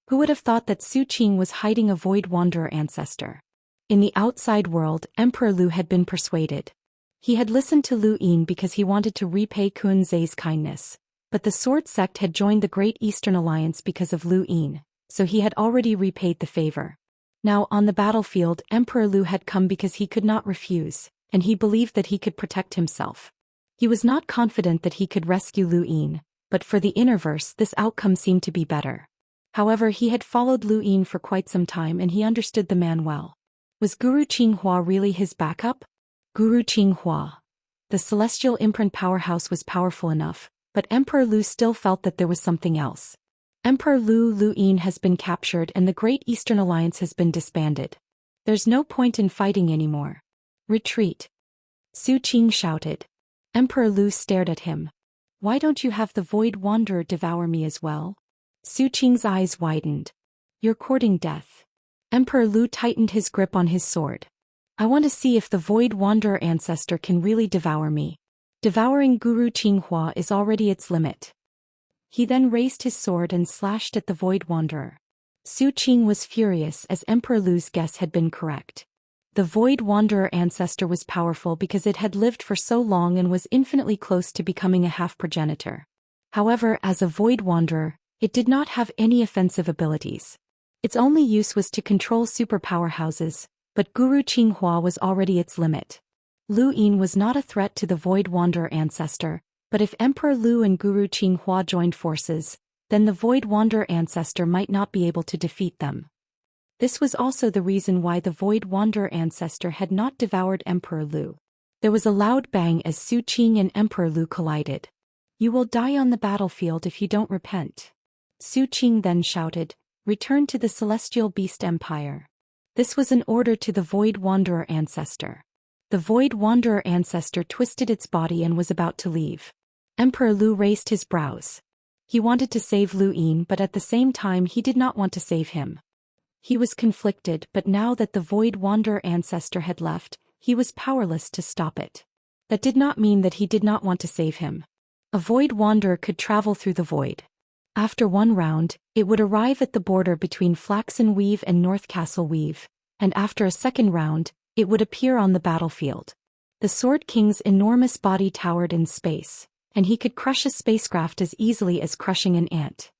Who would have thought that Su Qing was hiding a Void Wanderer ancestor? In the outside world, Emperor Lu had been persuaded. He had listened to Lu Yin because he wanted to repay Kun Zei's kindness, but the Sword Sect had joined the Great Eastern Alliance because of Lu Yin, so he had already repaid the favor. Now on the battlefield, Emperor Lu had come because he could not refuse, and he believed that he could protect himself. He was not confident that he could rescue Lu Yin, but for the Innerverse this outcome seemed to be better. However, he had followed Lu Yin for quite some time and he understood the man well. Was Guru Qinghua really his backup? Guru Qinghua. The celestial imprint powerhouse was powerful enough, but Emperor Lu still felt that there was something else. Emperor Lu Yin has been captured and the Great Eastern Alliance has been disbanded. There's no point in fighting anymore. Retreat. Su Qing shouted. Emperor Lu stared at him. Why don't you have the Void Wanderer devour me as well? Su Qing's eyes widened. You're courting death. Emperor Lu tightened his grip on his sword. I want to see if the Void Wanderer ancestor can really devour me. Devouring Guru Qinghua is already its limit. He then raised his sword and slashed at the Void Wanderer. Su Qing was furious as Emperor Lu's guess had been correct. The Void Wanderer ancestor was powerful because it had lived for so long and was infinitely close to becoming a half-progenitor. However, as a Void Wanderer, it did not have any offensive abilities. Its only use was to control super powerhouses, but Guru Qinghua was already its limit. Lu Yin was not a threat to the Void Wanderer ancestor, but if Emperor Lu and Guru Qinghua joined forces, then the Void Wanderer ancestor might not be able to defeat them. This was also the reason why the Void Wanderer ancestor had not devoured Emperor Lu. There was a loud bang as Su Qing and Emperor Lu collided. You will die on the battlefield if you don't repent. Su Qing then shouted, return to the Celestial Beast Empire. This was an order to the Void Wanderer ancestor. The Void Wanderer ancestor twisted its body and was about to leave. Emperor Lu raised his brows. He wanted to save Lu Yin, but at the same time he did not want to save him. He was conflicted, but now that the Void Wanderer ancestor had left, he was powerless to stop it. That did not mean that he did not want to save him. A Void Wanderer could travel through the void. After one round, it would arrive at the border between Flaxen Weave and North Castle Weave, and after a second round, it would appear on the battlefield. The Sword King's enormous body towered in space, and he could crush a spacecraft as easily as crushing an ant.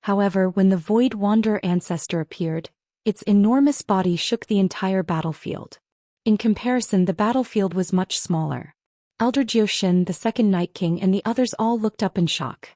However, when the Void Wanderer ancestor appeared, its enormous body shook the entire battlefield. In comparison, the battlefield was much smaller. Elder Zhou Xian, the second Night King, and the others all looked up in shock.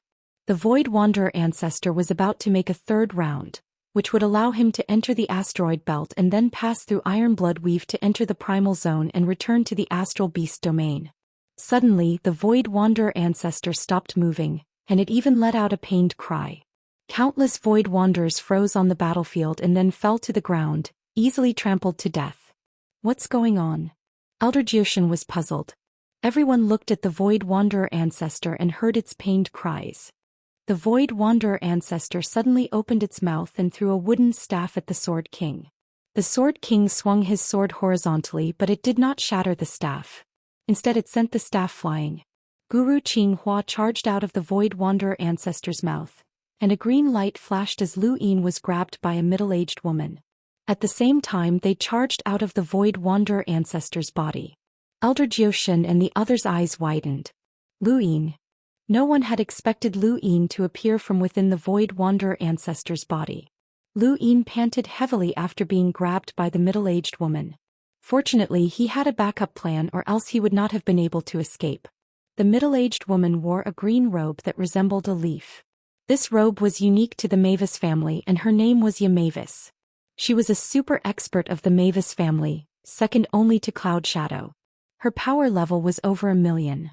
The Void Wanderer ancestor was about to make a third round, which would allow him to enter the asteroid belt and then pass through Iron Blood Weave to enter the Primal Zone and return to the Astral Beast domain. Suddenly, the Void Wanderer ancestor stopped moving, and it even let out a pained cry. Countless Void Wanderers froze on the battlefield and then fell to the ground, easily trampled to death. What's going on? Elder Zhou Xian was puzzled. Everyone looked at the Void Wanderer ancestor and heard its pained cries. The Void Wanderer ancestor suddenly opened its mouth and threw a wooden staff at the Sword King. The Sword King swung his sword horizontally, but it did not shatter the staff. Instead, it sent the staff flying. Guru Qinghua charged out of the Void Wanderer ancestor's mouth, and a green light flashed as Lu Yin was grabbed by a middle-aged woman. At the same time, they charged out of the Void Wanderer ancestor's body. Elder Zhou Xian and the others' eyes widened. Lu Yin. No one had expected Lu Yin to appear from within the Void Wanderer ancestor's body. Lu Yin panted heavily after being grabbed by the middle-aged woman. Fortunately, he had a backup plan, or else he would not have been able to escape. The middle-aged woman wore a green robe that resembled a leaf. This robe was unique to the Mavis family, and her name was Mavis. She was a super expert of the Mavis family, second only to Cloud Shadow. Her power level was over 1,000,000.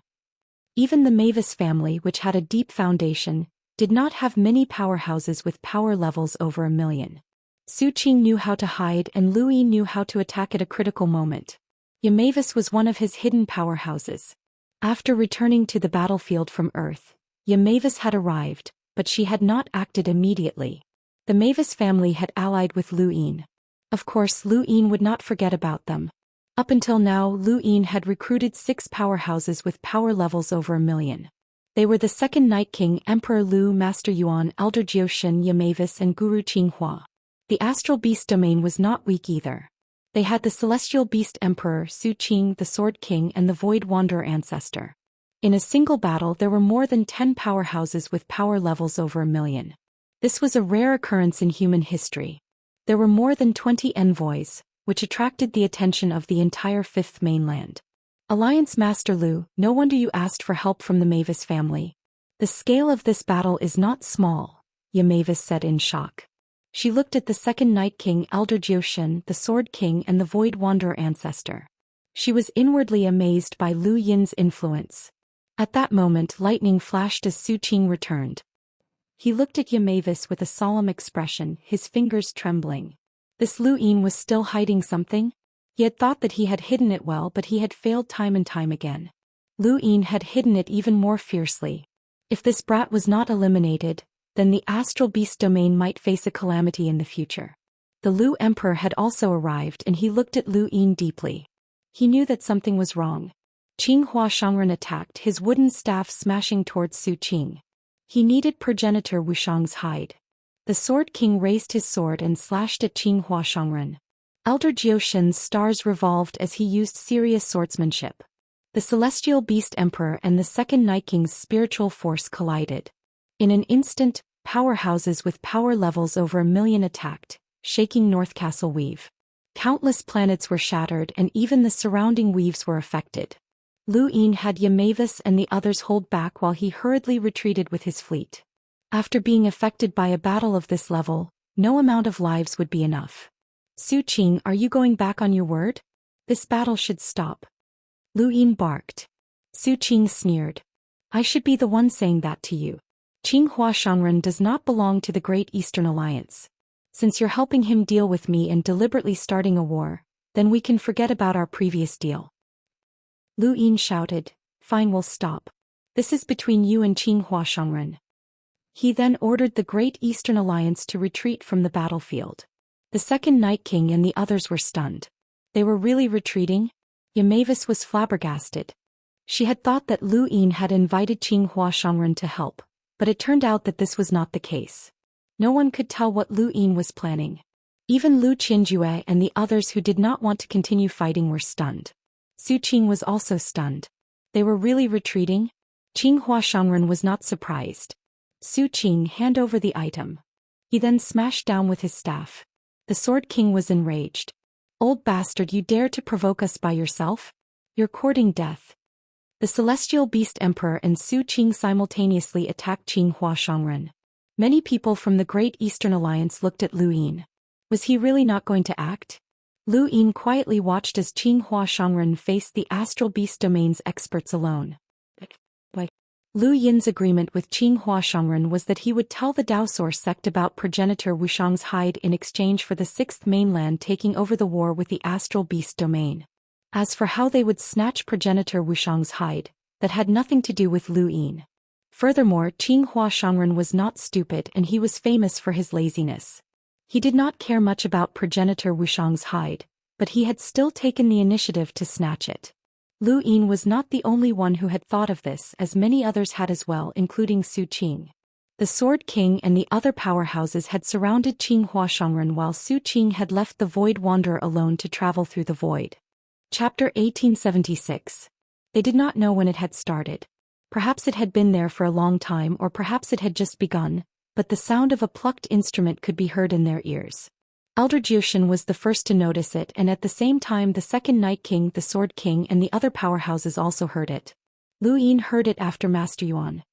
Even the Mavis family, which had a deep foundation, did not have many powerhouses with power levels over 1,000,000. Su Qing knew how to hide and Lu Yi knew how to attack at a critical moment. Mavis was one of his hidden powerhouses. After returning to the battlefield from Earth, Mavis had arrived, but she had not acted immediately. The Mavis family had allied with Lu Yin. Of course, Lu Yin would not forget about them. Up until now, Lu Yin had recruited 6 powerhouses with power levels over 1,000,000. They were the second Night King, Emperor Lu, Master Yuan, Elder Zhou Xian, Mavis, and Guru Qinghua. The Astral Beast domain was not weak either. They had the Celestial Beast Emperor, Su Qing, the Sword King, and the Void Wanderer ancestor. In a single battle, there were more than 10 powerhouses with power levels over 1,000,000. This was a rare occurrence in human history. There were more than 20 envoys, which attracted the attention of the entire Fifth Mainland. Alliance Master Lu, no wonder you asked for help from the Mavis family. The scale of this battle is not small, Mavis said in shock. She looked at the second Night King, Elder Zhou Xian, the Sword King, and the Void Wanderer ancestor. She was inwardly amazed by Lu Yin's influence. At that moment, lightning flashed as Su Qing returned. He looked at Mavis with a solemn expression, his fingers trembling. This Lu Yin was still hiding something? He had thought that he had hidden it well, but he had failed time and time again. Lu Yin had hidden it even more fiercely. If this brat was not eliminated, then the Astral Beast domain might face a calamity in the future. The Lu Emperor had also arrived and he looked at Lu Yin deeply. He knew that something was wrong. Qinghua Shangren attacked, his wooden staff smashing towards Su Qing. He needed progenitor Wushang's hide. The Sword King raised his sword and slashed at Qinghua Shangren. Elder Zhou Xian's stars revolved as he used serious swordsmanship. The Celestial Beast Emperor and the second Night King's spiritual force collided. In an instant, powerhouses with power levels over 1,000,000 attacked, shaking North Castle Weave. Countless planets were shattered and even the surrounding weaves were affected. Lu Yin had Mavis and the others hold back while he hurriedly retreated with his fleet. After being affected by a battle of this level, no amount of lives would be enough. Su Qing, are you going back on your word? This battle should stop. Lu Yin barked. Su Qing sneered. I should be the one saying that to you. Qinghua Shangren does not belong to the Great Eastern Alliance. Since you're helping him deal with me and deliberately starting a war, then we can forget about our previous deal. Lu Yin shouted, Fine, we'll stop. This is between you and Qinghua Shangren. He then ordered the Great Eastern Alliance to retreat from the battlefield. The second Night King and the others were stunned. They were really retreating? Mavis was flabbergasted. She had thought that Lu Yin had invited Qinghua Shangren to help, but it turned out that this was not the case. No one could tell what Lu Yin was planning. Even Lu Qinjue and the others who did not want to continue fighting were stunned. Su Qing was also stunned. They were really retreating? Qinghua Shangren was not surprised. Su Qing, hand over the item. He then smashed down with his staff. The Sword King was enraged. "Old bastard, you dare to provoke us by yourself? You're courting death." The Celestial Beast Emperor and Su Qing simultaneously attacked Qinghua Shangren. Many people from the Great Eastern Alliance looked at Lu Yin. Was he really not going to act? Lu Yin quietly watched as Qinghua Shangren faced the Astral Beast Domain's experts alone. Lu Yin's agreement with Qinghua Shangren was that he would tell the Daoist sect about progenitor Wuxiang's hide in exchange for the Sixth Mainland taking over the war with the Astral Beast Domain. As for how they would snatch progenitor Wuxiang's hide, that had nothing to do with Lu Yin. Furthermore, Qinghua Shangren was not stupid and he was famous for his laziness. He did not care much about progenitor Wuxiang's hide, but he had still taken the initiative to snatch it. Lu Yin was not the only one who had thought of this, as many others had as well, including Su Qing. The Sword King and the other powerhouses had surrounded Qinghua Shangren while Su Qing had left the Void Wanderer alone to travel through the void. Chapter 1876. They did not know when it had started. Perhaps it had been there for a long time, or perhaps it had just begun, but the sound of a plucked instrument could be heard in their ears. Elder Zhou Xian was the first to notice it, and at the same time the Second Night King, the Sword King and the other powerhouses also heard it. Lu Yin heard it after Master Yuan.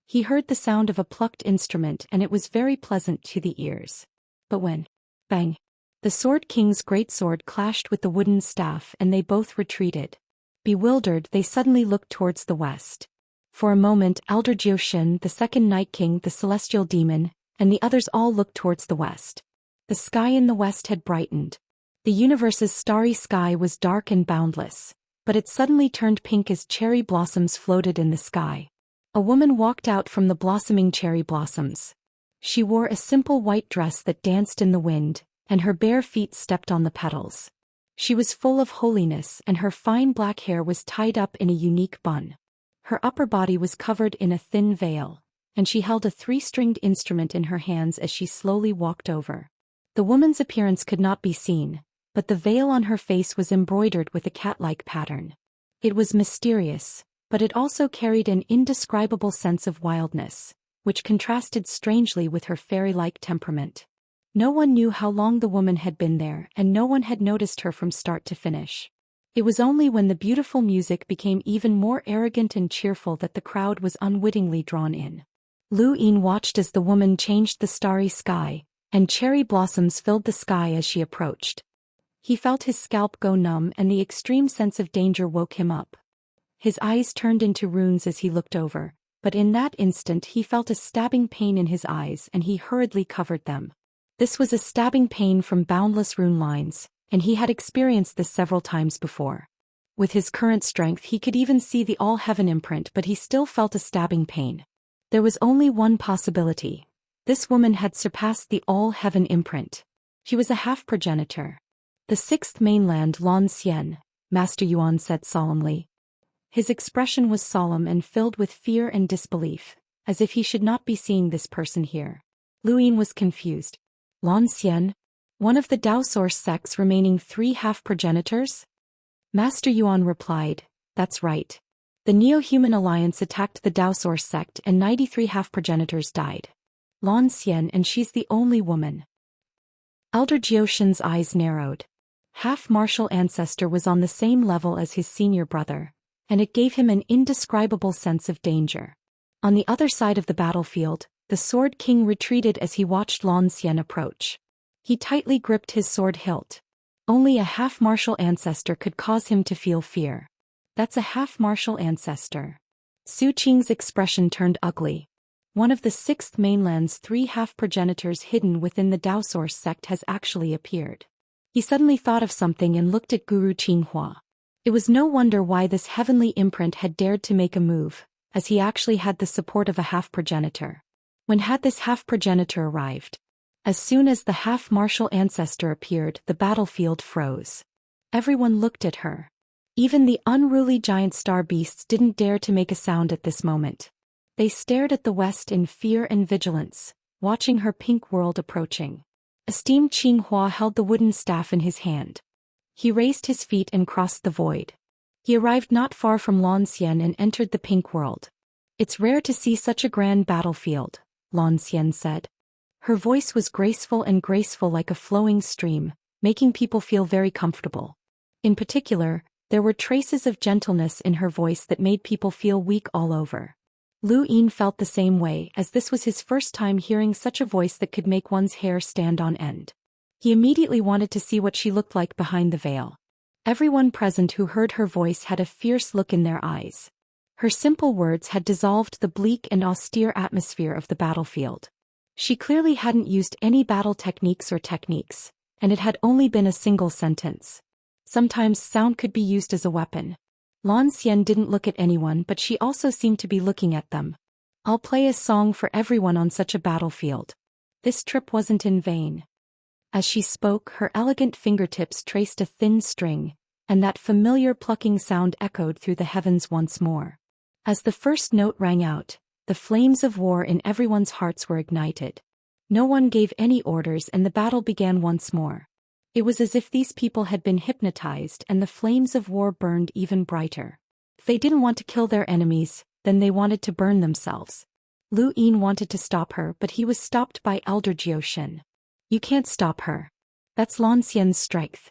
He heard the sound of a plucked instrument and it was very pleasant to the ears. But when, bang, the Sword King's great sword clashed with the wooden staff and they both retreated. Bewildered, they suddenly looked towards the west. For a moment Elder Zhou Xian, the Second Night King, the Celestial Demon, and the others all looked towards the west. The sky in the west had brightened. The universe's starry sky was dark and boundless, but it suddenly turned pink as cherry blossoms floated in the sky. A woman walked out from the blossoming cherry blossoms. She wore a simple white dress that danced in the wind, and her bare feet stepped on the petals. She was full of holiness and her fine black hair was tied up in a unique bun. Her upper body was covered in a thin veil, and she held a three-stringed instrument in her hands as she slowly walked over. The woman's appearance could not be seen, but the veil on her face was embroidered with a cat-like pattern. It was mysterious, but it also carried an indescribable sense of wildness, which contrasted strangely with her fairy-like temperament. No one knew how long the woman had been there, and no one had noticed her from start to finish. It was only when the beautiful music became even more arrogant and cheerful that the crowd was unwittingly drawn in. Lu Yin watched as the woman changed the starry sky, and cherry blossoms filled the sky as she approached. He felt his scalp go numb and the extreme sense of danger woke him up. His eyes turned into runes as he looked over, but in that instant he felt a stabbing pain in his eyes and he hurriedly covered them. This was a stabbing pain from boundless rune lines, and he had experienced this several times before. With his current strength he could even see the all-heaven imprint, but he still felt a stabbing pain. There was only one possibility. This woman had surpassed the all-heaven imprint. She was a half-progenitor. The Sixth Mainland Lan Xian, Master Yuan said solemnly. His expression was solemn and filled with fear and disbelief, as if he should not be seeing this person here. Lu Yin was confused. Lan Xian? One of the Daoist sect's remaining 3 half-progenitors? Master Yuan replied, "That's right. The Neo-Human Alliance attacked the Daoist sect and 93 half-progenitors died. Lan Xian, and she's the only woman." Elder Zhou Xian's eyes narrowed. Half-martial ancestor was on the same level as his senior brother, and it gave him an indescribable sense of danger. On the other side of the battlefield, the Sword King retreated as he watched Lan Xian approach. He tightly gripped his sword hilt. Only a half-martial ancestor could cause him to feel fear. That's a half-martial ancestor. Su Qing's expression turned ugly. One of the Sixth Mainland's 3 half-progenitors hidden within the Daoist sect has actually appeared. He suddenly thought of something and looked at Guru Qinghua. It was no wonder why this heavenly imprint had dared to make a move, as he actually had the support of a half-progenitor. When had this half-progenitor arrived? As soon as the half-martial ancestor appeared, the battlefield froze. Everyone looked at her. Even the unruly giant star beasts didn't dare to make a sound at this moment. They stared at the west in fear and vigilance, watching her pink world approaching. Esteemed Qinghua held the wooden staff in his hand. He raised his feet and crossed the void. He arrived not far from Lan Xian and entered the pink world. "It's rare to see such a grand battlefield," Lan Xian said. Her voice was graceful like a flowing stream, making people feel very comfortable. In particular, there were traces of gentleness in her voice that made people feel weak all over. Lu Yin felt the same way, as this was his first time hearing such a voice that could make one's hair stand on end. He immediately wanted to see what she looked like behind the veil. Everyone present who heard her voice had a fierce look in their eyes. Her simple words had dissolved the bleak and austere atmosphere of the battlefield. She clearly hadn't used any battle techniques, and it had only been a single sentence. Sometimes sound could be used as a weapon. Lan Xian didn't look at anyone, but she also seemed to be looking at them. I'll play a song for everyone on such a battlefield. This trip wasn't in vain. As she spoke, her elegant fingertips traced a thin string, and that familiar plucking sound echoed through the heavens once more. As the first note rang out, the flames of war in everyone's hearts were ignited. No one gave any orders and the battle began once more. It was as if these people had been hypnotized and the flames of war burned even brighter. If they didn't want to kill their enemies, then they wanted to burn themselves. Lu Yin wanted to stop her, but he was stopped by Elder Zhou Xian. You can't stop her. That's Lan Xian's strength.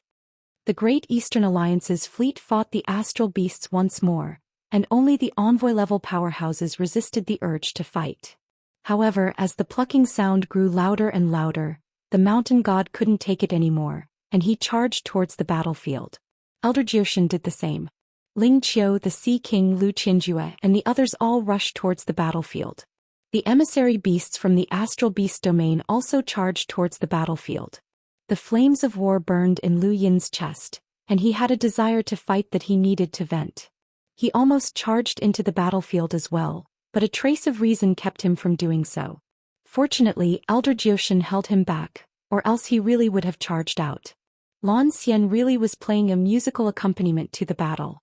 The Great Eastern Alliance's fleet fought the astral beasts once more, and only the envoy-level powerhouses resisted the urge to fight. However, as the plucking sound grew louder and louder, the mountain god couldn't take it anymore, and he charged towards the battlefield. Elder Zhou Xian did the same. Ling Qiu, the Sea King Lu Qinjue, and the others all rushed towards the battlefield. The emissary beasts from the astral beast domain also charged towards the battlefield. The flames of war burned in Lu Yin's chest, and he had a desire to fight that he needed to vent. He almost charged into the battlefield as well, but a trace of reason kept him from doing so. Fortunately, Elder Zhou Xian held him back, or else he really would have charged out. Lan Xian really was playing a musical accompaniment to the battle.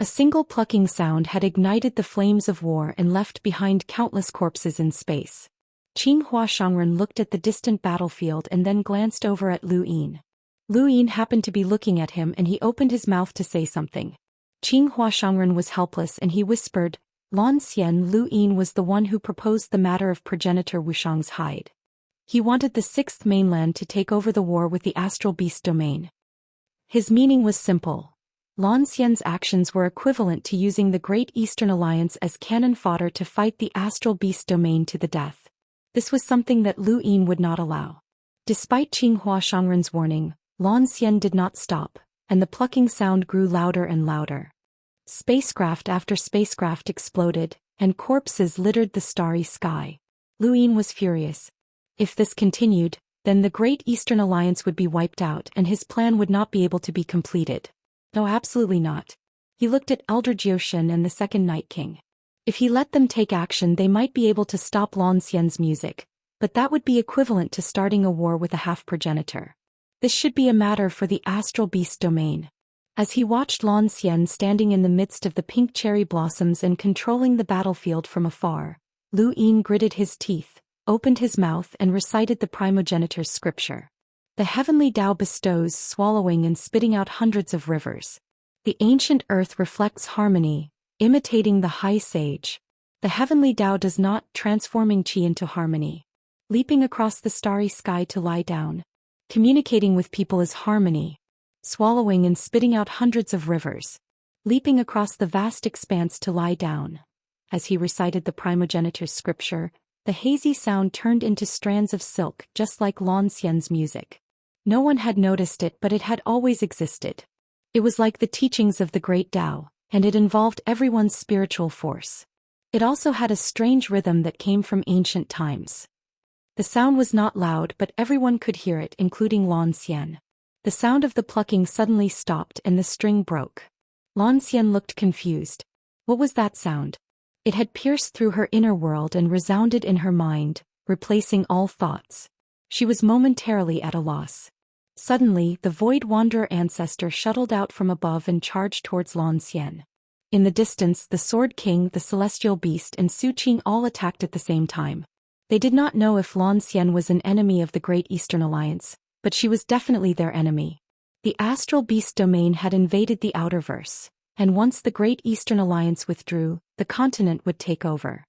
A single plucking sound had ignited the flames of war and left behind countless corpses in space. Qinghua Shangren looked at the distant battlefield and then glanced over at Lu Yin. Lu Yin happened to be looking at him and he opened his mouth to say something. Qinghua Shangren was helpless and he whispered, Lan Xian. Lu Yin was the one who proposed the matter of progenitor Wushang's hide. He wanted the Sixth Mainland to take over the war with the astral beast domain. His meaning was simple. Lan Xian's actions were equivalent to using the Great Eastern Alliance as cannon fodder to fight the astral beast domain to the death. This was something that Lu Yin would not allow. Despite Qinghua Shangren's warning, Lan Xian did not stop, and the plucking sound grew louder and louder. Spacecraft after spacecraft exploded, and corpses littered the starry sky. Lu Yin was furious. If this continued, then the Great Eastern Alliance would be wiped out and his plan would not be able to be completed. No, absolutely not. He looked at Elder Zhou Xian and the Second Night King. If he let them take action, they might be able to stop Lan Xian's music, but that would be equivalent to starting a war with a half-progenitor. This should be a matter for the astral beast domain. As he watched Lan Xian standing in the midst of the pink cherry blossoms and controlling the battlefield from afar, Lu Yin gritted his teeth, opened his mouth and recited the primogenitor's scripture. The heavenly Tao bestows, swallowing and spitting out hundreds of rivers. The ancient earth reflects harmony, imitating the high sage. The heavenly Tao does not, transforming qi into harmony. Leaping across the starry sky to lie down. Communicating with people is harmony. Swallowing and spitting out hundreds of rivers. Leaping across the vast expanse to lie down. As he recited the primogenitor's scripture, the hazy sound turned into strands of silk just like Lan Xian's music. No one had noticed it, but it had always existed. It was like the teachings of the great Tao, and it involved everyone's spiritual force. It also had a strange rhythm that came from ancient times. The sound was not loud, but everyone could hear it, including Lan Xian. The sound of the plucking suddenly stopped and the string broke. Lan Xian looked confused. What was that sound? It had pierced through her inner world and resounded in her mind, replacing all thoughts. She was momentarily at a loss. Suddenly, the Void Wanderer ancestor shuttled out from above and charged towards Lan Xian. In the distance, the Sword King, the Celestial Beast and Su Qing all attacked at the same time. They did not know if Lan Xian was an enemy of the Great Eastern Alliance, but she was definitely their enemy. The Astral Beast domain had invaded the Outerverse, and once the Great Eastern Alliance withdrew, the continent would take over.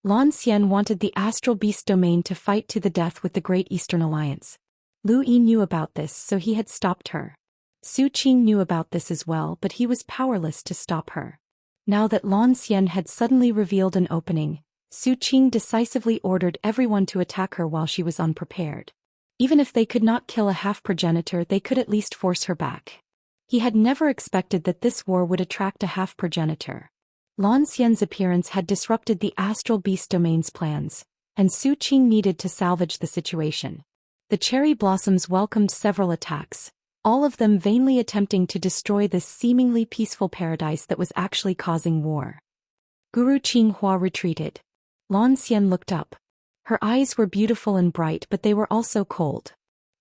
Lan Xian wanted the astral beast domain to fight to the death with the Great Eastern Alliance. Lu Yi knew about this, so he had stopped her. Su Qing knew about this as well, but he was powerless to stop her. Now that Lan Xian had suddenly revealed an opening, Su Qing decisively ordered everyone to attack her while she was unprepared. Even if they could not kill a half-progenitor, they could at least force her back. He had never expected that this war would attract a half-progenitor. Lan Xian's appearance had disrupted the astral beast domain's plans, and Su Qing needed to salvage the situation. The cherry blossoms welcomed several attacks, all of them vainly attempting to destroy this seemingly peaceful paradise that was actually causing war. Guru Qinghua retreated. Lan Xian looked up. Her eyes were beautiful and bright, but they were also cold.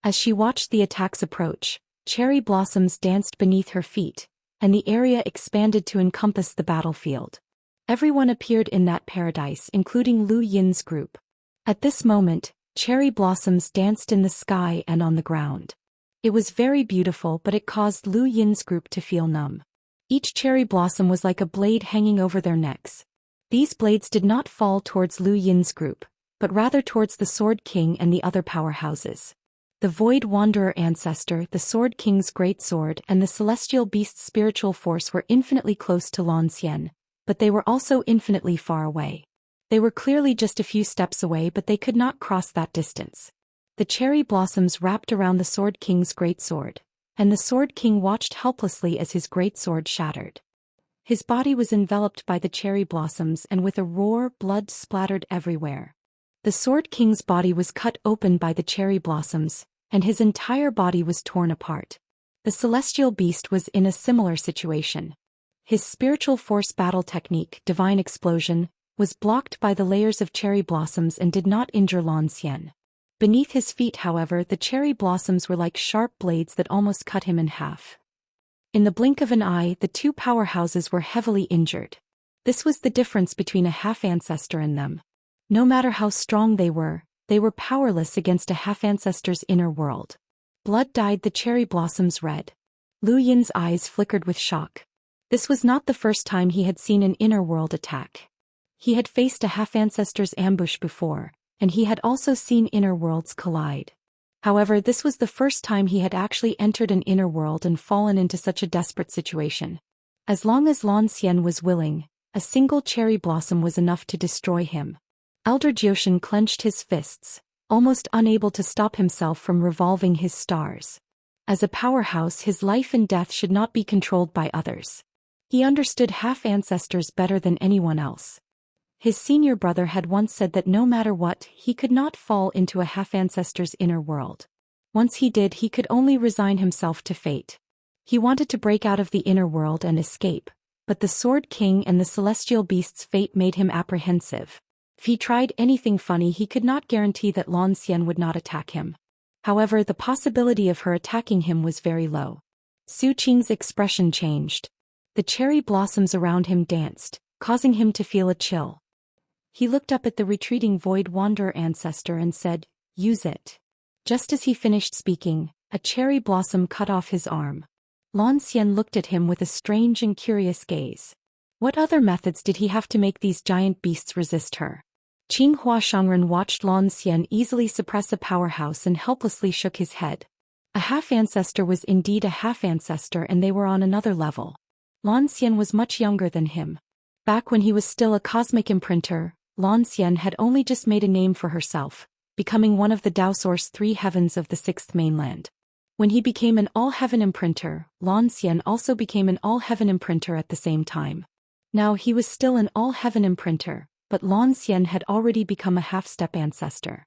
As she watched the attacks approach, cherry blossoms danced beneath her feet, and the area expanded to encompass the battlefield. Everyone appeared in that paradise, including Lu Yin's group. At this moment, cherry blossoms danced in the sky and on the ground. It was very beautiful, but it caused Lu Yin's group to feel numb. Each cherry blossom was like a blade hanging over their necks. These blades did not fall towards Lu Yin's group, but rather towards the Sword King and the other powerhouses. The Void Wanderer Ancestor, the Sword King's Great Sword, and the Celestial Beast's spiritual force were infinitely close to Lan Xian, but they were also infinitely far away. They were clearly just a few steps away, but they could not cross that distance. The cherry blossoms wrapped around the Sword King's great sword, and the Sword King watched helplessly as his great sword shattered. His body was enveloped by the cherry blossoms, and with a roar, blood splattered everywhere. The Sword King's body was cut open by the cherry blossoms, and his entire body was torn apart. The Celestial Beast was in a similar situation. His spiritual force battle technique, Divine Explosion, was blocked by the layers of cherry blossoms and did not injure Lan Xian. Beneath his feet, however, the cherry blossoms were like sharp blades that almost cut him in half. In the blink of an eye, the two powerhouses were heavily injured. This was the difference between a half-ancestor and them. No matter how strong they were powerless against a half-ancestor's inner world. Blood dyed the cherry blossoms red. Lu Yin's eyes flickered with shock. This was not the first time he had seen an inner world attack. He had faced a half-ancestor's ambush before, and he had also seen inner worlds collide. However, this was the first time he had actually entered an inner world and fallen into such a desperate situation. As long as Lan Xian was willing, a single cherry blossom was enough to destroy him. Elder Jioshan clenched his fists, almost unable to stop himself from revolving his stars. As a powerhouse, his life and death should not be controlled by others. He understood half-ancestors better than anyone else. His senior brother had once said that no matter what, he could not fall into a half-ancestor's inner world. Once he did, he could only resign himself to fate. He wanted to break out of the inner world and escape, but the Sword King and the Celestial Beast's fate made him apprehensive. If he tried anything funny, he could not guarantee that Lan Xian would not attack him. However, the possibility of her attacking him was very low. Su Qing's expression changed. The cherry blossoms around him danced, causing him to feel a chill. He looked up at the retreating Void Wanderer Ancestor and said, "Use it." Just as he finished speaking, a cherry blossom cut off his arm. Lan Xian looked at him with a strange and curious gaze. What other methods did he have to make these giant beasts resist her? Qinghua Shangren watched Lan Xian easily suppress a powerhouse and helplessly shook his head. A half-ancestor was indeed a half-ancestor, and they were on another level. Lan Xian was much younger than him. Back when he was still a cosmic imprinter, Lan Xian had only just made a name for herself, becoming one of the Daoist 3 heavens of the 6th mainland. When he became an all-heaven imprinter, Lan Xian also became an all-heaven imprinter at the same time. Now he was still an all-heaven imprinter, but Lan Xian had already become a half-step ancestor.